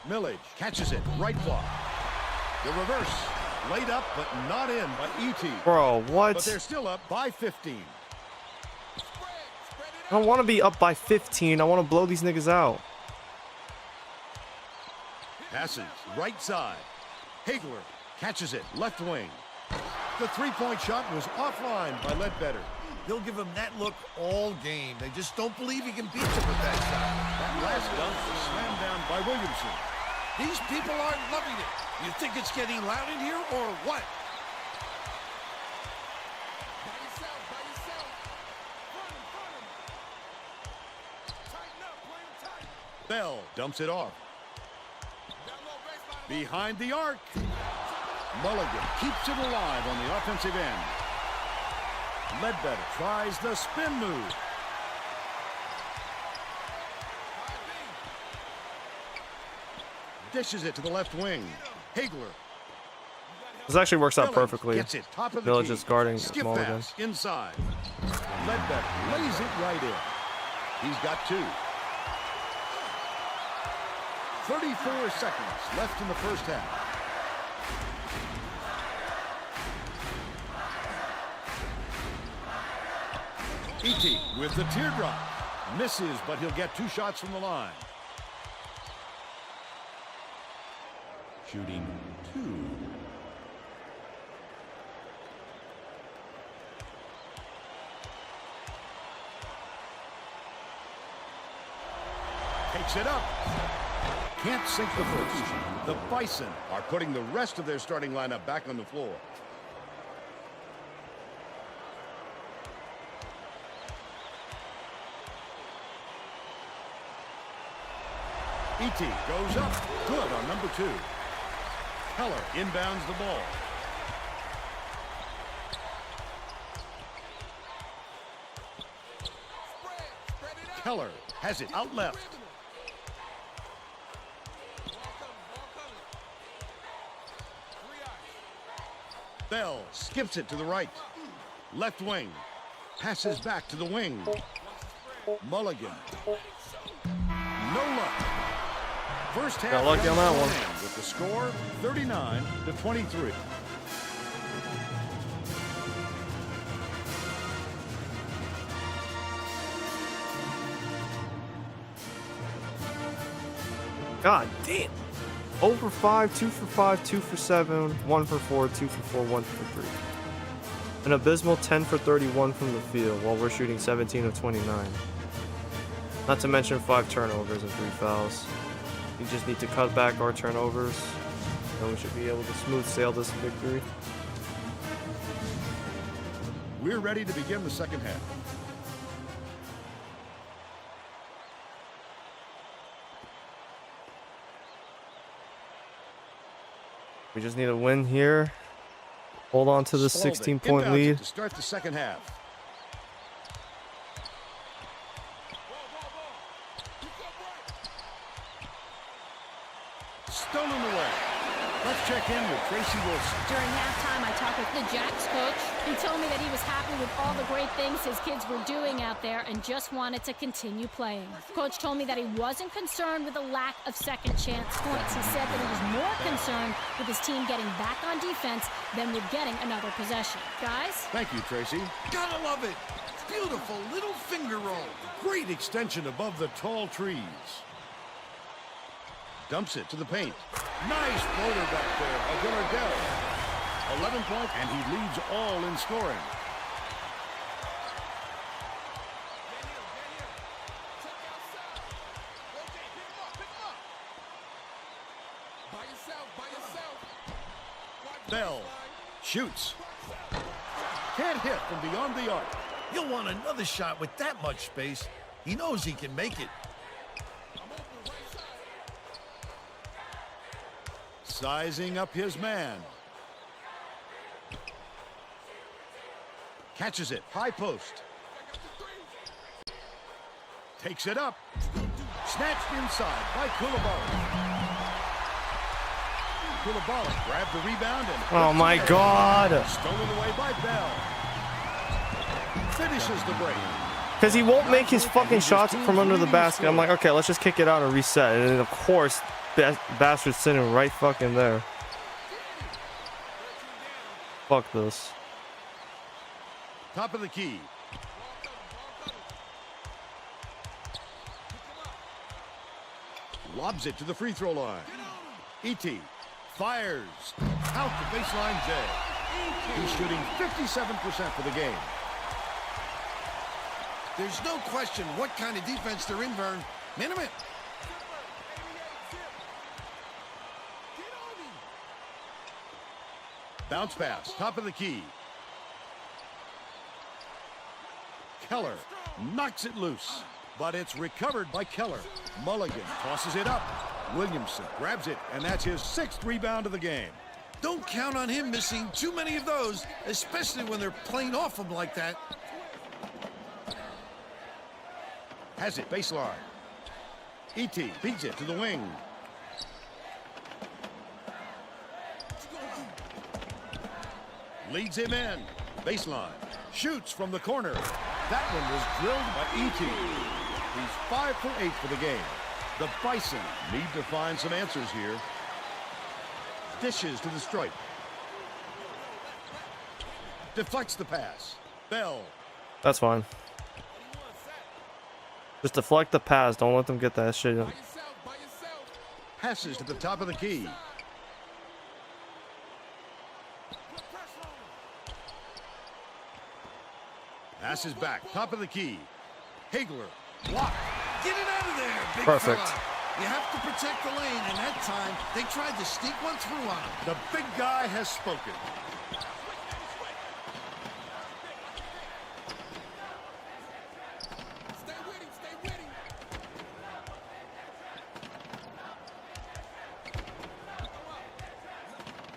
Millage catches it. Right block. The reverse. Laid up, but not in by E.T. Bro, what? But they're still up by 15. I don't want to be up by 15. I want to blow these niggas out. Passes right side. Hagler catches it. Left wing. The three-point shot was offline by Ledbetter. He'll give him that look all game. They just don't believe he can beat them with that shot. That last dunk was slammed down by Williamson. These people aren't loving it. You think it's getting loud in here or what? By yourself, by yourself. Front him. Tighten up, play him tight. Bell dumps it off. Down low baseline. Behind the arc. Mulligan keeps it alive on the offensive end. Ledbetter tries the spin move. Dishes it to the left wing. Hagler. This actually works out Millage perfectly. gets it top of the Millage key. is guarding Skip Mulligan. pass inside. Ledbetter lays it right in. He's got 2. 34 seconds left in the first half. E.T. with the teardrop. Misses, but he'll get 2 shots from the line. Shooting 2. Takes it up. Can't sink the first. The Bison are putting the rest of their starting lineup back on the floor. E.T. goes up. Good on number 2. Keller inbounds the ball. Keller has it out left. Bell skips it to the right. Left wing. Passes back to the wing. Mulligan. No luck. First half. Got lucky on that one. With the score 39-23. God damn. 0 for 5, 2 for 5, 2 for 7, 1 for 4, 2 for 4, 1 for 3. An abysmal 10 for 31 from the field while we're shooting 17 of 29. Not to mention 5 turnovers and 3 fouls. We just need to cut back our turnovers, and we should be able to smooth sail this victory. We're ready to begin the second half. We just need a win here. Hold on to the 16-point Inbounds lead. to start the second half. Stolen away. Let's check in with Tracy Wilson. During halftime, I talked with the Jacks coach. He told me that he was happy with all the great things his kids were doing out there and just wanted to continue playing. Coach told me that he wasn't concerned with the lack of second chance points. He said that he was more concerned with his team getting back on defense than with getting another possession. Guys? Thank you, Tracy. Gotta love it. Beautiful little finger roll. Great extension above the tall trees. Dumps it to the paint. Nice floater back there by Villardell. 11 points, and he leads all in scoring. Bell shoots. Can't hit from beyond the arc. You'll want another shot with that much space. He knows he can make it. Sizing up his man. Catches it. High post. Takes it up. Snatched inside by Koulibaly. Koulibaly grabbed the rebound and... Oh my God. Stolen away by Bell. Finishes the break. Because he won't make his fucking shots from under the basket. I'm like, okay, let's just kick it out and reset. And then, of course, bastard sitting right fucking there. Fuck this. Top of the key. Lobs it to the free throw line. E.T. fires. Out the baseline J. He's shooting 57% for the game. There's no question what kind of defense they're in, Vern. Minimum. Bounce pass. Top of the key. Keller knocks it loose, but it's recovered by Keller. Mulligan tosses it up. Williamson grabs it, and that's his 6th rebound of the game. Don't count on him missing too many of those, especially when they're playing off him like that. Has it baseline. E.T. beats it to the wing. Leads him in. Baseline. Shoots from the corner. That one was drilled by E.T. He's 5 for 8 for the game. The Bison need to find some answers here. Dishes to the stripe. Deflects the pass. Bell. That's fine. Just deflect the pass. Don't let them get that shit in. Passes to the top of the key. Passes back. Top of the key. Hagler. Blocked. Get it out of there, big Perfect. fella. You have to protect the lane, and that time they tried to sneak one through on him. The big guy has spoken. Stay with him, stay with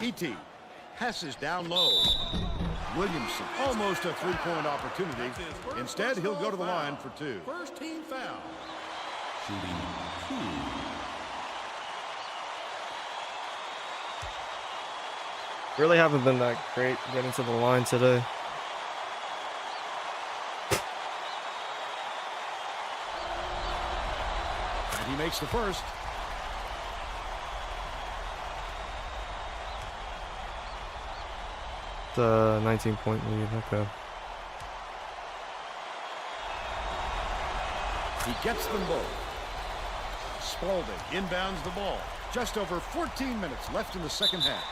him. E.T. passes down low. Williamson, almost a three-point opportunity. Instead, he'll go to the line for 2. First team foul. Shooting 2. Really haven't been that great getting to the line today. And he makes the first. It's a 19-point lead. Okay. He gets them both. Spalding inbounds the ball. Just over 14 minutes left in the second half.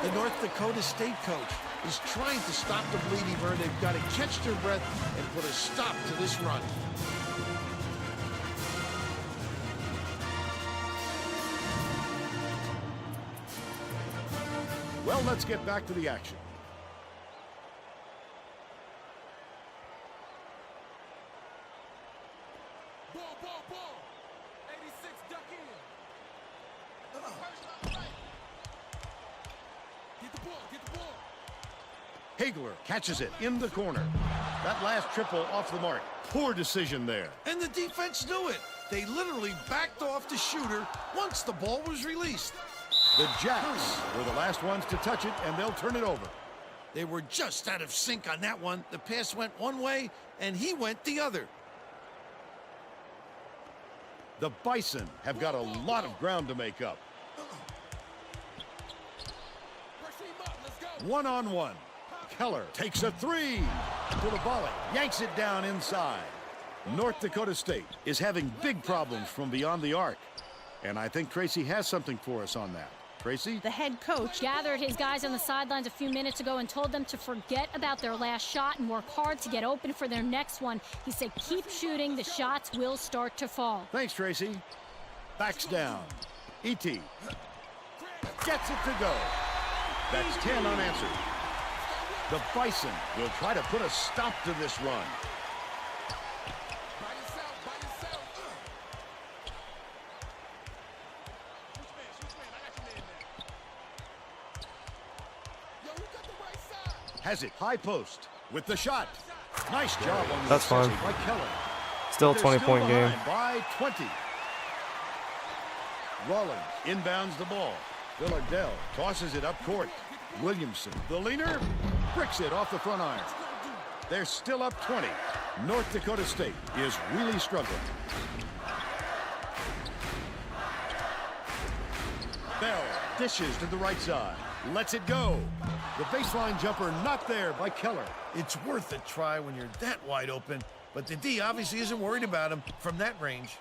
The North Dakota State coach is trying to stop the bleeding, Vern. They've got to catch their breath and put a stop to this run. Well, let's get back to the action. Ball. 86, duck in. Get the ball. Hagler catches it in the corner. That last triple off the mark. Poor decision there. And the defense knew it. They literally backed off the shooter once the ball was released. The Jacks were the last ones to touch it, and they'll turn it over. They were just out of sync on that one. The pass went one way, and he went the other. The Bison have got a lot of ground to make up. One-on-one. Keller takes a three to the volley. Yanks it down inside. North Dakota State is having big problems from beyond the arc. And I think Tracy has something for us on that. Tracy? The head coach gathered his guys on the sidelines a few minutes ago and told them to forget about their last shot and work hard to get open for their next one. He said, keep shooting. The shots will start to fall. Thanks, Tracy. Backs down. E.T. gets it to go. That's 10 unanswered. The Bison will try to put a stop to this run. Has it high post with the shot. Nice job on the That's fine. assist by Keller. Still a They're 20-point game. behind by 20. Rollins inbounds the ball. Villardell tosses it up court. Williamson, the leaner, bricks it off the front iron. They're still up 20. North Dakota State is really struggling. Dishes to the right side. Lets it go. The baseline jumper not there by Keller. It's worth a try when you're that wide open, but the D obviously isn't worried about him from that range.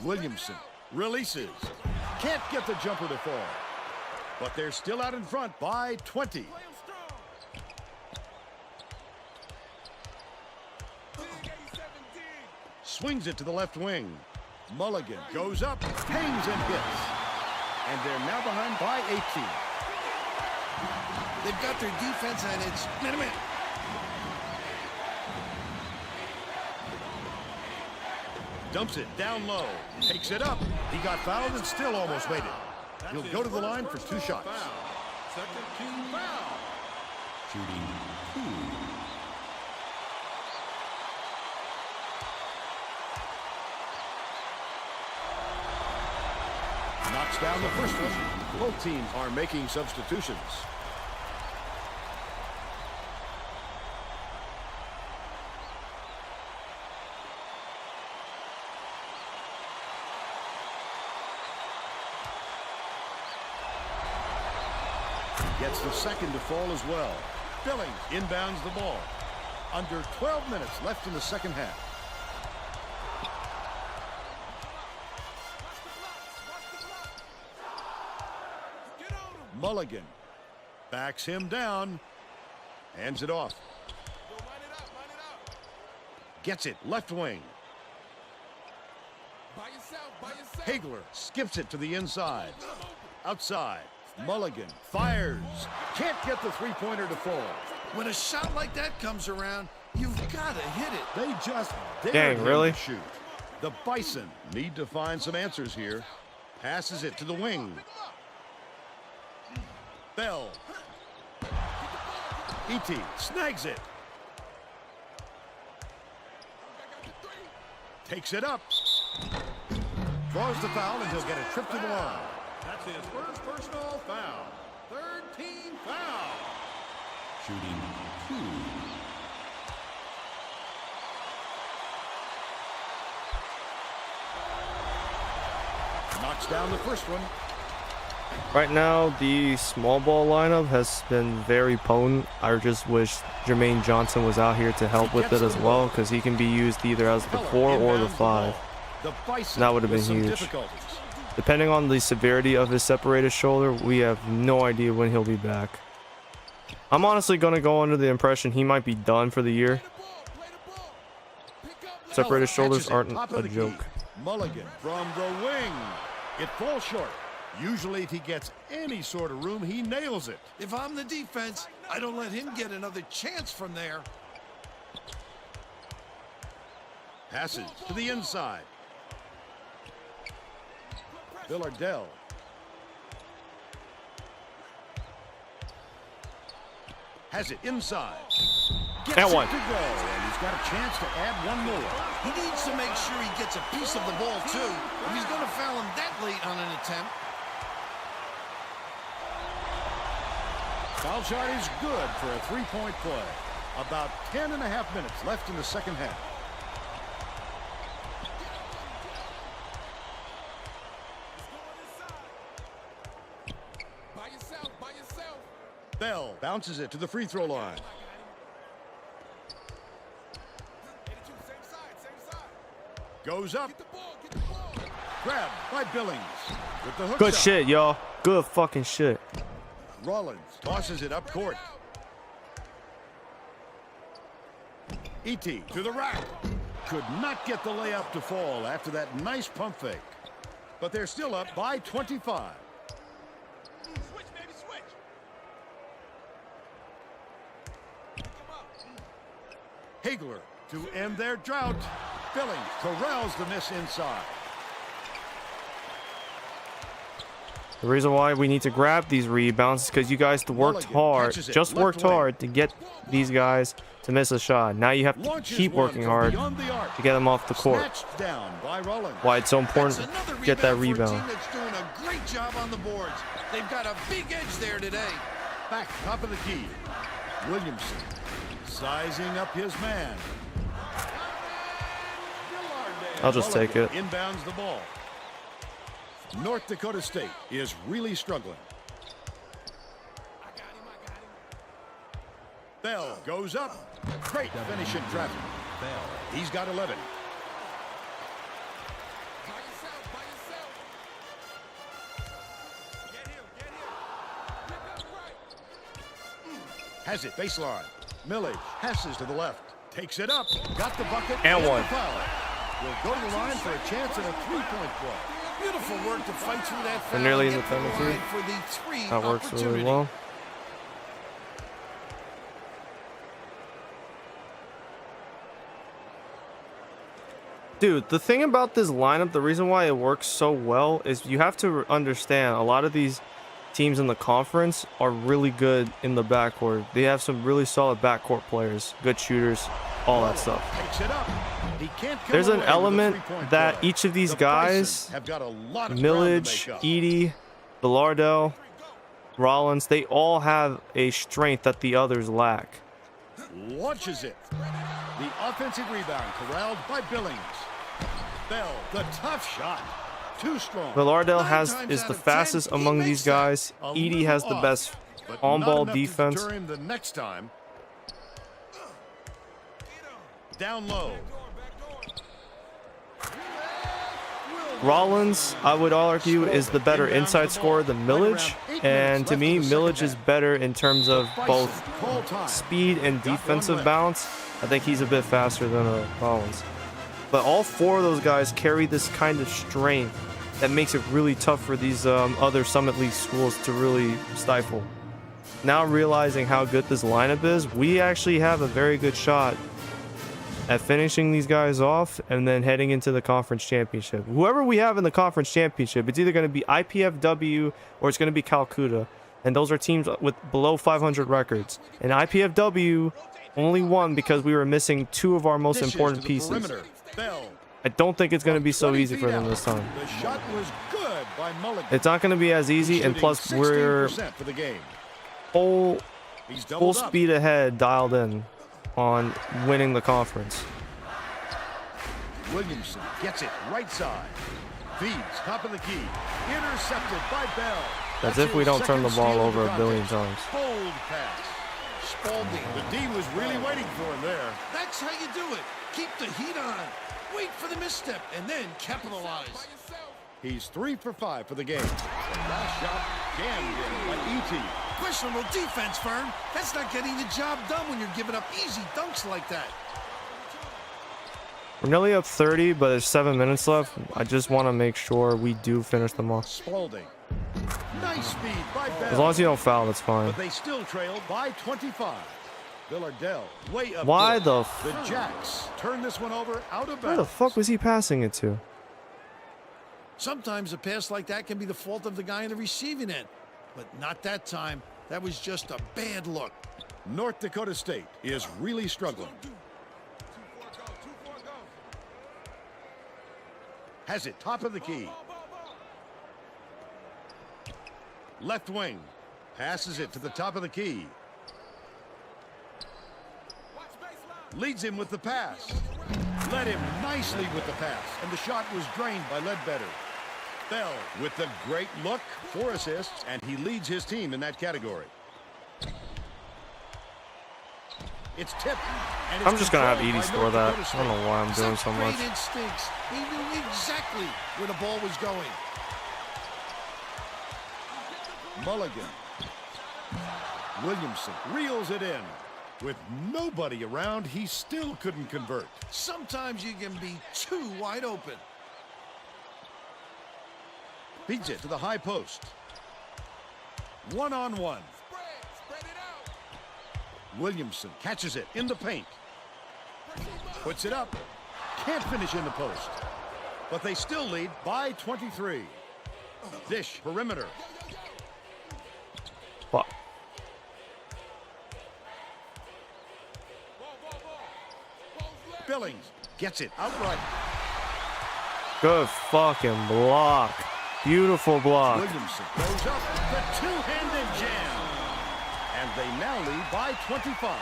Williamson releases. Can't get the jumper to fall. But they're still out in front by 20. Swings it to the left wing. Mulligan goes up, hangs and hits. And they're now behind by 18. They've got their defense and it's minute. Dumps it down low. Takes it up. He got fouled and still almost made it. He'll go to the line for 2 shots. Second team foul. Shooting 2. Knocks down the first one. Both teams are making substitutions. Gets the second to fall as well. Billings inbounds the ball. Under 12 minutes left in the second half. Mulligan backs him down. Hands it off. Gets it left wing. Hagler skips it to the inside. Outside. Mulligan fires. Can't get the three-pointer to fall. When a shot like that comes around, you've got to hit it. They just dared Dang, him really? to shoot. The Bison need to find some answers here. Passes it to the wing. Bell. E.T. snags it. Takes it up. Draws the foul and he'll get a trip to the line. That's his first personal foul. Third team foul. Shooting 2. Knocks down the first one. Right now, the small ball lineup has been very potent. I just wish Jermaine Johnson was out here to help with it as well, because he can be used either as the 4 or the 5. That would have been huge. Depending on the severity of his separated shoulder, we have no idea when he'll be back. I'm honestly going to go under the impression he might be done for the year. Separated shoulders aren't a joke. Mulligan from the wing. It falls short. Usually if he gets any sort of room, he nails it. If I'm the defense, I don't let him get another chance from there. Passes to the inside. Villardell. Has it inside. Gets That one. it to go, and he's got a chance to add one more. He needs to make sure he gets a piece of the ball, too. If he's going to foul him that late on an attempt. Foul shot is good for a three-point play. About 10.5 minutes left in the second half. Bell bounces it to the free throw line. Goes up. Grabbed by Billings. With the hook Good shot. shit, y'all. Good fucking shit. Rollins tosses it up court. E.T. to the rack. Could not get the layup to fall after that nice pump fake. But they're still up by 25. Switch, baby, switch. Hagler to end their drought. Billings corrals the miss inside. The reason why we need to grab these rebounds is because you guys worked hard, just worked hard to get these guys to miss a shot. Now you have to keep working hard to get them off the court. Snatched down by Rollins. Why it's so important That's another to get that for a rebound. team that's doing a great job on the boards. They've got a big edge there today. Back top of the key. Williamson sizing up his man. I'll just take it. Inbounds the ball. North Dakota State is really struggling. Bell goes up. Great finish in traffic. Bell. He's got 11. Has it baseline. Millage passes to the left. Takes it up. Got the bucket. And one. The foul. Will go to the line for a chance at a three-point play. Beautiful work to fight through that We're foul. nearly in Get the to penalty. line for the three That works really opportunity. well. Dude, the thing about this lineup, the reason why it works so well is you have to understand a lot of these teams in the conference are really good in the backcourt. They have some really solid backcourt players, good shooters, all that stuff. Takes it up. He can't come There's an away with a element three-point that play. each of these The guys, Bison have got a lot of ground to Millage, make up. Edie, Bilardo, Rollins, they all have a strength that the others lack. Launches it. The offensive rebound corralled by Billings. Bell, the tough shot. Too strong. Villardell Nine is times the out of fastest 10, he among makes these that. guys. A Edie little has the off, best but on-ball not enough to defense. deter him the next time. Down low. Rollins, I would argue, is the better inside scorer than Millage. And to me, Millage is better in terms of both Call time. speed and Got one defensive left. balance. I think he's a bit faster than Rollins. But all four of those guys carry this kind of strength that makes it really tough for these other Summit League schools to really stifle. Now realizing how good this lineup is, we actually have a very good shot at finishing these guys off and then heading into the conference championship. Whoever we have in the conference championship, it's either going to be IPFW or it's going to be Calcutta. And those are teams with below 500 records. And IPFW only won because we were missing two of our most Dishes important to the pieces. perimeter. Bell. I don't think it's going to be so 20 easy for feet them out. this time. The shot was good by Mulligan. It's not going to be as easy, and Shooting plus we're 16% for the game. full He's full doubled up. speed ahead dialed in on winning the conference. Williamson gets it right side. Feeds top of the key. Intercepted by Bell. As if we his don't turn the second ball steal of over the a billion contest. times. Bold pass. Spalding. The D was really waiting for him there. That's how you do it. Keep the heat on. Wait for the misstep and then capitalize. He's 3 for 5 for the game. The last shot jammed in by E.T. Questionable defense, Fern. That's not getting the job done when you're giving up easy dunks like that. We're nearly up 30, but there's 7 minutes left. I just want to make sure we do finish them off. Spalding. Nice speed by Bell. As long as you don't foul, that's fine. But they still trail by 25. Villardell way up. Why there. the The Jacks turn this one over out of Where bounds. the fuck was he passing it to? Sometimes a pass like that can be the fault of the guy in the receiving end. But not that time. That was just a bad look. North Dakota State is really struggling. Has it top of the key. Left wing. Passes it to the top of the key. Leads him with the pass. Led him nicely with the pass. And the shot was drained by Ledbetter. Bell with the great look. 4 assists. And he leads his team in that category. It's tipped. And it's I'm just gonna have controlled Edie by score North that. Dakota I don't know why I'm doing so Such much. great instincts. He knew exactly where the ball was going. Mulligan. Williamson reels it in. With nobody around, he still couldn't convert. Sometimes you can be too wide open. Feeds it to the high post. One-on-one. Williamson catches it in the paint. Puts it up. Can't finish in the post. But they still lead by 23. Dish perimeter. Fuck. Billings gets it outright. Good fucking block. Beautiful block. Williamson goes up. The two-handed jam. And they now lead by 25.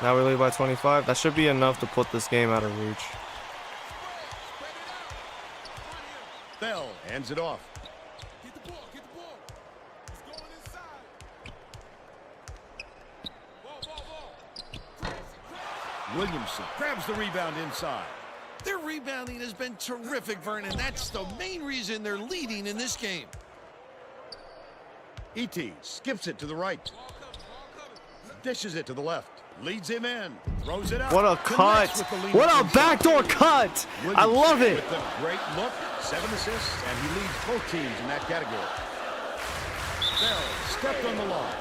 Now we lead by 25. That should be enough to put this game out of reach. hands it off. Get the ball, get the ball. He's going inside. Ball. Williamson grabs the rebound inside. Their rebounding has been terrific, Vernon. That's the main reason they're leading in this game. E.T. skips it to the right. Dishes it to the left. Leads him in. Throws it out. What a cut. Connects with the lead What a inside. backdoor cut. I Williamson love it. With a great look, 7 assists, and he leads both teams in that category. Bell stepped on the line,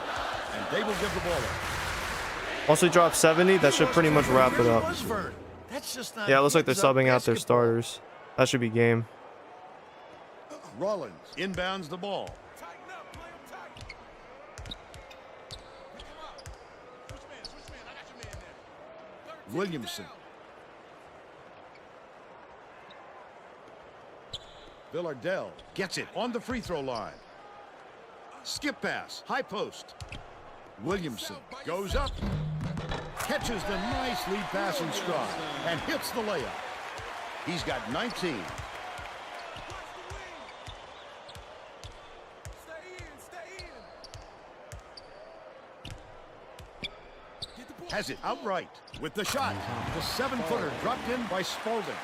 and they will give the ball up. Once we drop 70, that should pretty much wrap it up. That's just not Yeah, it looks like they're heads-up subbing out their basketball. starters. That should be game. Rollins inbounds the ball. Tighten up, play him tight. Pick him up. Switch man. I got your man there. 13 Williamson. down. Villardell gets it on the free throw line. Skip pass, high post. Williamson goes up, catches the nice lead pass in stride, and hits the layup. He's got 19. Stay in. Get the ball. Has it outright with the shot. The 7-footer dropped in by Spalding.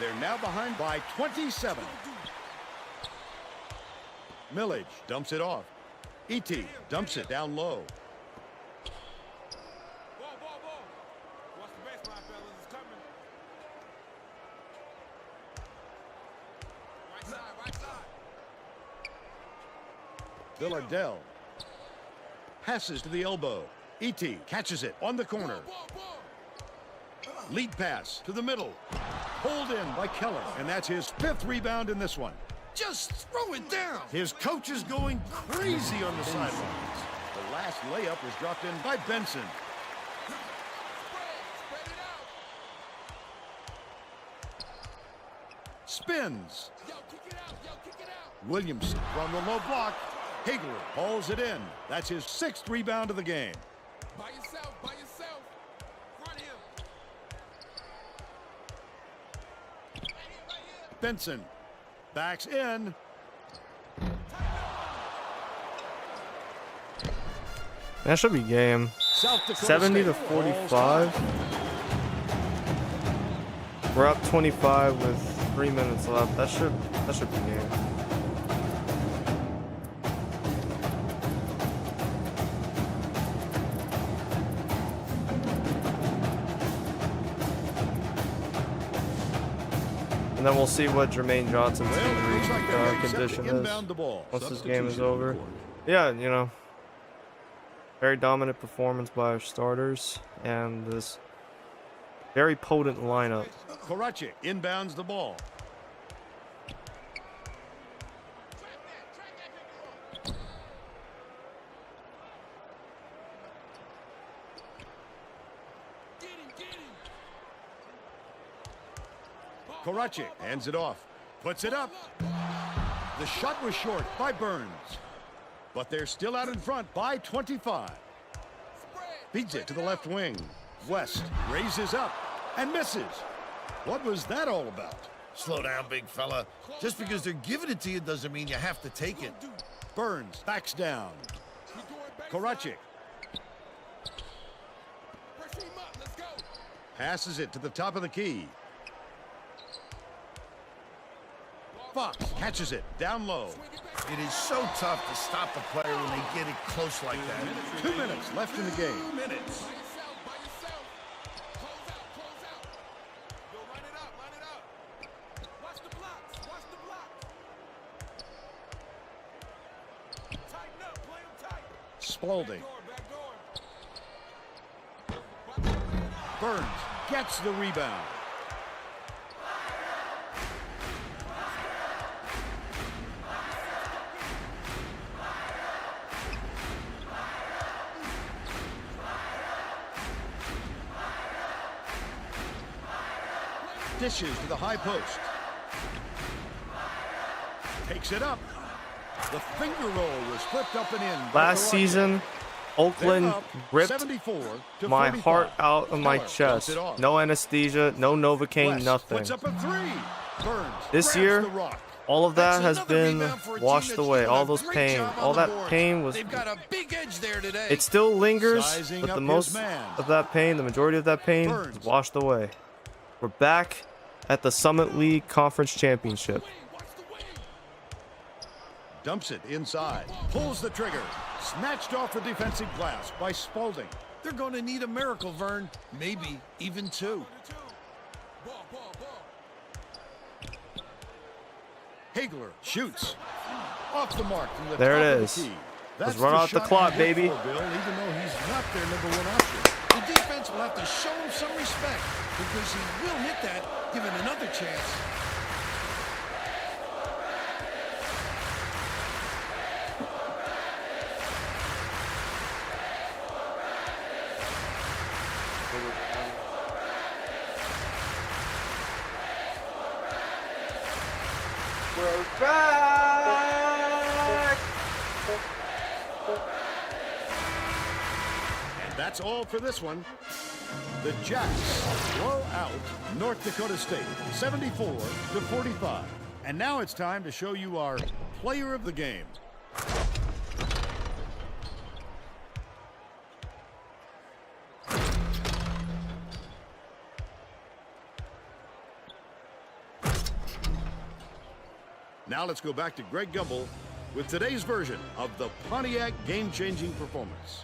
They're now behind by 27. Millage dumps it off. E.T. dumps it down low. Ball. Watch the baseline, fellas. It's coming. Right side. Villardell passes to the elbow. E.T. catches it on the corner. Ball. Lead pass to the middle. Pulled in by Keller, and that's his 5th rebound in this one. Just throw it down. His coach is going crazy on the sidelines. The last layup was dropped in by Benson. Spread it out. Spins. Yo, kick it out. Williamson from the low block. Hagler hauls it in. That's his 6th rebound of the game. By yourself. Front him. Right here. Benson backs in. That should be game. South Dakota 70 to State falls 45. We're up 25 with 3 minutes left. That should be game. And then we'll see what Jermaine Johnson's Well, it looks like they're injury ready set to condition is inbound the ball. once this game is Substitution on the over. court. Yeah, you know, very dominant performance by our starters and this very potent lineup. Koracic inbounds the ball. Koracic hands it off. Puts it up. The shot was short by Burns. But they're still out in front by 25. Feeds it to the left wing. West raises up and misses. What was that all about? Slow down, big fella. Just because they're giving it to you doesn't mean you have to take it. Burns backs down. Koracic Pressure him up. Let's go. passes it to the top of the key. Fox catches it down low. It is so tough to stop a player when they get it close like that. 2 minutes left in the game. 2 minutes. By yourself. Close out. Yo, line it up. Watch the blocks. Tighten up. Play him tight. Spalding. Backdoor. Burns gets the rebound. Dishes to the high post. Takes it up. The finger roll was flipped up and in. by Last Koracic. season, They're Oakland up ripped 74 to my 45. heart out of my Keller dumps chest. it off. No anesthesia, no Novocaine, West nothing. puts up a three. Burns This grabs year, the rock. All of that has That's another been rebound for a team washed that's away. doing All a those great pain, job on all the that boards. pain was. They've got a big edge there today. It still lingers, Sizing but up the his most man. of that pain, the majority of that pain, is Burns. washed away. We're back at the Summit League Conference Championship. Dumps it inside. Pulls the trigger. Snatched off the defensive glass by Spalding. They're going to need a miracle, Vern. Maybe even two. Hagler shoots. Off the mark from the There top it of the is. key. Let's That's run out the shot clock, you look baby. for, Bill, even though he's not their number one option. The defense will have to show him some respect because he will hit that given another chance. We're back! And that's all for this one. The Jacks blow out North Dakota State 74-45. And now it's time to show you our player of the game. Now let's go back to Greg Gumbel with today's version of the Pontiac game-changing performance.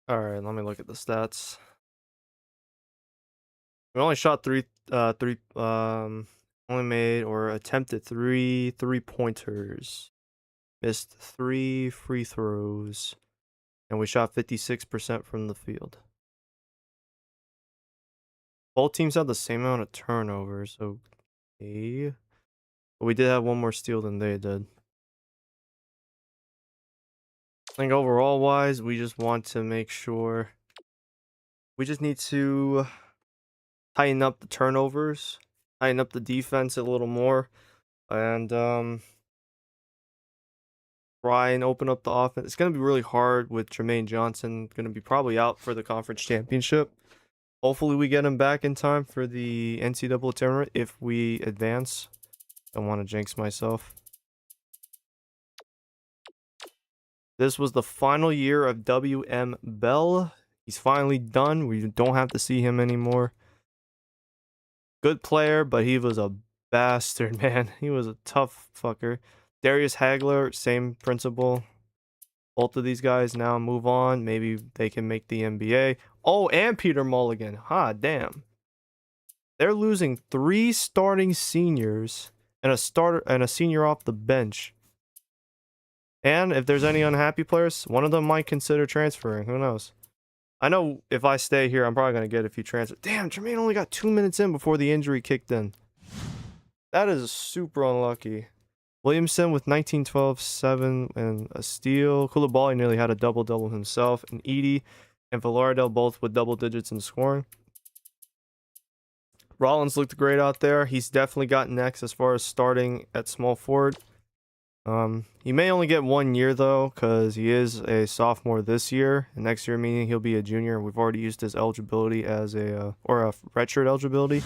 All right, let me look at the stats. We only shot only made or attempted three three-pointers, missed 3 free throws, and we shot 56% from the field. Both teams had the same amount of turnovers, okay. But we did have one more steal than they did. I think overall wise, we just want to make sure we just need to tighten up the turnovers, tighten up the defense a little more, and try and open up the offense. It's going to be really hard with Jermaine Johnson going to be probably out for the conference championship. Hopefully we get him back in time for the NCAA tournament if we advance. Don't want to jinx myself. This was the final year of W.M. Bell. He's finally done. We don't have to see him anymore. Good player, but he was a bastard, man. He was a tough fucker. Darius Hagler, same principle. Both of these guys now move on. Maybe they can make the NBA. Oh, and Peter Mulligan. Damn. They're losing 3 starting seniors and a senior off the bench. And if there's any unhappy players, one of them might consider transferring. Who knows? I know if I stay here, I'm probably going to get a few transfers. Damn, Jermaine only got 2 minutes in before the injury kicked in. That is super unlucky. Williamson with 19, 12, 7, and a steal. Koulibaly nearly had a double-double himself. And Edie and Villarreal both with double digits in scoring. Rollins looked great out there. He's definitely got next as far as starting at small forward. He may only get 1 year though, because he is a sophomore this year, and next year meaning he'll be a junior. We've already used his eligibility as a redshirt eligibility.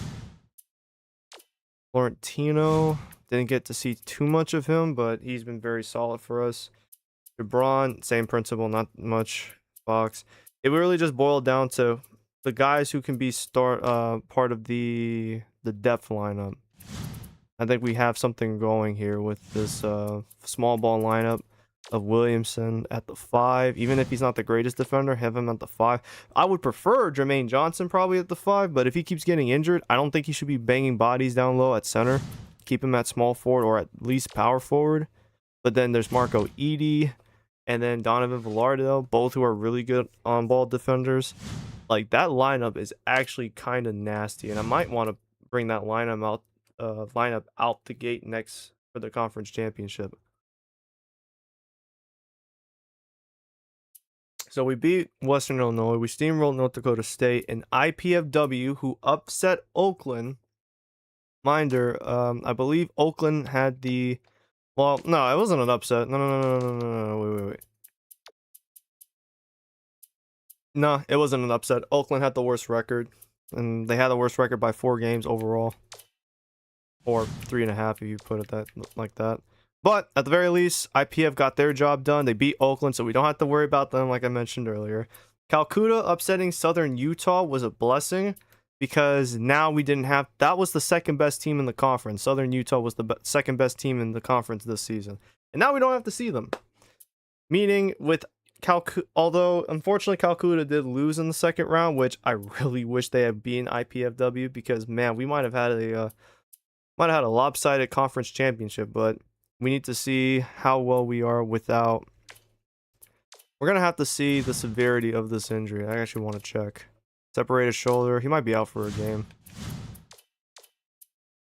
Florentino, didn't get to see too much of him, but he's been very solid for us. LeBron, same principle, not much. Fox. It really just boiled down to the guys who can be part of the depth lineup. I think we have something going here with this small ball lineup of Williamson at the 5. Even if he's not the greatest defender, have him at the 5. I would prefer Jermaine Johnson probably at the 5, but if he keeps getting injured, I don't think he should be banging bodies down low at center. Keep him at small forward or at least power forward. But then there's Marco Edie and then Donovan Villarreal, both who are really good on-ball defenders. Like, that lineup is actually kind of nasty, and I might want to bring that lineup out the gate next for the conference championship. So we beat Western Illinois, we steamrolled North Dakota State, and IPFW, who upset Oakland. Minder, I believe Oakland had the... Well, no, it wasn't an upset. No, wait. No, it wasn't an upset. Oakland had the worst record, and they had the worst record by 4 games overall. Or 3.5 if you put it like that. But at the very least, IPF got their job done. They beat Oakland, so we don't have to worry about them like I mentioned earlier. Calcutta upsetting Southern Utah was a blessing because now we didn't have... That was the second best team in the conference. Southern Utah was the second best team in the conference this season. And now we don't have to see them. Meaning with Calcutta... Although, unfortunately, Calcutta did lose in the second round, which I really wish they had beaten IPFW because, man, we might have had a lopsided conference championship, but we need to see how well we are without... We're going to have to see the severity of this injury. I actually want to check. Separated shoulder. He might be out for a game.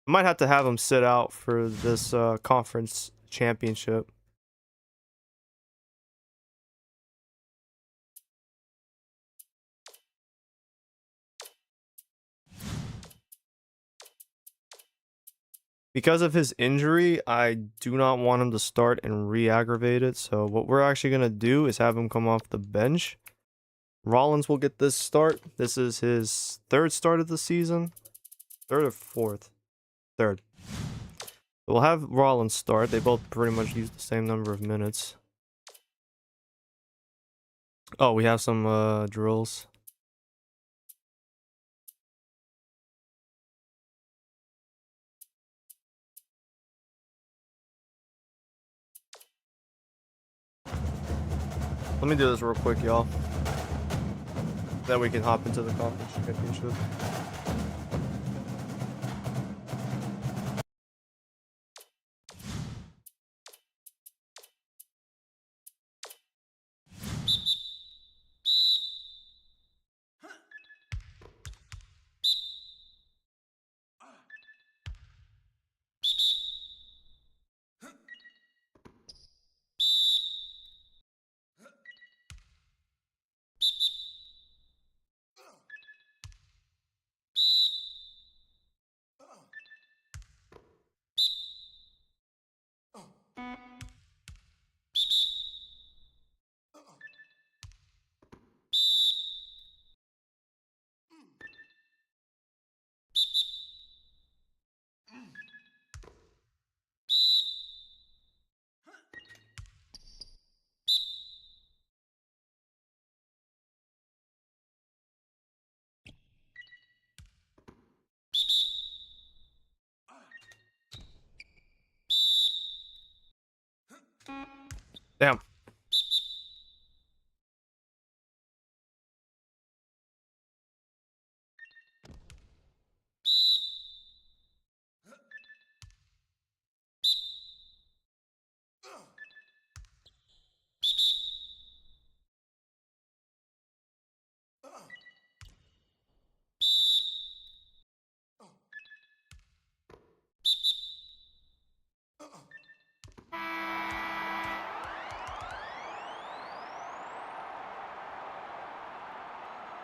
I might have to have him sit out for this conference championship. Because of his injury, I do not want him to start and re-aggravate it. So what we're actually going to do is have him come off the bench. Rollins will get this start. This is his 3rd start of the season. 3rd or 4th? 3rd. We'll have Rollins start. They both pretty much use the same number of minutes. Oh, we have some drills. Let me do this real quick, y'all. Then we can hop into the conference championship. Damn.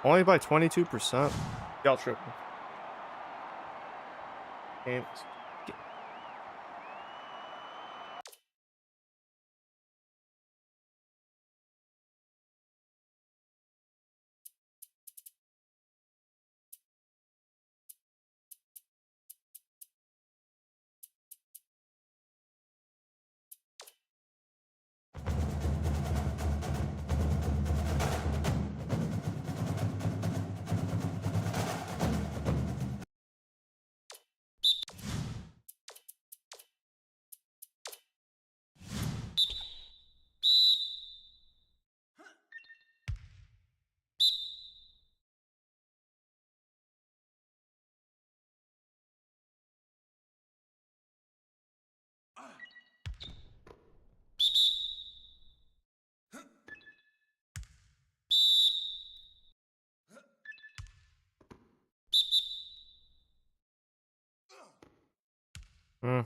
Only by 22%. Y'all tripping. Games. Mm.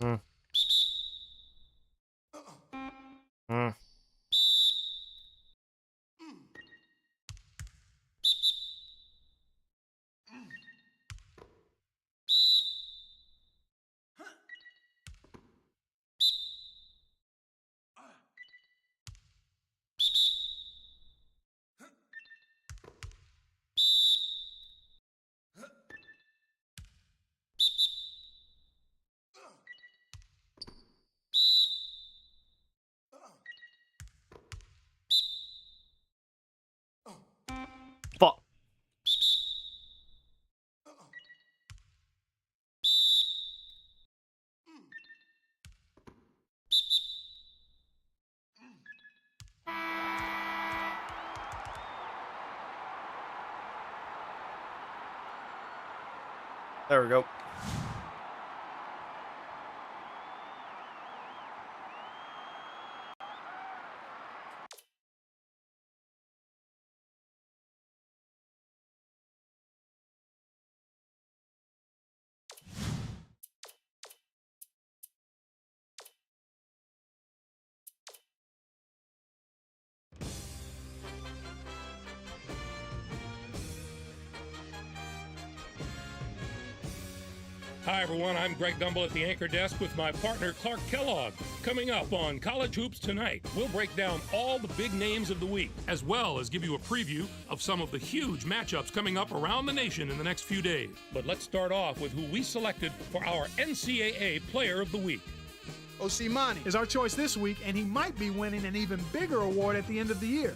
Mm. Mm. Fuck. There we go. Hi, everyone. I'm Greg Gumbel at the anchor desk with my partner, Clark Kellogg. Coming up on College Hoops Tonight, we'll break down all the big names of the week, as well as give you a preview of some of the huge matchups coming up around the nation in the next few days. But let's start off with who we selected for our NCAA Player of the Week. Osimani is our choice this week, and he might be winning an even bigger award at the end of the year.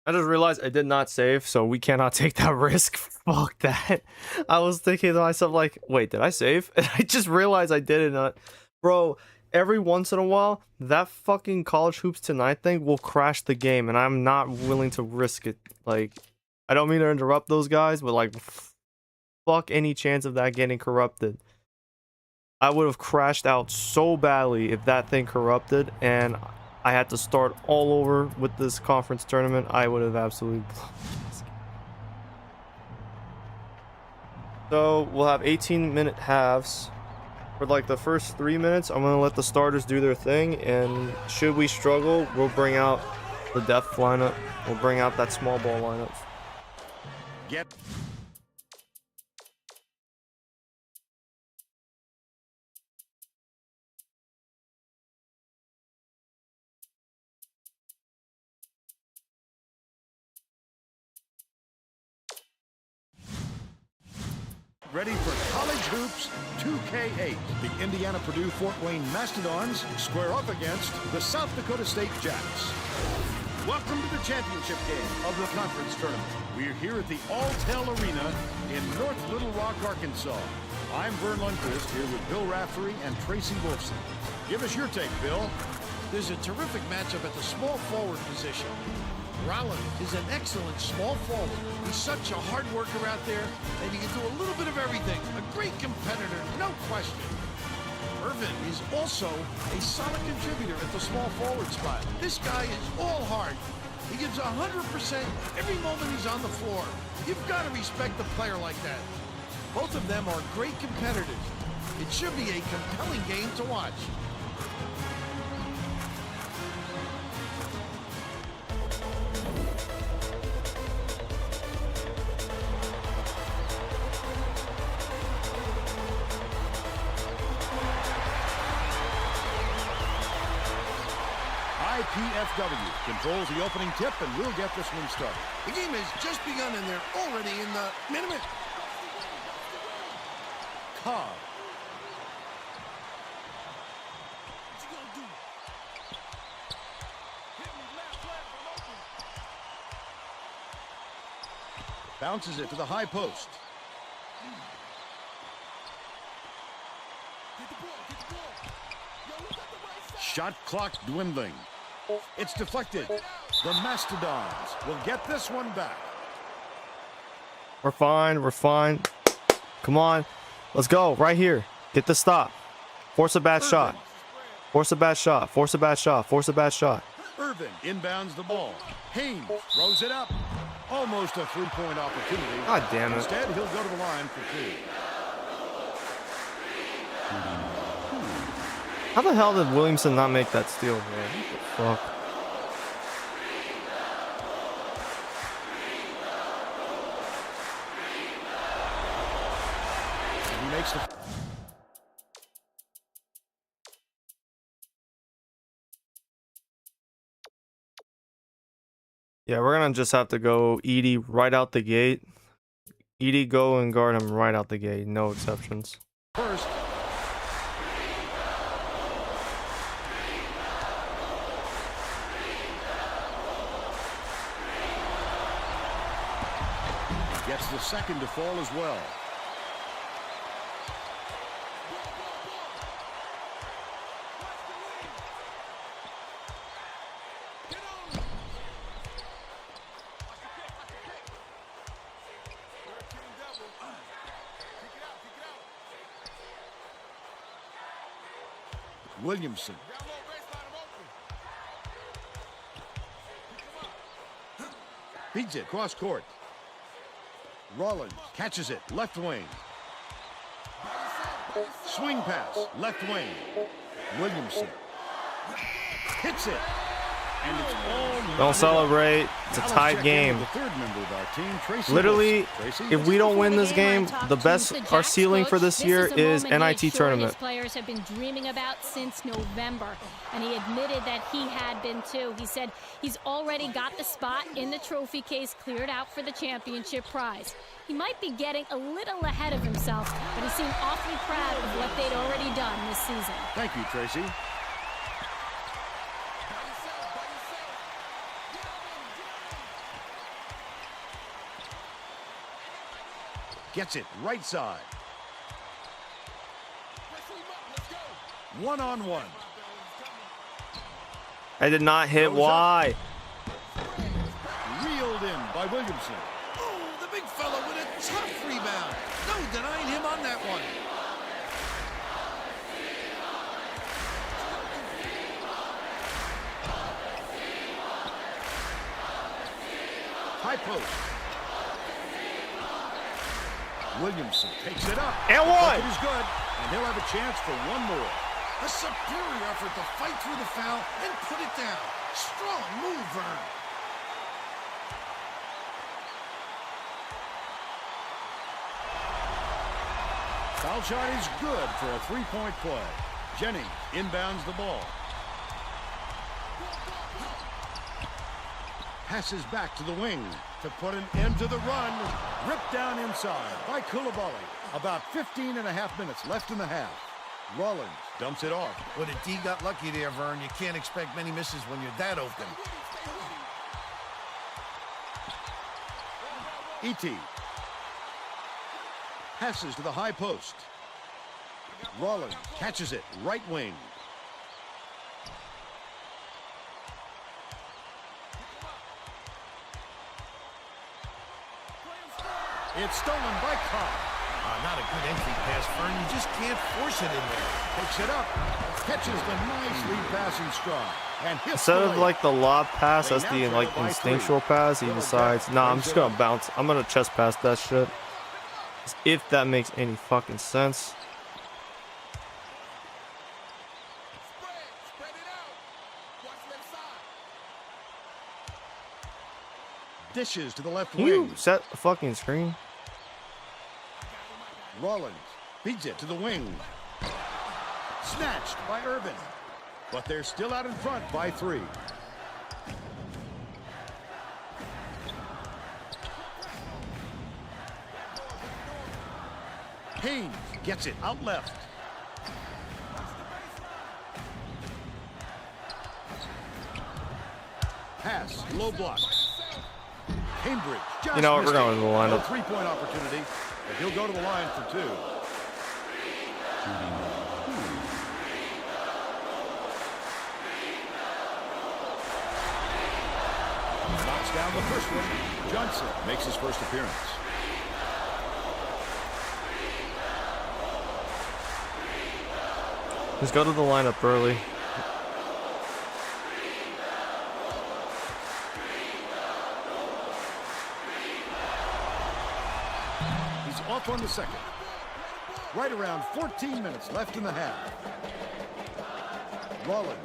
I just realized I did not save, so we cannot take that risk. Fuck that. I was thinking to myself, like, wait, did I save? And I just realized I did not. Bro, every once in a while, that fucking College Hoops Tonight thing will crash the game, and I'm not willing to risk it. Like, I don't mean to interrupt those guys, but, like, fuck any chance of that getting corrupted. I would have crashed out so badly if that thing corrupted, and I had to start all over with this conference tournament. I would have absolutely blown this game. So we'll have 18-minute halves. For like the first 3 minutes, I'm gonna let the starters do their thing, and should we struggle, we'll bring out the depth lineup. We'll bring out that small ball lineup. Get ready for College Hoops 2K8. The Indiana-Purdue-Fort Wayne Mastodons square up against the South Dakota State Jacks. Welcome to the championship game of the conference tournament. We're here at the Alltel Arena in North Little Rock, Arkansas. I'm Vern Lundquist here with Bill Raftery and Tracy Wolfson. Give us your take, Bill. There's a terrific matchup at the small forward position. Rollins is an excellent small forward. He's such a hard worker out there, and he can do a little bit of everything. A great competitor, no question. Irvin is also a solid contributor at the small forward spot. This guy is all heart. He gives 100% every moment he's on the floor. You've got to respect a player like that. Both of them are great competitors. It should be a compelling game to watch. IPFW controls the opening tip, and we'll get this one started. The game has just begun, and they're already in the minute. Cobb. What you gonna do? Hit me left, I'm open. Bounces it to the high post. Get the ball, get the ball. Yo, who's at the right side? Shot clock dwindling. It's deflected. The Mastodons will get this one back. We're fine. We're fine. Come on. Let's go. Right here. Get the stop. Force a bad shot. Force a bad shot. Force a bad shot. Force a bad shot. Irvin inbounds the ball. Haynes throws it up. Almost a three-point opportunity. God damn it. Instead, he'll go to the line for two. How the hell did Williamson not make that steal, man? What the fuck? He makes the... Yeah, we're gonna just have to go Edie right out the gate. Edie, go and guard him right out the gate. No exceptions. First. Gets the second to fall as well. Williamson. Beats it cross court. Rollins catches it, left wing. Swing pass, left wing. Williamson hits it. And it's all Don't celebrate. It's a tied game. Literally, if we don't win this game, the best our ceiling for this year is NIT tournament. His players have been dreaming about since November, and he admitted that he had been too. He said he's already got the spot in the trophy case cleared out for the championship prize. He might be getting a little ahead of himself, but he seemed awfully proud of what they'd already done this season. Thank you, Tracy. Gets it right side. One-on-one. I did not hit. Why? Reeled in by Williamson. Oh, the big fella with a tough rebound. No denying him on that one. High post. Williamson takes it up. And one. It is good, and he'll have a chance for one more. A superior effort to fight through the foul and put it down. Strong move, Vern. Foul shot is good for a three-point play. Jennings inbounds the ball. Passes back to the wing to put an end to the run. Ripped down inside by Koulibaly. About 15 and a half minutes left in the half. Rollins dumps it off. Well, the D got lucky there, Vern. You can't expect many misses when you're that open. E.T. passes to the high post. Rollins catches it, right wing. It's stolen by Cobb. Not a good entry pass, Fern. You just can't force it in there. Picks it up, catches the nice lead passing stride, and hits Instead the of layup. like the lob pass, that's They the now like trail by instinctual 3. pass. He Dillard decides, Dell nah, I'm brings just it gonna up. bounce. I'm gonna chest pass that shit. If that makes any fucking sense. Spread it out. Watch left side. Dishes to the left Can wing. you set a fucking screen? Rollins feeds it to the wing. Snatched by Irvin. But they're still out in front by 3. Haynes gets it out left. Pass, low block. Cambridge just You know what, we're missed going it. to the lineup. No three-point opportunity, but he'll go to the line for 2. Knocks down the first one. Johnson makes his first appearance. Just go to the lineup early. He's off on the second. Right around 14 minutes left in the half. Rollins.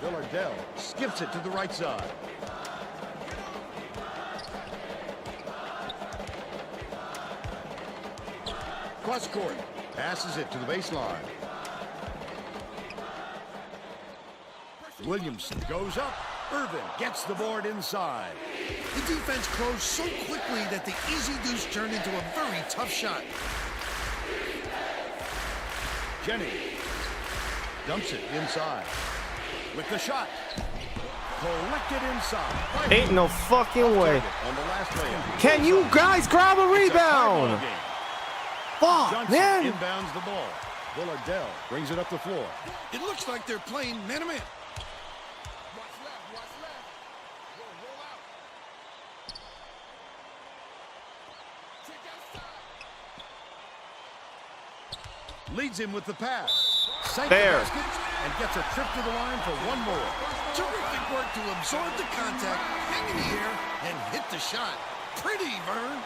Villardell skips it to the right side. Cross court. Passes it to the baseline. Williamson goes up. Irvin gets the board inside. The defense closed so quickly that the easy deuce turned into a very tough shot. Jennings dumps it inside. With the shot. Collected inside. Ain't no fucking way. On the last layup. Can you guys grab a It's a rebound? tie-ball game. Fuck, Johnson man. inbounds the ball. Villardell brings it up the floor. It looks like they're playing man-to-man. Watch left. Roll out. Check outside. Leads him with the pass. Sank Fair. the basket and gets a trip to the line for one more. Terrific work to absorb the contact, hang in the air, and hit the shot. Pretty, Vern.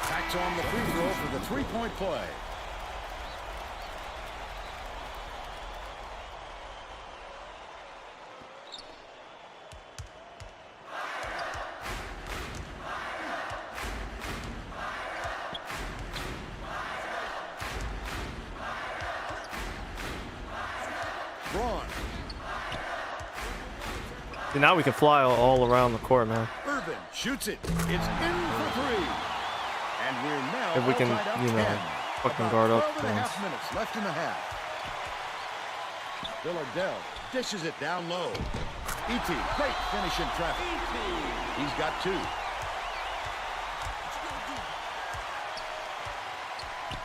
Backs on the free throw for the three-point play. Braun. See, now we can fly all around the court, man. Irvin shoots it. It's in for 3. And we're now If we can, all tied up you know, 10. fucking About guard up 12 and a half things. minutes left in the half. Villardell dishes it down low. E.T. great finish in traffic. He's got 2.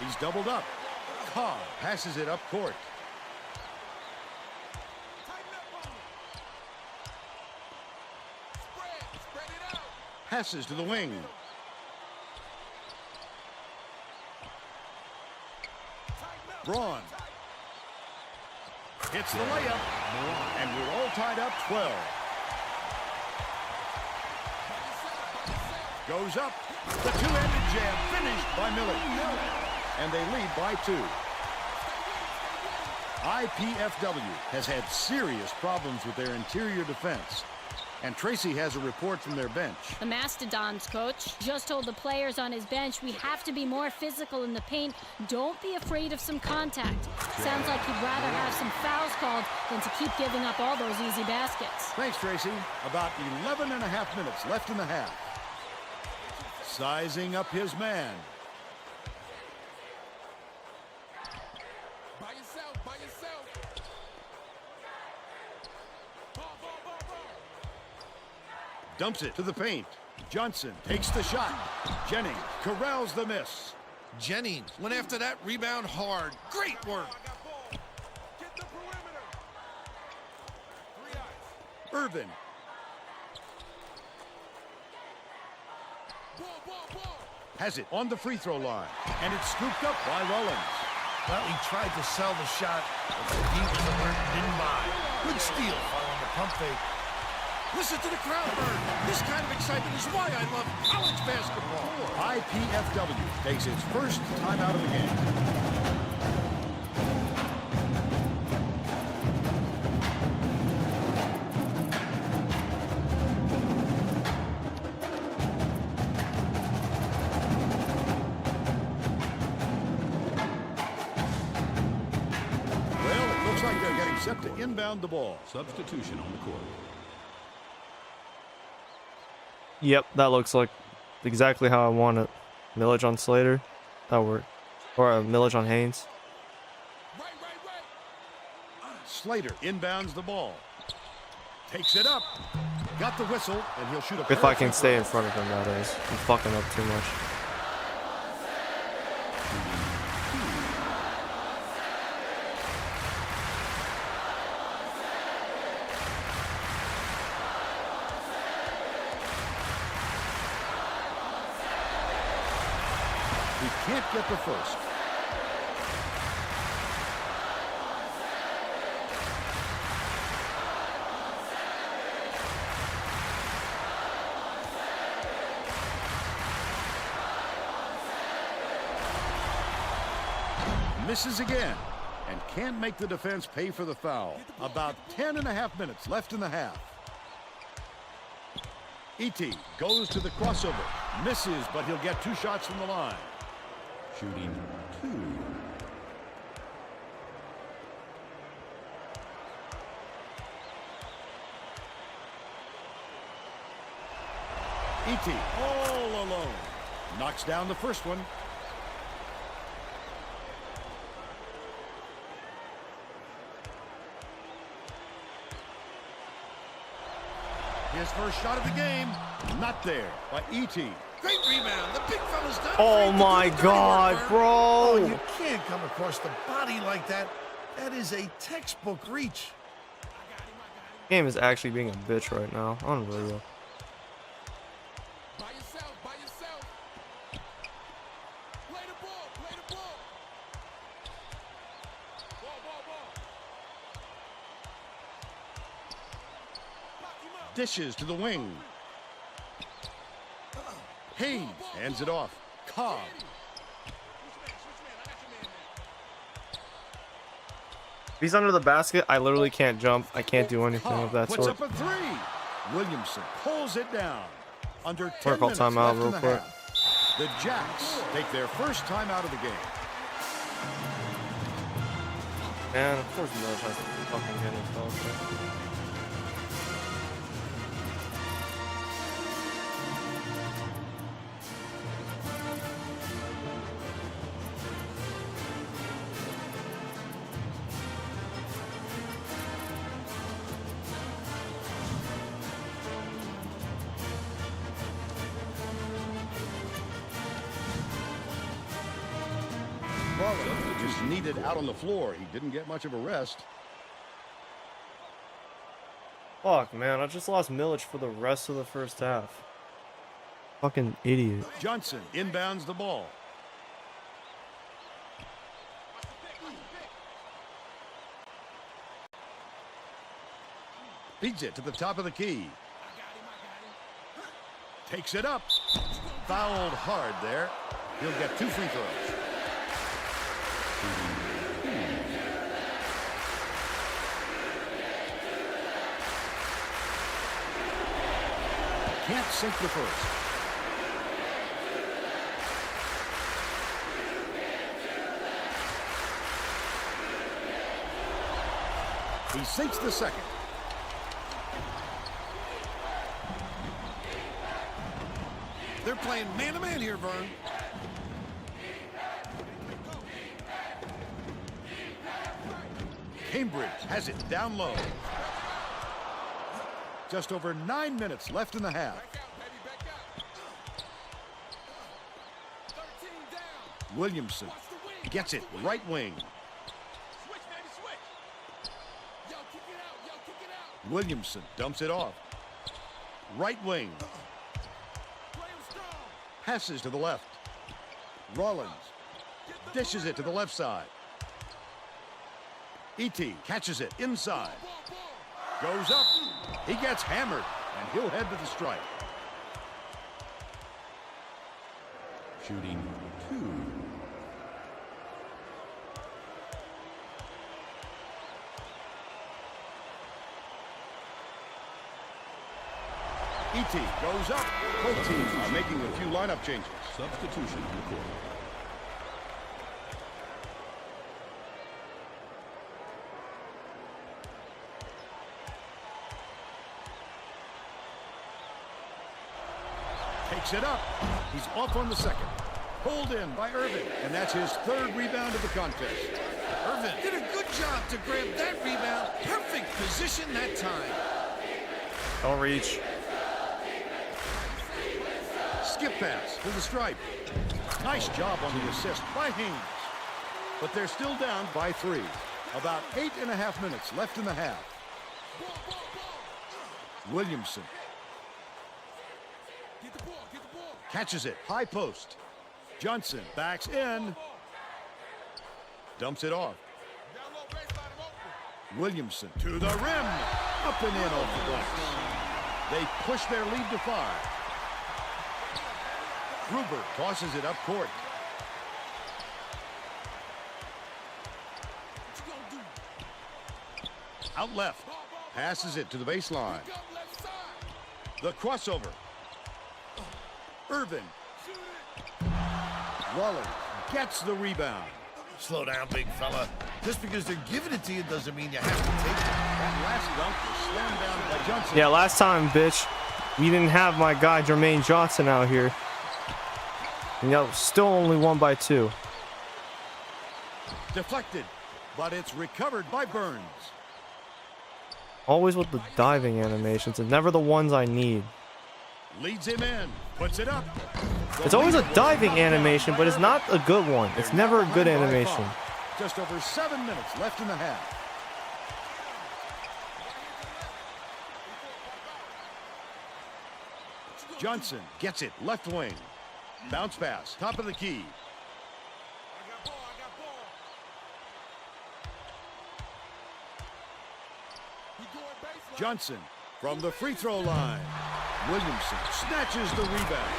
He's doubled up. Cobb passes it up court. Tighten up on it. Spread it out. Passes to the wing. Braun hits the layup, and we're all tied up 12. Goes up. The two-handed jam finished by Miller. And they lead by 2. IPFW has had serious problems with their interior defense. And Tracy has a report from their bench. The Mastodons coach just told the players on his bench, we have to be more physical in the paint. Don't be afraid of some contact. Sounds like he'd rather have some fouls called than to keep giving up all those easy baskets. Thanks, Tracy. About 11 and a half minutes left in the half. Sizing up his man. By yourself, by yourself. Ball, ball, ball, ball. Dumps it to the paint. Johnson takes the shot. Jennings corrals the miss. Jennings went after that rebound hard. Great work. I got ball. Get the perimeter. 3 eyes. Irvin. Ball, ball, ball. Has it on the free throw line. And it's scooped up by Rollins. Well, he tried to sell the shot, but the D was alert and didn't buy. Good steal following the pump fake. Listen to the crowd burn. This kind of excitement is why I love college basketball. IPFW takes its first timeout of the game. Well, it looks like they're getting set to inbound the ball. Substitution on the court. Yep, that looks like exactly how I want it. Millage on Slater. That worked. Or Millage on Haynes. Right, right, right. Slater inbounds the ball. Takes it up. Got the whistle, and he'll shoot a If pair I of can free stay in throws. front of him, that is. I'm fucking up too much. He can't get the first. Misses again and can't make the defense pay for the foul. About 10 and a half minutes left in the half. E.T. goes to the crossover. Misses, but he'll get 2 shots from the line. Shooting 2. E.T. all alone. Knocks down the first one. His first shot of the game. Not there by E.T. Great rebound. The big fella's not Oh afraid to do my the dirty God, work, bro. Oh, you can't come across the body like that. That is a textbook reach. Game is actually being a bitch right now. Unreal. By yourself, by yourself. Play the ball, play the ball. Ball, ball, ball. Lock him up. Dishes to the wing. Haynes hands it off. Cobb. If he's under the basket, I literally can't jump. I can't do anything of Cobb that puts sort. up a 3. Williamson pulls it down. Under 10 We're called minutes timeout left real in the quick. half. The Jacks take their first time out of the game. Man, of course Mills has to fucking get himself. Just needed out on the floor. He didn't get much of a rest. Fuck, man, I just lost Millich for the rest of the first half. Fucking idiot. Johnson inbounds the ball. Feeds it to the top of the key. Takes it up. Fouled hard there. He'll get 2 free throws. can't sink the first. He sinks the second. They're playing man-to-man here, Vern. Cambridge has it down low. Just over 9 minutes left in the half. Williamson gets it right wing. Williamson dumps it off. Right wing. Passes to the left. Rollins dishes it to the left side. E.T. catches it inside. Goes up. He gets hammered, and he'll head to the strike. Shooting 2. E.T. goes up. Both teams are making a few lineup changes. Substitution in the court. Takes it up. He's off on the second. Pulled in by Irvin, and that's his third rebound of the contest. Irvin did a good job to grab that rebound. Perfect position that time. Don't reach. Skip pass to the stripe. Nice job on the assist by Haynes. But they're still down by 3. About 8.5 minutes left in the half. Williamson catches it, high post. Johnson backs in. Dumps it off. Williamson to the rim. Up and in off the glass. They push their lead to 5. Gruber tosses it up court. Out left. Passes it to the baseline. The crossover. Irvin. Rollins gets the rebound. Slow down, big fella. Just because they're giving it to you doesn't mean you have to take it. That last dunk was slammed down by Johnson. Yeah, last time, bitch, we didn't have my guy Jermaine Johnson out here. And still only won by 2. Deflected, but it's recovered by Burns. Always with the diving animations, and never the ones I need. Leads him in, puts it up. It's always a diving animation, but it's not a good one. It's never a good animation. Just over 7 minutes left in the half. Johnson gets it left wing. Bounce pass, top of the key. Johnson from the free throw line. Williamson snatches the rebound.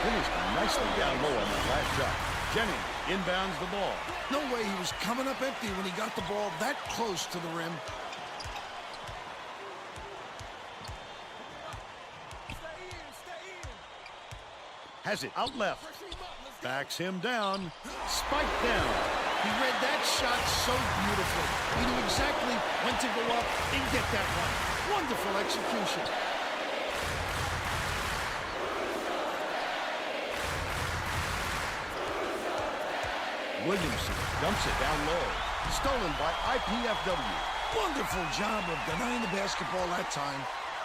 Finished nicely down low on that last shot. Jennings inbounds the ball. No way he was coming up empty when he got the ball that close to the rim. Has it out left. Backs him down. Spike down. He read that shot so beautifully. He knew exactly when to go up and get that one. Wonderful execution. Williamson dumps it down low. Stolen by IPFW. Wonderful job of denying the basketball that time.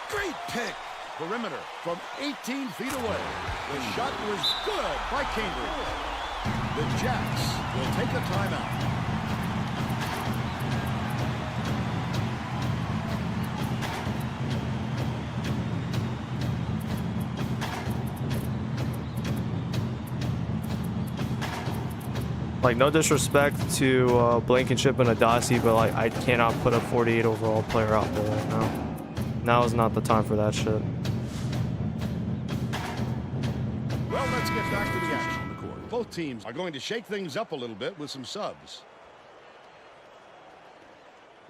Great pick. Perimeter from 18 feet away. The shot was good by Cambridge. The Jacks will take a timeout. Like, no disrespect to Blankenship and Adasi, but like, I cannot put a 48 overall player out there right now. Now is not the time for that shit. Well, let's get back to the action. Both teams are going to shake things up a little bit with some subs.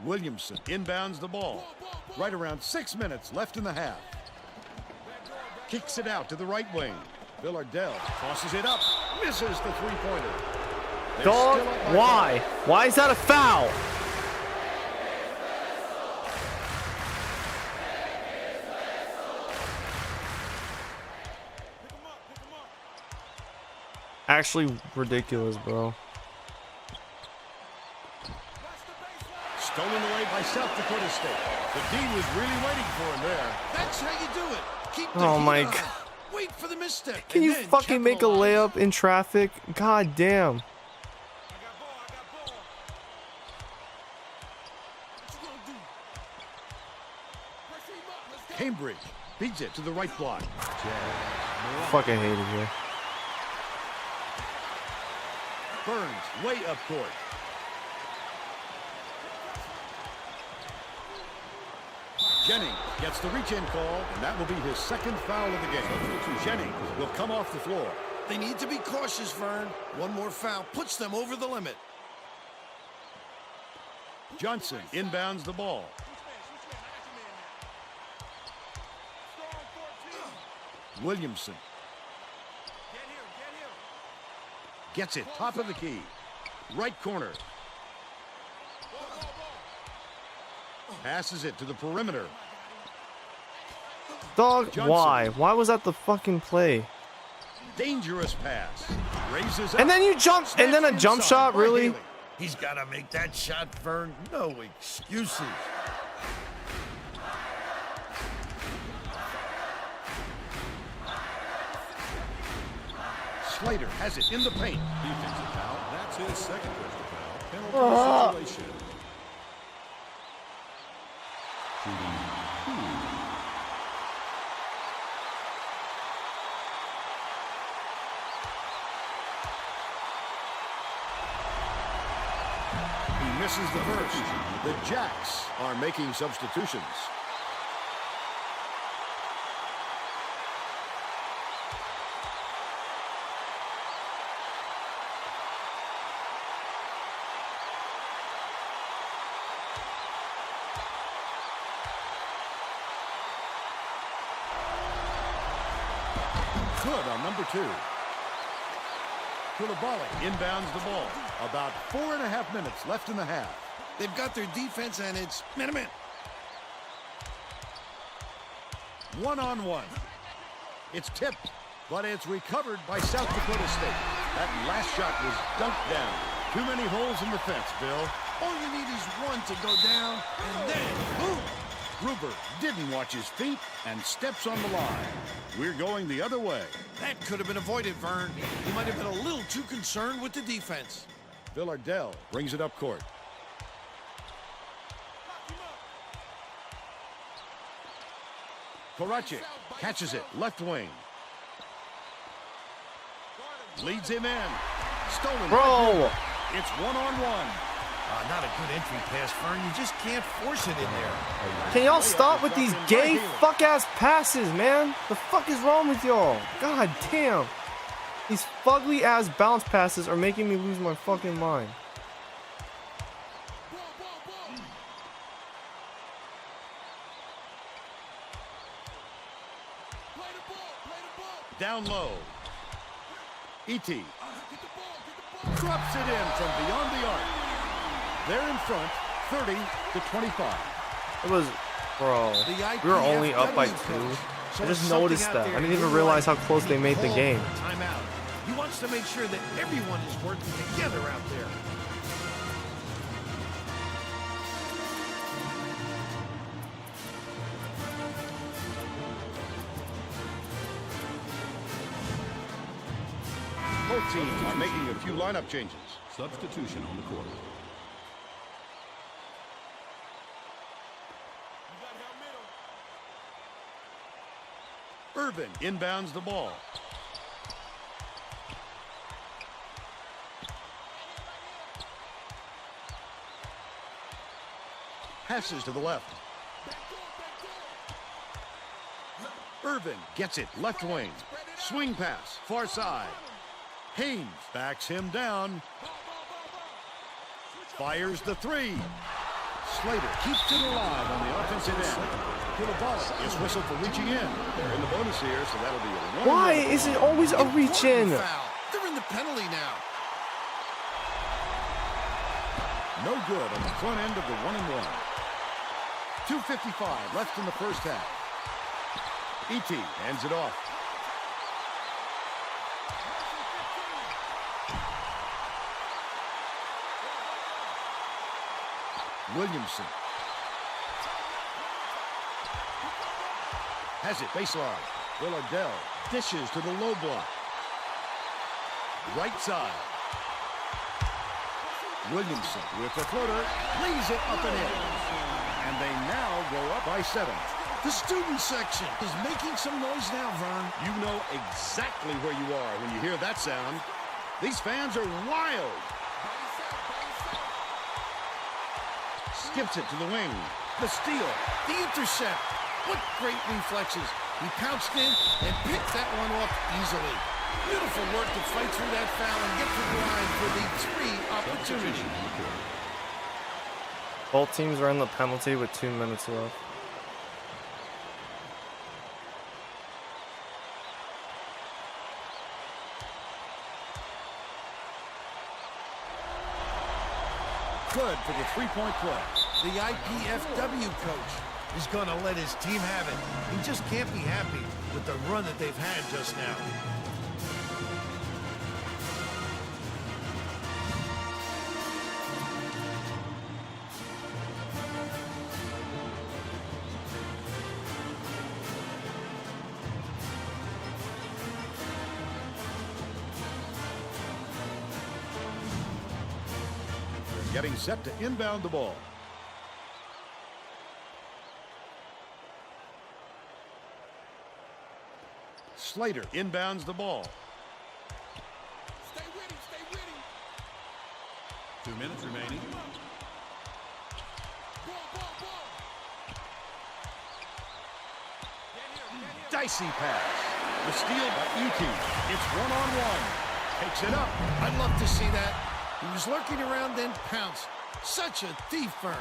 Williamson inbounds the ball. Right around 6 minutes left in the half. kicks it out to the right wing. Villardell tosses it up, misses the three-pointer. Dog, why? Why is that a foul? Actually ridiculous, bro. Stolen away by South Dakota State. The D was really waiting for him there. That's how you do it. Keep the Oh heat my on. God. Wait for the misstep. Can and you then fucking make a capitalize. layup in traffic? God damn. Cambridge beats it to the right block. Fucking hate it here. Burns way up court. Jennings gets the reach-in call, and that will be his second foul of the game. Jennings will come off the floor. They need to be cautious, Vern. One more foul puts them over the limit. Johnson inbounds the ball. Williamson gets it top of the key. Right corner. Passes it to the perimeter. Dog, Johnson. why? Why was that the fucking play? Dangerous pass. Raises up. And then you jump, and then a Snatched jump inside shot, by really? Haley. He's got to make that shot, Vern. No excuses. Slater has it in the paint. Defensive foul. That's his second personal foul. Penalty situation. He misses the first. The Jacks are making substitutions. Good on number 2. Koulibaly inbounds the ball. About 4.5 minutes left in the half. They've got their defense, and it's man-to-man. One-on-one. It's tipped, but it's recovered by South Dakota State. That last shot was dunked down. Too many holes in the fence, Bill. All you need is one to go down, and then boom. Gruber didn't watch his feet and steps on the line. We're going the other way. That could have been avoided, Vern. He might have been a little too concerned with the defense. Villardell brings it up court. Koracic catches it, left wing. Leads him in. Stolen. Bro! It's one-on-one. Not a good entry pass, Vern. You just can't force it in there. Can y'all stop with these gay fuck-ass passes, man? The fuck is wrong with y'all? God damn. These fugly-ass bounce passes are making me lose my fucking mind. Down low. E.T. drops it in from beyond the arc. They're in front, 30-25. It was, bro, we were only up by 2. I just noticed that. I didn't even realize how close they made the game. Timeout. He wants to make sure that everyone is working together out there. Both teams are making a few lineup changes. Substitution on the court. Irvin inbounds the ball. Passes to the left. Irvin gets it, left wing. Swing pass, far side. Haynes backs him down. Fires the three. Slater keeps it alive on the offensive end. to the ball is whistled for reaching in. They're in the bonus here, so that'll be a one. Why is it always a reach in? Foul. They're in the penalty now. No good on the front end of the 1-and-1. 2:55 left in the first half. E.T. hands it off. Williamson has it baseline. Villardell dishes to the low block. Right side. Williamson with the floater, lays it up and in. And they now go up by 7. The student section is making some noise now, Vern. You know exactly where you are when you hear that sound. These fans are wild. Skips it to the wing. The steal, the intercept. What great reflexes. He pounced in and picked that one off easily. Beautiful work to fight through that foul and get to the line for the 3 opportunity. Both teams are in the penalty with 2 minutes left. Good for the 3-point play. The IPFW coach is going to let his team have it. He just can't be happy with the run that they've had just now. Getting set to inbound the ball. Slater inbounds the ball. Stay with him, stay with him. 2 minutes remaining. Ball. Dicey pass. The steal by E.T. It's one-on-one. Takes it up. I'd love to see that. He was lurking around, then pounced. Such a thief, Vern.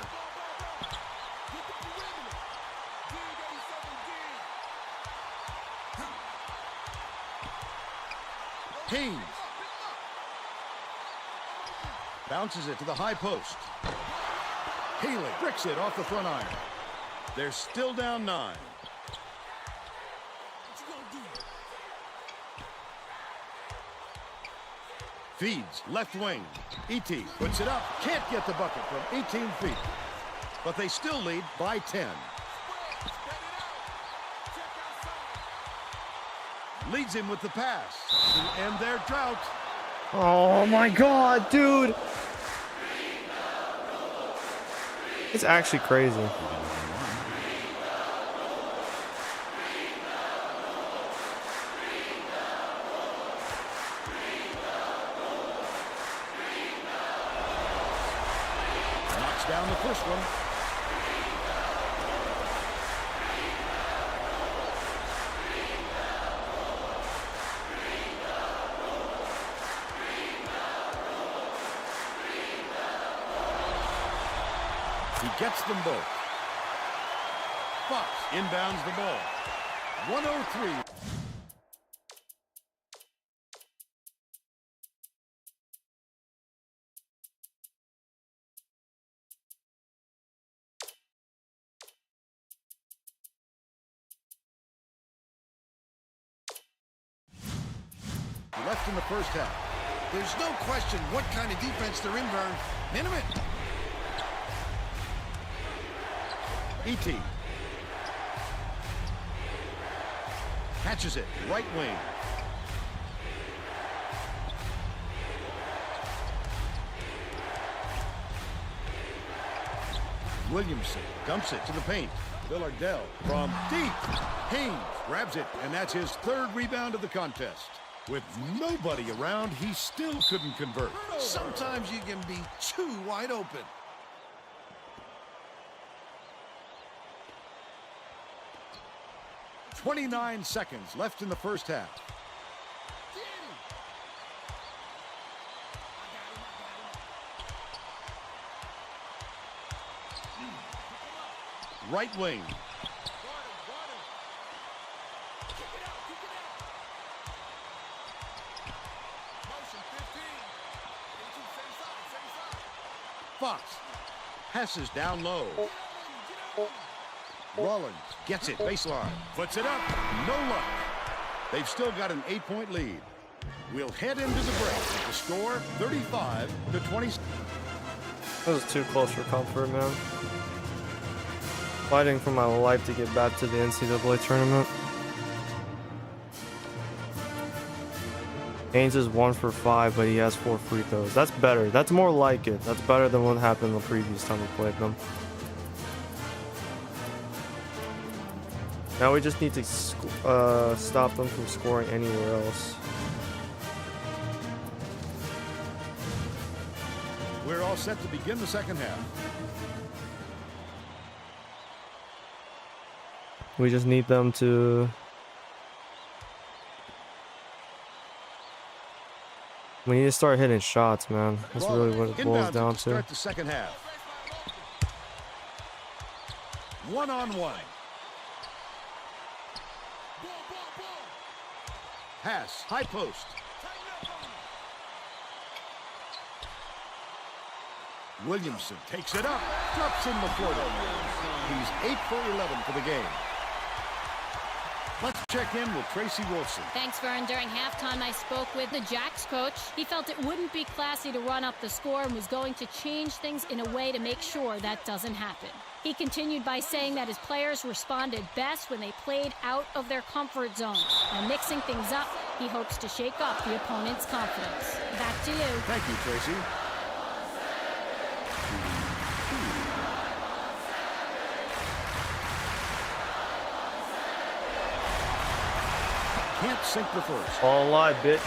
Haynes bounces it to the high post. Haley bricks it off the front iron. They're still down 9. Feeds left wing. E.T. puts it up. Can't get the bucket from 18 feet. But they still lead by 10. Leads him with the pass to end their drought. Oh my god, dude. It's actually crazy. Knocks down the first one. He gets them both. Fox inbounds the ball. 103. Left in the first half. There's no question what kind of defense they're in, Vern. Minimum. E.T. catches it, right wing. Williamson dumps it to the paint. Villardell from deep. Haynes grabs it, and that's his 3rd rebound of the contest. With nobody around, he still couldn't convert. Sometimes you can be too wide open. .29 seconds left in the first half. Right wing. box. Passes down low. Rollins gets it, baseline. Puts it up, no luck. They've still got an 8-point lead. We'll head into the break with the score 35-20. That was too close for comfort, man. Fighting for my life to get back to the NCAA tournament. Haynes is 1 for 5, but he has 4 free throws. That's better. That's more like it. That's better than what happened the previous time we played them. Now we just need to stop them from scoring anywhere else. We're all set to begin the second half. We just need them to... We need to start hitting shots, man. That's really what it boils down to. Start the second half. One-on-one. Pass, high post. Williamson takes it up, drops in before them. He's 8 for 11 for the game. Let's check in with Tracy Wolfson. Thanks, Vern. During halftime, I spoke with the Jacks coach. He felt it wouldn't be classy to run up the score and was going to change things in a way to make sure that doesn't happen. He continued by saying that his players responded best when they played out of their comfort zone. By mixing things up, he hopes to shake up the opponent's confidence. Back to you. Thank you, Tracy. Can't sink the first. All live, bitch.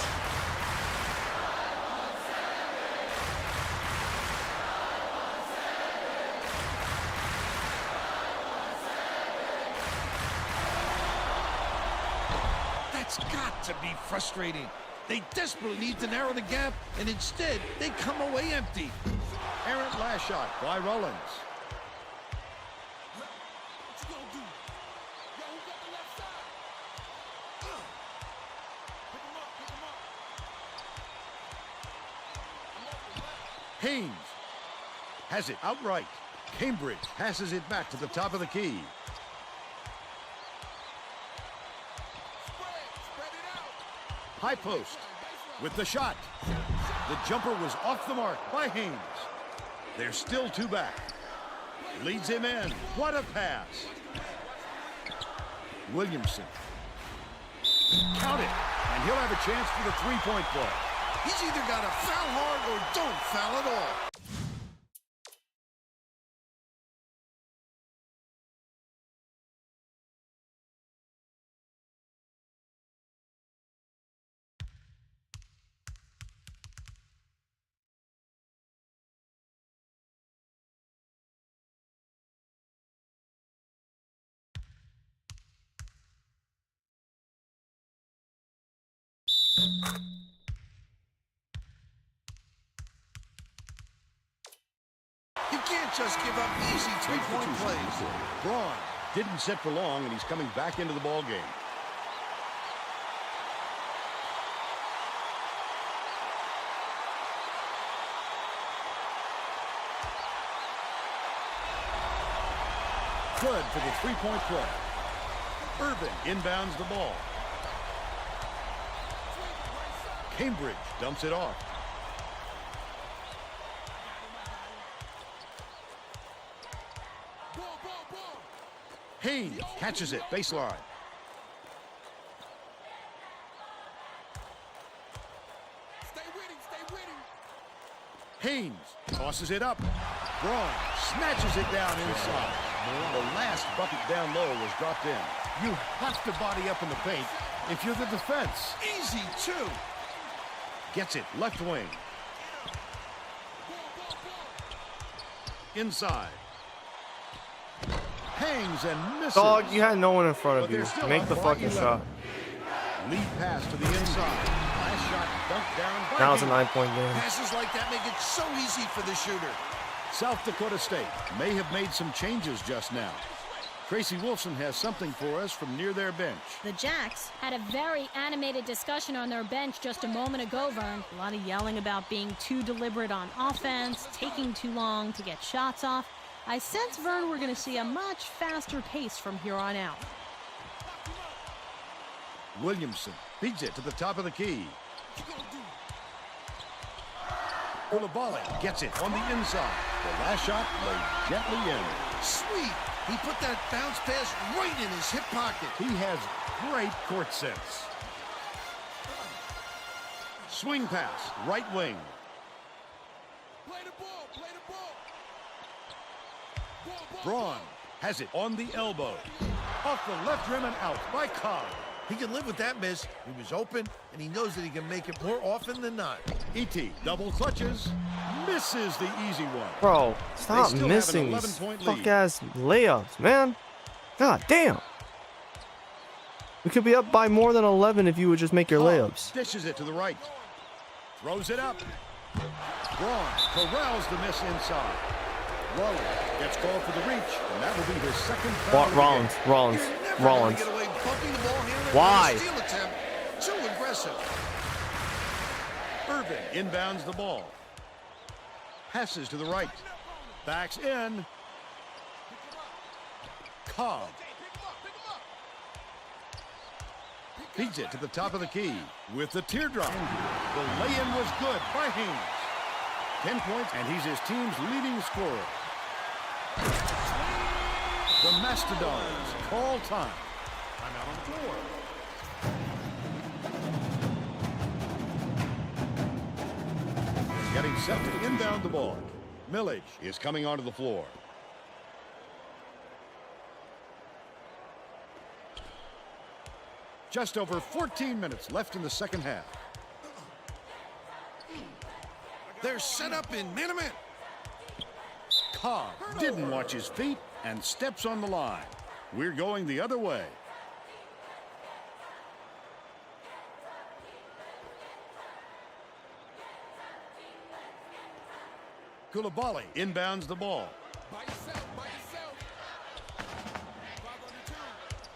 That's got to be frustrating. They desperately need to narrow the gap, and instead, they come away empty. Errant last shot by Rollins. Haynes has it outright. Cambridge passes it back to the top of the key. High post with the shot. The jumper was off the mark by Haynes. They're still 2 back. Leads him in. What a pass. Williamson. Count it. And he'll have a chance for the 3-point play. He's either got to foul hard or don't foul at all. You can't just give up easy 3-point plays. Braun didn't sit for long, and he's coming back into the ball game. Good for the 3-point play. Irvin inbounds the ball. Cambridge dumps it off. Haynes catches it, baseline. Haynes tosses it up. Braun snatches it down inside. The last bucket down low was dropped in. You have to body up in the paint if you're the defense. Easy, too. Gets it, left wing. Inside. Hangs and misses. Dog, you had no one in front of But you. they're still Make up the by fucking 11. shot. Lead pass to the inside. Last shot dunked down by Now it's a Haynes. 9-point game. Passes like that make it so easy for the shooter. South Dakota State may have made some changes just now. Tracy Wolfson has something for us from near their bench. The Jacks had a very animated discussion on their bench just a moment ago, Vern. A lot of yelling about being too deliberate on offense, taking too long to get shots off. I sense, Vern, we're going to see a much faster pace from here on out. Williamson beats it to the top of the key. Koulibaly gets it on the inside. The last shot laid gently in. Sweet. He put that bounce pass right in his hip pocket. He has great court sense. Swing pass, right wing. Play the ball, play the ball. Braun has it on the elbow. Off the left rim and out by Cobb. He can live with that miss. He was open, and he knows that he can make it more often than not. E.T. double clutches. Misses the easy one. Bro, stop still have an missing these 11-point lead. fuck-ass layups, man. God damn. We could be up by more than 11 if you would just make your layups. Dishes it to the right. Throws it up. Braun corrals the miss inside. Rollins gets called for the reach, and that will be his second foul of the Rollins. You're never gonna get away bumping the ball here. Why? Steal attempt. Too aggressive. Irvin inbounds the ball. Passes to the right. Backs in. Cobb feeds it to the top of the key with the teardrop. The lay-in was good by Haynes. 10 points, and he's his team's leading scorer. The Mastodons call time. I'm out on the floor. Getting set to inbound the ball. Millage is coming onto the floor. Just over 14 minutes left in the second half. They're set up in man-to-man. Cobb didn't watch his feet and steps on the line. We're going the other way. Koulibaly inbounds the ball. By yourself, by yourself. 5 on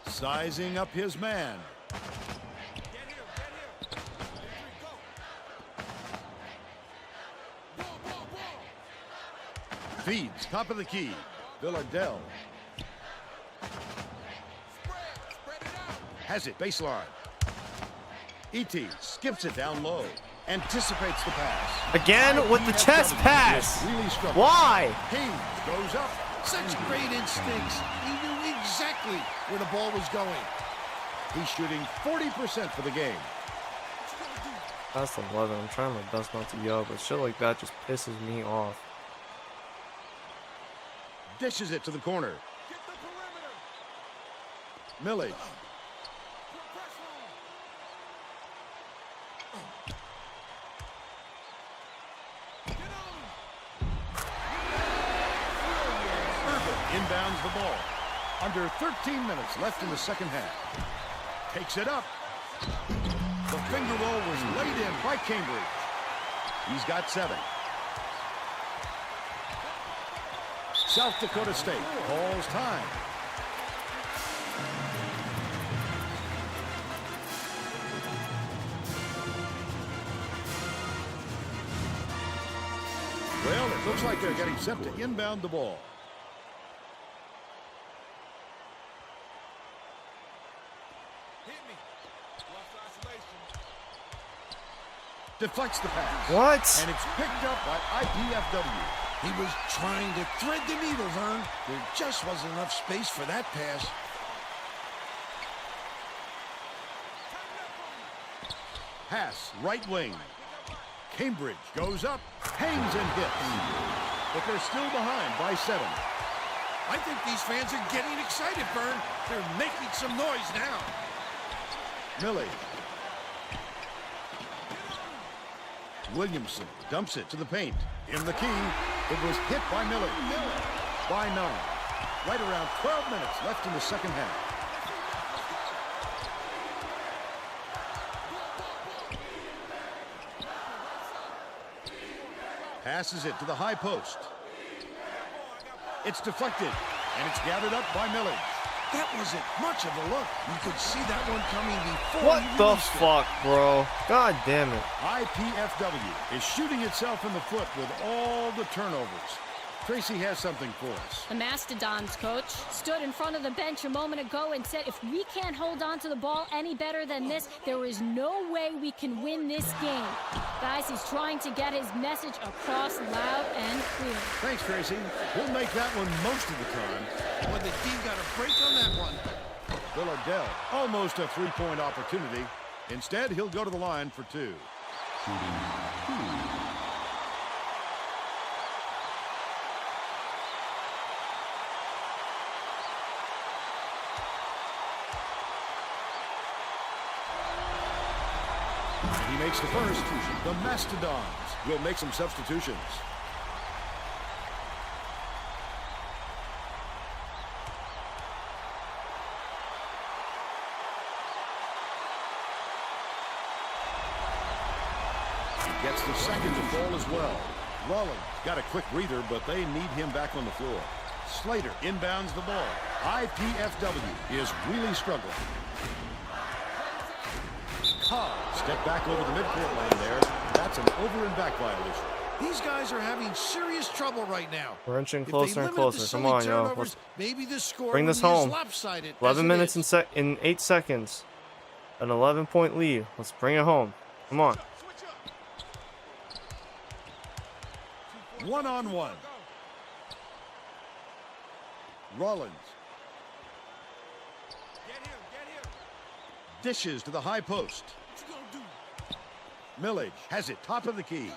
2. Sizing up his man. Get him, get him. Ball, ball, ball. Feeds top of the key. Villadell Spread it out. has it baseline. E.T. skips it down low. Anticipates the pass. Again with the chest pass. Really struggled. Why? Haynes goes up. Such great instincts. He knew exactly where the ball was going. He's shooting 40% for the game. That's 11. I'm trying my best not to yell, but shit like that just pisses me off. Dishes it to the corner. Get the perimeter. Millage. Put pressure on. Get on him. Irvin inbounds the ball. Under 13 minutes left in the second half. Takes it up. The finger roll was laid in by Cambridge. He's got 7. South Dakota State calls time. Well, it looks like they're getting set to inbound the ball. Hit me. Watch the isolation. Deflects the pass. What? And it's picked up by IPFW. He was trying to thread the needle, Vern. There just wasn't enough space for that pass. Pass, right wing. Cambridge goes up, hangs and hits. But they're still behind by 7. I think these fans are getting excited, Vern. They're making some noise now. Millage. Williamson dumps it to the paint. In the key, it was hit by Miller. By 9. Right around 12 minutes left in the second half. Passes it to the high post. It's deflected. And it's gathered up by Millage. That wasn't much of a look. You could see that one coming before What he the released it. fuck, bro? God damn it. IPFW is shooting itself in the foot with all the turnovers. Tracy has something for us. The Mastodons coach stood in front of the bench a moment ago and said, if we can't hold on to the ball any better than this, there is no way we can win this game. Guys, he's trying to get his message across loud and clear. Thanks, Tracy. We'll make that one most of the time. Well, the team got a break on that one. Villardell, almost a three-point opportunity. Instead, he'll go to the line for two. He makes the first. The Mastodons will make some substitutions. He gets the second to fall as well. Rollins got a quick breather, but they need him back on the floor. Slater inbounds the ball. IPFW is really struggling. Step back over the midcourt line there. That's an over and back violation. These guys are having serious trouble right now. We're inching If they closer and limit closer. the Come silly on, yo. turnovers, Let's maybe the score bring will this be as home. lopsided 11 as it minutes is. in 8 seconds. An 11-point lead. Let's bring it home. Come on. One-on-one. Rollins. Dishes to the high post. Millage has it, top of the key.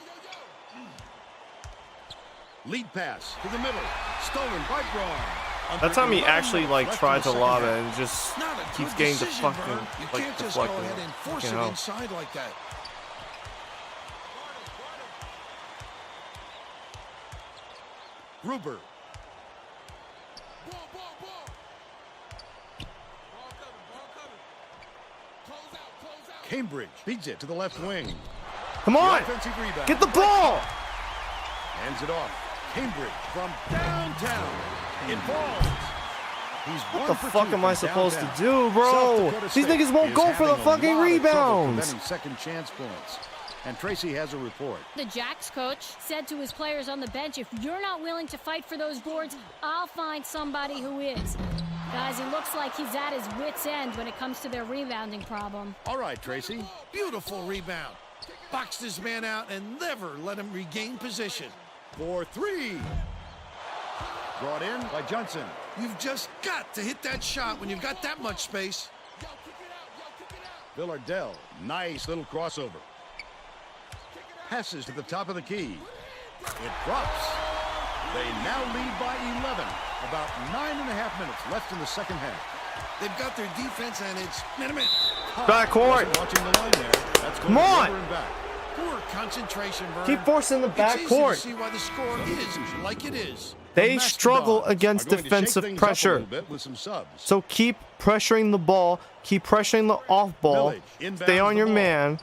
Lead pass to the middle. Stolen by Braun. That time he Under actually like left tried in to the lob it second and just Not a keeps good getting decision, deflecting, Vern. You like can't just go deflecting. ahead and force Fucking it hell. inside like that. Gruber. Cambridge beats it to the left wing. Come The on. offensive rebound. Get the ball. Hands it off. Cambridge from downtown. It falls. He's What the fuck am I supposed to do, bro? South Dakota These State niggas won't is go for the having a fucking lot of trouble rebounds. preventing second chance points. And Tracy has a report. The Jacks coach said to his players on the bench, if you're not willing to fight for those boards, I'll find somebody who is. Guys, it looks like he's at his wit's end when it comes to their rebounding problem. All right, Tracy. Beautiful rebound. Boxed his man out and never let him regain position. For three. Brought in by Johnson. You've just got to hit that shot when you've got that much space. Villardell. Nice little crossover. Passes to the top of the key. It drops. They now lead by 11. About 9.5 minutes left in the second half. They've got their defense and it's minute. Backcourt. Wasn't watching the line there. That's going Come on. over and back. Poor concentration, Vern. Keep forcing the It's easy to backcourt. see why the score is like it is. They The struggle Mastodons against are going to shake defensive things up a pressure. little bit with some subs. So keep pressuring the ball, keep pressuring the off ball, Millage inbounds stay on the your ball. man,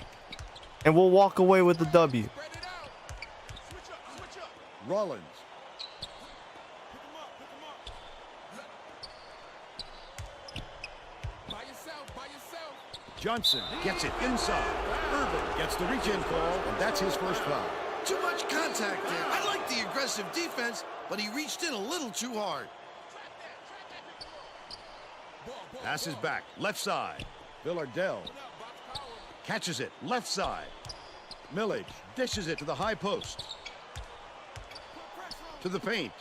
and we'll walk away with the W. Rollins. Johnson gets it inside. Irvin gets the reach-in call, and that's his first foul. Too much contact there. I like the aggressive defense, but he reached in a little too hard. Passes back, left side. Villardell catches it, left side. Millage dishes it to the high post. To the paint.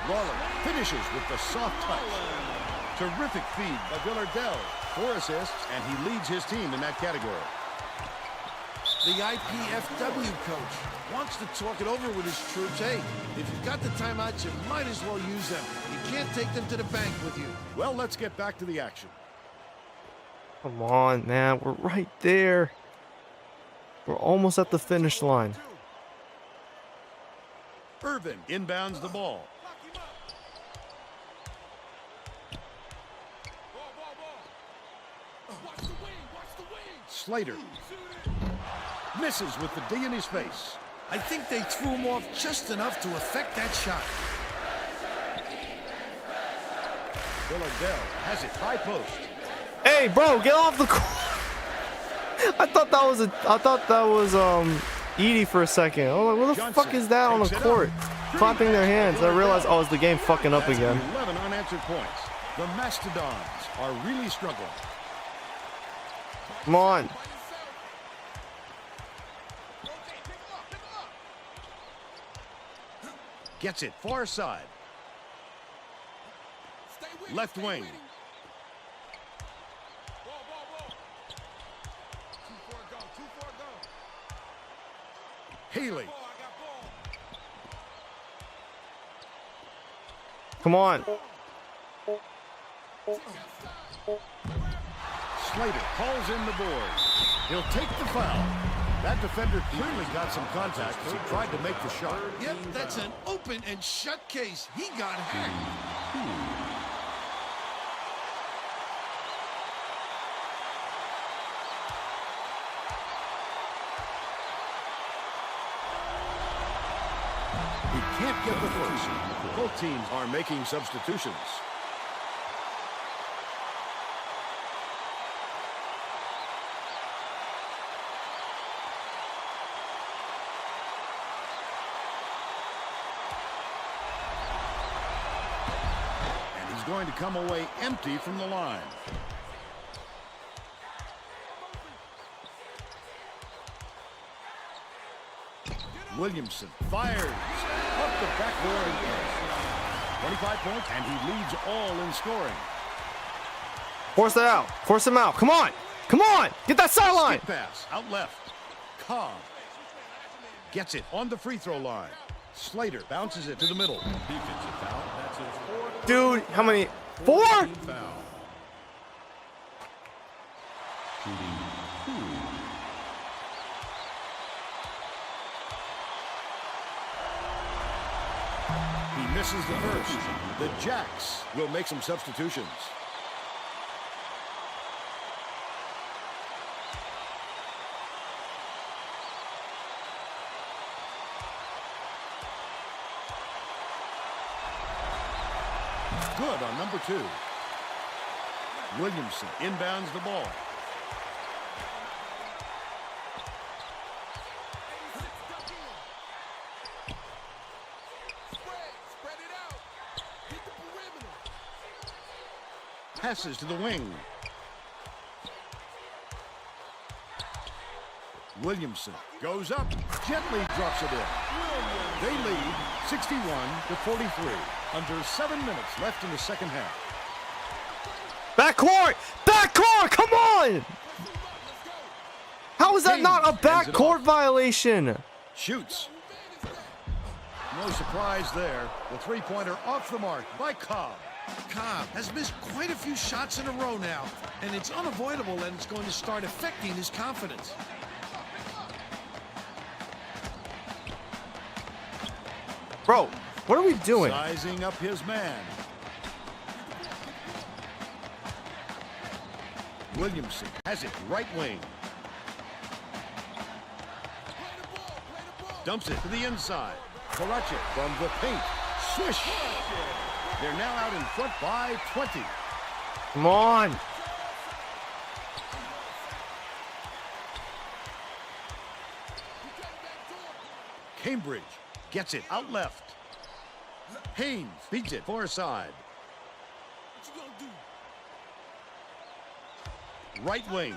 Rollins finishes with the soft touch. Terrific feed by Villardell. 4 assists, and he leads his team in that category. The IPFW coach wants to talk it over with his troops. Hey, if you've got the timeouts, you might as well use them. You can't take them to the bank with you. Well, let's get back to the action. Come on, man. We're right there. We're almost at the finish line. Irvin inbounds the ball. Slater misses with the D in his face. I think they threw him off just enough to affect that shot. Villadell has it high post. Hey, bro, get off the court. I thought that was Edie for a second. I was like, what the fuck is that on the court? Clapping their hands. I realized, oh, it's the game fucking up That's again. 11 unanswered points. The Mastodons are really struggling. Come on. Gets it far side. Left wing. Haley. Come on. Slater calls in the board. He'll take the foul. That defender clearly got some contact as he tried to make the shot. Yep, that's an open and shut case. He got hacked. He can't get the first. Both teams are making substitutions. And he's going to come away empty from the line. Williamson fires up the backboard again. 25 points, and he leads all in scoring. Force it out. Force him out. Come on. Come on. Get that sideline. Skip pass out left. Cobb gets it on the free throw line. Slater bounces it to the middle. Defensive foul. That's his fourth. Dude, how many? 4? Foul. He misses the first. The Jacks will make some substitutions. Good on number 2. Williamson inbounds the ball. Passes to the wing. Williamson goes up, gently drops it in. They lead 61-43. Under 7 minutes left in the second half. Backcourt! Backcourt! Come on! How is that not a backcourt violation? Shoots. No surprise there. The three-pointer off the mark by Cobb. Cobb has missed quite a few shots in a row now, and it's unavoidable that it's going to start affecting his confidence. Bro, what are we doing? Sizing up his man. Williamson has it right wing. Dumps it to the inside. Karacic from the paint. Swish. They're now out in front by 20. Come on. Cambridge gets it out left. Haynes beats it far side. Right wing.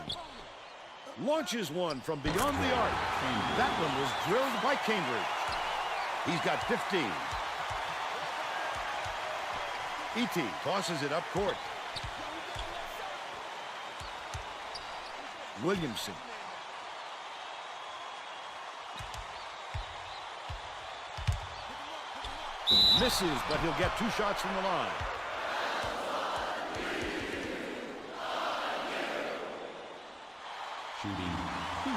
Launches one from beyond the arc. That one was drilled by Cambridge. He's got 15. E.T. tosses it up court. Williamson. Misses, but he'll get 2 shots from the line. Shooting 2.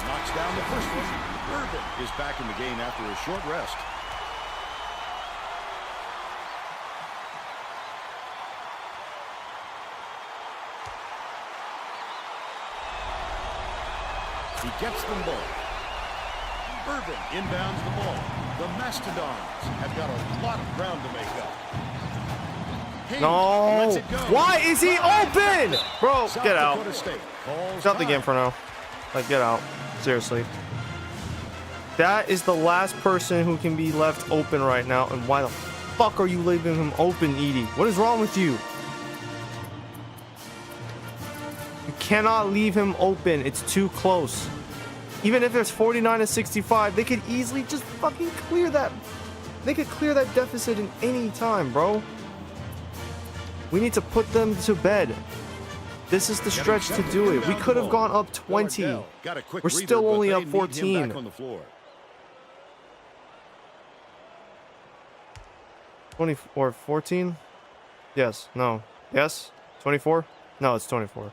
Knocks down the first one. Urban is back in the game after a short rest. He gets them both. Irvin inbounds the ball. The Mastodons have got a lot of ground to make up. Haynes lets No. it go. Why is he open? Bro, South get out. Dakota State calls Stop the game time. for now. Like, get out. Seriously. That is the last person who can be left open right now. And why the fuck are you leaving him open, Edie? What is wrong with you? You cannot leave him open. It's too close. Even if it's 49-65, they could easily just fucking clear that. They could clear that deficit in any time, bro. We need to put them to bed. This is the stretch to do it. We could have gone up 20. Got a quick We're breather, still but only they up need him 14. back on the floor. 20 or 14? Yes. No. Yes? 24? No, it's 24.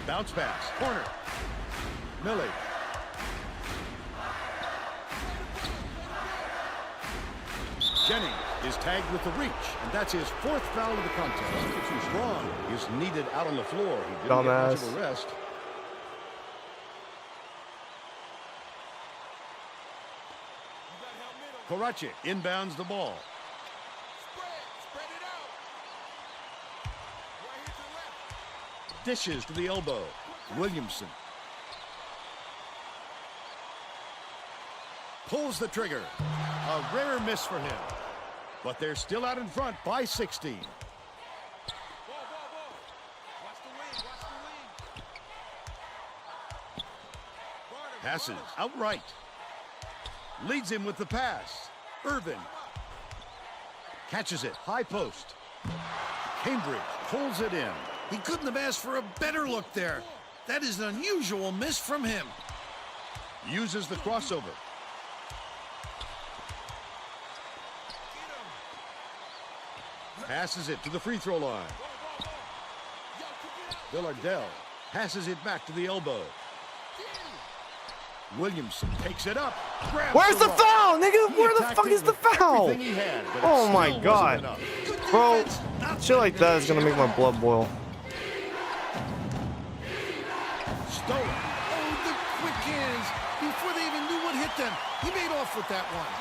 Bounce pass, corner. Millie. Jennings is tagged with the reach, and that's his fourth foul of the contest. Too strong is needed out on the floor. He didn't get much of a rest. Koracic inbounds the ball. Spread it out. Right here to the left. Dishes to the elbow. Williamson. Pulls the trigger. A rare miss for him. But they're still out in front by 16. Ball. Watch the wing. Passes outright. Leads him with the pass. Irvin. Catches it. High post. Cambridge pulls it in. He couldn't have asked for a better look there. That is an unusual miss from him. Uses the crossover. Passes it to the free throw line. Villardell passes it back to the elbow. Williamson takes it up. Where's the foul, nigga? Where the fuck is the foul? Oh my god. Bro, shit like that is gonna make my blood boil. Stolen. Oh, the quick hands. Before they even knew what hit them, he made off with that one.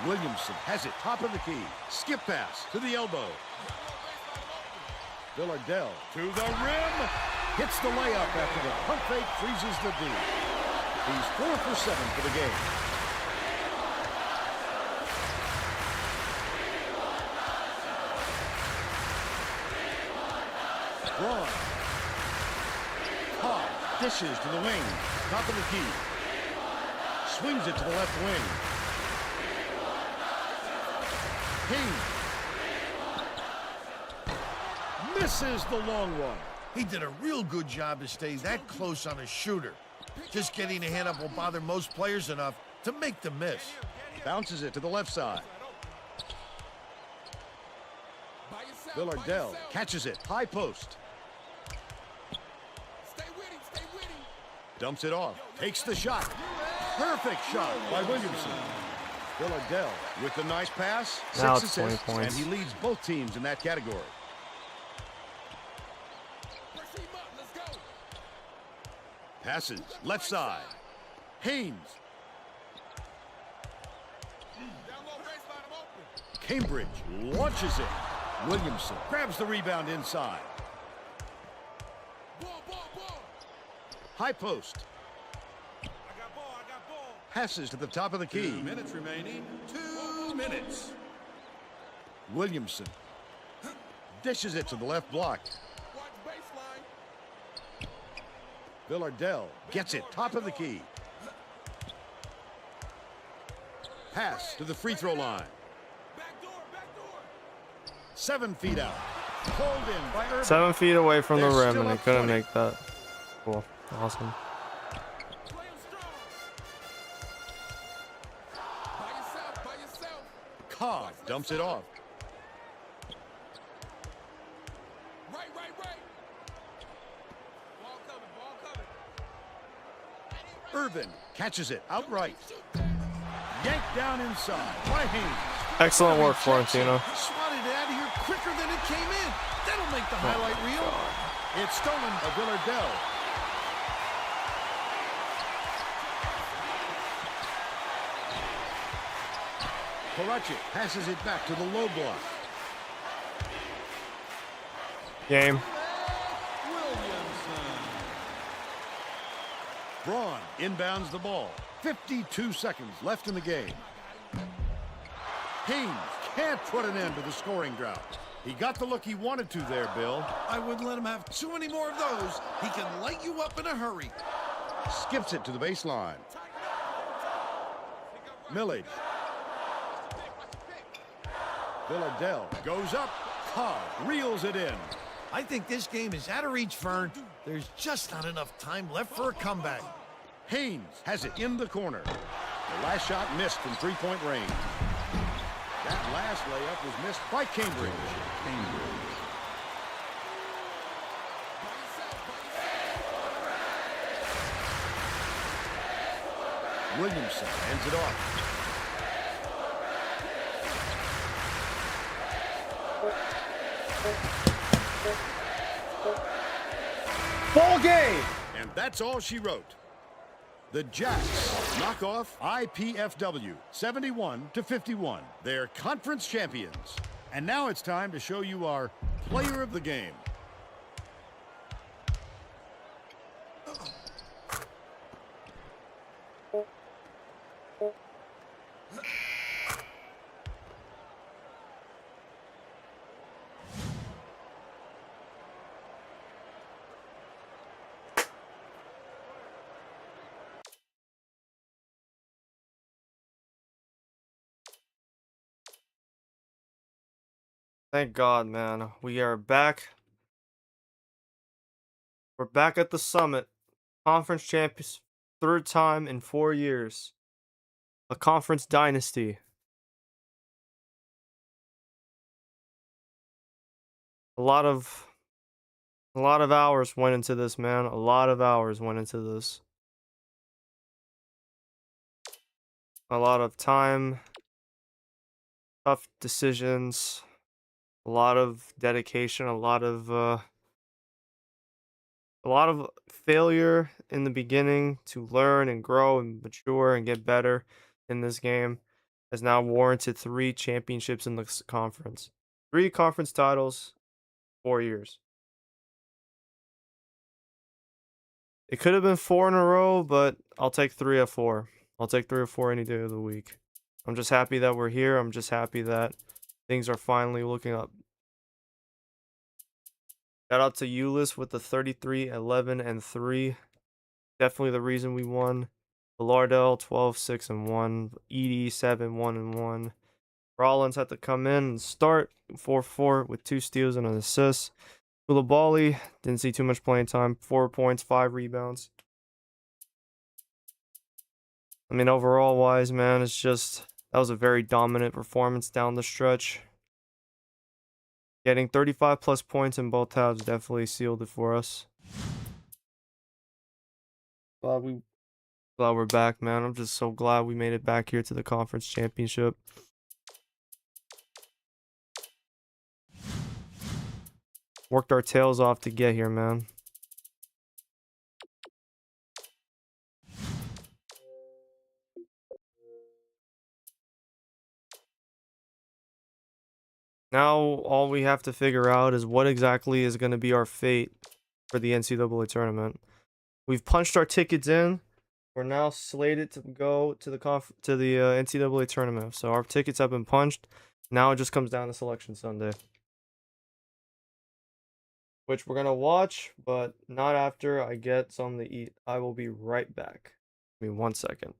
Williamson has it top of the key. Skip pass to the elbow. Villardell to the rim. Hits the layup after the pump fake freezes the D. He's 4 for 7 for the game. Braun. Cobb dishes to the wing. Top of the key. Swings it to the left wing. King. Misses the long one. He did a real good job to stay that close on a shooter. Just getting a hand up will bother most players enough to make them miss. Bounces it to the left side. Villardell catches it. High post. Dumps it off. Takes the shot. Perfect shot by Williamson. Villardell with the nice pass. Now 6 it's 20 assists, points. and he leads both teams in that category. Passes left side. Haynes. Cambridge launches it. Williamson grabs the rebound inside. High post. Passes to the top of the key. 2 minutes remaining. 2 minutes. Williamson dishes it to the left block. Villardell gets it top of the key. Pass to the free throw line. 7 feet out. Pulled in by Irvin. 7 feet away from the They're rim, still and he up couldn't 20. make that. Cool. Awesome. Cobb dumps it off. Irvin catches it outright. Yanked down inside by Haynes. Excellent work, Florentino. He swatted it out of here quicker than it came in. That'll make the highlight reel. It's stolen by Villardell. Karacic passes it back to the low block. Game. Braun inbounds the ball. 52 seconds left in the game. Haynes can't put an end to the scoring drought. He got the look he wanted to there, Bill. I wouldn't let him have too many more of those. He can light you up in a hurry. Skips it to the baseline. Millage. Villardell goes up. Cobb reels it in. I think this game is out of reach, Vern. There's just not enough time left for a comeback. Haynes has it in the corner. The last shot missed from three-point range. That last layup was missed by Cambridge. Williamson ends it off. Ball game! And that's all she wrote. The Jacks knock off IPFW 71-51. They're conference champions. And now it's time to show you our player of the game. Thank God, man. We are back. We're back at the summit. Conference champions, third time in 4 years. A conference dynasty. A lot of hours went into this, man. A lot of hours went into this. A lot of time, tough decisions, a lot of dedication, a lot of failure in the beginning to learn and grow and mature and get better in this game has now warranted 3 championships in the conference. 3 conference titles, 4 years. It could have been 4 in a row, but I'll take 3 of 4. I'll take 3 or 4 any day of the week. I'm just happy that we're here. I'm just happy that things are finally looking up. Shout out to Ulyss with the 33, 11, and 3. Definitely the reason we won. Villardell, 12, 6, and 1. Edie, 7, 1, and 1. Rollins had to come in and start 4-4 with 2 steals and an assist. Koulibaly didn't see too much playing time. 4 points, 5 rebounds. I mean, overall wise, man, it's just that was a very dominant performance down the stretch. Getting 35 plus points in both halves definitely sealed it for us. Glad we're back, man. I'm just so glad we made it back here to the conference championship. Worked our tails off to get here, man. Now all we have to figure out is what exactly is going to be our fate for the NCAA tournament. We've punched our tickets in. We're now slated to go to the NCAA tournament. So our tickets have been punched. Now it just comes down to Selection Sunday, which we're going to watch, but not after I get something to eat. I will be right back. Give me 1 second.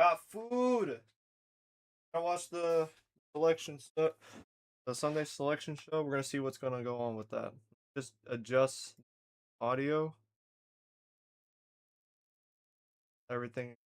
Got food. I watched the Sunday selection show. We're gonna see what's gonna go on with that. Just adjust audio. Everything.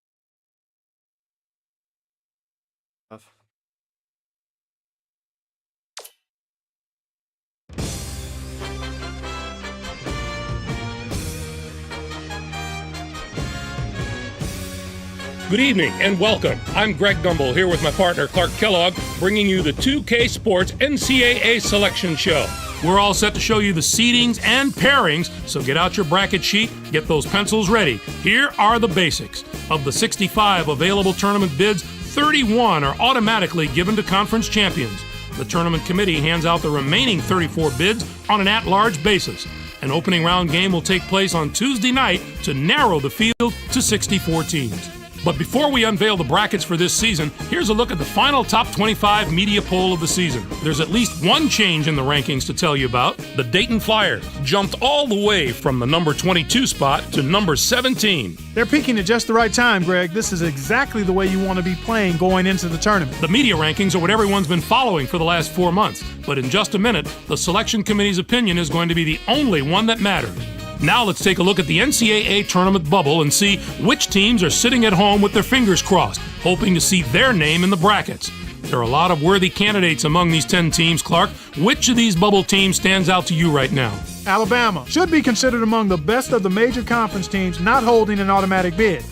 Good evening and welcome. I'm Greg Gumbel here with my partner Clark Kellogg, bringing you the 2K Sports NCAA Selection Show. We're all set to show you the seedings and pairings, so get out your bracket sheet, get those pencils ready. Here are the basics. Of the 65 available tournament bids, 31 are automatically given to conference champions. The tournament committee hands out the remaining 34 bids on an at-large basis. An opening round game will take place on Tuesday night to narrow the field to 64 teams. But before we unveil the brackets for this season, here's a look at the final top 25 media poll of the season. There's at least one change in the rankings to tell you about. The Dayton Flyers jumped all the way from the number 22 spot to number 17. They're peaking at just the right time, Greg. This is exactly the way you want to be playing going into the tournament. The media rankings are what everyone's been following for the last 4 months. But in just a minute, the selection committee's opinion is going to be the only one that matters. Now let's take a look at the NCAA tournament bubble and see which teams are sitting at home with their fingers crossed, hoping to see their name in the brackets. There are a lot of worthy candidates among these 10 teams, Clark. Which of these bubble teams stands out to you right now? Alabama should be considered among the best of the major conference teams not holding an automatic bid.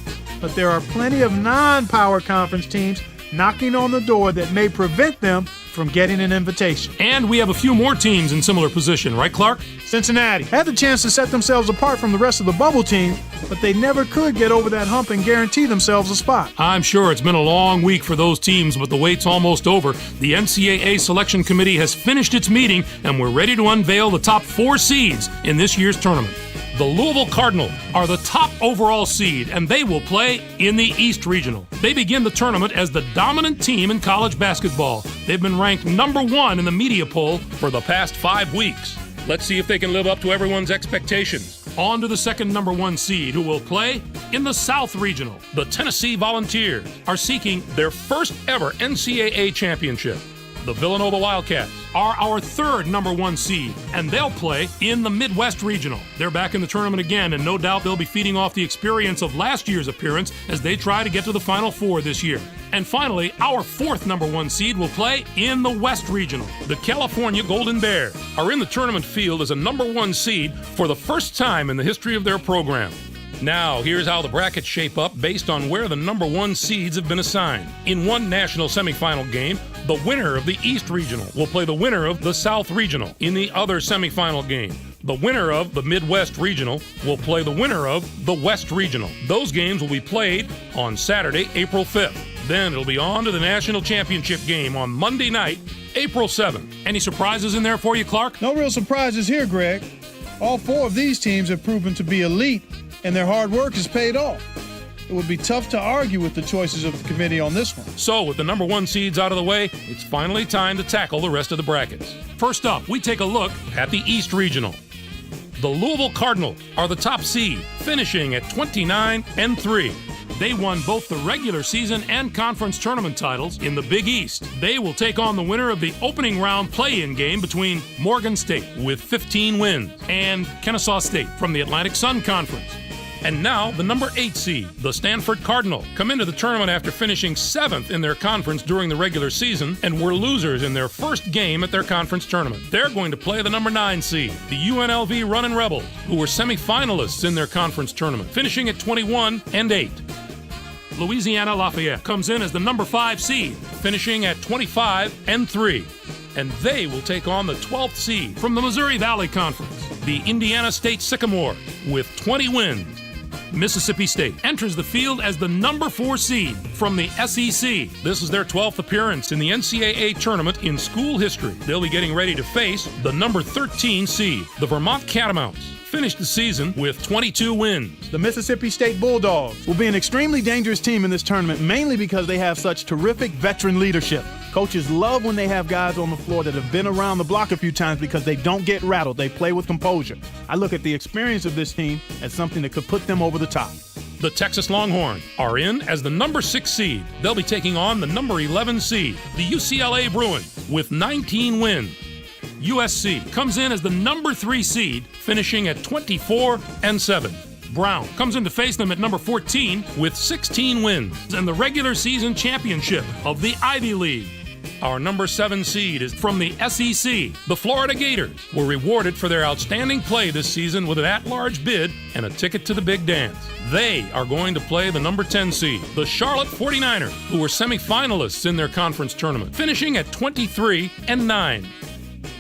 But there are plenty of non-power conference teams knocking on the door that may prevent them from getting an invitation. And we have a few more teams in similar position, right, Clark? Cincinnati had the chance to set themselves apart from the rest of the bubble team, but they never could get over that hump and guarantee themselves a spot. I'm sure it's been a long week for those teams, but the wait's almost over. The NCAA Selection Committee has finished its meeting, and we're ready to unveil the top 4 seeds in this year's tournament. The Louisville Cardinals are the top overall seed, and they will play in the East Regional. They begin the tournament as the dominant team in college basketball. They've been ranked number 1 in the media poll for the past 5 weeks. Let's see if they can live up to everyone's expectations. On to the second number 1 seed, who will play in the South Regional. The Tennessee Volunteers are seeking their first ever NCAA championship. The Villanova Wildcats are our third number 1 seed, and they'll play in the Midwest Regional. They're back in the tournament again, and no doubt they'll be feeding off the experience of last year's appearance as they try to get to the Final Four this year. And finally, our fourth number 1 seed will play in the West Regional. The California Golden Bears are in the tournament field as a number 1 seed for the first time in the history of their program. Now, here's how the brackets shape up based on where the number 1 seeds have been assigned. In one national semifinal game, the winner of the East Regional will play the winner of the South Regional. In the other semifinal game, the winner of the Midwest Regional will play the winner of the West Regional. Those games will be played on Saturday, April 5th. Then it'll be on to the national championship game on Monday night, April 7th. Any surprises in there for you, Clark? No real surprises here, Greg. All 4 of these teams have proven to be elite, and their hard work has paid off. It would be tough to argue with the choices of the committee on this one. So, with the number 1 seeds out of the way, it's finally time to tackle the rest of the brackets. First up, we take a look at the East Regional. The Louisville Cardinals are the top seed, finishing at 29-3. They won both the regular season and conference tournament titles in the Big East. They will take on the winner of the opening round play-in game between Morgan State, with 15 wins, and Kennesaw State from the Atlantic Sun Conference. And now, the number 8 seed, the Stanford Cardinals, come into the tournament after finishing 7th in their conference during the regular season and were losers in their first game at their conference tournament. They're going to play the number 9 seed, the UNLV Runnin' Rebels, who were semifinalists in their conference tournament, finishing at 21-8. Louisiana Lafayette comes in as the number 5 seed, finishing at 25-3. And they will take on the 12th seed from the Missouri Valley Conference, the Indiana State Sycamore, with 20 wins. Mississippi State enters the field as the number 4 seed from the SEC. This is their 12th appearance in the NCAA tournament in school history. They'll be getting ready to face the number 13 seed, the Vermont Catamounts. Finished the season with 22 wins. The Mississippi State Bulldogs will be an extremely dangerous team in this tournament, mainly because they have such terrific veteran leadership. Coaches love when they have guys on the floor that have been around the block a few times because they don't get rattled. They play with composure. I look at the experience of this team as something that could put them over the top. The Texas Longhorns are in as the number 6 seed. They'll be taking on the number 11 seed, the UCLA Bruins, with 19 wins. USC comes in as the number 3 seed, finishing at 24-7. Brown comes in to face them at number 14 with 16 wins and the regular season championship of the Ivy League. Our number 7 seed is from the SEC. The Florida Gators were rewarded for their outstanding play this season with an at-large bid and a ticket to the big dance. They are going to play the number 10 seed, the Charlotte 49ers, who were semifinalists in their conference tournament, finishing at 23-9.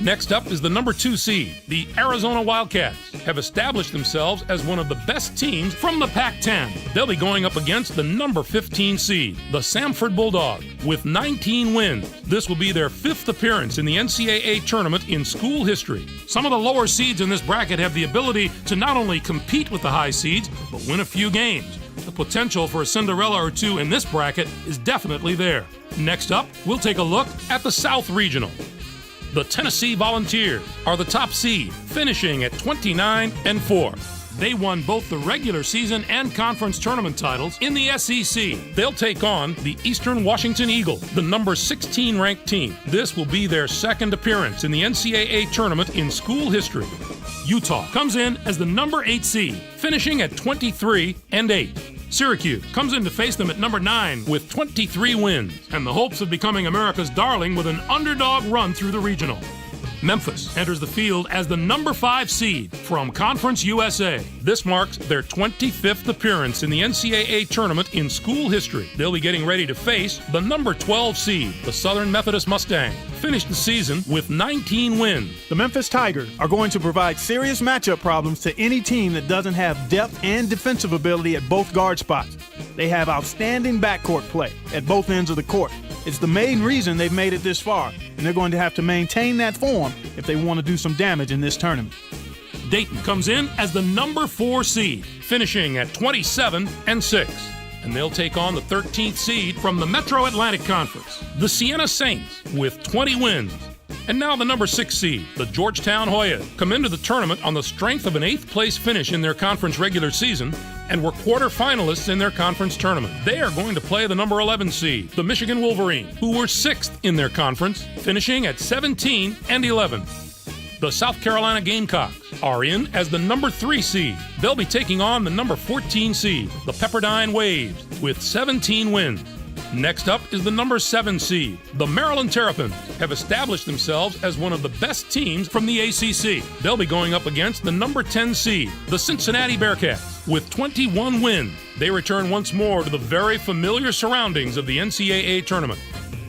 Next up is the number 2 seed. The Arizona Wildcats have established themselves as one of the best teams from the Pac-10. They'll be going up against the number 15 seed, the Samford Bulldogs, with 19 wins. This will be their 5th appearance in the NCAA tournament in school history. Some of the lower seeds in this bracket have the ability to not only compete with the high seeds, but win a few games. The potential for a Cinderella or two in this bracket is definitely there. Next up, we'll take a look at the South Regional. The Tennessee Volunteers are the top seed, finishing at 29-4. They won both the regular season and conference tournament titles in the SEC. They'll take on the Eastern Washington Eagles, the number 16 ranked team. This will be their 2nd appearance in the NCAA tournament in school history. Utah comes in as the number 8 seed, finishing at 23-8. Syracuse comes in to face them at number 9 with 23 wins and the hopes of becoming America's darling with an underdog run through the regional. Memphis enters the field as the number 5 seed from Conference USA. This marks their 25th appearance in the NCAA tournament in school history. They'll be getting ready to face the number 12 seed, the Southern Methodist Mustangs. Finished the season with 19 wins. The Memphis Tigers are going to provide serious matchup problems to any team that doesn't have depth and defensive ability at both guard spots. They have outstanding backcourt play at both ends of the court. It's the main reason they've made it this far, and they're going to have to maintain that form if they want to do some damage in this tournament. Dayton comes in as the number 4 seed, finishing at 27-6. And they'll take on the 13th seed from the Metro Atlantic Conference, the Siena Saints, with 20 wins. And now the number 6 seed, the Georgetown Hoyas, come into the tournament on the strength of an 8th place finish in their conference regular season and were quarterfinalists in their conference tournament. They are going to play the number 11 seed, the Michigan Wolverines, who were 6th in their conference, finishing at 17-11. The South Carolina Gamecocks are in as the number 3 seed. They'll be taking on the number 14 seed, the Pepperdine Waves, with 17 wins. Next up is the number 7 seed. The Maryland Terrapins have established themselves as one of the best teams from the ACC. They'll be going up against the number 10 seed, the Cincinnati Bearcats, with 21 wins. They return once more to the very familiar surroundings of the NCAA tournament.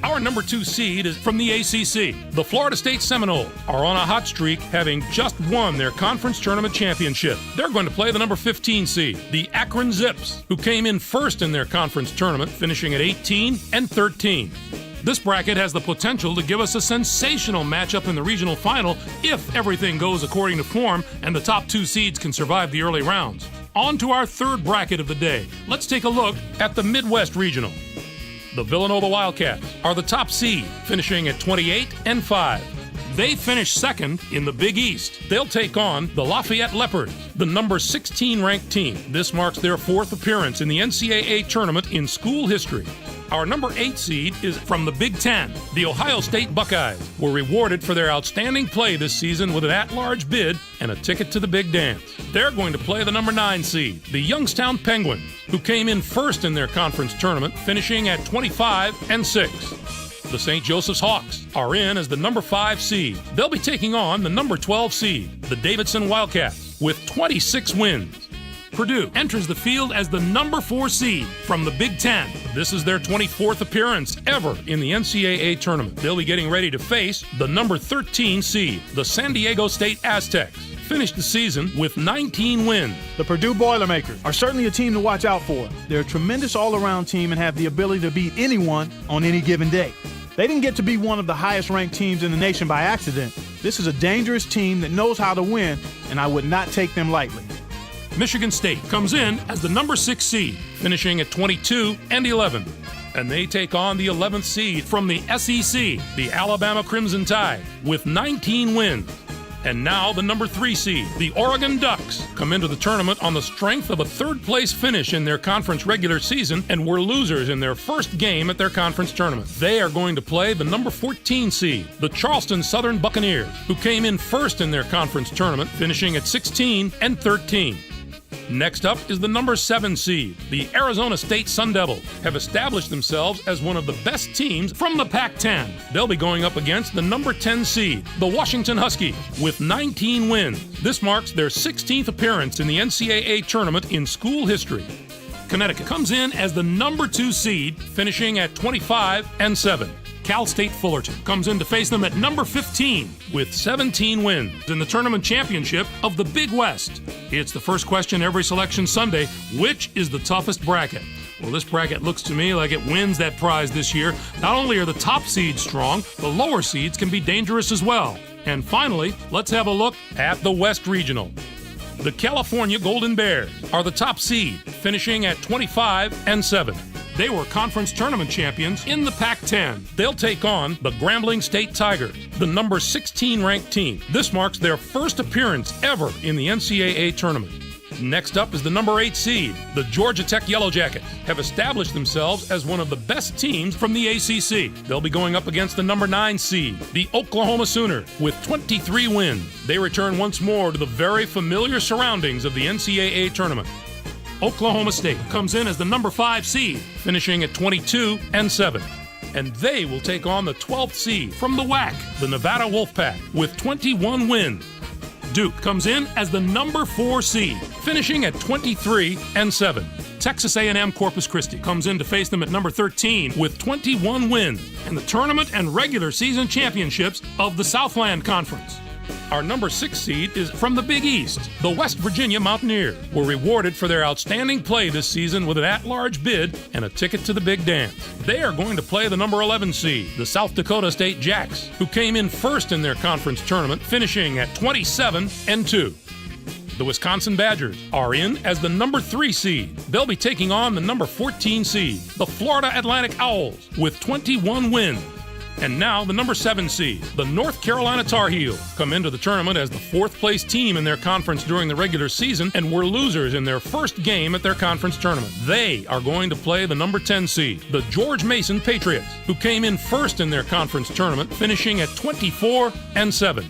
Our number 2 seed is from the ACC. The Florida State Seminoles are on a hot streak, having just won their conference tournament championship. They're going to play the number 15 seed, the Akron Zips, who came in first in their conference tournament, finishing at 18-13. This bracket has the potential to give us a sensational matchup in the regional final if everything goes according to form and the top 2 seeds can survive the early rounds. On to our 3rd bracket of the day. Let's take a look at the Midwest Regional. The Villanova Wildcats are the top seed, finishing at 28-5. They finished 2nd in the Big East. They'll take on the Lafayette Leopards, the number 16 ranked team. This marks their 4th appearance in the NCAA tournament in school history. Our number 8 seed is from the Big Ten. The Ohio State Buckeyes were rewarded for their outstanding play this season with an at-large bid and a ticket to the big dance. They're going to play the number 9 seed, the Youngstown Penguins, who came in first in their conference tournament, finishing at 25-6. The St. Joseph's Hawks are in as the number 5 seed. They'll be taking on the number 12 seed, the Davidson Wildcats, with 26 wins. Purdue enters the field as the number 4 seed from the Big Ten. This is their 24th appearance ever in the NCAA tournament. They'll be getting ready to face the number 13 seed, the San Diego State Aztecs. Finished the season with 19 wins. The Purdue Boilermakers are certainly a team to watch out for. They're a tremendous all-around team and have the ability to beat anyone on any given day. They didn't get to be one of the highest-ranked teams in the nation by accident. This is a dangerous team that knows how to win, and I would not take them lightly. Michigan State comes in as the number 6 seed, finishing at 22-11. And they take on the 11th seed from the SEC, the Alabama Crimson Tide, with 19 wins. And now the number 3 seed, the Oregon Ducks, come into the tournament on the strength of a third-place finish in their conference regular season and were losers in their first game at their conference tournament. They are going to play the number 14 seed, the Charleston Southern Buccaneers, who came in first in their conference tournament, finishing at 16-13. Next up is the number 7 seed. The Arizona State Sun Devils have established themselves as one of the best teams from the Pac-10. They'll be going up against the number 10 seed, the Washington Huskies, with 19 wins. This marks their 16th appearance in the NCAA tournament in school history. Connecticut comes in as the number 2 seed, finishing at 25-7. Cal State Fullerton comes in to face them at number 15 with 17 wins in the tournament championship of the Big West. It's the first question every selection Sunday: which is the toughest bracket? Well, this bracket looks to me like it wins that prize this year. Not only are the top seeds strong, the lower seeds can be dangerous as well. And finally, let's have a look at the West Regional. The California Golden Bears are the top seed, finishing at 25-7. They were conference tournament champions in the Pac-10. They'll take on the Grambling State Tigers, the number 16 ranked team. This marks their first appearance ever in the NCAA tournament. Next up is the number 8 seed. The Georgia Tech Yellow Jackets have established themselves as one of the best teams from the ACC. They'll be going up against the number 9 seed, the Oklahoma Sooners, with 23 wins. They return once more to the very familiar surroundings of the NCAA tournament. Oklahoma State comes in as the number 5 seed, finishing at 22-7. And they will take on the 12th seed from the WAC, the Nevada Wolfpack, with 21 wins. Duke comes in as the number 4 seed, finishing at 23-7. Texas A&M Corpus Christi comes in to face them at number 13 with 21 wins in the tournament and regular season championships of the Southland Conference. Our number 6 seed is from the Big East. The West Virginia Mountaineers were rewarded for their outstanding play this season with an at-large bid and a ticket to the Big Dance. They are going to play the number 11 seed, the South Dakota State Jacks, who came in first in their conference tournament, finishing at 27-2. The Wisconsin Badgers are in as the number 3 seed. They'll be taking on the number 14 seed, the Florida Atlantic Owls, with 21 wins. And now the number 7 seed, the North Carolina Tar Heels, come into the tournament as the 4th place team in their conference during the regular season and were losers in their first game at their conference tournament. They are going to play the number 10 seed, the George Mason Patriots, who came in first in their conference tournament, finishing at 24-7.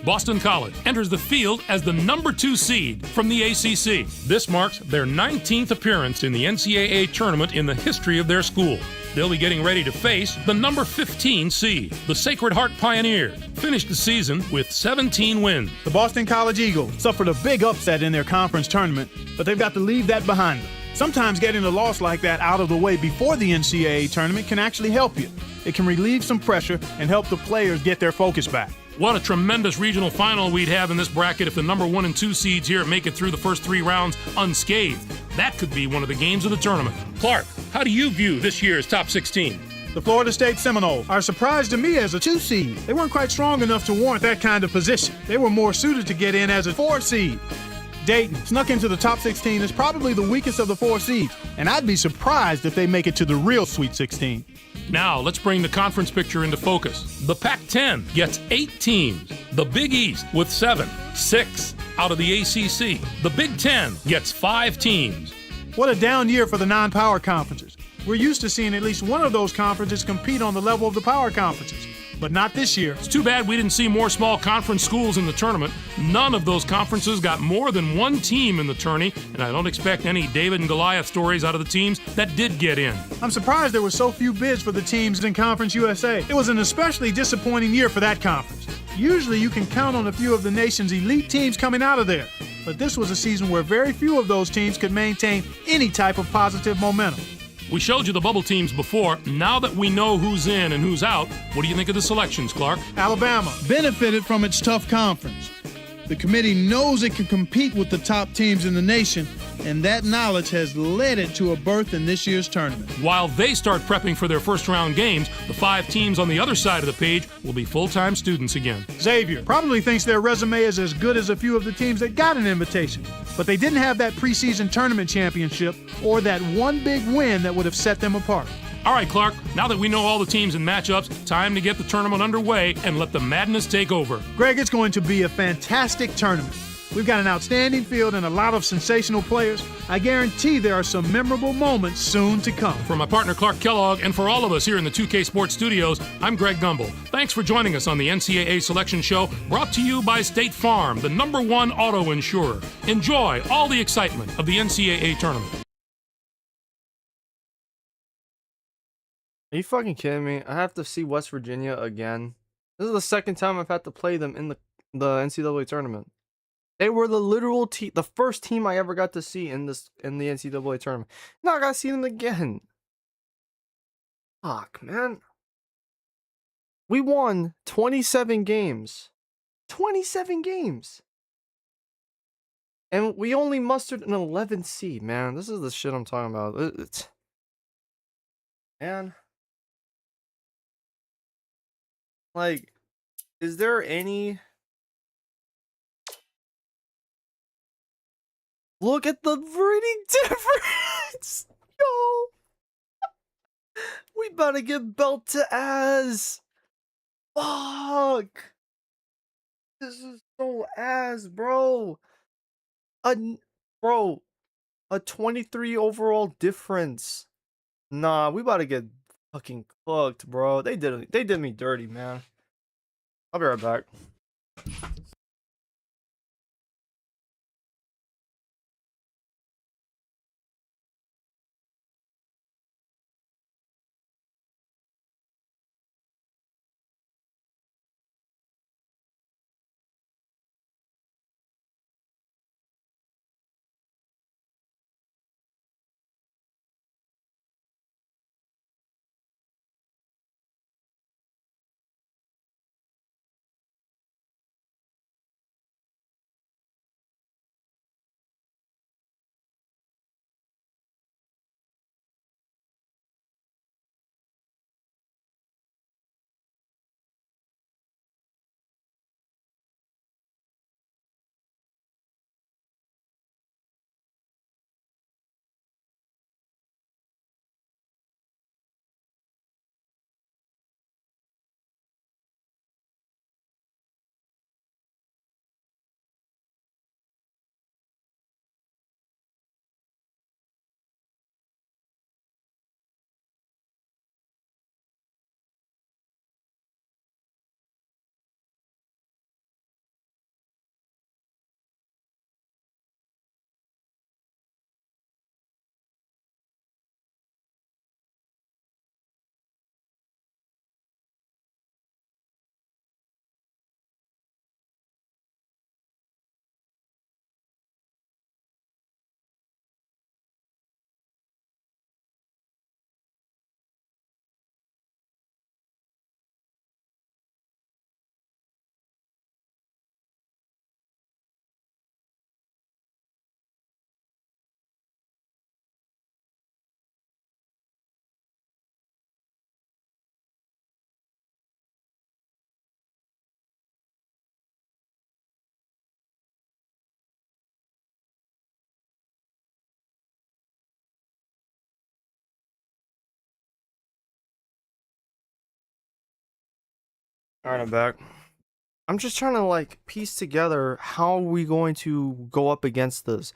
Boston College enters the field as the number 2 seed from the ACC. This marks their 19th appearance in the NCAA tournament in the history of their school. They'll be getting ready to face the number 15 seed, the Sacred Heart Pioneers, finished the season with 17 wins. The Boston College Eagles suffered a big upset in their conference tournament, but they've got to leave that behind them. Sometimes getting a loss like that out of the way before the NCAA tournament can actually help you. It can relieve some pressure and help the players get their focus back. What a tremendous regional final we'd have in this bracket if the number 1 and 2 seeds here make it through the first 3 rounds unscathed. That could be one of the games of the tournament. Clark, how do you view this year's top 16? The Florida State Seminoles are a surprise to me as a 2 seed. They weren't quite strong enough to warrant that kind of position. They were more suited to get in as a 4 seed. Dayton snuck into the top 16 as probably the weakest of the 4 seeds, and I'd be surprised if they make it to the real Sweet 16. Now, let's bring the conference picture into focus. The Pac-10 gets 8 teams. The Big East with 7, 6 out of the ACC. The Big Ten gets 5 teams. What a down year for the non-power conferences. We're used to seeing at least one of those conferences compete on the level of the power conferences, but not this year. It's too bad we didn't see more small conference schools in the tournament. None of those conferences got more than 1 team in the tourney, and I don't expect any David and Goliath stories out of the teams that did get in. I'm surprised there were so few bids for the teams in Conference USA. It was an especially disappointing year for that conference. Usually you can count on a few of the nation's elite teams coming out of there, but this was a season where very few of those teams could maintain any type of positive momentum. We showed you the bubble teams before. Now that we know who's in and who's out, what do you think of the selections, Clark? Alabama benefited from its tough conference. The committee knows it can compete with the top teams in the nation, and that knowledge has led it to a berth in this year's tournament. While they start prepping for their first-round games, the 5 teams on the other side of the page will be full-time students again. Xavier probably thinks their resume is as good as a few of the teams that got an invitation, but they didn't have that preseason tournament championship or that one big win that would have set them apart. All right, Clark, now that we know all the teams and matchups, time to get the tournament underway and let the madness take over. Greg, it's going to be a fantastic tournament. We've got an outstanding field and a lot of sensational players. I guarantee there are some memorable moments soon to come. For my partner Clark Kellogg and for all of us here in the 2K Sports Studios, I'm Greg Gumbel. Thanks for joining us on the NCAA Selection Show, brought to you by State Farm, the #1 auto insurer. Enjoy all the excitement of the NCAA tournament. Are you fucking kidding me? I have to see West Virginia again. This is the second time I've had to play them in the NCAA tournament. They were the literal the first team I ever got to see in the NCAA tournament. Now I gotta see them again. Fuck, man. We won 27 games. 27 games. And we only mustered an 11th seed, man. This is the shit I'm talking about. Man. Like, is there any... Look at the pretty difference! Yo! We better get belt to ass! Fuck! This is so ass, bro! Bro, a 23 overall difference. Nah, we about to get fucking cooked, bro. They did me dirty, man. I'll be right back. Alright, I'm back. I'm just trying to like piece together how are we going to go up against this.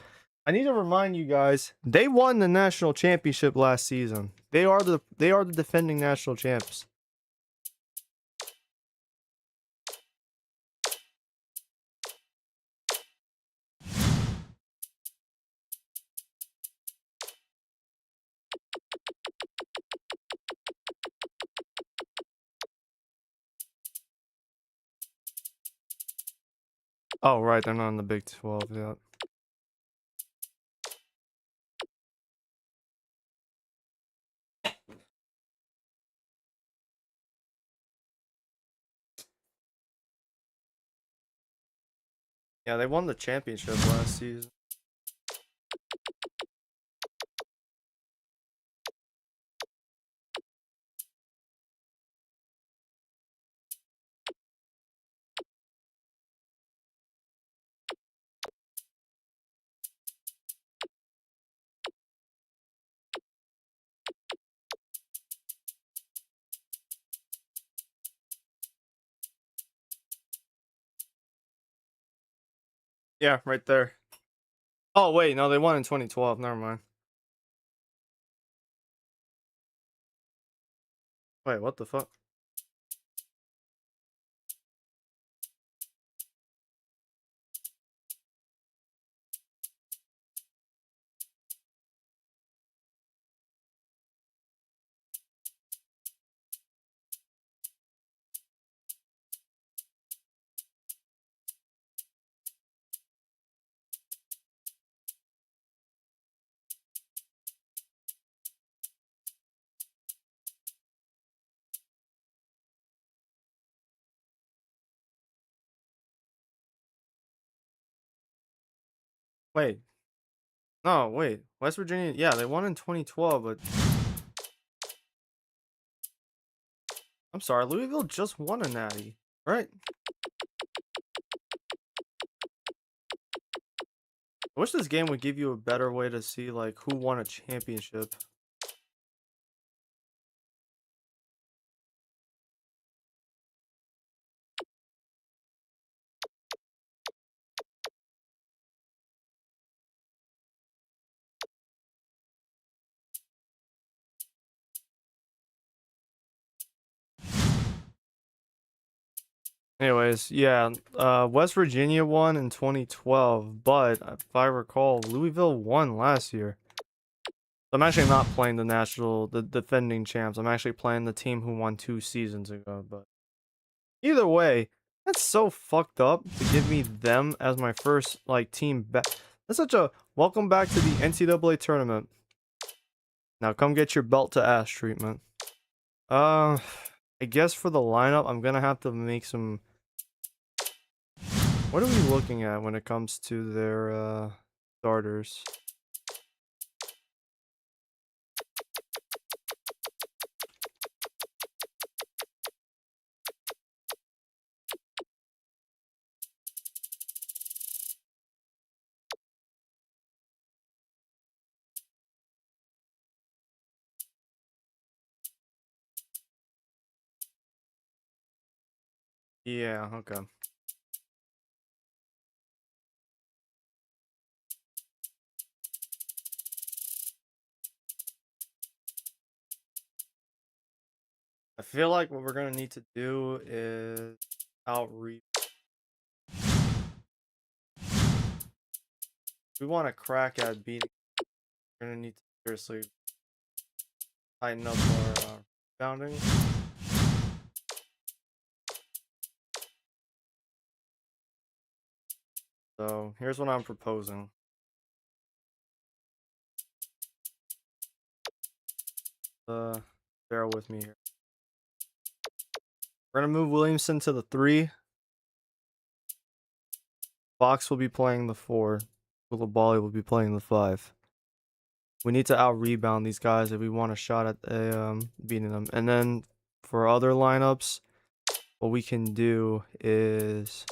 I need to remind you guys, they won the national championship last season. They are the defending national champs. Oh, right, they're not in the Big 12 yet. Yeah, they won the championship last season. Yeah, right there. Oh wait, no, they won in 2012. Never mind. Wait, what the fuck? Wait. No, wait. West Virginia, yeah, they won in 2012, but I'm sorry, Louisville just won a natty, right? I wish this game would give you a better way to see like who won a championship. Anyways, yeah, West Virginia won in 2012, but if I recall, Louisville won last year. I'm actually not playing the defending champs. I'm actually playing the team who won 2 seasons ago, but either way, that's so fucked up to give me them as my first like team back. That's such a welcome back to the NCAA tournament. Now come get your belt to ass treatment. I guess for the lineup, I'm gonna have to make some. What are we looking at when it comes to their starters? Yeah, okay. I feel like what we're gonna need to do is outreach. We want to crack at beating. We're gonna need to seriously tighten up our rebounding. So here's what I'm proposing. Bear with me here. We're gonna move Williamson to the 3. Fox will be playing the 4. Koulibaly will be playing the 5. We need to out rebound these guys if we want a shot at beating them. And then for other lineups, what we can do is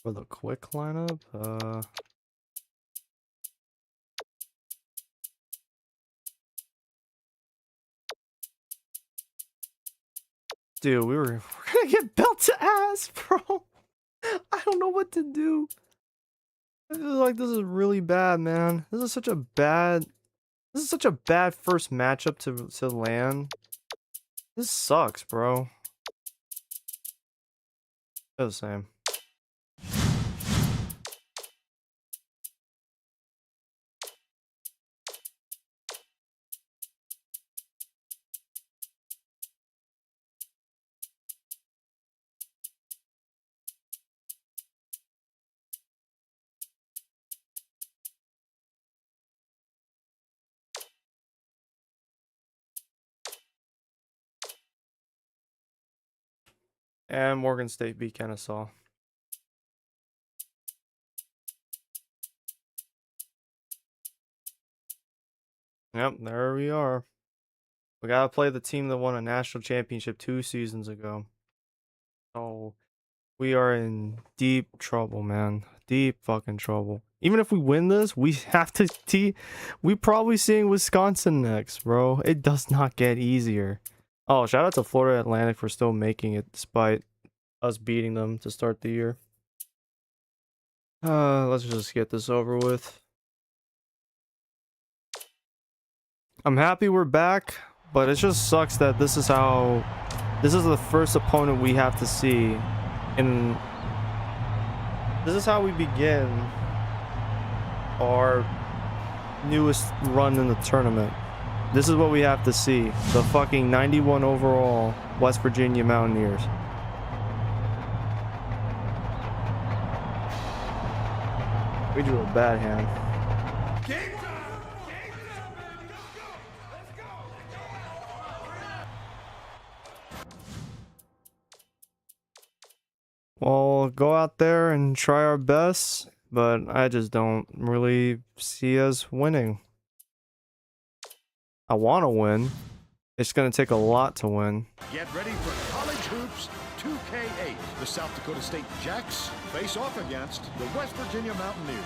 for the quick lineup. Dude, we're gonna get belt to ass, bro. I don't know what to do. I feel like this is really bad, man. This is such a bad first matchup to land. This sucks, bro. They're the same. And Morgan State beat Kennesaw. Yep, there we are. We gotta play the team that won a national championship 2 seasons ago. So we are in deep trouble, man. Deep fucking trouble. Even if we win this, we have to we probably seeing Wisconsin next, bro. It does not get easier. Oh, shout out to Florida Atlantic for still making it despite us beating them to start the year. Let's just get this over with. I'm happy we're back, but it just sucks that this is the first opponent we have to see, and this is how we begin our newest run in the tournament. This is what we have to see. The fucking 91 overall West Virginia Mountaineers. We drew a bad hand. We'll go out there and try our best, but I just don't really see us winning. I want to win. It's going to take a lot to win. Get ready for College Hoops 2K8. The South Dakota State Jacks face off against the West Virginia Mountaineers.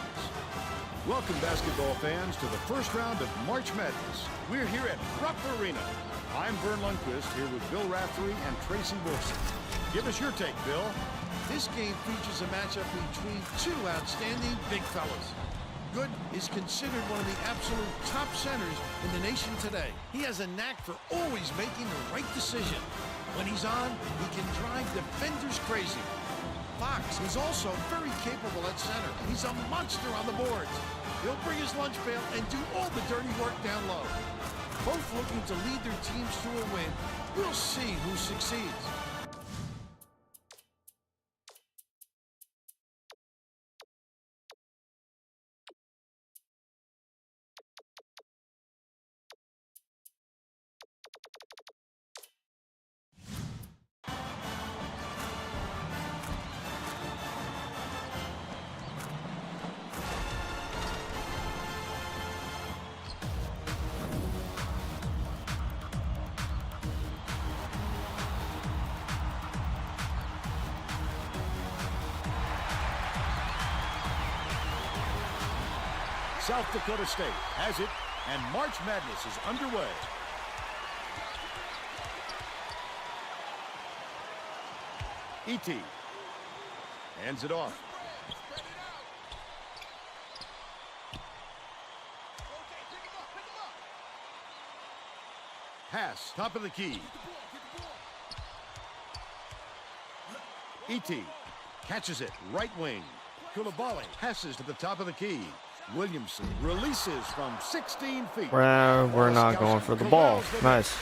Welcome, basketball fans, to the first round of March Madness. We're here at Rupp Arena. I'm Vern Lundquist, here with Bill Raftery and Tracy Wilson. Give us your take, Bill. This game features a matchup between two outstanding big fellas. Good is considered one of the absolute top centers in the nation today. He has a knack for always making the right decision. When he's on, he can drive defenders crazy. Fox is also very capable at center. He's a monster on the boards. He'll bring his lunch pail and do all the dirty work down low. Both looking to lead their teams to a win. We'll see who succeeds. South Dakota State has it, and March Madness is underway. E.T. hands it off. Pass, top of the key. E.T. catches it, right wing. Koulibaly passes to the top of the key. Williamson releases from 16 feet. We're not going for the ball. Nice.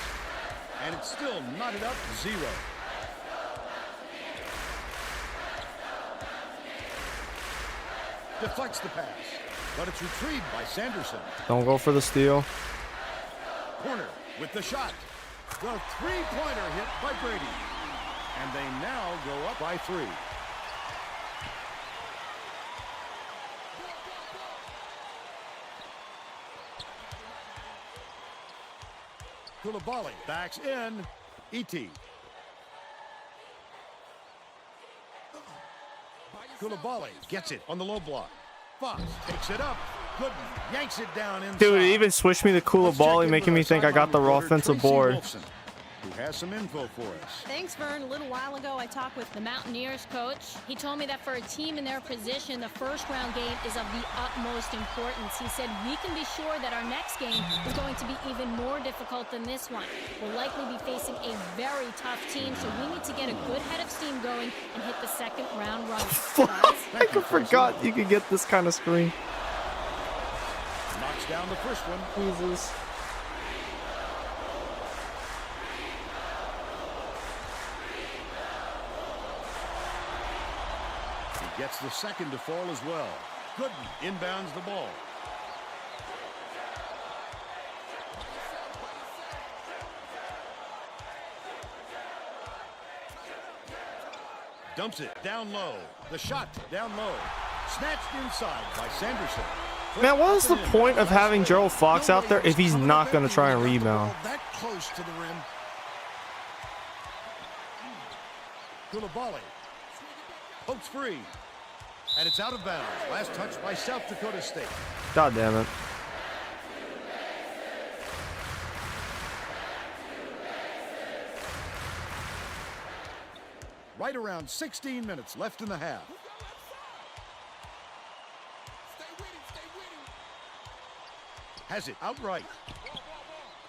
And it's still knotted up 0. Deflects the pass, but it's retrieved by Sanderson. Don't go for the steal. Corner with the shot. The three-pointer hit by Brady. And they now go up by 3. Koulibaly backs in. E.T. Koulibaly gets it on the low block. Fox takes it up. Gooden yanks it down inside. Dude, it even switched me to Koulibaly, making me think I got the offensive board. Wilson, who has some info for us. Thanks, Vern. A little while ago, I talked with the Mountaineers coach. He told me that for a team in their position, the first-round game is of the utmost importance. He said we can be sure that our next game is going to be even more difficult than this one. We'll likely be facing a very tough team, so we need to get a good head of steam going and hit the second-round run. I forgot you could get this kind of screen. Knocks down the first one. Jesus. Gets the second to fall as well. Gooden inbounds the ball. Dumps it down low. The shot down low. Snatched inside by Sanderson. Man, what is the point of having Gerald Fox out there if he's not going to try and rebound? That close to the rim. Koulibaly pokes free, and it's out of bounds. Last touch by South Dakota State. God damn it. Right around 16 minutes left in the half. Has it outright.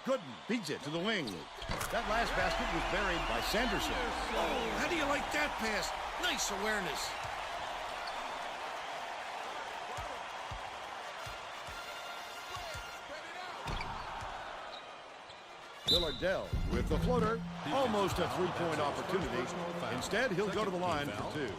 Gooden beats it to the wing. That last basket was buried by Sanderson. Oh, how do you like that pass? Nice awareness. Villardell with the floater. Almost a three-point opportunity. Instead, he'll go to the line for two.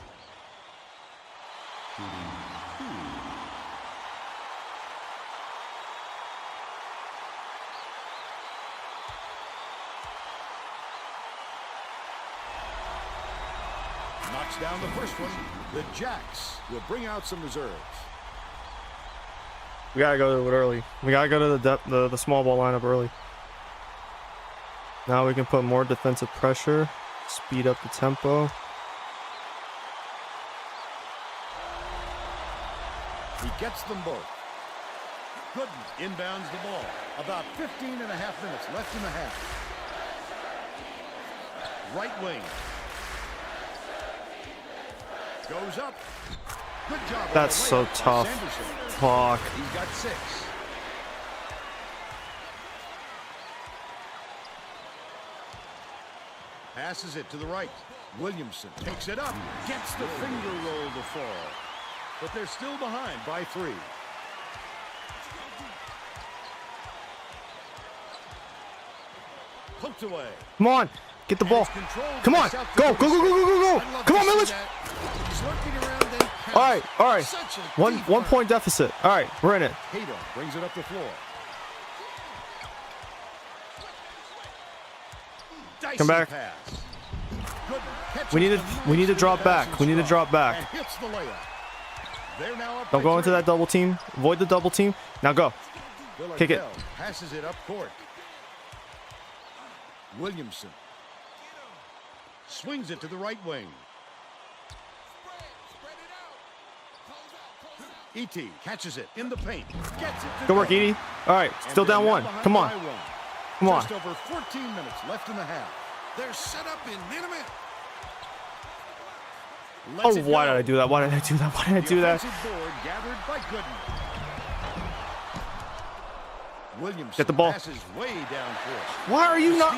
Knocks down the first one. The Jacks will bring out some reserves. We gotta go to it early. We gotta go to the small ball lineup early. Now we can put more defensive pressure, speed up the tempo. He gets them both. Gooden inbounds the ball. About 15 and a half minutes left in the half. Right wing. Goes up. Good job. That's so tough. Fuck. He's got 6. Passes it to the right. Williamson takes it up. Gets the finger roll to fall. But they're still behind by 3. Poked away. Come on, get the ball. Come on, go, go, go, go, go, go, go. Come on, Millage. All right. One point deficit. All right, we're in it. Cato brings it up the floor. Come back. We need to drop back. We need to drop back. Don't go into that double team. Avoid the double team. Now go. Kick it. Passes it up court. Williamson swings it to the right wing. E.T. catches it in the paint. Gets it. Good work, Edie. All right, still down 1. Come on. Come on. Just over 14 minutes left in the half. They're set up in minute. Oh, why did I do that? Why did I do that? Why did I do that? Board gathered by Gooden. Williamson Get the ball. passes way down court. Why are you not?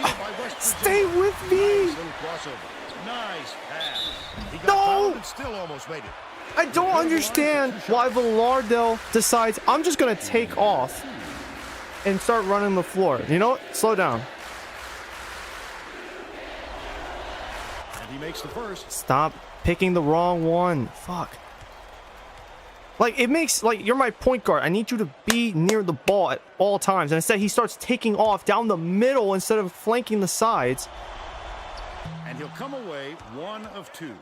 Stay with me. Nice little crossover. Nice pass. He got No. fouled and still almost made it. I don't understand why Villardell decides I'm just going to take off and start running the floor. You know what? Slow down. And he makes the first. Stop picking the wrong one. Fuck. Like, it makes, like, you're my point guard. I need you to be near the ball at all times. And instead, he starts taking off down the middle instead of flanking the sides. And he'll come away 1 of 2.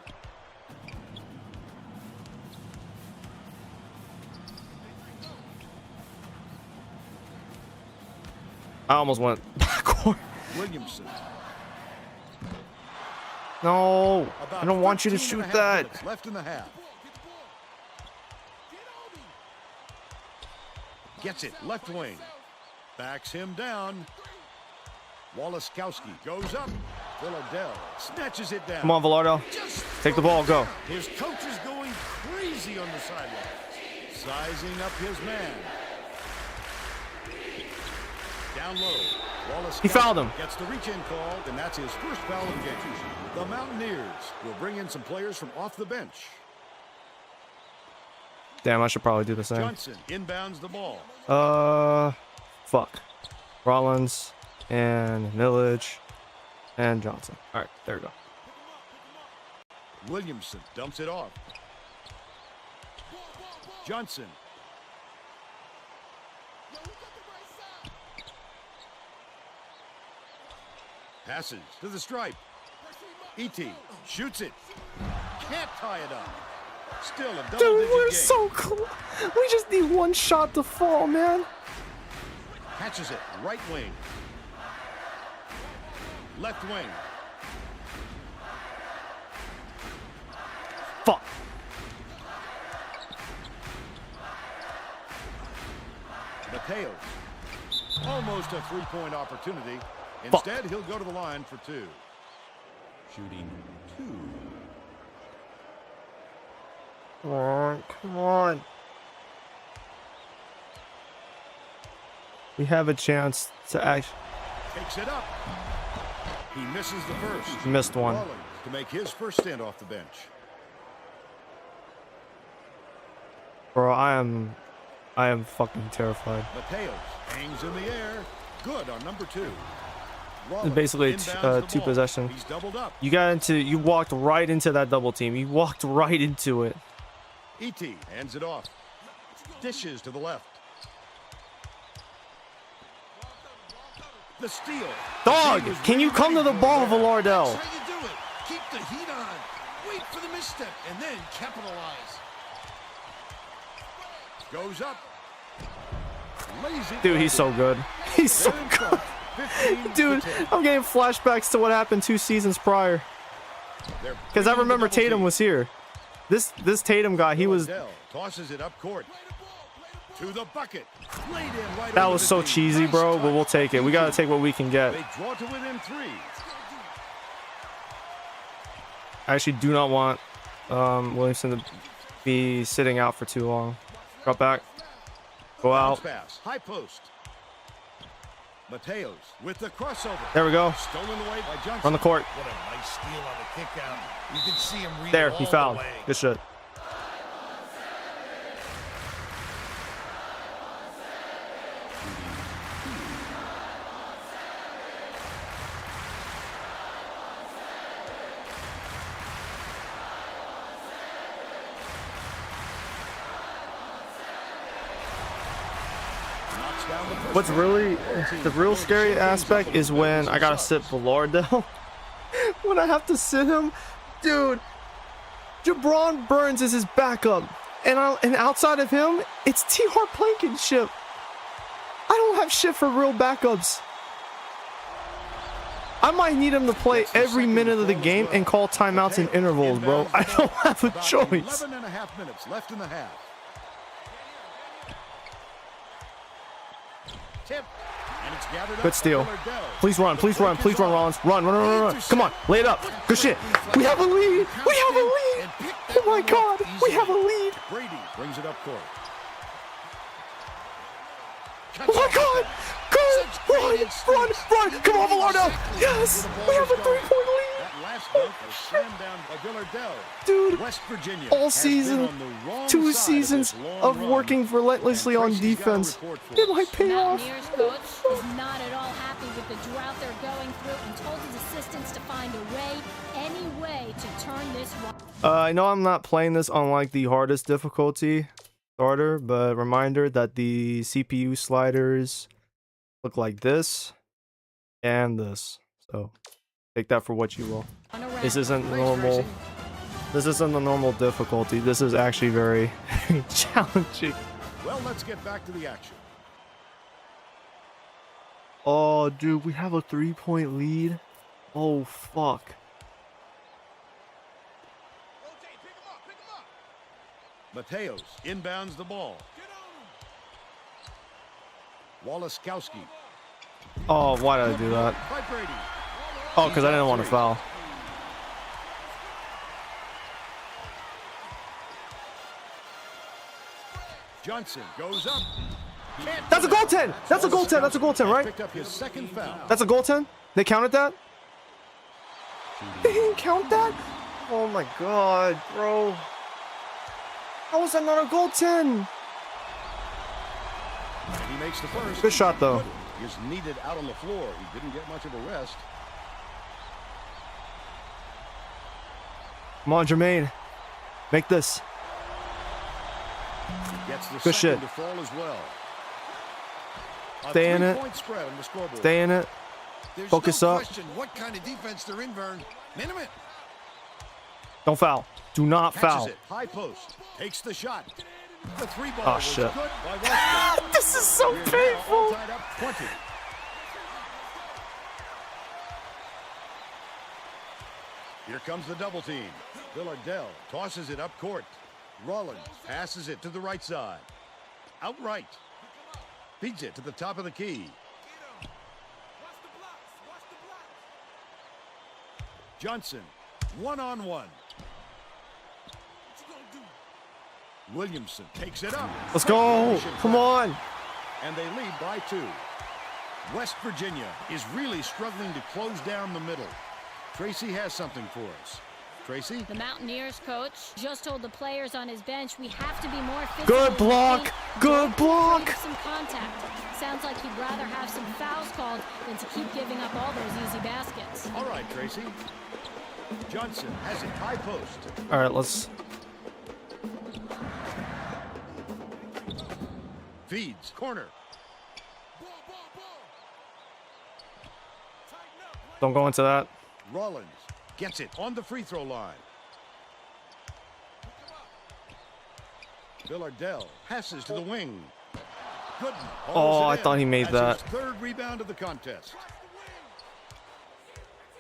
I almost went backward. Williamson. No, I don't want you to shoot that. Left in the half. Gets it, left wing. Backs him down. Walaskowski goes up. Villardell snatches it down. Come on, Villardell. Take the ball, go. His coach is going crazy on the sidelines. Sizing up his man. Down low. He fouled him. Gets the reach-in call, and that's his first foul of the game. The Mountaineers will bring in some players from off the bench. Damn, I should probably do the same. Johnson inbounds the ball. Fuck. Rollins and Millage and Johnson. All right, there we go. Williamson dumps it off. Johnson. Passes to the stripe. E.T. shoots it. Can't tie it up. Still a Dude, double-digit we're gain. so close. We just need one shot to fall, man. Catches it. Right wing. Left wing. Fuck. Mateos. Almost a three-point opportunity. Instead, he'll go to the line for two. Shooting two. Come on, come on. We have a chance to actually. Takes it up. He misses the first. Missed one. Rollins to make his first stand off the bench. Bro, I am fucking terrified. Mateos hangs in the air. Good on number two. It's basically two possession. He's doubled up. You walked right into that double team. You walked right into it. E.T. hands it off. Dishes to the left. The steal. Dog, can you come to the ball, Villardell? That's how you do it. Keep the heat on. Wait for the misstep and then capitalize. Goes up. Lazy. Dude, he's so good. He's so They're in good. front, 15 Dude, to 10. I'm getting flashbacks to what happened 2 seasons prior. They're Because I bringing the remember double Tatum team. was here. This Tatum guy, he was. Odell tosses it up court. To the bucket. Laid in right That over was the so knee. cheesy, Nice bro. touch. But we'll take it. We gotta take what we can get. They draw to within 3. I actually do not want Williamson to be sitting out for too long. Drop back. Go Bounce out. pass. High post. Mateos with the crossover. There we go. Stolen away by Johnson. Run the court. What a nice steal on the kick out. You can see him read There, all he the fouled. way. Good shit. Knocks down the first What's one. really the real scary aspect is when I gotta sit Villardell. When I have to sit him, dude. Jabron Burns is his backup, and outside of him, it's T-Hart Blankenship. I don't have shit for real backups. I might need him to play every minute of the game and call timeouts in intervals, bro. I don't have a About choice. 11 and a half minutes left in the half. Tip. And it's gathered up Good steal. by Villardell. Please run, please run, please run, Rollins. Run, run, run, run, run. Come on, lay it up. Good shit. We have a lead. We have a lead. Oh my God, we have a lead. Brady brings it up court. Oh my God! Go! Run! Come on, Villardell! Yes! We have a 3-point lead! That last dunk was slammed down by Villardell. Dude, West Virginia all has been season, on the wrong 2 side seasons this long of run. working relentlessly on And Tracy's got a defense. report for It us. might pay off. Mountaineers coach is not at all happy with the drought they're going through and told his assistants to find a way, any way, to turn this. I know I'm not playing this on like the hardest difficulty starter, but reminder that the CPU sliders look like this and this. So take that for what you will. This isn't normal. This isn't the normal difficulty. This is actually very, very challenging. Well, let's get back to the action. Oh, dude, we have a 3-point lead. Oh, fuck. Rotate, pick him up, pick him up. Mateos inbounds the ball. Walaskowski. Oh, why did I do that? By Brady. Oh, because I didn't want to foul. Johnson goes up. Can't That's a do it. goaltend! That's a goaltend! That's a goaltend, right? Picked up his second foul. That's a goaltend? They counted that? They didn't count that? Oh my god, bro. How was that not a goaltend? And he makes the first. Good shot, though. Is needed out on the floor. He didn't get much of a rest. Come on, Jermaine. Make this. He gets the Good second shit. to fall as well. A Stay in it. 3-point spread on the scoreboard. Stay in it. There's Focus no up. question what kind of defense they're in, Vern. Minimum. Don't foul. Do not Catches foul. it. High post. Takes the shot. The three ball Oh, was shit. good by Western. This is so We're now all painful. tied up 20. Here comes the double team. Villardell tosses it up court. Rollins passes it to the right side. Outright. Feeds it to the top of the key. Johnson, one-on-one. Williamson takes it up. Let's go. Come on. And they lead by 2. West Virginia is really struggling to close down the middle. Tracy has something for us. Tracy? The Mountaineers coach just told the players on his bench we have to be more physical. Good in the block. paint. Good Don't block. create some contact. Sounds like he'd rather have some fouls called than to keep giving up all those easy baskets. All right, Tracy. Johnson has it high post. All right, let's. Feeds corner. Don't go into that. Rollins gets it on the free throw line. Villardell passes to the wing. Gooden Oh, I hauls it thought in. he made That's that. his 3rd rebound of the contest.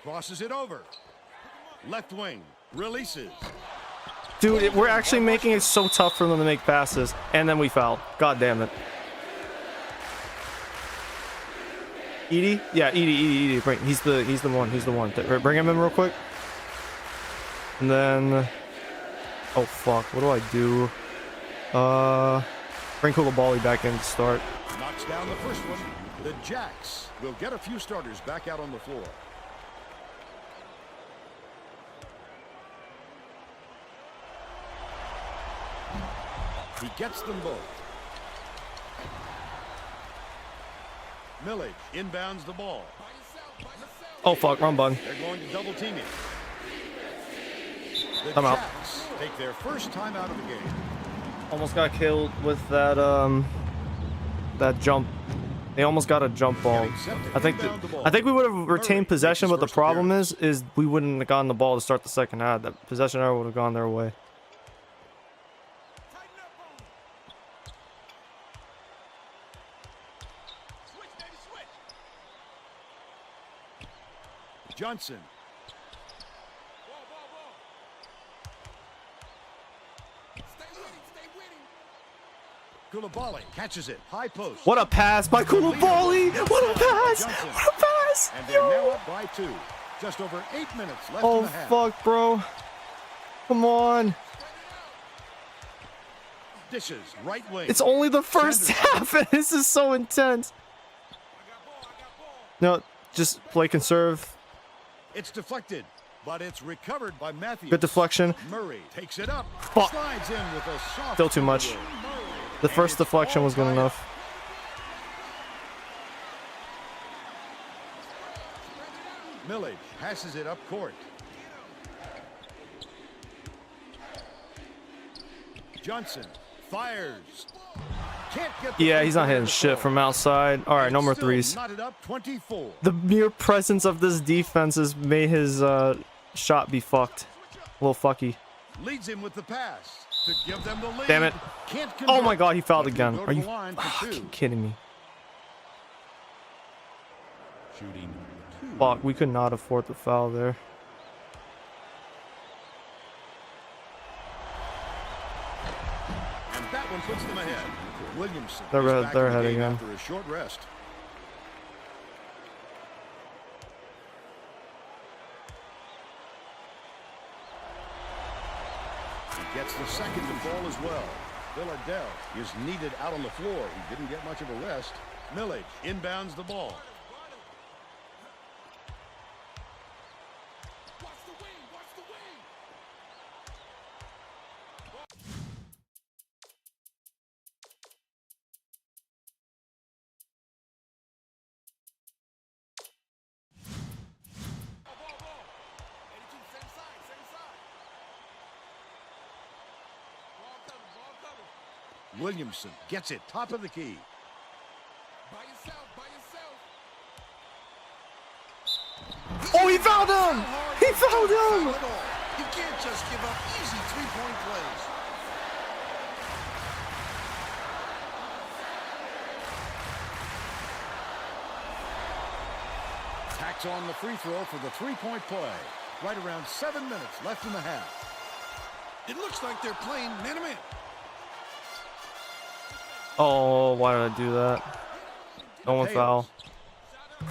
Crosses it over. Left wing releases. Dude, we're actually making it so tough for them to make passes, and then we foul. God damn it. Edie? Yeah, Edie. Bring, he's the one. Bring him in real quick. And then, oh fuck, what do I do? Bring Koulibaly back in to start. Knocks down the first one. The Jacks will get a few starters back out on the floor. He gets them both. Millage inbounds the ball. Oh fuck, wrong button. They're going to double team it. The I'm out. Jacks take their first time out of the game. Almost got killed with that that jump. They almost got a jump ball. I think we would have retained possession, but the problem is we wouldn't have gotten the ball to start the second half. That possession error would have gone their way. Johnson. Koulibaly catches it. High post. What a pass by Koulibaly! What a pass! What a pass! And they're now up by 2. Just over 8 minutes left in Oh the half. fuck, bro. Come on. Dishes right wing. It's only the first half, and this is so intense. No, just play conserve. It's deflected, but it's recovered by Matthews. Good deflection. Murray takes it up. Fuck. Slides in with a soft Still too much. roll. The first deflection was good enough. Millage passes it up court. Johnson fires. Can't get the Yeah, he's not hitting the shit ball. from outside. All right, And no more still threes. knotted up 24. The mere presence of this defense has made his shot be fucked. A little fucky. Leads him with the pass to give them the lead. Damn it. Can't Oh my convert. god, he fouled But again. go to Are the you line for fucking two. kidding me? Shooting 2. Fuck, we could not afford the foul there. And that one puts them ahead. Williamson. They're is ahead- back they're in the ahead game again. after a short rest. He gets the second to fall as well. Villardell is needed out on the floor. He didn't get much of a rest. Millage inbounds the ball. Watch the wing, watch the wing. Ball. 82, same side. Ball covered. Williamson gets it top of the key. By yourself. Oh, he fouled him! He fouled him! You can't just give up easy three-point plays. Tacks on the free throw for the three-point play. Right around 7 minutes left in the half. It looks like they're playing man-to-man. Oh, why did I do that? No one foul.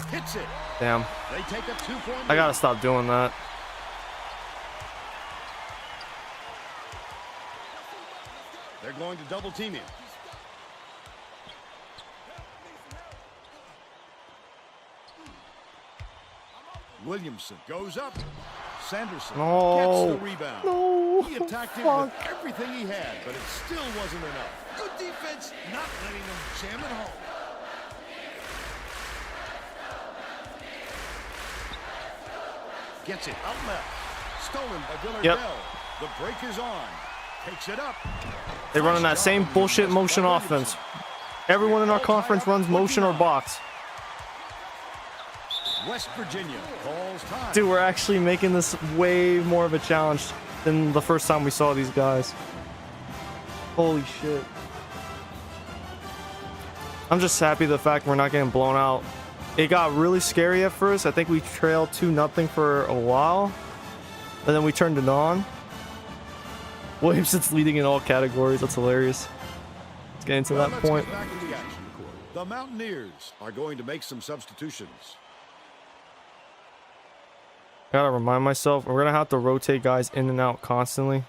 Hits it. Damn. They take a 2-point I gotta stop doing that. They're going to double team him. Williamson goes up. Sanderson No. gets the rebound. No. He attacked him with everything he had, but it still wasn't enough. Good defense, not letting them jam it home. Gets it out left. Stolen by Villardell. Yep. The break is on. Takes it up. They're running that same bullshit motion offense. Everyone in our conference runs motion or box. West Virginia calls time. Dude, we're actually making this way more of a challenge than the first time we saw these guys. Holy shit. I'm just happy the fact we're not getting blown out. It got really scary at first. I think we trailed 2-0 for a while. And then we turned it on. Williamson's leading in all categories. That's hilarious. Let's get into that Let's point. get back to the action. The Mountaineers are going to make some substitutions. Gotta remind myself, we're gonna have to rotate guys in and out constantly.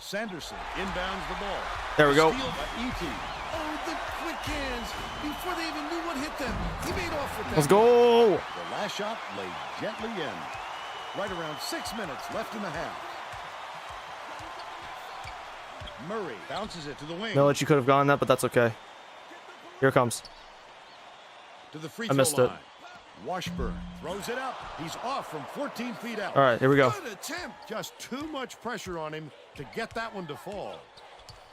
Sanderson inbounds the ball. There we go. Steal by E.T. Oh, the quick hands. Before they even knew what hit them, he made off with that. Let's go. The last shot laid gently in. Right around 6 minutes left in the half. Murray bounces it to the wing. No, that you could have gotten that, but that's okay. Here it comes. To the free I missed throw it. line. Washburn throws it up. He's off from 14 feet out. All right, here we go. Good attempt. Just too much pressure on him to get that one to fall.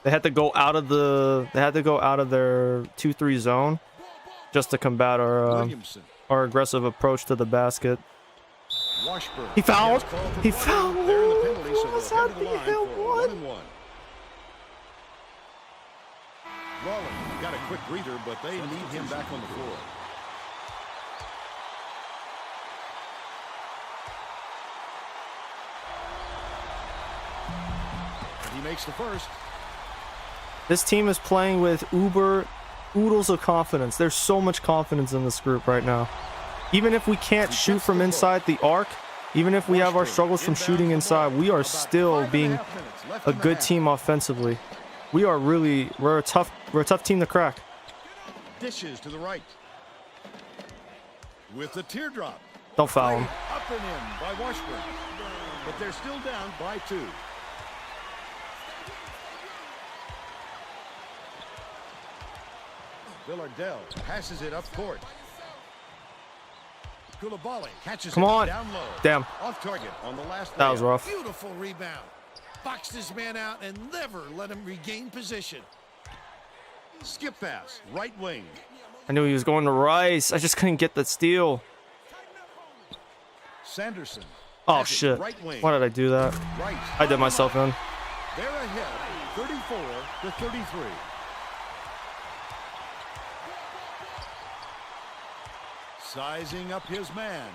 They had to go out of the. They had to go out of their 2-3 zone, just to combat Williamson. our aggressive approach to the basket. Washburn. He fouled. gets called for He play. fouled. They're in the penalty, so What was they'll head to the happening? line for What? 1-1. Rollins got a quick breather, but they need him back on the floor. And he makes the first. This team is playing with uber oodles of confidence. There's so much confidence in this group right now. Even if we can't shoot from inside the arc, even if we have our struggles from shooting inside, we are still being a good team offensively. We're a tough team to crack. Dishes to the right. With the teardrop. Don't foul him. Up and in by Washburn. But they're still down by 2. Villardell passes it up court. Koulibaly catches Come it on. down low. Damn. Off target on the last That was layup. rough. Beautiful rebound. Boxed his man out and never let him regain position. Skip pass, right wing. I knew he was going to Rice. I just couldn't get the steal. Sanderson. Oh has it shit. Right wing. Why did I do that? Rice. I did myself in. They're ahead, 34-33. Sizing up his man.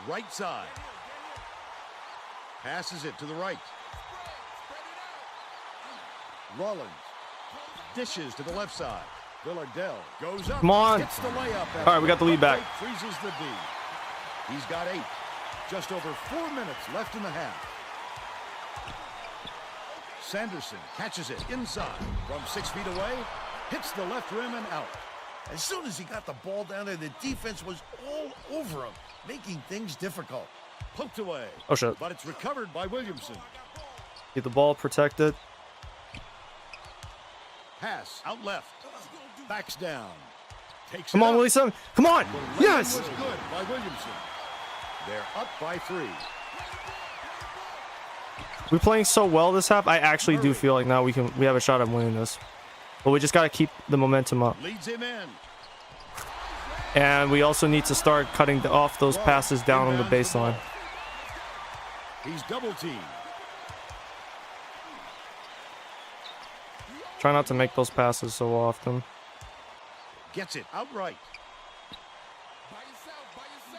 Right side. Passes it to the right. Rollins dishes to the left side. Villardell goes up. Come on. Gets the layup. All right, we got the lead back. Freezes the D. He's got 8. Just over 4 minutes left in the half. Sanderson catches it inside from 6 feet away. Hits the left rim and out. As soon as he got the ball down there, the defense was all over him, making things difficult. Poked away. Oh shit. But it's recovered by Williamson. Get the ball protected. Pass out left. Backs down. Takes Come it on, up. Williamson. Come on. The layup Yes. was good by Williamson. They're up by 3. We're playing so well this half. I actually do feel like now we have a shot at winning this. But we just got to keep the momentum up. Leads him in. And we also need to start cutting off those passes down on the baseline. He's double teamed. Try not to make those passes so often. Gets it outright.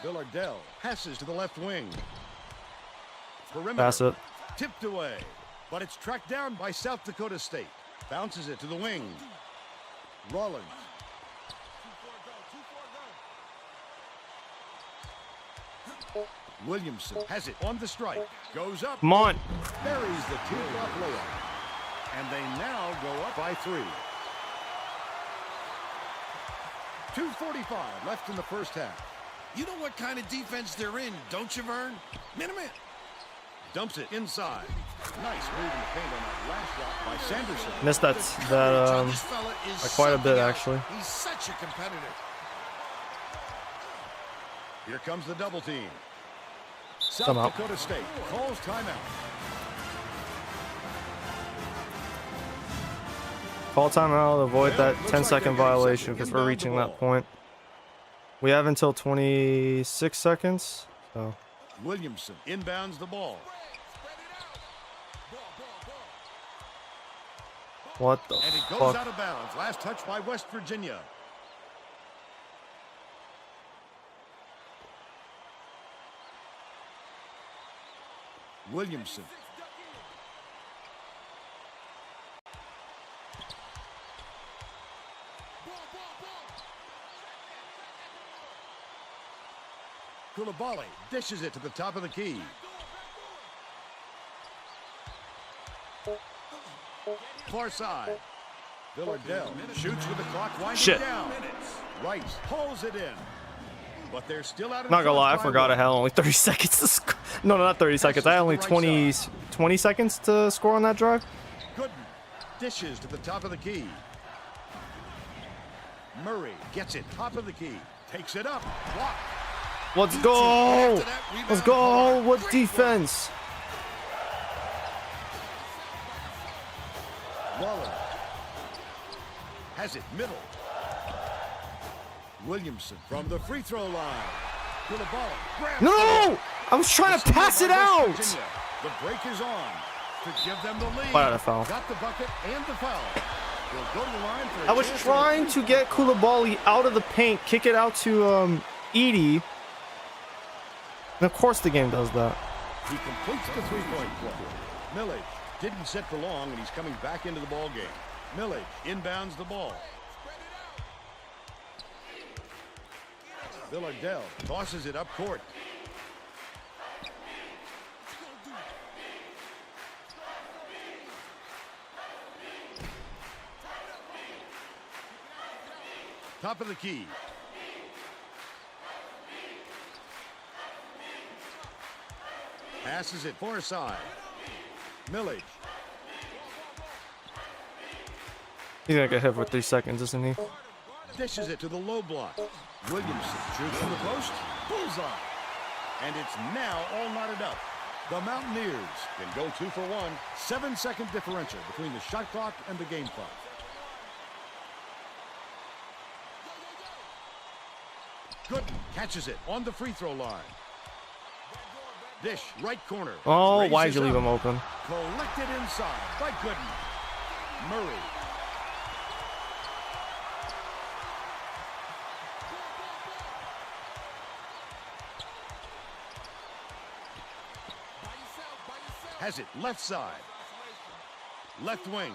Villardell passes to the left wing. Perimeter. Pass it. Tipped away, but it's tracked down by South Dakota State. Bounces it to the wing. Rollins. Williamson has it on the strike. Goes up. Come on. Buries the two-block layup. And they now go up by 3. 2:45 left in the first half. You know what kind of defense they're in, don't you, Vern? Minute. Dumps it inside. Nice move in the paint on that last shot by Sanderson. Missed that This fella is quite a bit, something else. actually. He's such a competitor. Here comes the double team. Come South out. Dakota State calls timeout. Call timeout to avoid that Looks 10-second like they're getting violation set to because we're inbound reaching the that point. We have until 26 seconds. So Williamson inbounds the ball. what the And it goes fuck? out of bounds. Last touch by West Virginia. Williamson. Koulibaly dishes it to the top of the key. Far side. Villardell shoots with the clock winding Shit. down. Rice pulls it in. But they're still out of Not gonna lie, I by forgot I one. had only 30 seconds to score. No, not 30 seconds. I had only 20 seconds to score on that drive. Gooden dishes to the top of the key. Murray gets it top of the key. Takes it up. Block. Let's go! Let's go! What defense? Rollins has it middle. Williamson from the free throw line. Koulibaly grabs No! it. I was trying to pass it out! Virginia. The break is on to give them the lead. Why did I foul? Got the bucket and the foul. He'll go to the line for a I was chance trying at a to get Koulibaly out of the paint, kick it out to Edie. And of course the game does that. He completes the three-point play. Millage didn't sit for long, and he's coming back into the ball game. Millage inbounds the ball. Villardell tosses it up court. Top of the key. Passes it far side. Millage. He's gonna get hit for 3 seconds, isn't he? Dishes it to the low block. Williamson shoots from the post. Bullseye. And it's now all knotted up. The Mountaineers can go 2 for 1. 7-second differential between the shot clock and the game clock. Gooden catches it on the free throw line. Dish, right corner. Oh, why'd Raises you leave up. him open? Collected inside by Gooden. Murray. Has it left side. Left wing.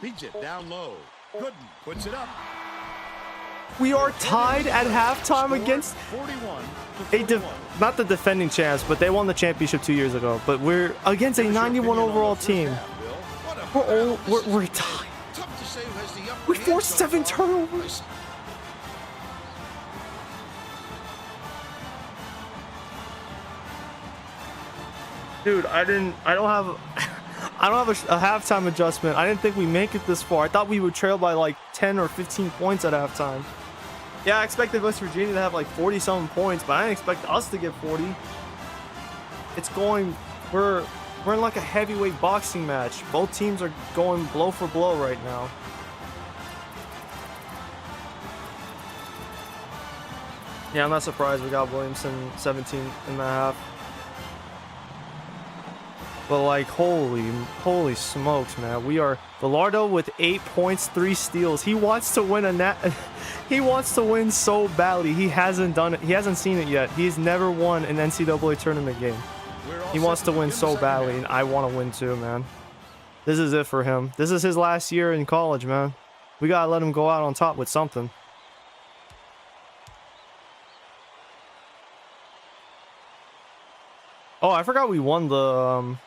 Beats it down low. Gooden puts it up. We are tied at halftime against 41 not the defending champs, but they won the championship 2 years ago. But we're against a 91 overall team. We're tied. Tough to say who has the upper We hand forced so 7 far. turnovers. Dude, I don't have a halftime adjustment. I didn't think we make it this far. I thought we would trail by like 10 or 15 points at halftime. Yeah, I expected West Virginia to have like 40-something points, but I didn't expect us to get 40. It's going, we're in like a heavyweight boxing match. Both teams are going blow for blow right now. Yeah, I'm not surprised we got Williamson 17 and a half. But like, holy smokes, man. We are Villardo with 8 points, 3 steals. He wants to win he wants to win so badly. He hasn't done it. He hasn't seen it yet. He's never won an NCAA tournament game. He wants to win so badly, and I want to win too, man. This is it for him. This is his last year in college, man. We gotta let him go out on top with something. Oh, I forgot we won the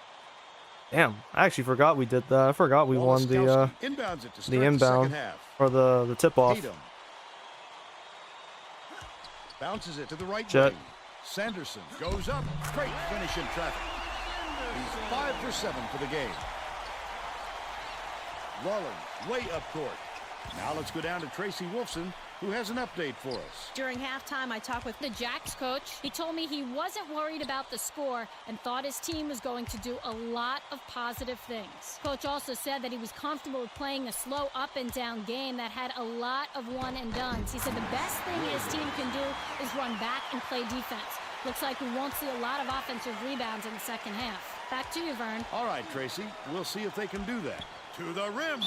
damn, I actually forgot we did that. I forgot we won the inbound or the tip off. Bounces it to the right Jet. wing. Sanderson goes up. Great finish in traffic. He's 5 for 7 for the game. Rollins way up court. Now let's go down to Tracy Wolfson, who has an update for us. During halftime, I talked with The Jacks coach, he told me he wasn't worried about the score and thought his team was going to do a lot of positive things. Coach also said that he was comfortable with playing a slow up and down game that had a lot of one and dones. He said the best thing his team can do is run back and play defense. Looks like we won't see a lot of offensive rebounds in the second half. Back to you, Vern. All right, Tracy. We'll see if they can do that. To the rim.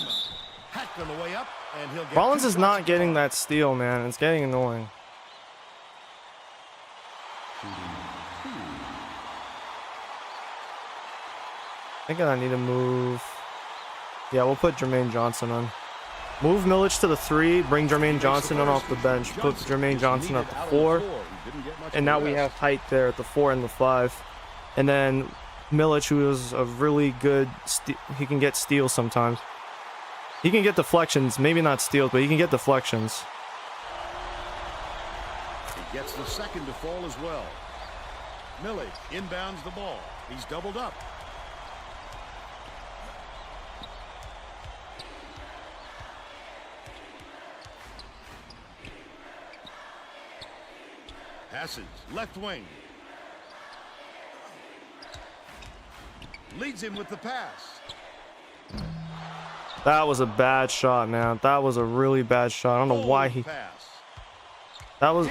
Hacked on the way up, and he'll get Rollins is not getting that steal, man. It's getting annoying. I think I need to move. Yeah, we'll put Jermaine Johnson on. Move Milic to the 3, bring Jermaine Johnson on off the bench. Put Jermaine Johnson at the 4. And now we have height there at the 4 and the 5. And then Milic, who is a really good, he can get steals sometimes. He can get deflections, maybe not steals, but he can get deflections. He gets the second to fall as well. Milic inbounds the ball. He's doubled up. Passes left wing. Leads him with the pass. That was a bad shot, man. That was a really bad shot. I don't know why he... That was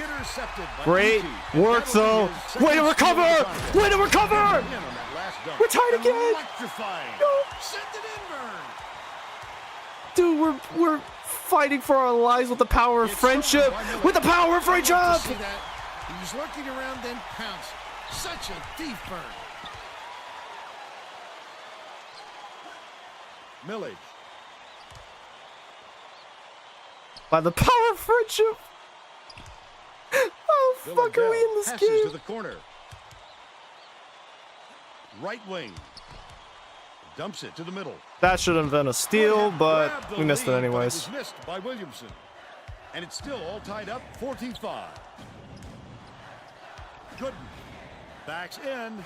great work, though. Way to recover! Way to recover! We're tied again! No. Dude, we're fighting for our lives with the power of friendship! With the power of friendship! He's lurking around, then pounce. Such a thief, Burn. Milic. By the power of friendship! How the fuck are we in this passes game? to the corner. Right wing. Dumps it to the middle. That should have been a steal, but we missed it anyways. It was missed by Williamson. And it's still all tied up 45. Gooden backs in.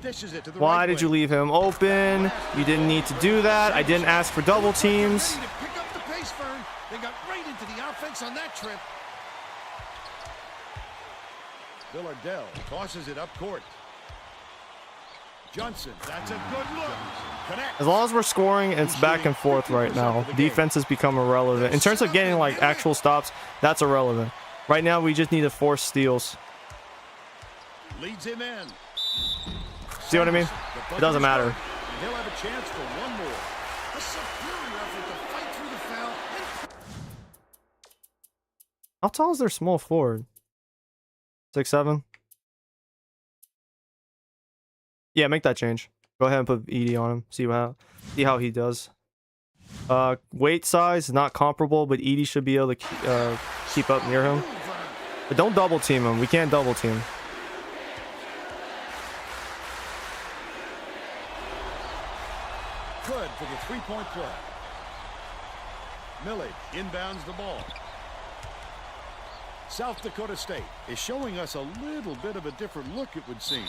Dishes it to the Why right did you wing. leave him open? You didn't need to do that. I didn't ask for double teams. Ready to pick up the pace, Vern. They got right into the offense on that trip. Villardell tosses it up court. Johnson, that's a good look. Connect. As long as we're scoring, it's back and forth right now. Defense has become irrelevant. In terms of getting like actual stops, that's irrelevant. Right now, we just need to force steals. Leads him in. See what I mean? It doesn't matter. He'll have a chance for one more. A superior effort to fight through the foul. How tall is their small forward? 6'7"? Yeah, make that change. Go ahead and put Edie on him. See how he does. Weight size not comparable, but Edie should be able to keep up near him. But don't double team him. We can't double team. Good for the three-point play. Milic inbounds the ball. South Dakota State is showing us a little bit of a different look, it would seem.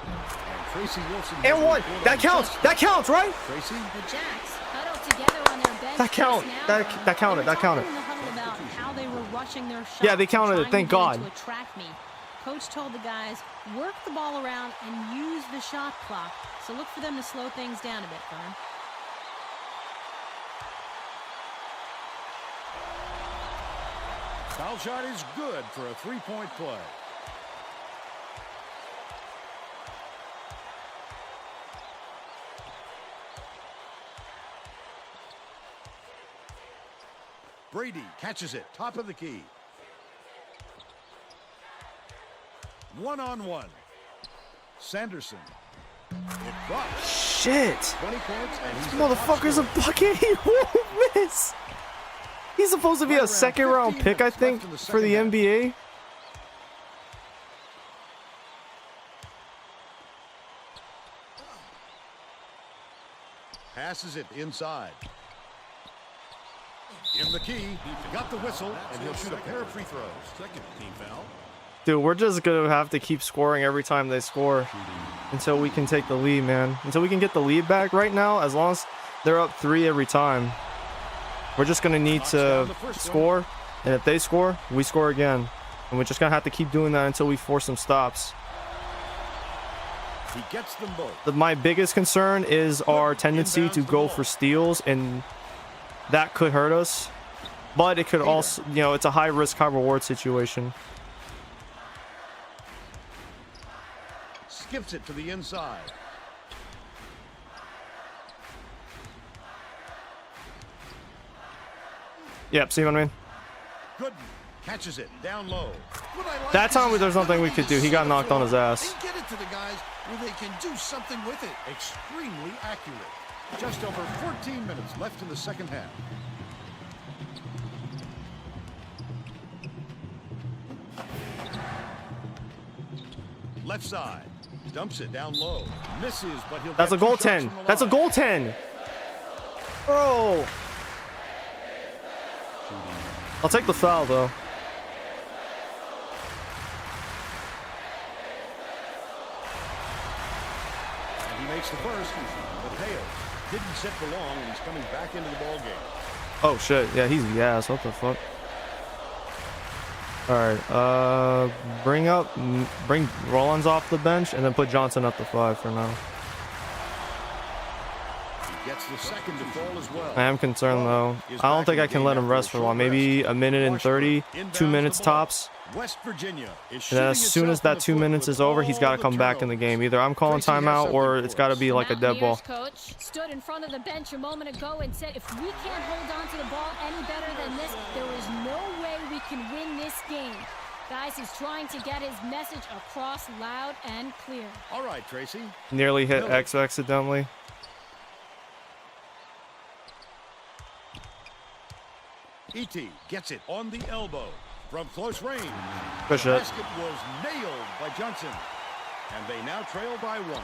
And Tracy Wilson. And one. That counts. That counts, right? Tracy. The Jacks huddled together on their bench. That count. That counted. That counted. In the huddle about how they were rushing their shots. Yeah, they counted it. trying Thank to get God. to attract me. Coach told the guys, work the ball around and use the shot clock. So look for them to slow things down a bit, Vern. Foul shot is good for a three-point play. Brady catches it, top of the key. One-on-one. Sanderson. It drops. Shit. 20 points, and he's Motherfucker's a bucket. He won't miss. He's supposed to be a second-round pick, I think, for the NBA. Passes it inside. In the key, got the whistle, and he'll shoot a pair of free throws. Second team foul. Dude, we're just gonna have to keep scoring every time they score until we can take the lead, man. Until we can get the lead back right now, as long as they're up 3 every time, we're just gonna need to score, and if they score, we score again. And we're just gonna have to keep doing that until we force some stops. He gets them both. My biggest concern is our tendency to go for steals, and that could hurt us. But it could also, you know, it's a high risk, high reward situation. Skips it to the inside. Yep, see what I mean? Gooden catches it down low. That time there's nothing we could do. He got knocked on his ass. They get it to the guys where they can do something with it. Extremely accurate. Just over 14 minutes left in the second half. Left side. Dumps it down low. Misses, but he'll That's a get two shots goaltend. from the That's a line. goaltend. Bro. I'll take the foul, though. And he makes the first. Mateo didn't sit for long, and he's coming back into the ball game. Oh, shit. Yeah, he's the ass. What the fuck? All right. Bring Rollins off the bench, and then put Johnson up to 5 for now. He gets the second to fall as well. I am concerned, though. I don't think I can let him rest for long. Maybe a minute and 30, 2 minutes tops. West Virginia is And then as soon as that 2 minutes is over, he's got to come back in the game. Either I'm calling timeout or it's got to be like a dead ball. Coach stood in front of the bench a moment ago and said, if we can't hold on to the ball any better than this, there is no way we can win this game. Guys, he's trying to get his message across loud and clear. All right, Tracy. Nearly hit X accidentally. E.T. gets it on the elbow from close range. Good The shot. basket was nailed by Johnson, and they now trail by 1.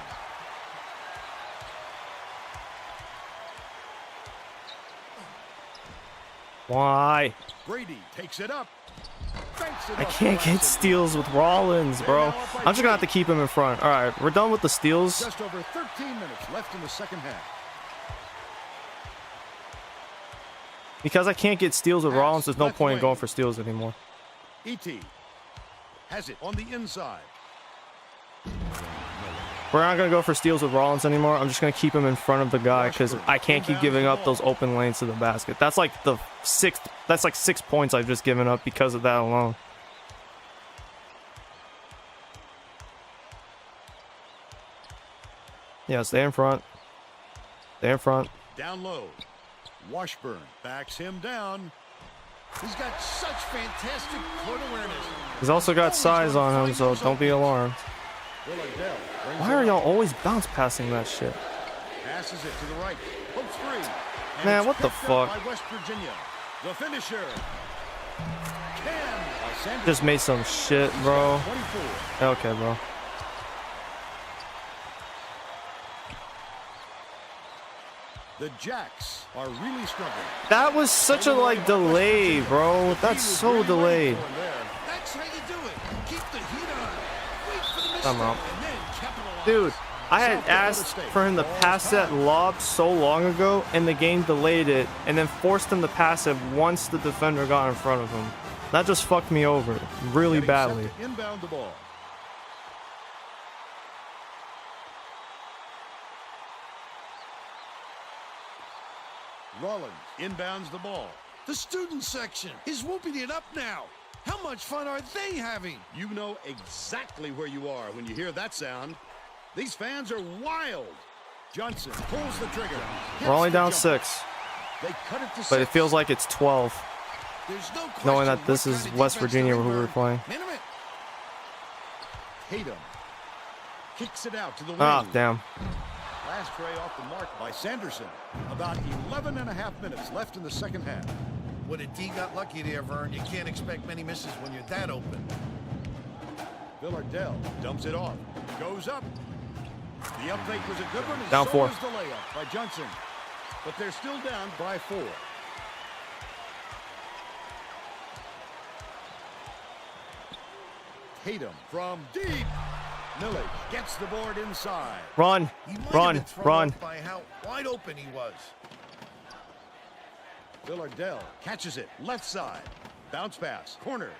Why? Brady takes it up. Banks it I up can't for get Johnson. steals with Rollins, bro. I'm just gonna have to keep him in front. All right, we're done with the steals. Just over 13 minutes left in the second half. Because I can't get steals with Pass, Rollins, there's no left point in wing. going for steals anymore. E.T. has it on the inside. We're not gonna go for steals with Rollins anymore. I'm just gonna keep him in front of the guy because I can't keep giving up those open lanes to the basket. That's like the sixth. That's like 6 points I've just given up because of that alone. Yeah, stay in front. Stay in front. Down low. Washburn backs him down. He's got such fantastic court awareness. He's also got size on him, so don't be alarmed. Villadell brings Why it are up. y'all always bounce passing that shit? Passes it to the right. Hooks free. And Man, it's what the picked up fuck? by West Virginia. The finisher. By Sanderson. Just made some shit, bro. 24. Okay, bro. The Jacks are really struggling. That was such a like delay, bro. That's so delayed. That's how you do it. Keep the heat on. Wait for the I'm mistake out. and then capitalize. Dude, I had asked for him to pass that lob so long ago, and the game delayed it, and then forced him to pass it once the defender got in front of him. That just fucked me over really Getting set badly. to inbound the ball. Rollins inbounds the ball. The student section is whooping it up now. How much fun are they having? You know exactly where you are when you hear that sound. These fans are wild. Johnson pulls the trigger. We're only down 6, They cut it to but 6. it feels like it's 12. There's no Knowing question that this what is kind of West defense Virginia they're who we're in. playing. Minute. Tatum kicks it out to the wing. Ah, damn. Last tray off the mark by Sanderson. About 11 and a half minutes left in the second half. Well, the D got lucky there, Vern. You can't expect many misses when you're that open. Villardell dumps it off. Goes up. The up fake was a good one. Down 4. Was the layup by Johnson. But they're still down by 4. Tatum from deep. Millage gets the board inside. Run, He might have run, been thrown run. off by how wide open he was. Villardell catches it. Left side. Bounce pass. Corner.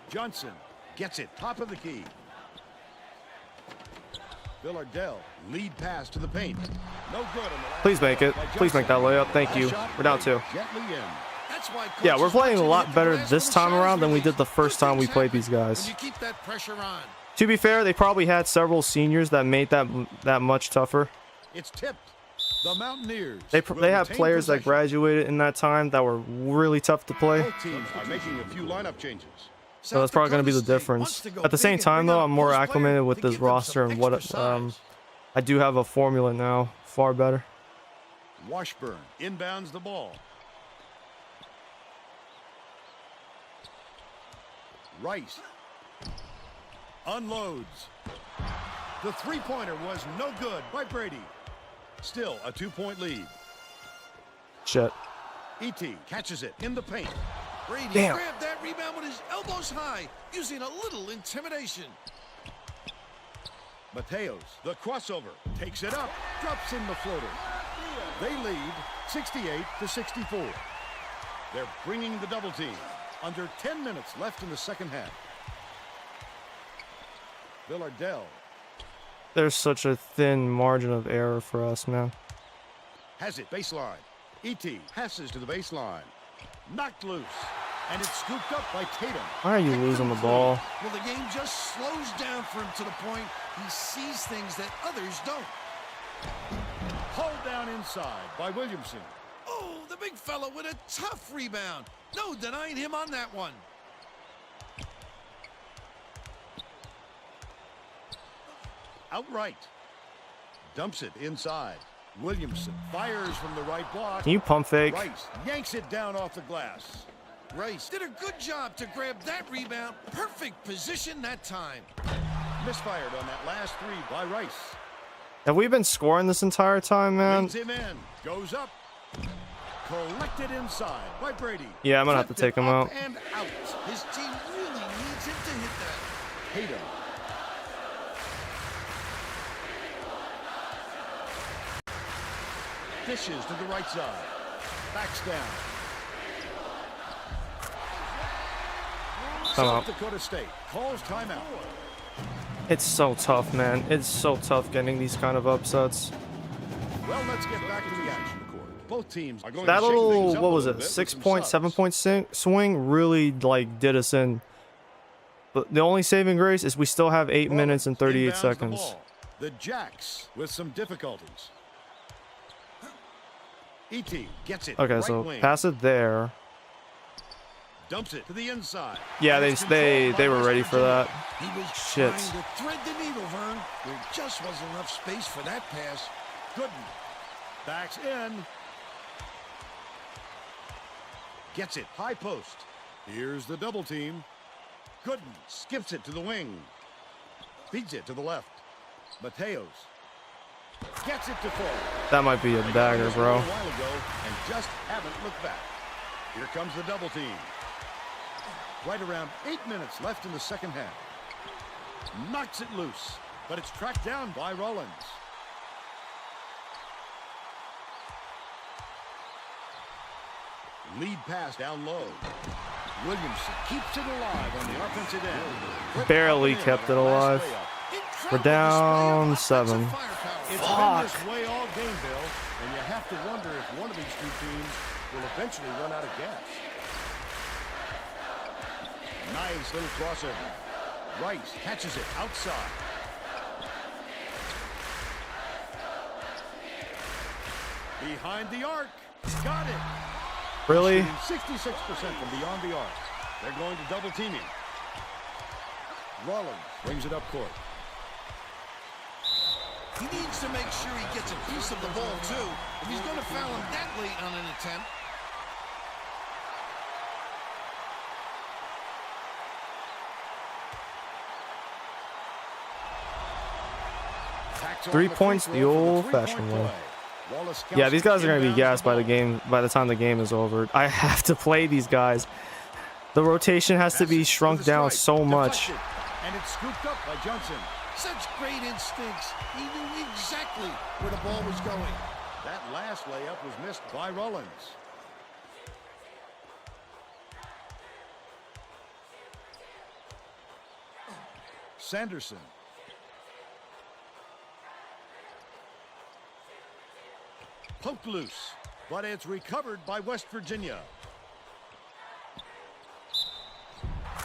Johnson gets it. Top of the key. Villardell lead pass to the paint. No good on the last Please make it. by Please make that Johnson. layup. Thank you. Shot We're down played 2. Gently in. That's why Yeah, we're coaches playing want a you to lot hit the better glass this when time the shot around is than we released. did the first Good time we things played these happen guys. when you keep that pressure on. To be fair, they probably had several seniors that made that much tougher. It's tipped. The Mountaineers. They will have retain players that possession. graduated in that time that were really tough to play. Both teams are making a few lineup changes. So that's probably going to be the difference. At the same time, though, I'm more acclimated with this roster and what I do have a formula now, far better. Washburn inbounds the ball. Rice unloads. The three-pointer was no good by Brady. Still a 2-point lead. Shit. E.T. catches it in the paint. Brady Damn. grabbed that rebound with his elbows high, using a little intimidation. Mateos, the crossover, takes it up, drops in the floater. They lead 68-64. They're bringing the double team. Under 10 minutes left in the second half. Villardell There's such a thin margin of error for us, man. has it baseline. E.T. passes to the baseline. Knocked loose. And it's scooped up by Tatum. Why are you losing the ball? Well, the game just slows down for him to the point he sees things that others don't. Hauled down inside by Williamson. Oh, the big fella with a tough rebound. No denying him on that one. Outright. Dumps it inside. Williamson fires from the right block. Can you pump fake? Rice yanks it down off the glass. Rice did a good job to grab that rebound. Perfect position that time. Misfired on that last three by Rice. Have we been scoring this entire time, man? Leads him in. Goes up. Collected inside by Brady. Yeah, I'm gonna have to Flipped take him it up out. And out. His team really needs him to hit that. Tatum. Dishes to the right side. Backs down. South Dakota State calls timeout. It's so tough, man. It's so tough getting these kind of upsets. Well, let's get back to the action court. Both teams are going That to shake little, things up what a was little it, bit with 6 some point, subs. 7 point swing really like did us in. But the only saving grace is we still have 8 minutes and 38 Inbounds the seconds. ball. The Jacks with some difficulties. E.T. gets it. Okay, right so wing. pass it there. Dumps it to the inside. Yeah, And it's controlled by they were West ready for Virginia. that. He was Shit. trying to thread the needle, Vern. There just wasn't enough space for that pass. Gooden backs in. Gets it. High post. Here's the double team. Gooden skips it to the wing. Feeds it to the left. Mateos gets it to fall. That might be a They got dagger, this bro. A while ago and just haven't looked back. Here comes the double team. Right around 8 minutes left in the second half. Knocks it loose, but it's tracked down by Rollins. Lead pass down low. Williamson keeps it alive on the offensive end. Barely kept it alive. We're down 7. It's been this way all game, Bill, and you have to wonder if one of these two teams will eventually run out of gas. Nice little crosser. Rice catches it outside. Behind the arc. Got it. Really? 66% from beyond the arc. They're going to double team him. Rollins brings it up court. He needs to make sure he gets a piece of the ball, too, if he's going to foul him that late on an attempt. 3 points the old-fashioned way. Yeah, these guys are going to be gassed by the time the game is over. I have to play these guys. The rotation has to be shrunk down so much. And it's scooped up by Johnson. Such great instincts. He knew exactly where the ball was going. That last layup was missed by Rollins. Sanderson. Poked loose, but it's recovered by West Virginia.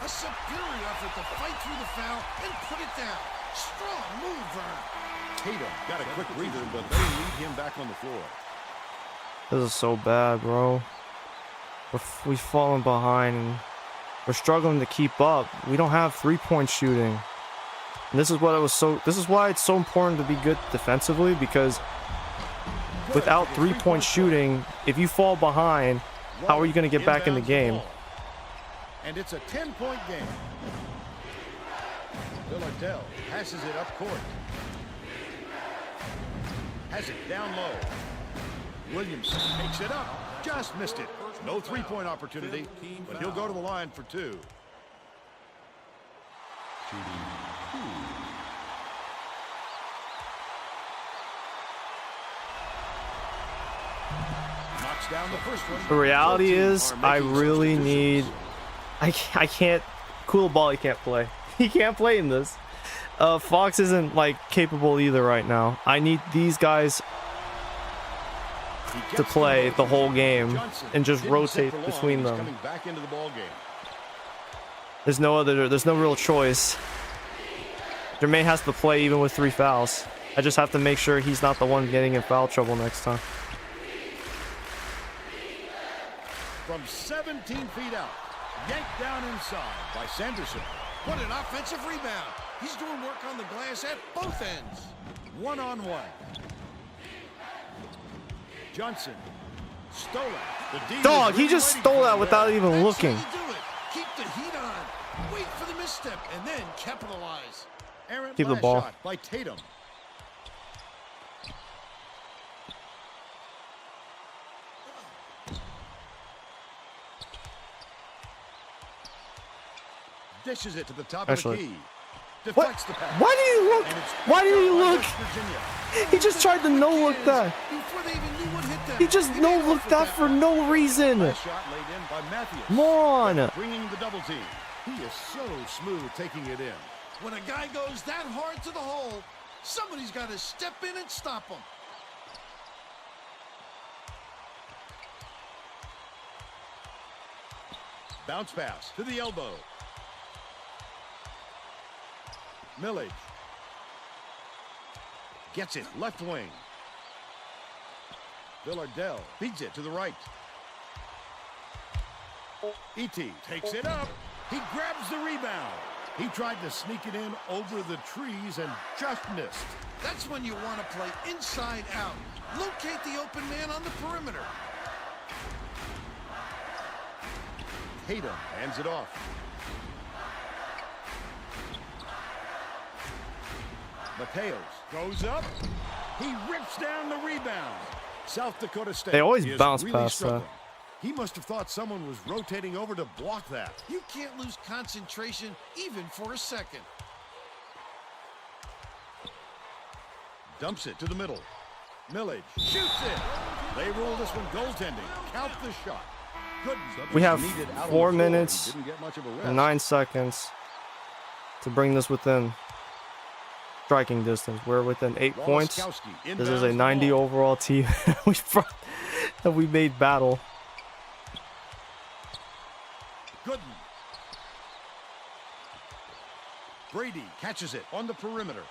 A superior effort to fight through the foul and put it down. Strong move, Vern. Tatum got a quick breather, but they need him back on the floor. This is so bad, bro. We've fallen behind and we're struggling to keep up. We don't have three-point shooting. And this is why it's so important to be good defensively, because without three-point shooting, if you fall behind, how are you going to get back in the game? And it's a 10-point game. Villardell passes it up court. Has it down low. Williamson takes it up. Just missed it. No three-point opportunity, but he'll go to the line for two. Knocks down the first one. The reality is, I really need... I can't... Cool he can't play. He can't play in this. Fox isn't, like, capable either right now. I need these guys to play the whole game and just rotate between them. There's no real choice. Jermaine has to play even with 3 fouls. I just have to make sure he's not the one getting in foul trouble next time. From 17 feet out, yanked down inside by Sanderson. What an offensive rebound. He's doing work on the glass at both ends. One-on-one. Johnson stole it. Dog, he just stole that without even looking. Keep the heat on. Wait for the misstep and then capitalize. Keep the ball. Shot by Tatum. Dishes it to the top of the key. Deflects the pass. Why do you look? Why do you look? He just tried to no-look that. Before they even knew what hit them. He just no-looked that for no reason. Shot laid in by Matthews. Come on. Bringing the double team. He is so smooth taking it in. When a guy goes that hard to the hole, somebody's got to step in and stop him. Bounce pass to the elbow. Millage gets it left wing. Villardell feeds it to the right. E.T. takes it up. He grabs the rebound. He tried to sneak it in over the trees and just missed. That's when you want to play inside out. Locate the open man on the perimeter. Tatum hands it off. Mateos goes up. He rips down the rebound. South Dakota State. They always bounce past that. He must have thought someone was rotating over to block that. You can't lose concentration even for a second. Dumps it to the middle. Millage shoots it. They rule this one goaltending. Count the shot. We have 4 minutes and 9 seconds to bring this within striking distance. We're within 8 points. This is a 90 overall team that we made battle. Gooden Brady catches it on the perimeter.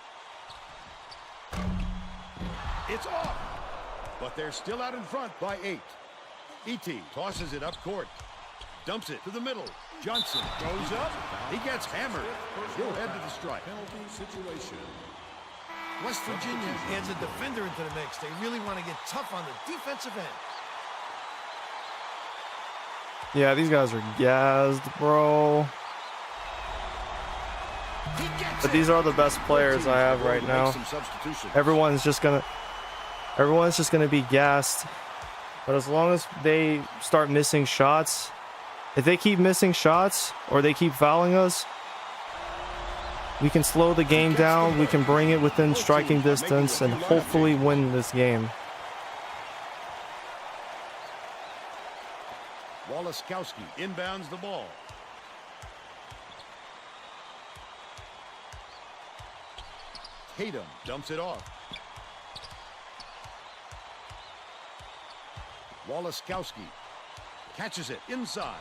It's off. But they're still out in front by 8. E.T. tosses it up court. Dumps it to the middle. Johnson goes up. He gets hammered. He'll head to the strike. Penalty situation. West Virginia adds a defender into the mix. They really want to get tough on the defensive end. Yeah, these guys are gassed, bro. But these are the best players I have right now. Everyone's just gonna be gassed. But as long as they start missing shots, if they keep missing shots or they keep fouling us, we can slow the game down. We can bring it within striking distance and hopefully win this game. Walaskowski inbounds the ball. Tatum dumps it off. Walaskowski catches it inside.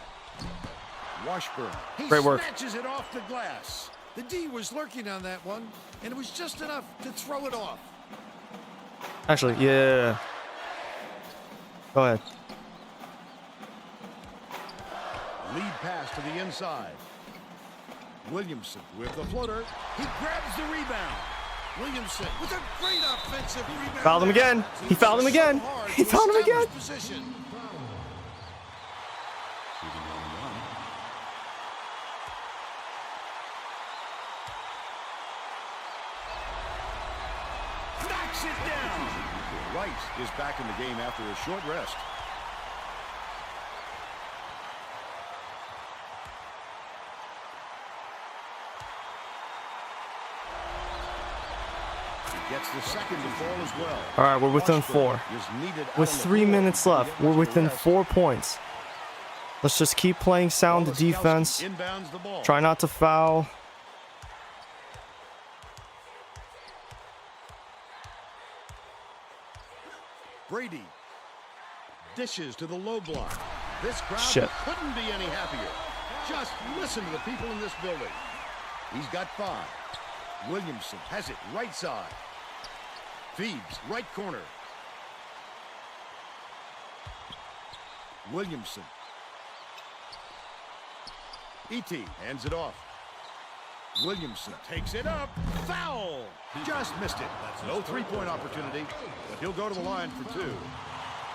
Washburn. He Great work. snatches it off the glass. The D was lurking on that one, and it was just enough to throw it off. Actually, yeah. Go ahead. Lead pass to the inside. Williamson with the floater. He grabs the rebound. Williamson with a great offensive rebound. Fouled him again. He fouled him again. He fouled him again. Position. Knocks it down. Rice is back in the game after a short rest. Gets the second to fall as well. All right, we're within 4. With 3 minutes left, we're within 4 points. Let's just keep playing sound defense. Try not to foul. Brady dishes to the low block. This crowd couldn't be any happier. Just listen to the people in this building. He's got 5. Williamson has it right side. Phoebes, right corner. Williamson. E.T. hands it off. Williamson takes it up. Foul! Just missed it. No three-point opportunity, but he'll go to the line for 2.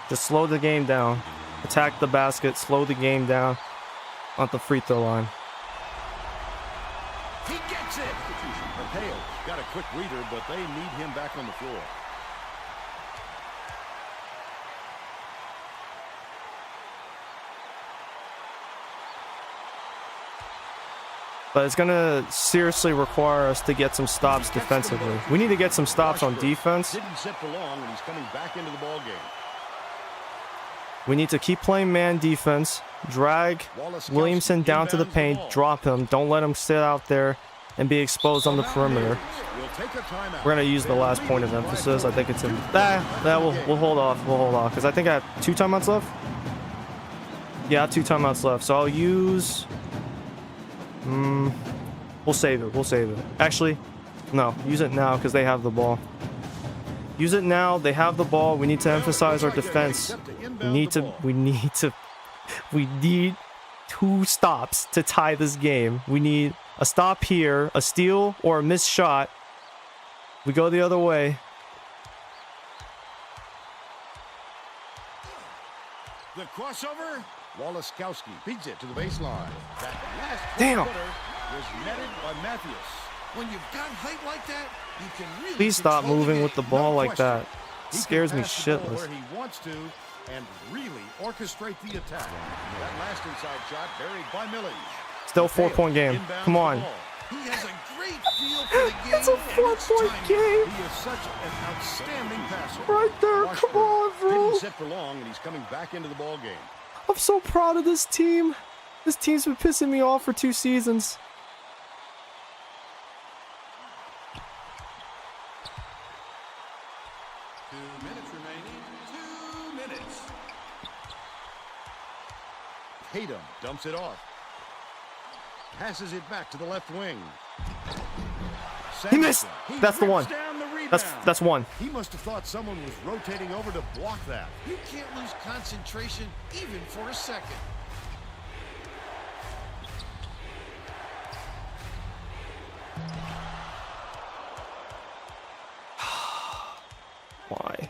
Just slow the game down. Attack the basket. Slow the game down on the free throw line. He gets it! Mateo got a quick reader, but they need him back on the floor. But it's going to seriously require us to get some stops defensively. We need to get some stops on defense. Didn't sit for long, and he's coming back into the ball game. We need to keep playing man defense. Drag Williamson down to the paint. Drop him. Don't let him sit out there and be exposed on the perimeter. We're going to use the last point of emphasis. I think it's in we'll hold off. We'll hold off because I think I have 2 timeouts left. Yeah, I have 2 timeouts left. So I'll use... we'll save it. We'll save it. Actually, no. Use it now because they have the ball. Use it now. They have the ball. We need to emphasize our defense. We need 2 stops to tie this game. We need a stop here, a steal, or a missed shot. We go the other way. The crossover. Walaskowski feeds it to the baseline. That last Damn. was netted by Matthews. When you've got height like that, you can really Please stop moving with the ball like that. It He scares can me pass the ball shitless. where he wants to and really orchestrate the attack. That last inside shot buried by Millage. Still 4-point game. Come on. He has a great feel for the game. It's a 4-point game. He is such an outstanding passer. Right there. Come on, bro. Didn't sit for long, and he's coming back into the ball game. I'm so proud of this team. This team's been pissing me off for 2 seasons. Tatum dumps it off. Passes it back to the left wing. He missed. He That's the rips one. down the rebound. That's one. He must have thought someone was rotating over to block that. You can't lose concentration even for a second. Why?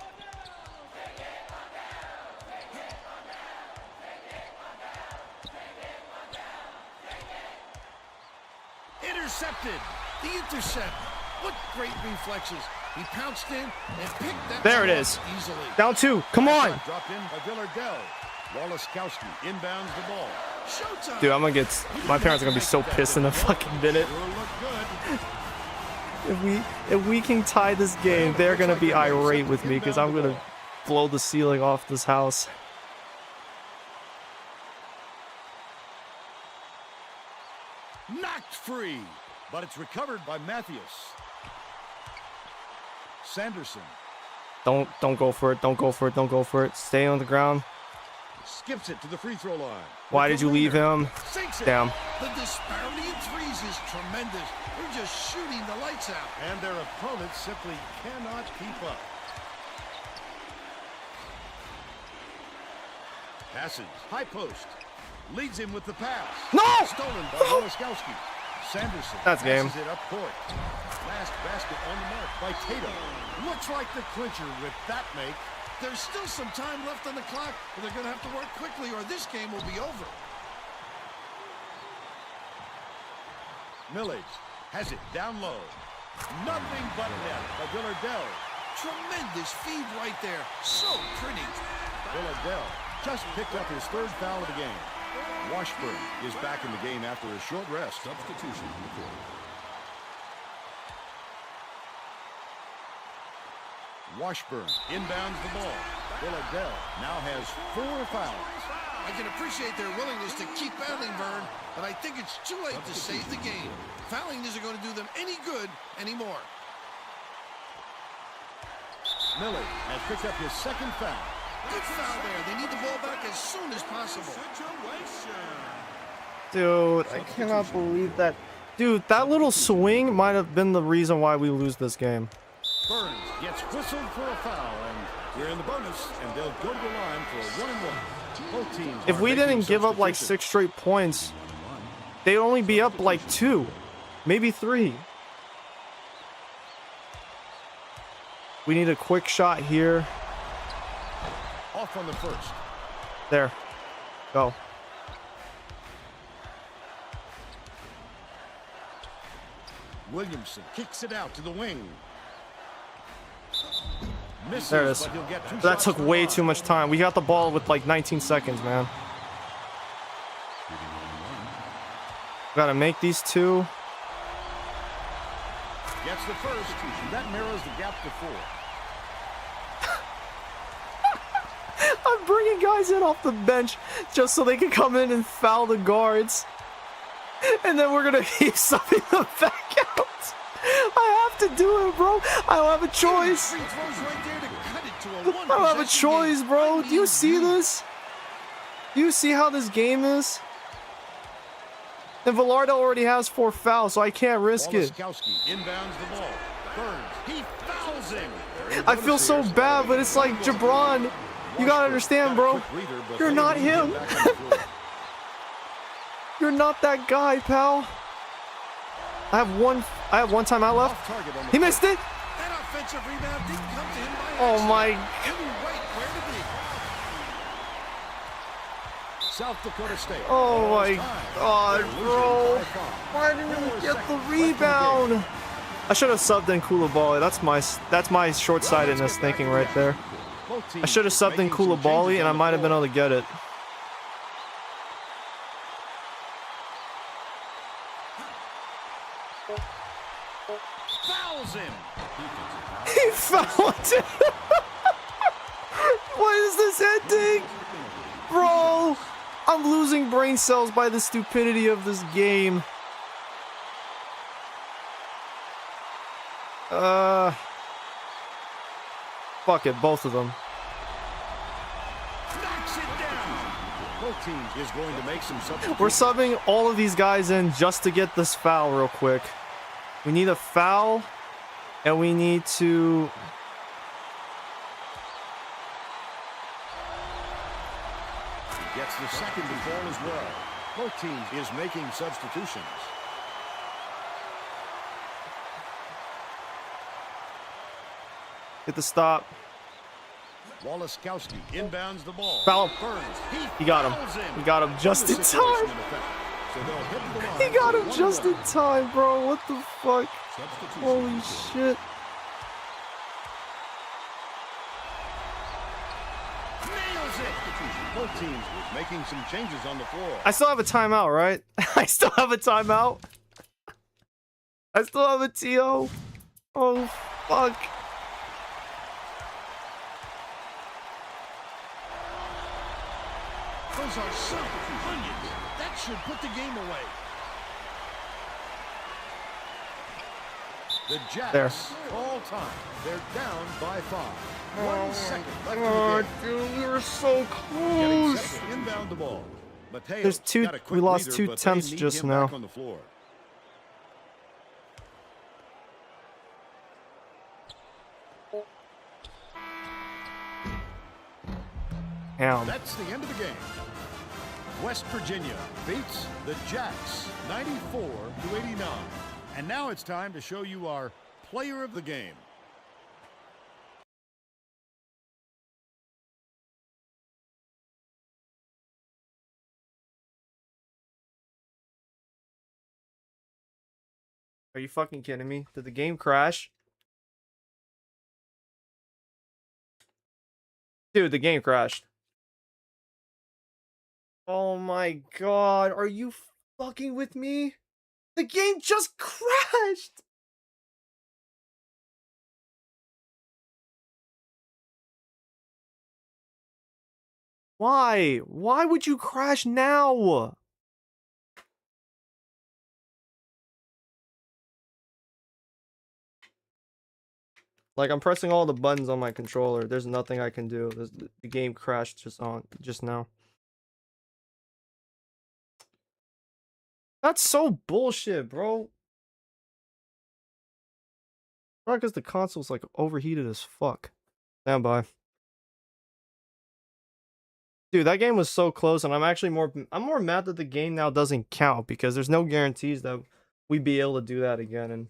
Intercepted. The intercept. What great reflexes. He pounced in and picked that There it ball is. easily. Down 2. Come on. Dropped in by Villardell. Walaskowski inbounds the ball. Showtime. Dude, I'm gonna get. My parents are gonna be so pissed in a fucking minute. Sure look good. If we can tie this game, they're gonna be irate with me because I'm gonna blow the ceiling off this house. Knocked free, but it's recovered by Matthews. Sanderson Don't go for it. Don't go for it. Don't go for it. Stay on the ground. skips it to the free throw line. Why did you leave him? Sinks it. Damn. The disparity in threes is tremendous. They're just shooting the lights out. And their opponents simply cannot keep up. Passes. High post. Leads him with the pass. No! Stolen by Walaskowski. Sanderson That's game. passes it up court. Last basket on the mark by Tatum. Looks like the clincher with that make. There's still some time left on the clock, but they're going to have to work quickly or this game will be over. Millage has it down low. Nothing but net by Villardell. Tremendous feed right there. So pretty. Villardell just picked up his 3rd foul of the game. Washburn is back in the game after a short rest. Substitution in the court. Washburn inbounds the ball. Villardell now has 4 fouls. I can appreciate their willingness to keep battling, Vern, but I think it's too late to save the game. Fouling isn't going to do them any good anymore. Miller has picked up his 2nd foul. Good foul there. They need the ball back as soon as possible. Dude, I cannot believe that. Dude, that little swing might have been the reason why we lose this game. Burns gets whistled for a foul, and we're in the bonus, and they'll go to the line for a 1-and-1. Both teams If are we making didn't give up like substitutions. 6 straight points, they'd only be up like 2, maybe 3. We need a quick shot here. Off on the first. There. Go. Williamson kicks it out to the wing. Misses, There it is. but he'll get 2 That shots took from the way line. too much time. We got the ball with like 19 seconds, man. Gotta make these 2. Gets the first. That narrows the gap to 4. I'm bringing guys in off the bench just so they can come in and foul the guards. And then we're gonna keep subbing them back out. I have to do it, bro. I don't have a choice. Free throws right there to cut it to a I don't have a one-possession choice, game. bro. I Do you mean, see this? Do you see how this game is? And Villardo already has 4 fouls, so I can't risk it. Walaskowski inbounds the ball. Burns. He fouls him. I feel so bad, but it's like, Jabron, you gotta understand, bro. You're not him. You're not that guy, pal. I have one timeout left. He missed it. That offensive rebound didn't come to him by Oh accident. my. He knew right where to be. South Dakota State. Oh my They're god, losing bro. by 5. Why didn't 4 we get the seconds left in rebound? I should have subbed in Koulibaly. That's my short-sightedness thinking right there. Both I teams should have subbed in making some Koulibaly changes and I on the might have been floor. able to get it. Fouls him. He fouled it. Why is this ending? Bro, I'm losing brain cells by the stupidity of this game. Fuck it, both of them. Knocks it down. Both teams is going to make some substitutions. We're subbing all of these guys in just to get this foul real quick. We need a foul, and we need to... He gets the second to fall as well. Both teams is making substitutions. Get the stop. Walaskowski inbounds the ball. Foul. Burns. He got him. He got him just in time. He got him just in time, bro. What the fuck? Holy shit. Nails it. Both teams making some changes on the floor. I still have a timeout, right? I still have a timeout. I still have a TO. Oh, fuck. Those are some onions. That should put the game away. The Jacks There. all time. They're down by 5. 1 second left Oh, in the game. dude, we were so Getting close. set to inbound the ball. Mateo There's two- got a quick we lost breather, 2 but they tenths need just him now. back on the floor. Damn. That's the end of the game. West Virginia beats the Jacks 94-89. And now it's time to show you our player of the game. Are you fucking kidding me? Did the game crash? Dude, the game crashed. Oh my god, are you fucking with me? The game just crashed! Why? Why would you crash now? Like, I'm pressing all the buttons on my controller. There's nothing I can do. The game crashed just now. That's so bullshit, bro. Not because the console's like overheated as fuck. Stand by. Dude, that game was so close, and I'm more mad that the game now doesn't count because there's no guarantees that we'd be able to do that again. And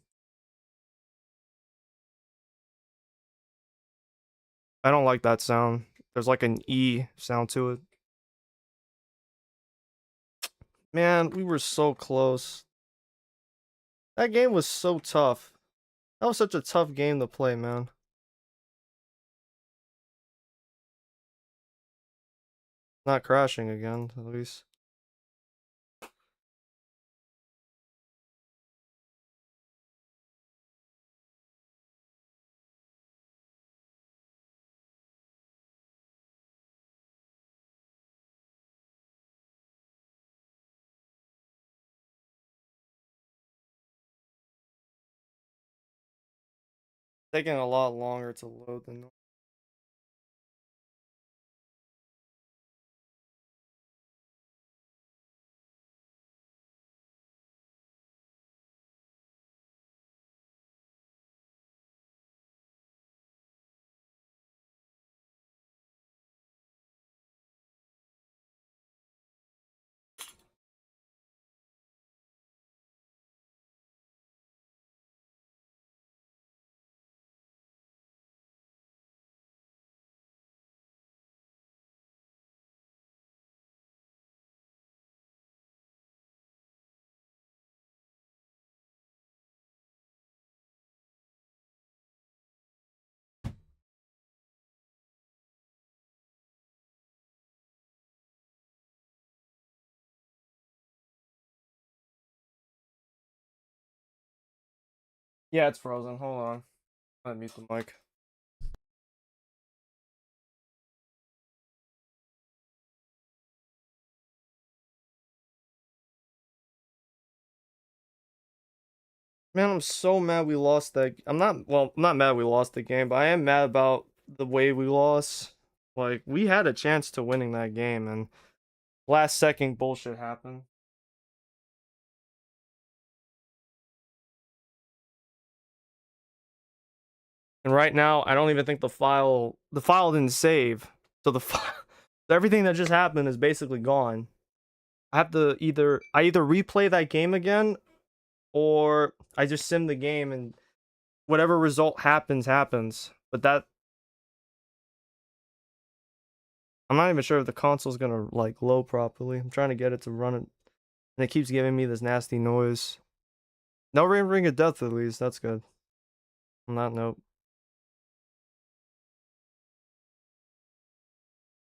I don't like that sound. There's like an E sound to it. Man, we were so close. That game was so tough. That was such a tough game to play, man. Not crashing again, at least. Taking a lot longer to load than normal. Yeah, it's frozen. Hold on. Let me mute the mic. Man, I'm so mad we lost that. I'm not mad we lost the game, but I am mad about the way we lost. Like, we had a chance to winning that game, and last second bullshit happened. And right now, I don't even think the file didn't save. So the file, everything that just happened is basically gone. I have to either replay that game again, or I just sim the game and whatever result happens. But that, I'm not even sure if the console's gonna like load properly. I'm trying to get it to run it, and it keeps giving me this nasty noise. No ring of death at least. That's good. On that note,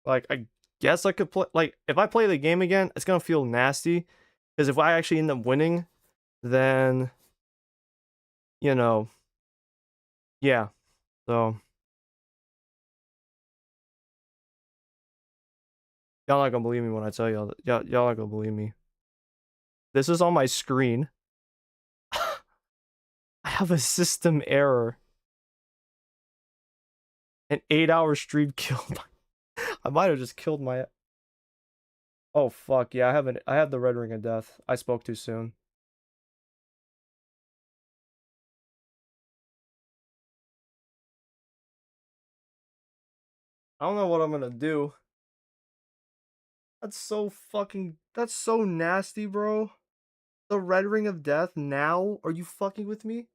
like I guess I could play. Like if I play the game again, it's gonna feel nasty, because if I actually end up winning, then you know, yeah. So y'all not gonna believe me when I tell y'all that. Y'all not gonna believe me. This is on my screen. I have a system error. An 8-hour stream killed. I might have just killed my. Oh fuck yeah! I have the red ring of death. I spoke too soon. I don't know what I'm gonna do. That's so fucking. That's so nasty, bro. The red ring of death now? Are you fucking with me?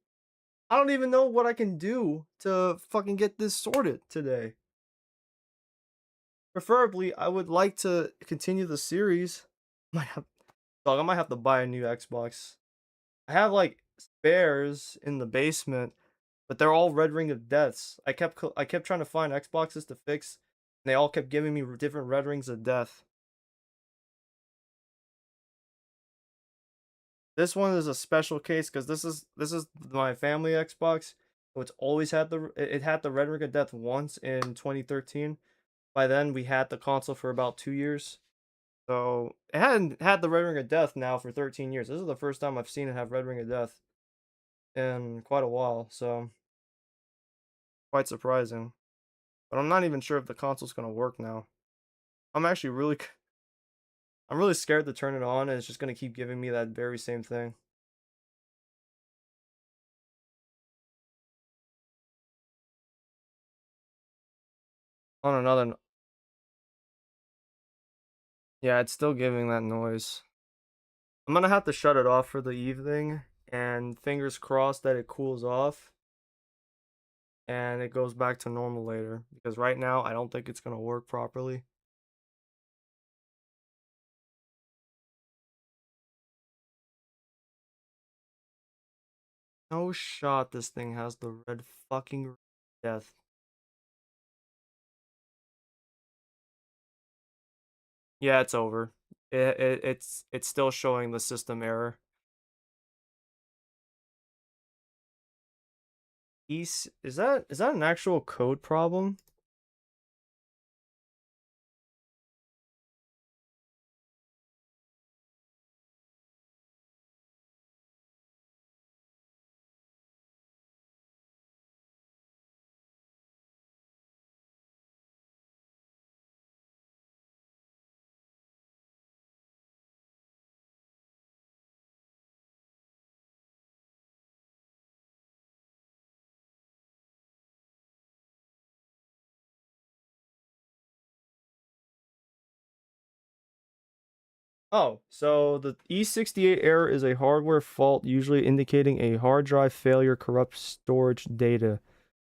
I don't even know what I can do to fucking get this sorted today. Preferably, I would like to continue the series. Might have, dog, I might have to buy a new Xbox. I have like spares in the basement, but they're all red ring of deaths. I kept trying to find Xboxes to fix, and they all kept giving me different red rings of death. This one is a special case because this is my family Xbox. So it's always had it had the red ring of death once in 2013. By then we had the console for about 2 years. So it hadn't had the red ring of death now for 13 years. This is the first time I've seen it have red ring of death in quite a while. So quite surprising. But I'm not even sure if the console's gonna work now. I'm actually really I'm really scared to turn it on, and it's just gonna keep giving me that very same thing. On another, yeah, it's still giving that noise. I'm gonna have to shut it off for the evening, and fingers crossed that it cools off and it goes back to normal later. Because right now, I don't think it's gonna work properly. No shot this thing has the red fucking death. Yeah, it's over. It's still showing the system error. Is that an actual code problem? Oh, so the E68 error is a hardware fault, usually indicating a hard drive failure corrupts storage data.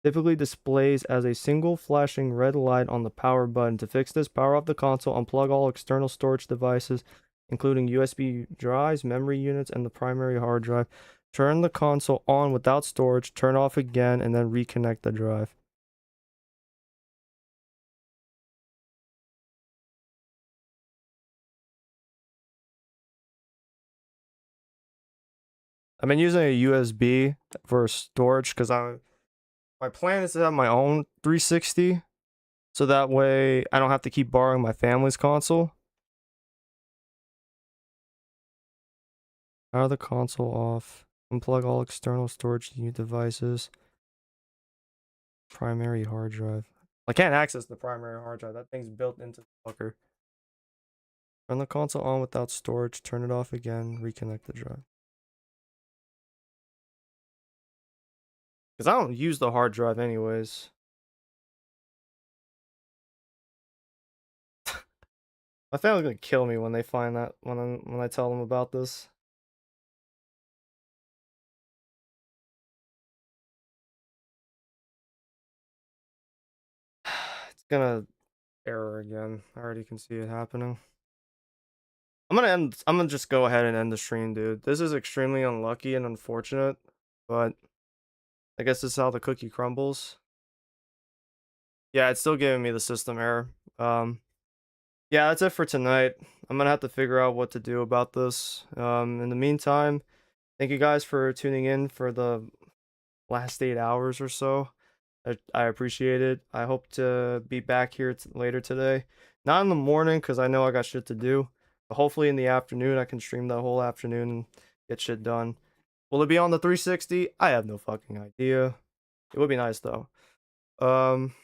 Typically displays as a single flashing red light on the power button. To fix this, power off the console, unplug all external storage devices, including USB drives, memory units, and the primary hard drive. Turn the console on without storage, turn off again, and then reconnect the drive. I've been using a USB for storage because my plan is to have my own 360, so that way I don't have to keep borrowing my family's console. Power the console off. Unplug all external storage devices. Primary hard drive. I can't access the primary hard drive. That thing's built into the fucker. Turn the console on without storage. Turn it off again. Reconnect the drive. Because I don't use the hard drive anyways. My family's gonna kill me when they find that when I tell them about this. It's gonna error again. I already can see it happening. I'm gonna just go ahead and end the stream, dude. This is extremely unlucky and unfortunate, but I guess this is how the cookie crumbles. Yeah, it's still giving me the system error. Yeah, that's it for tonight. I'm gonna have to figure out what to do about this. In the meantime, thank you guys for tuning in for the last 8 hours or so. I appreciate it. I hope to be back here later today. Not in the morning, because I know I got shit to do. But hopefully in the afternoon, I can stream that whole afternoon and get shit done. Will it be on the 360? I have no fucking idea. It would be nice, though.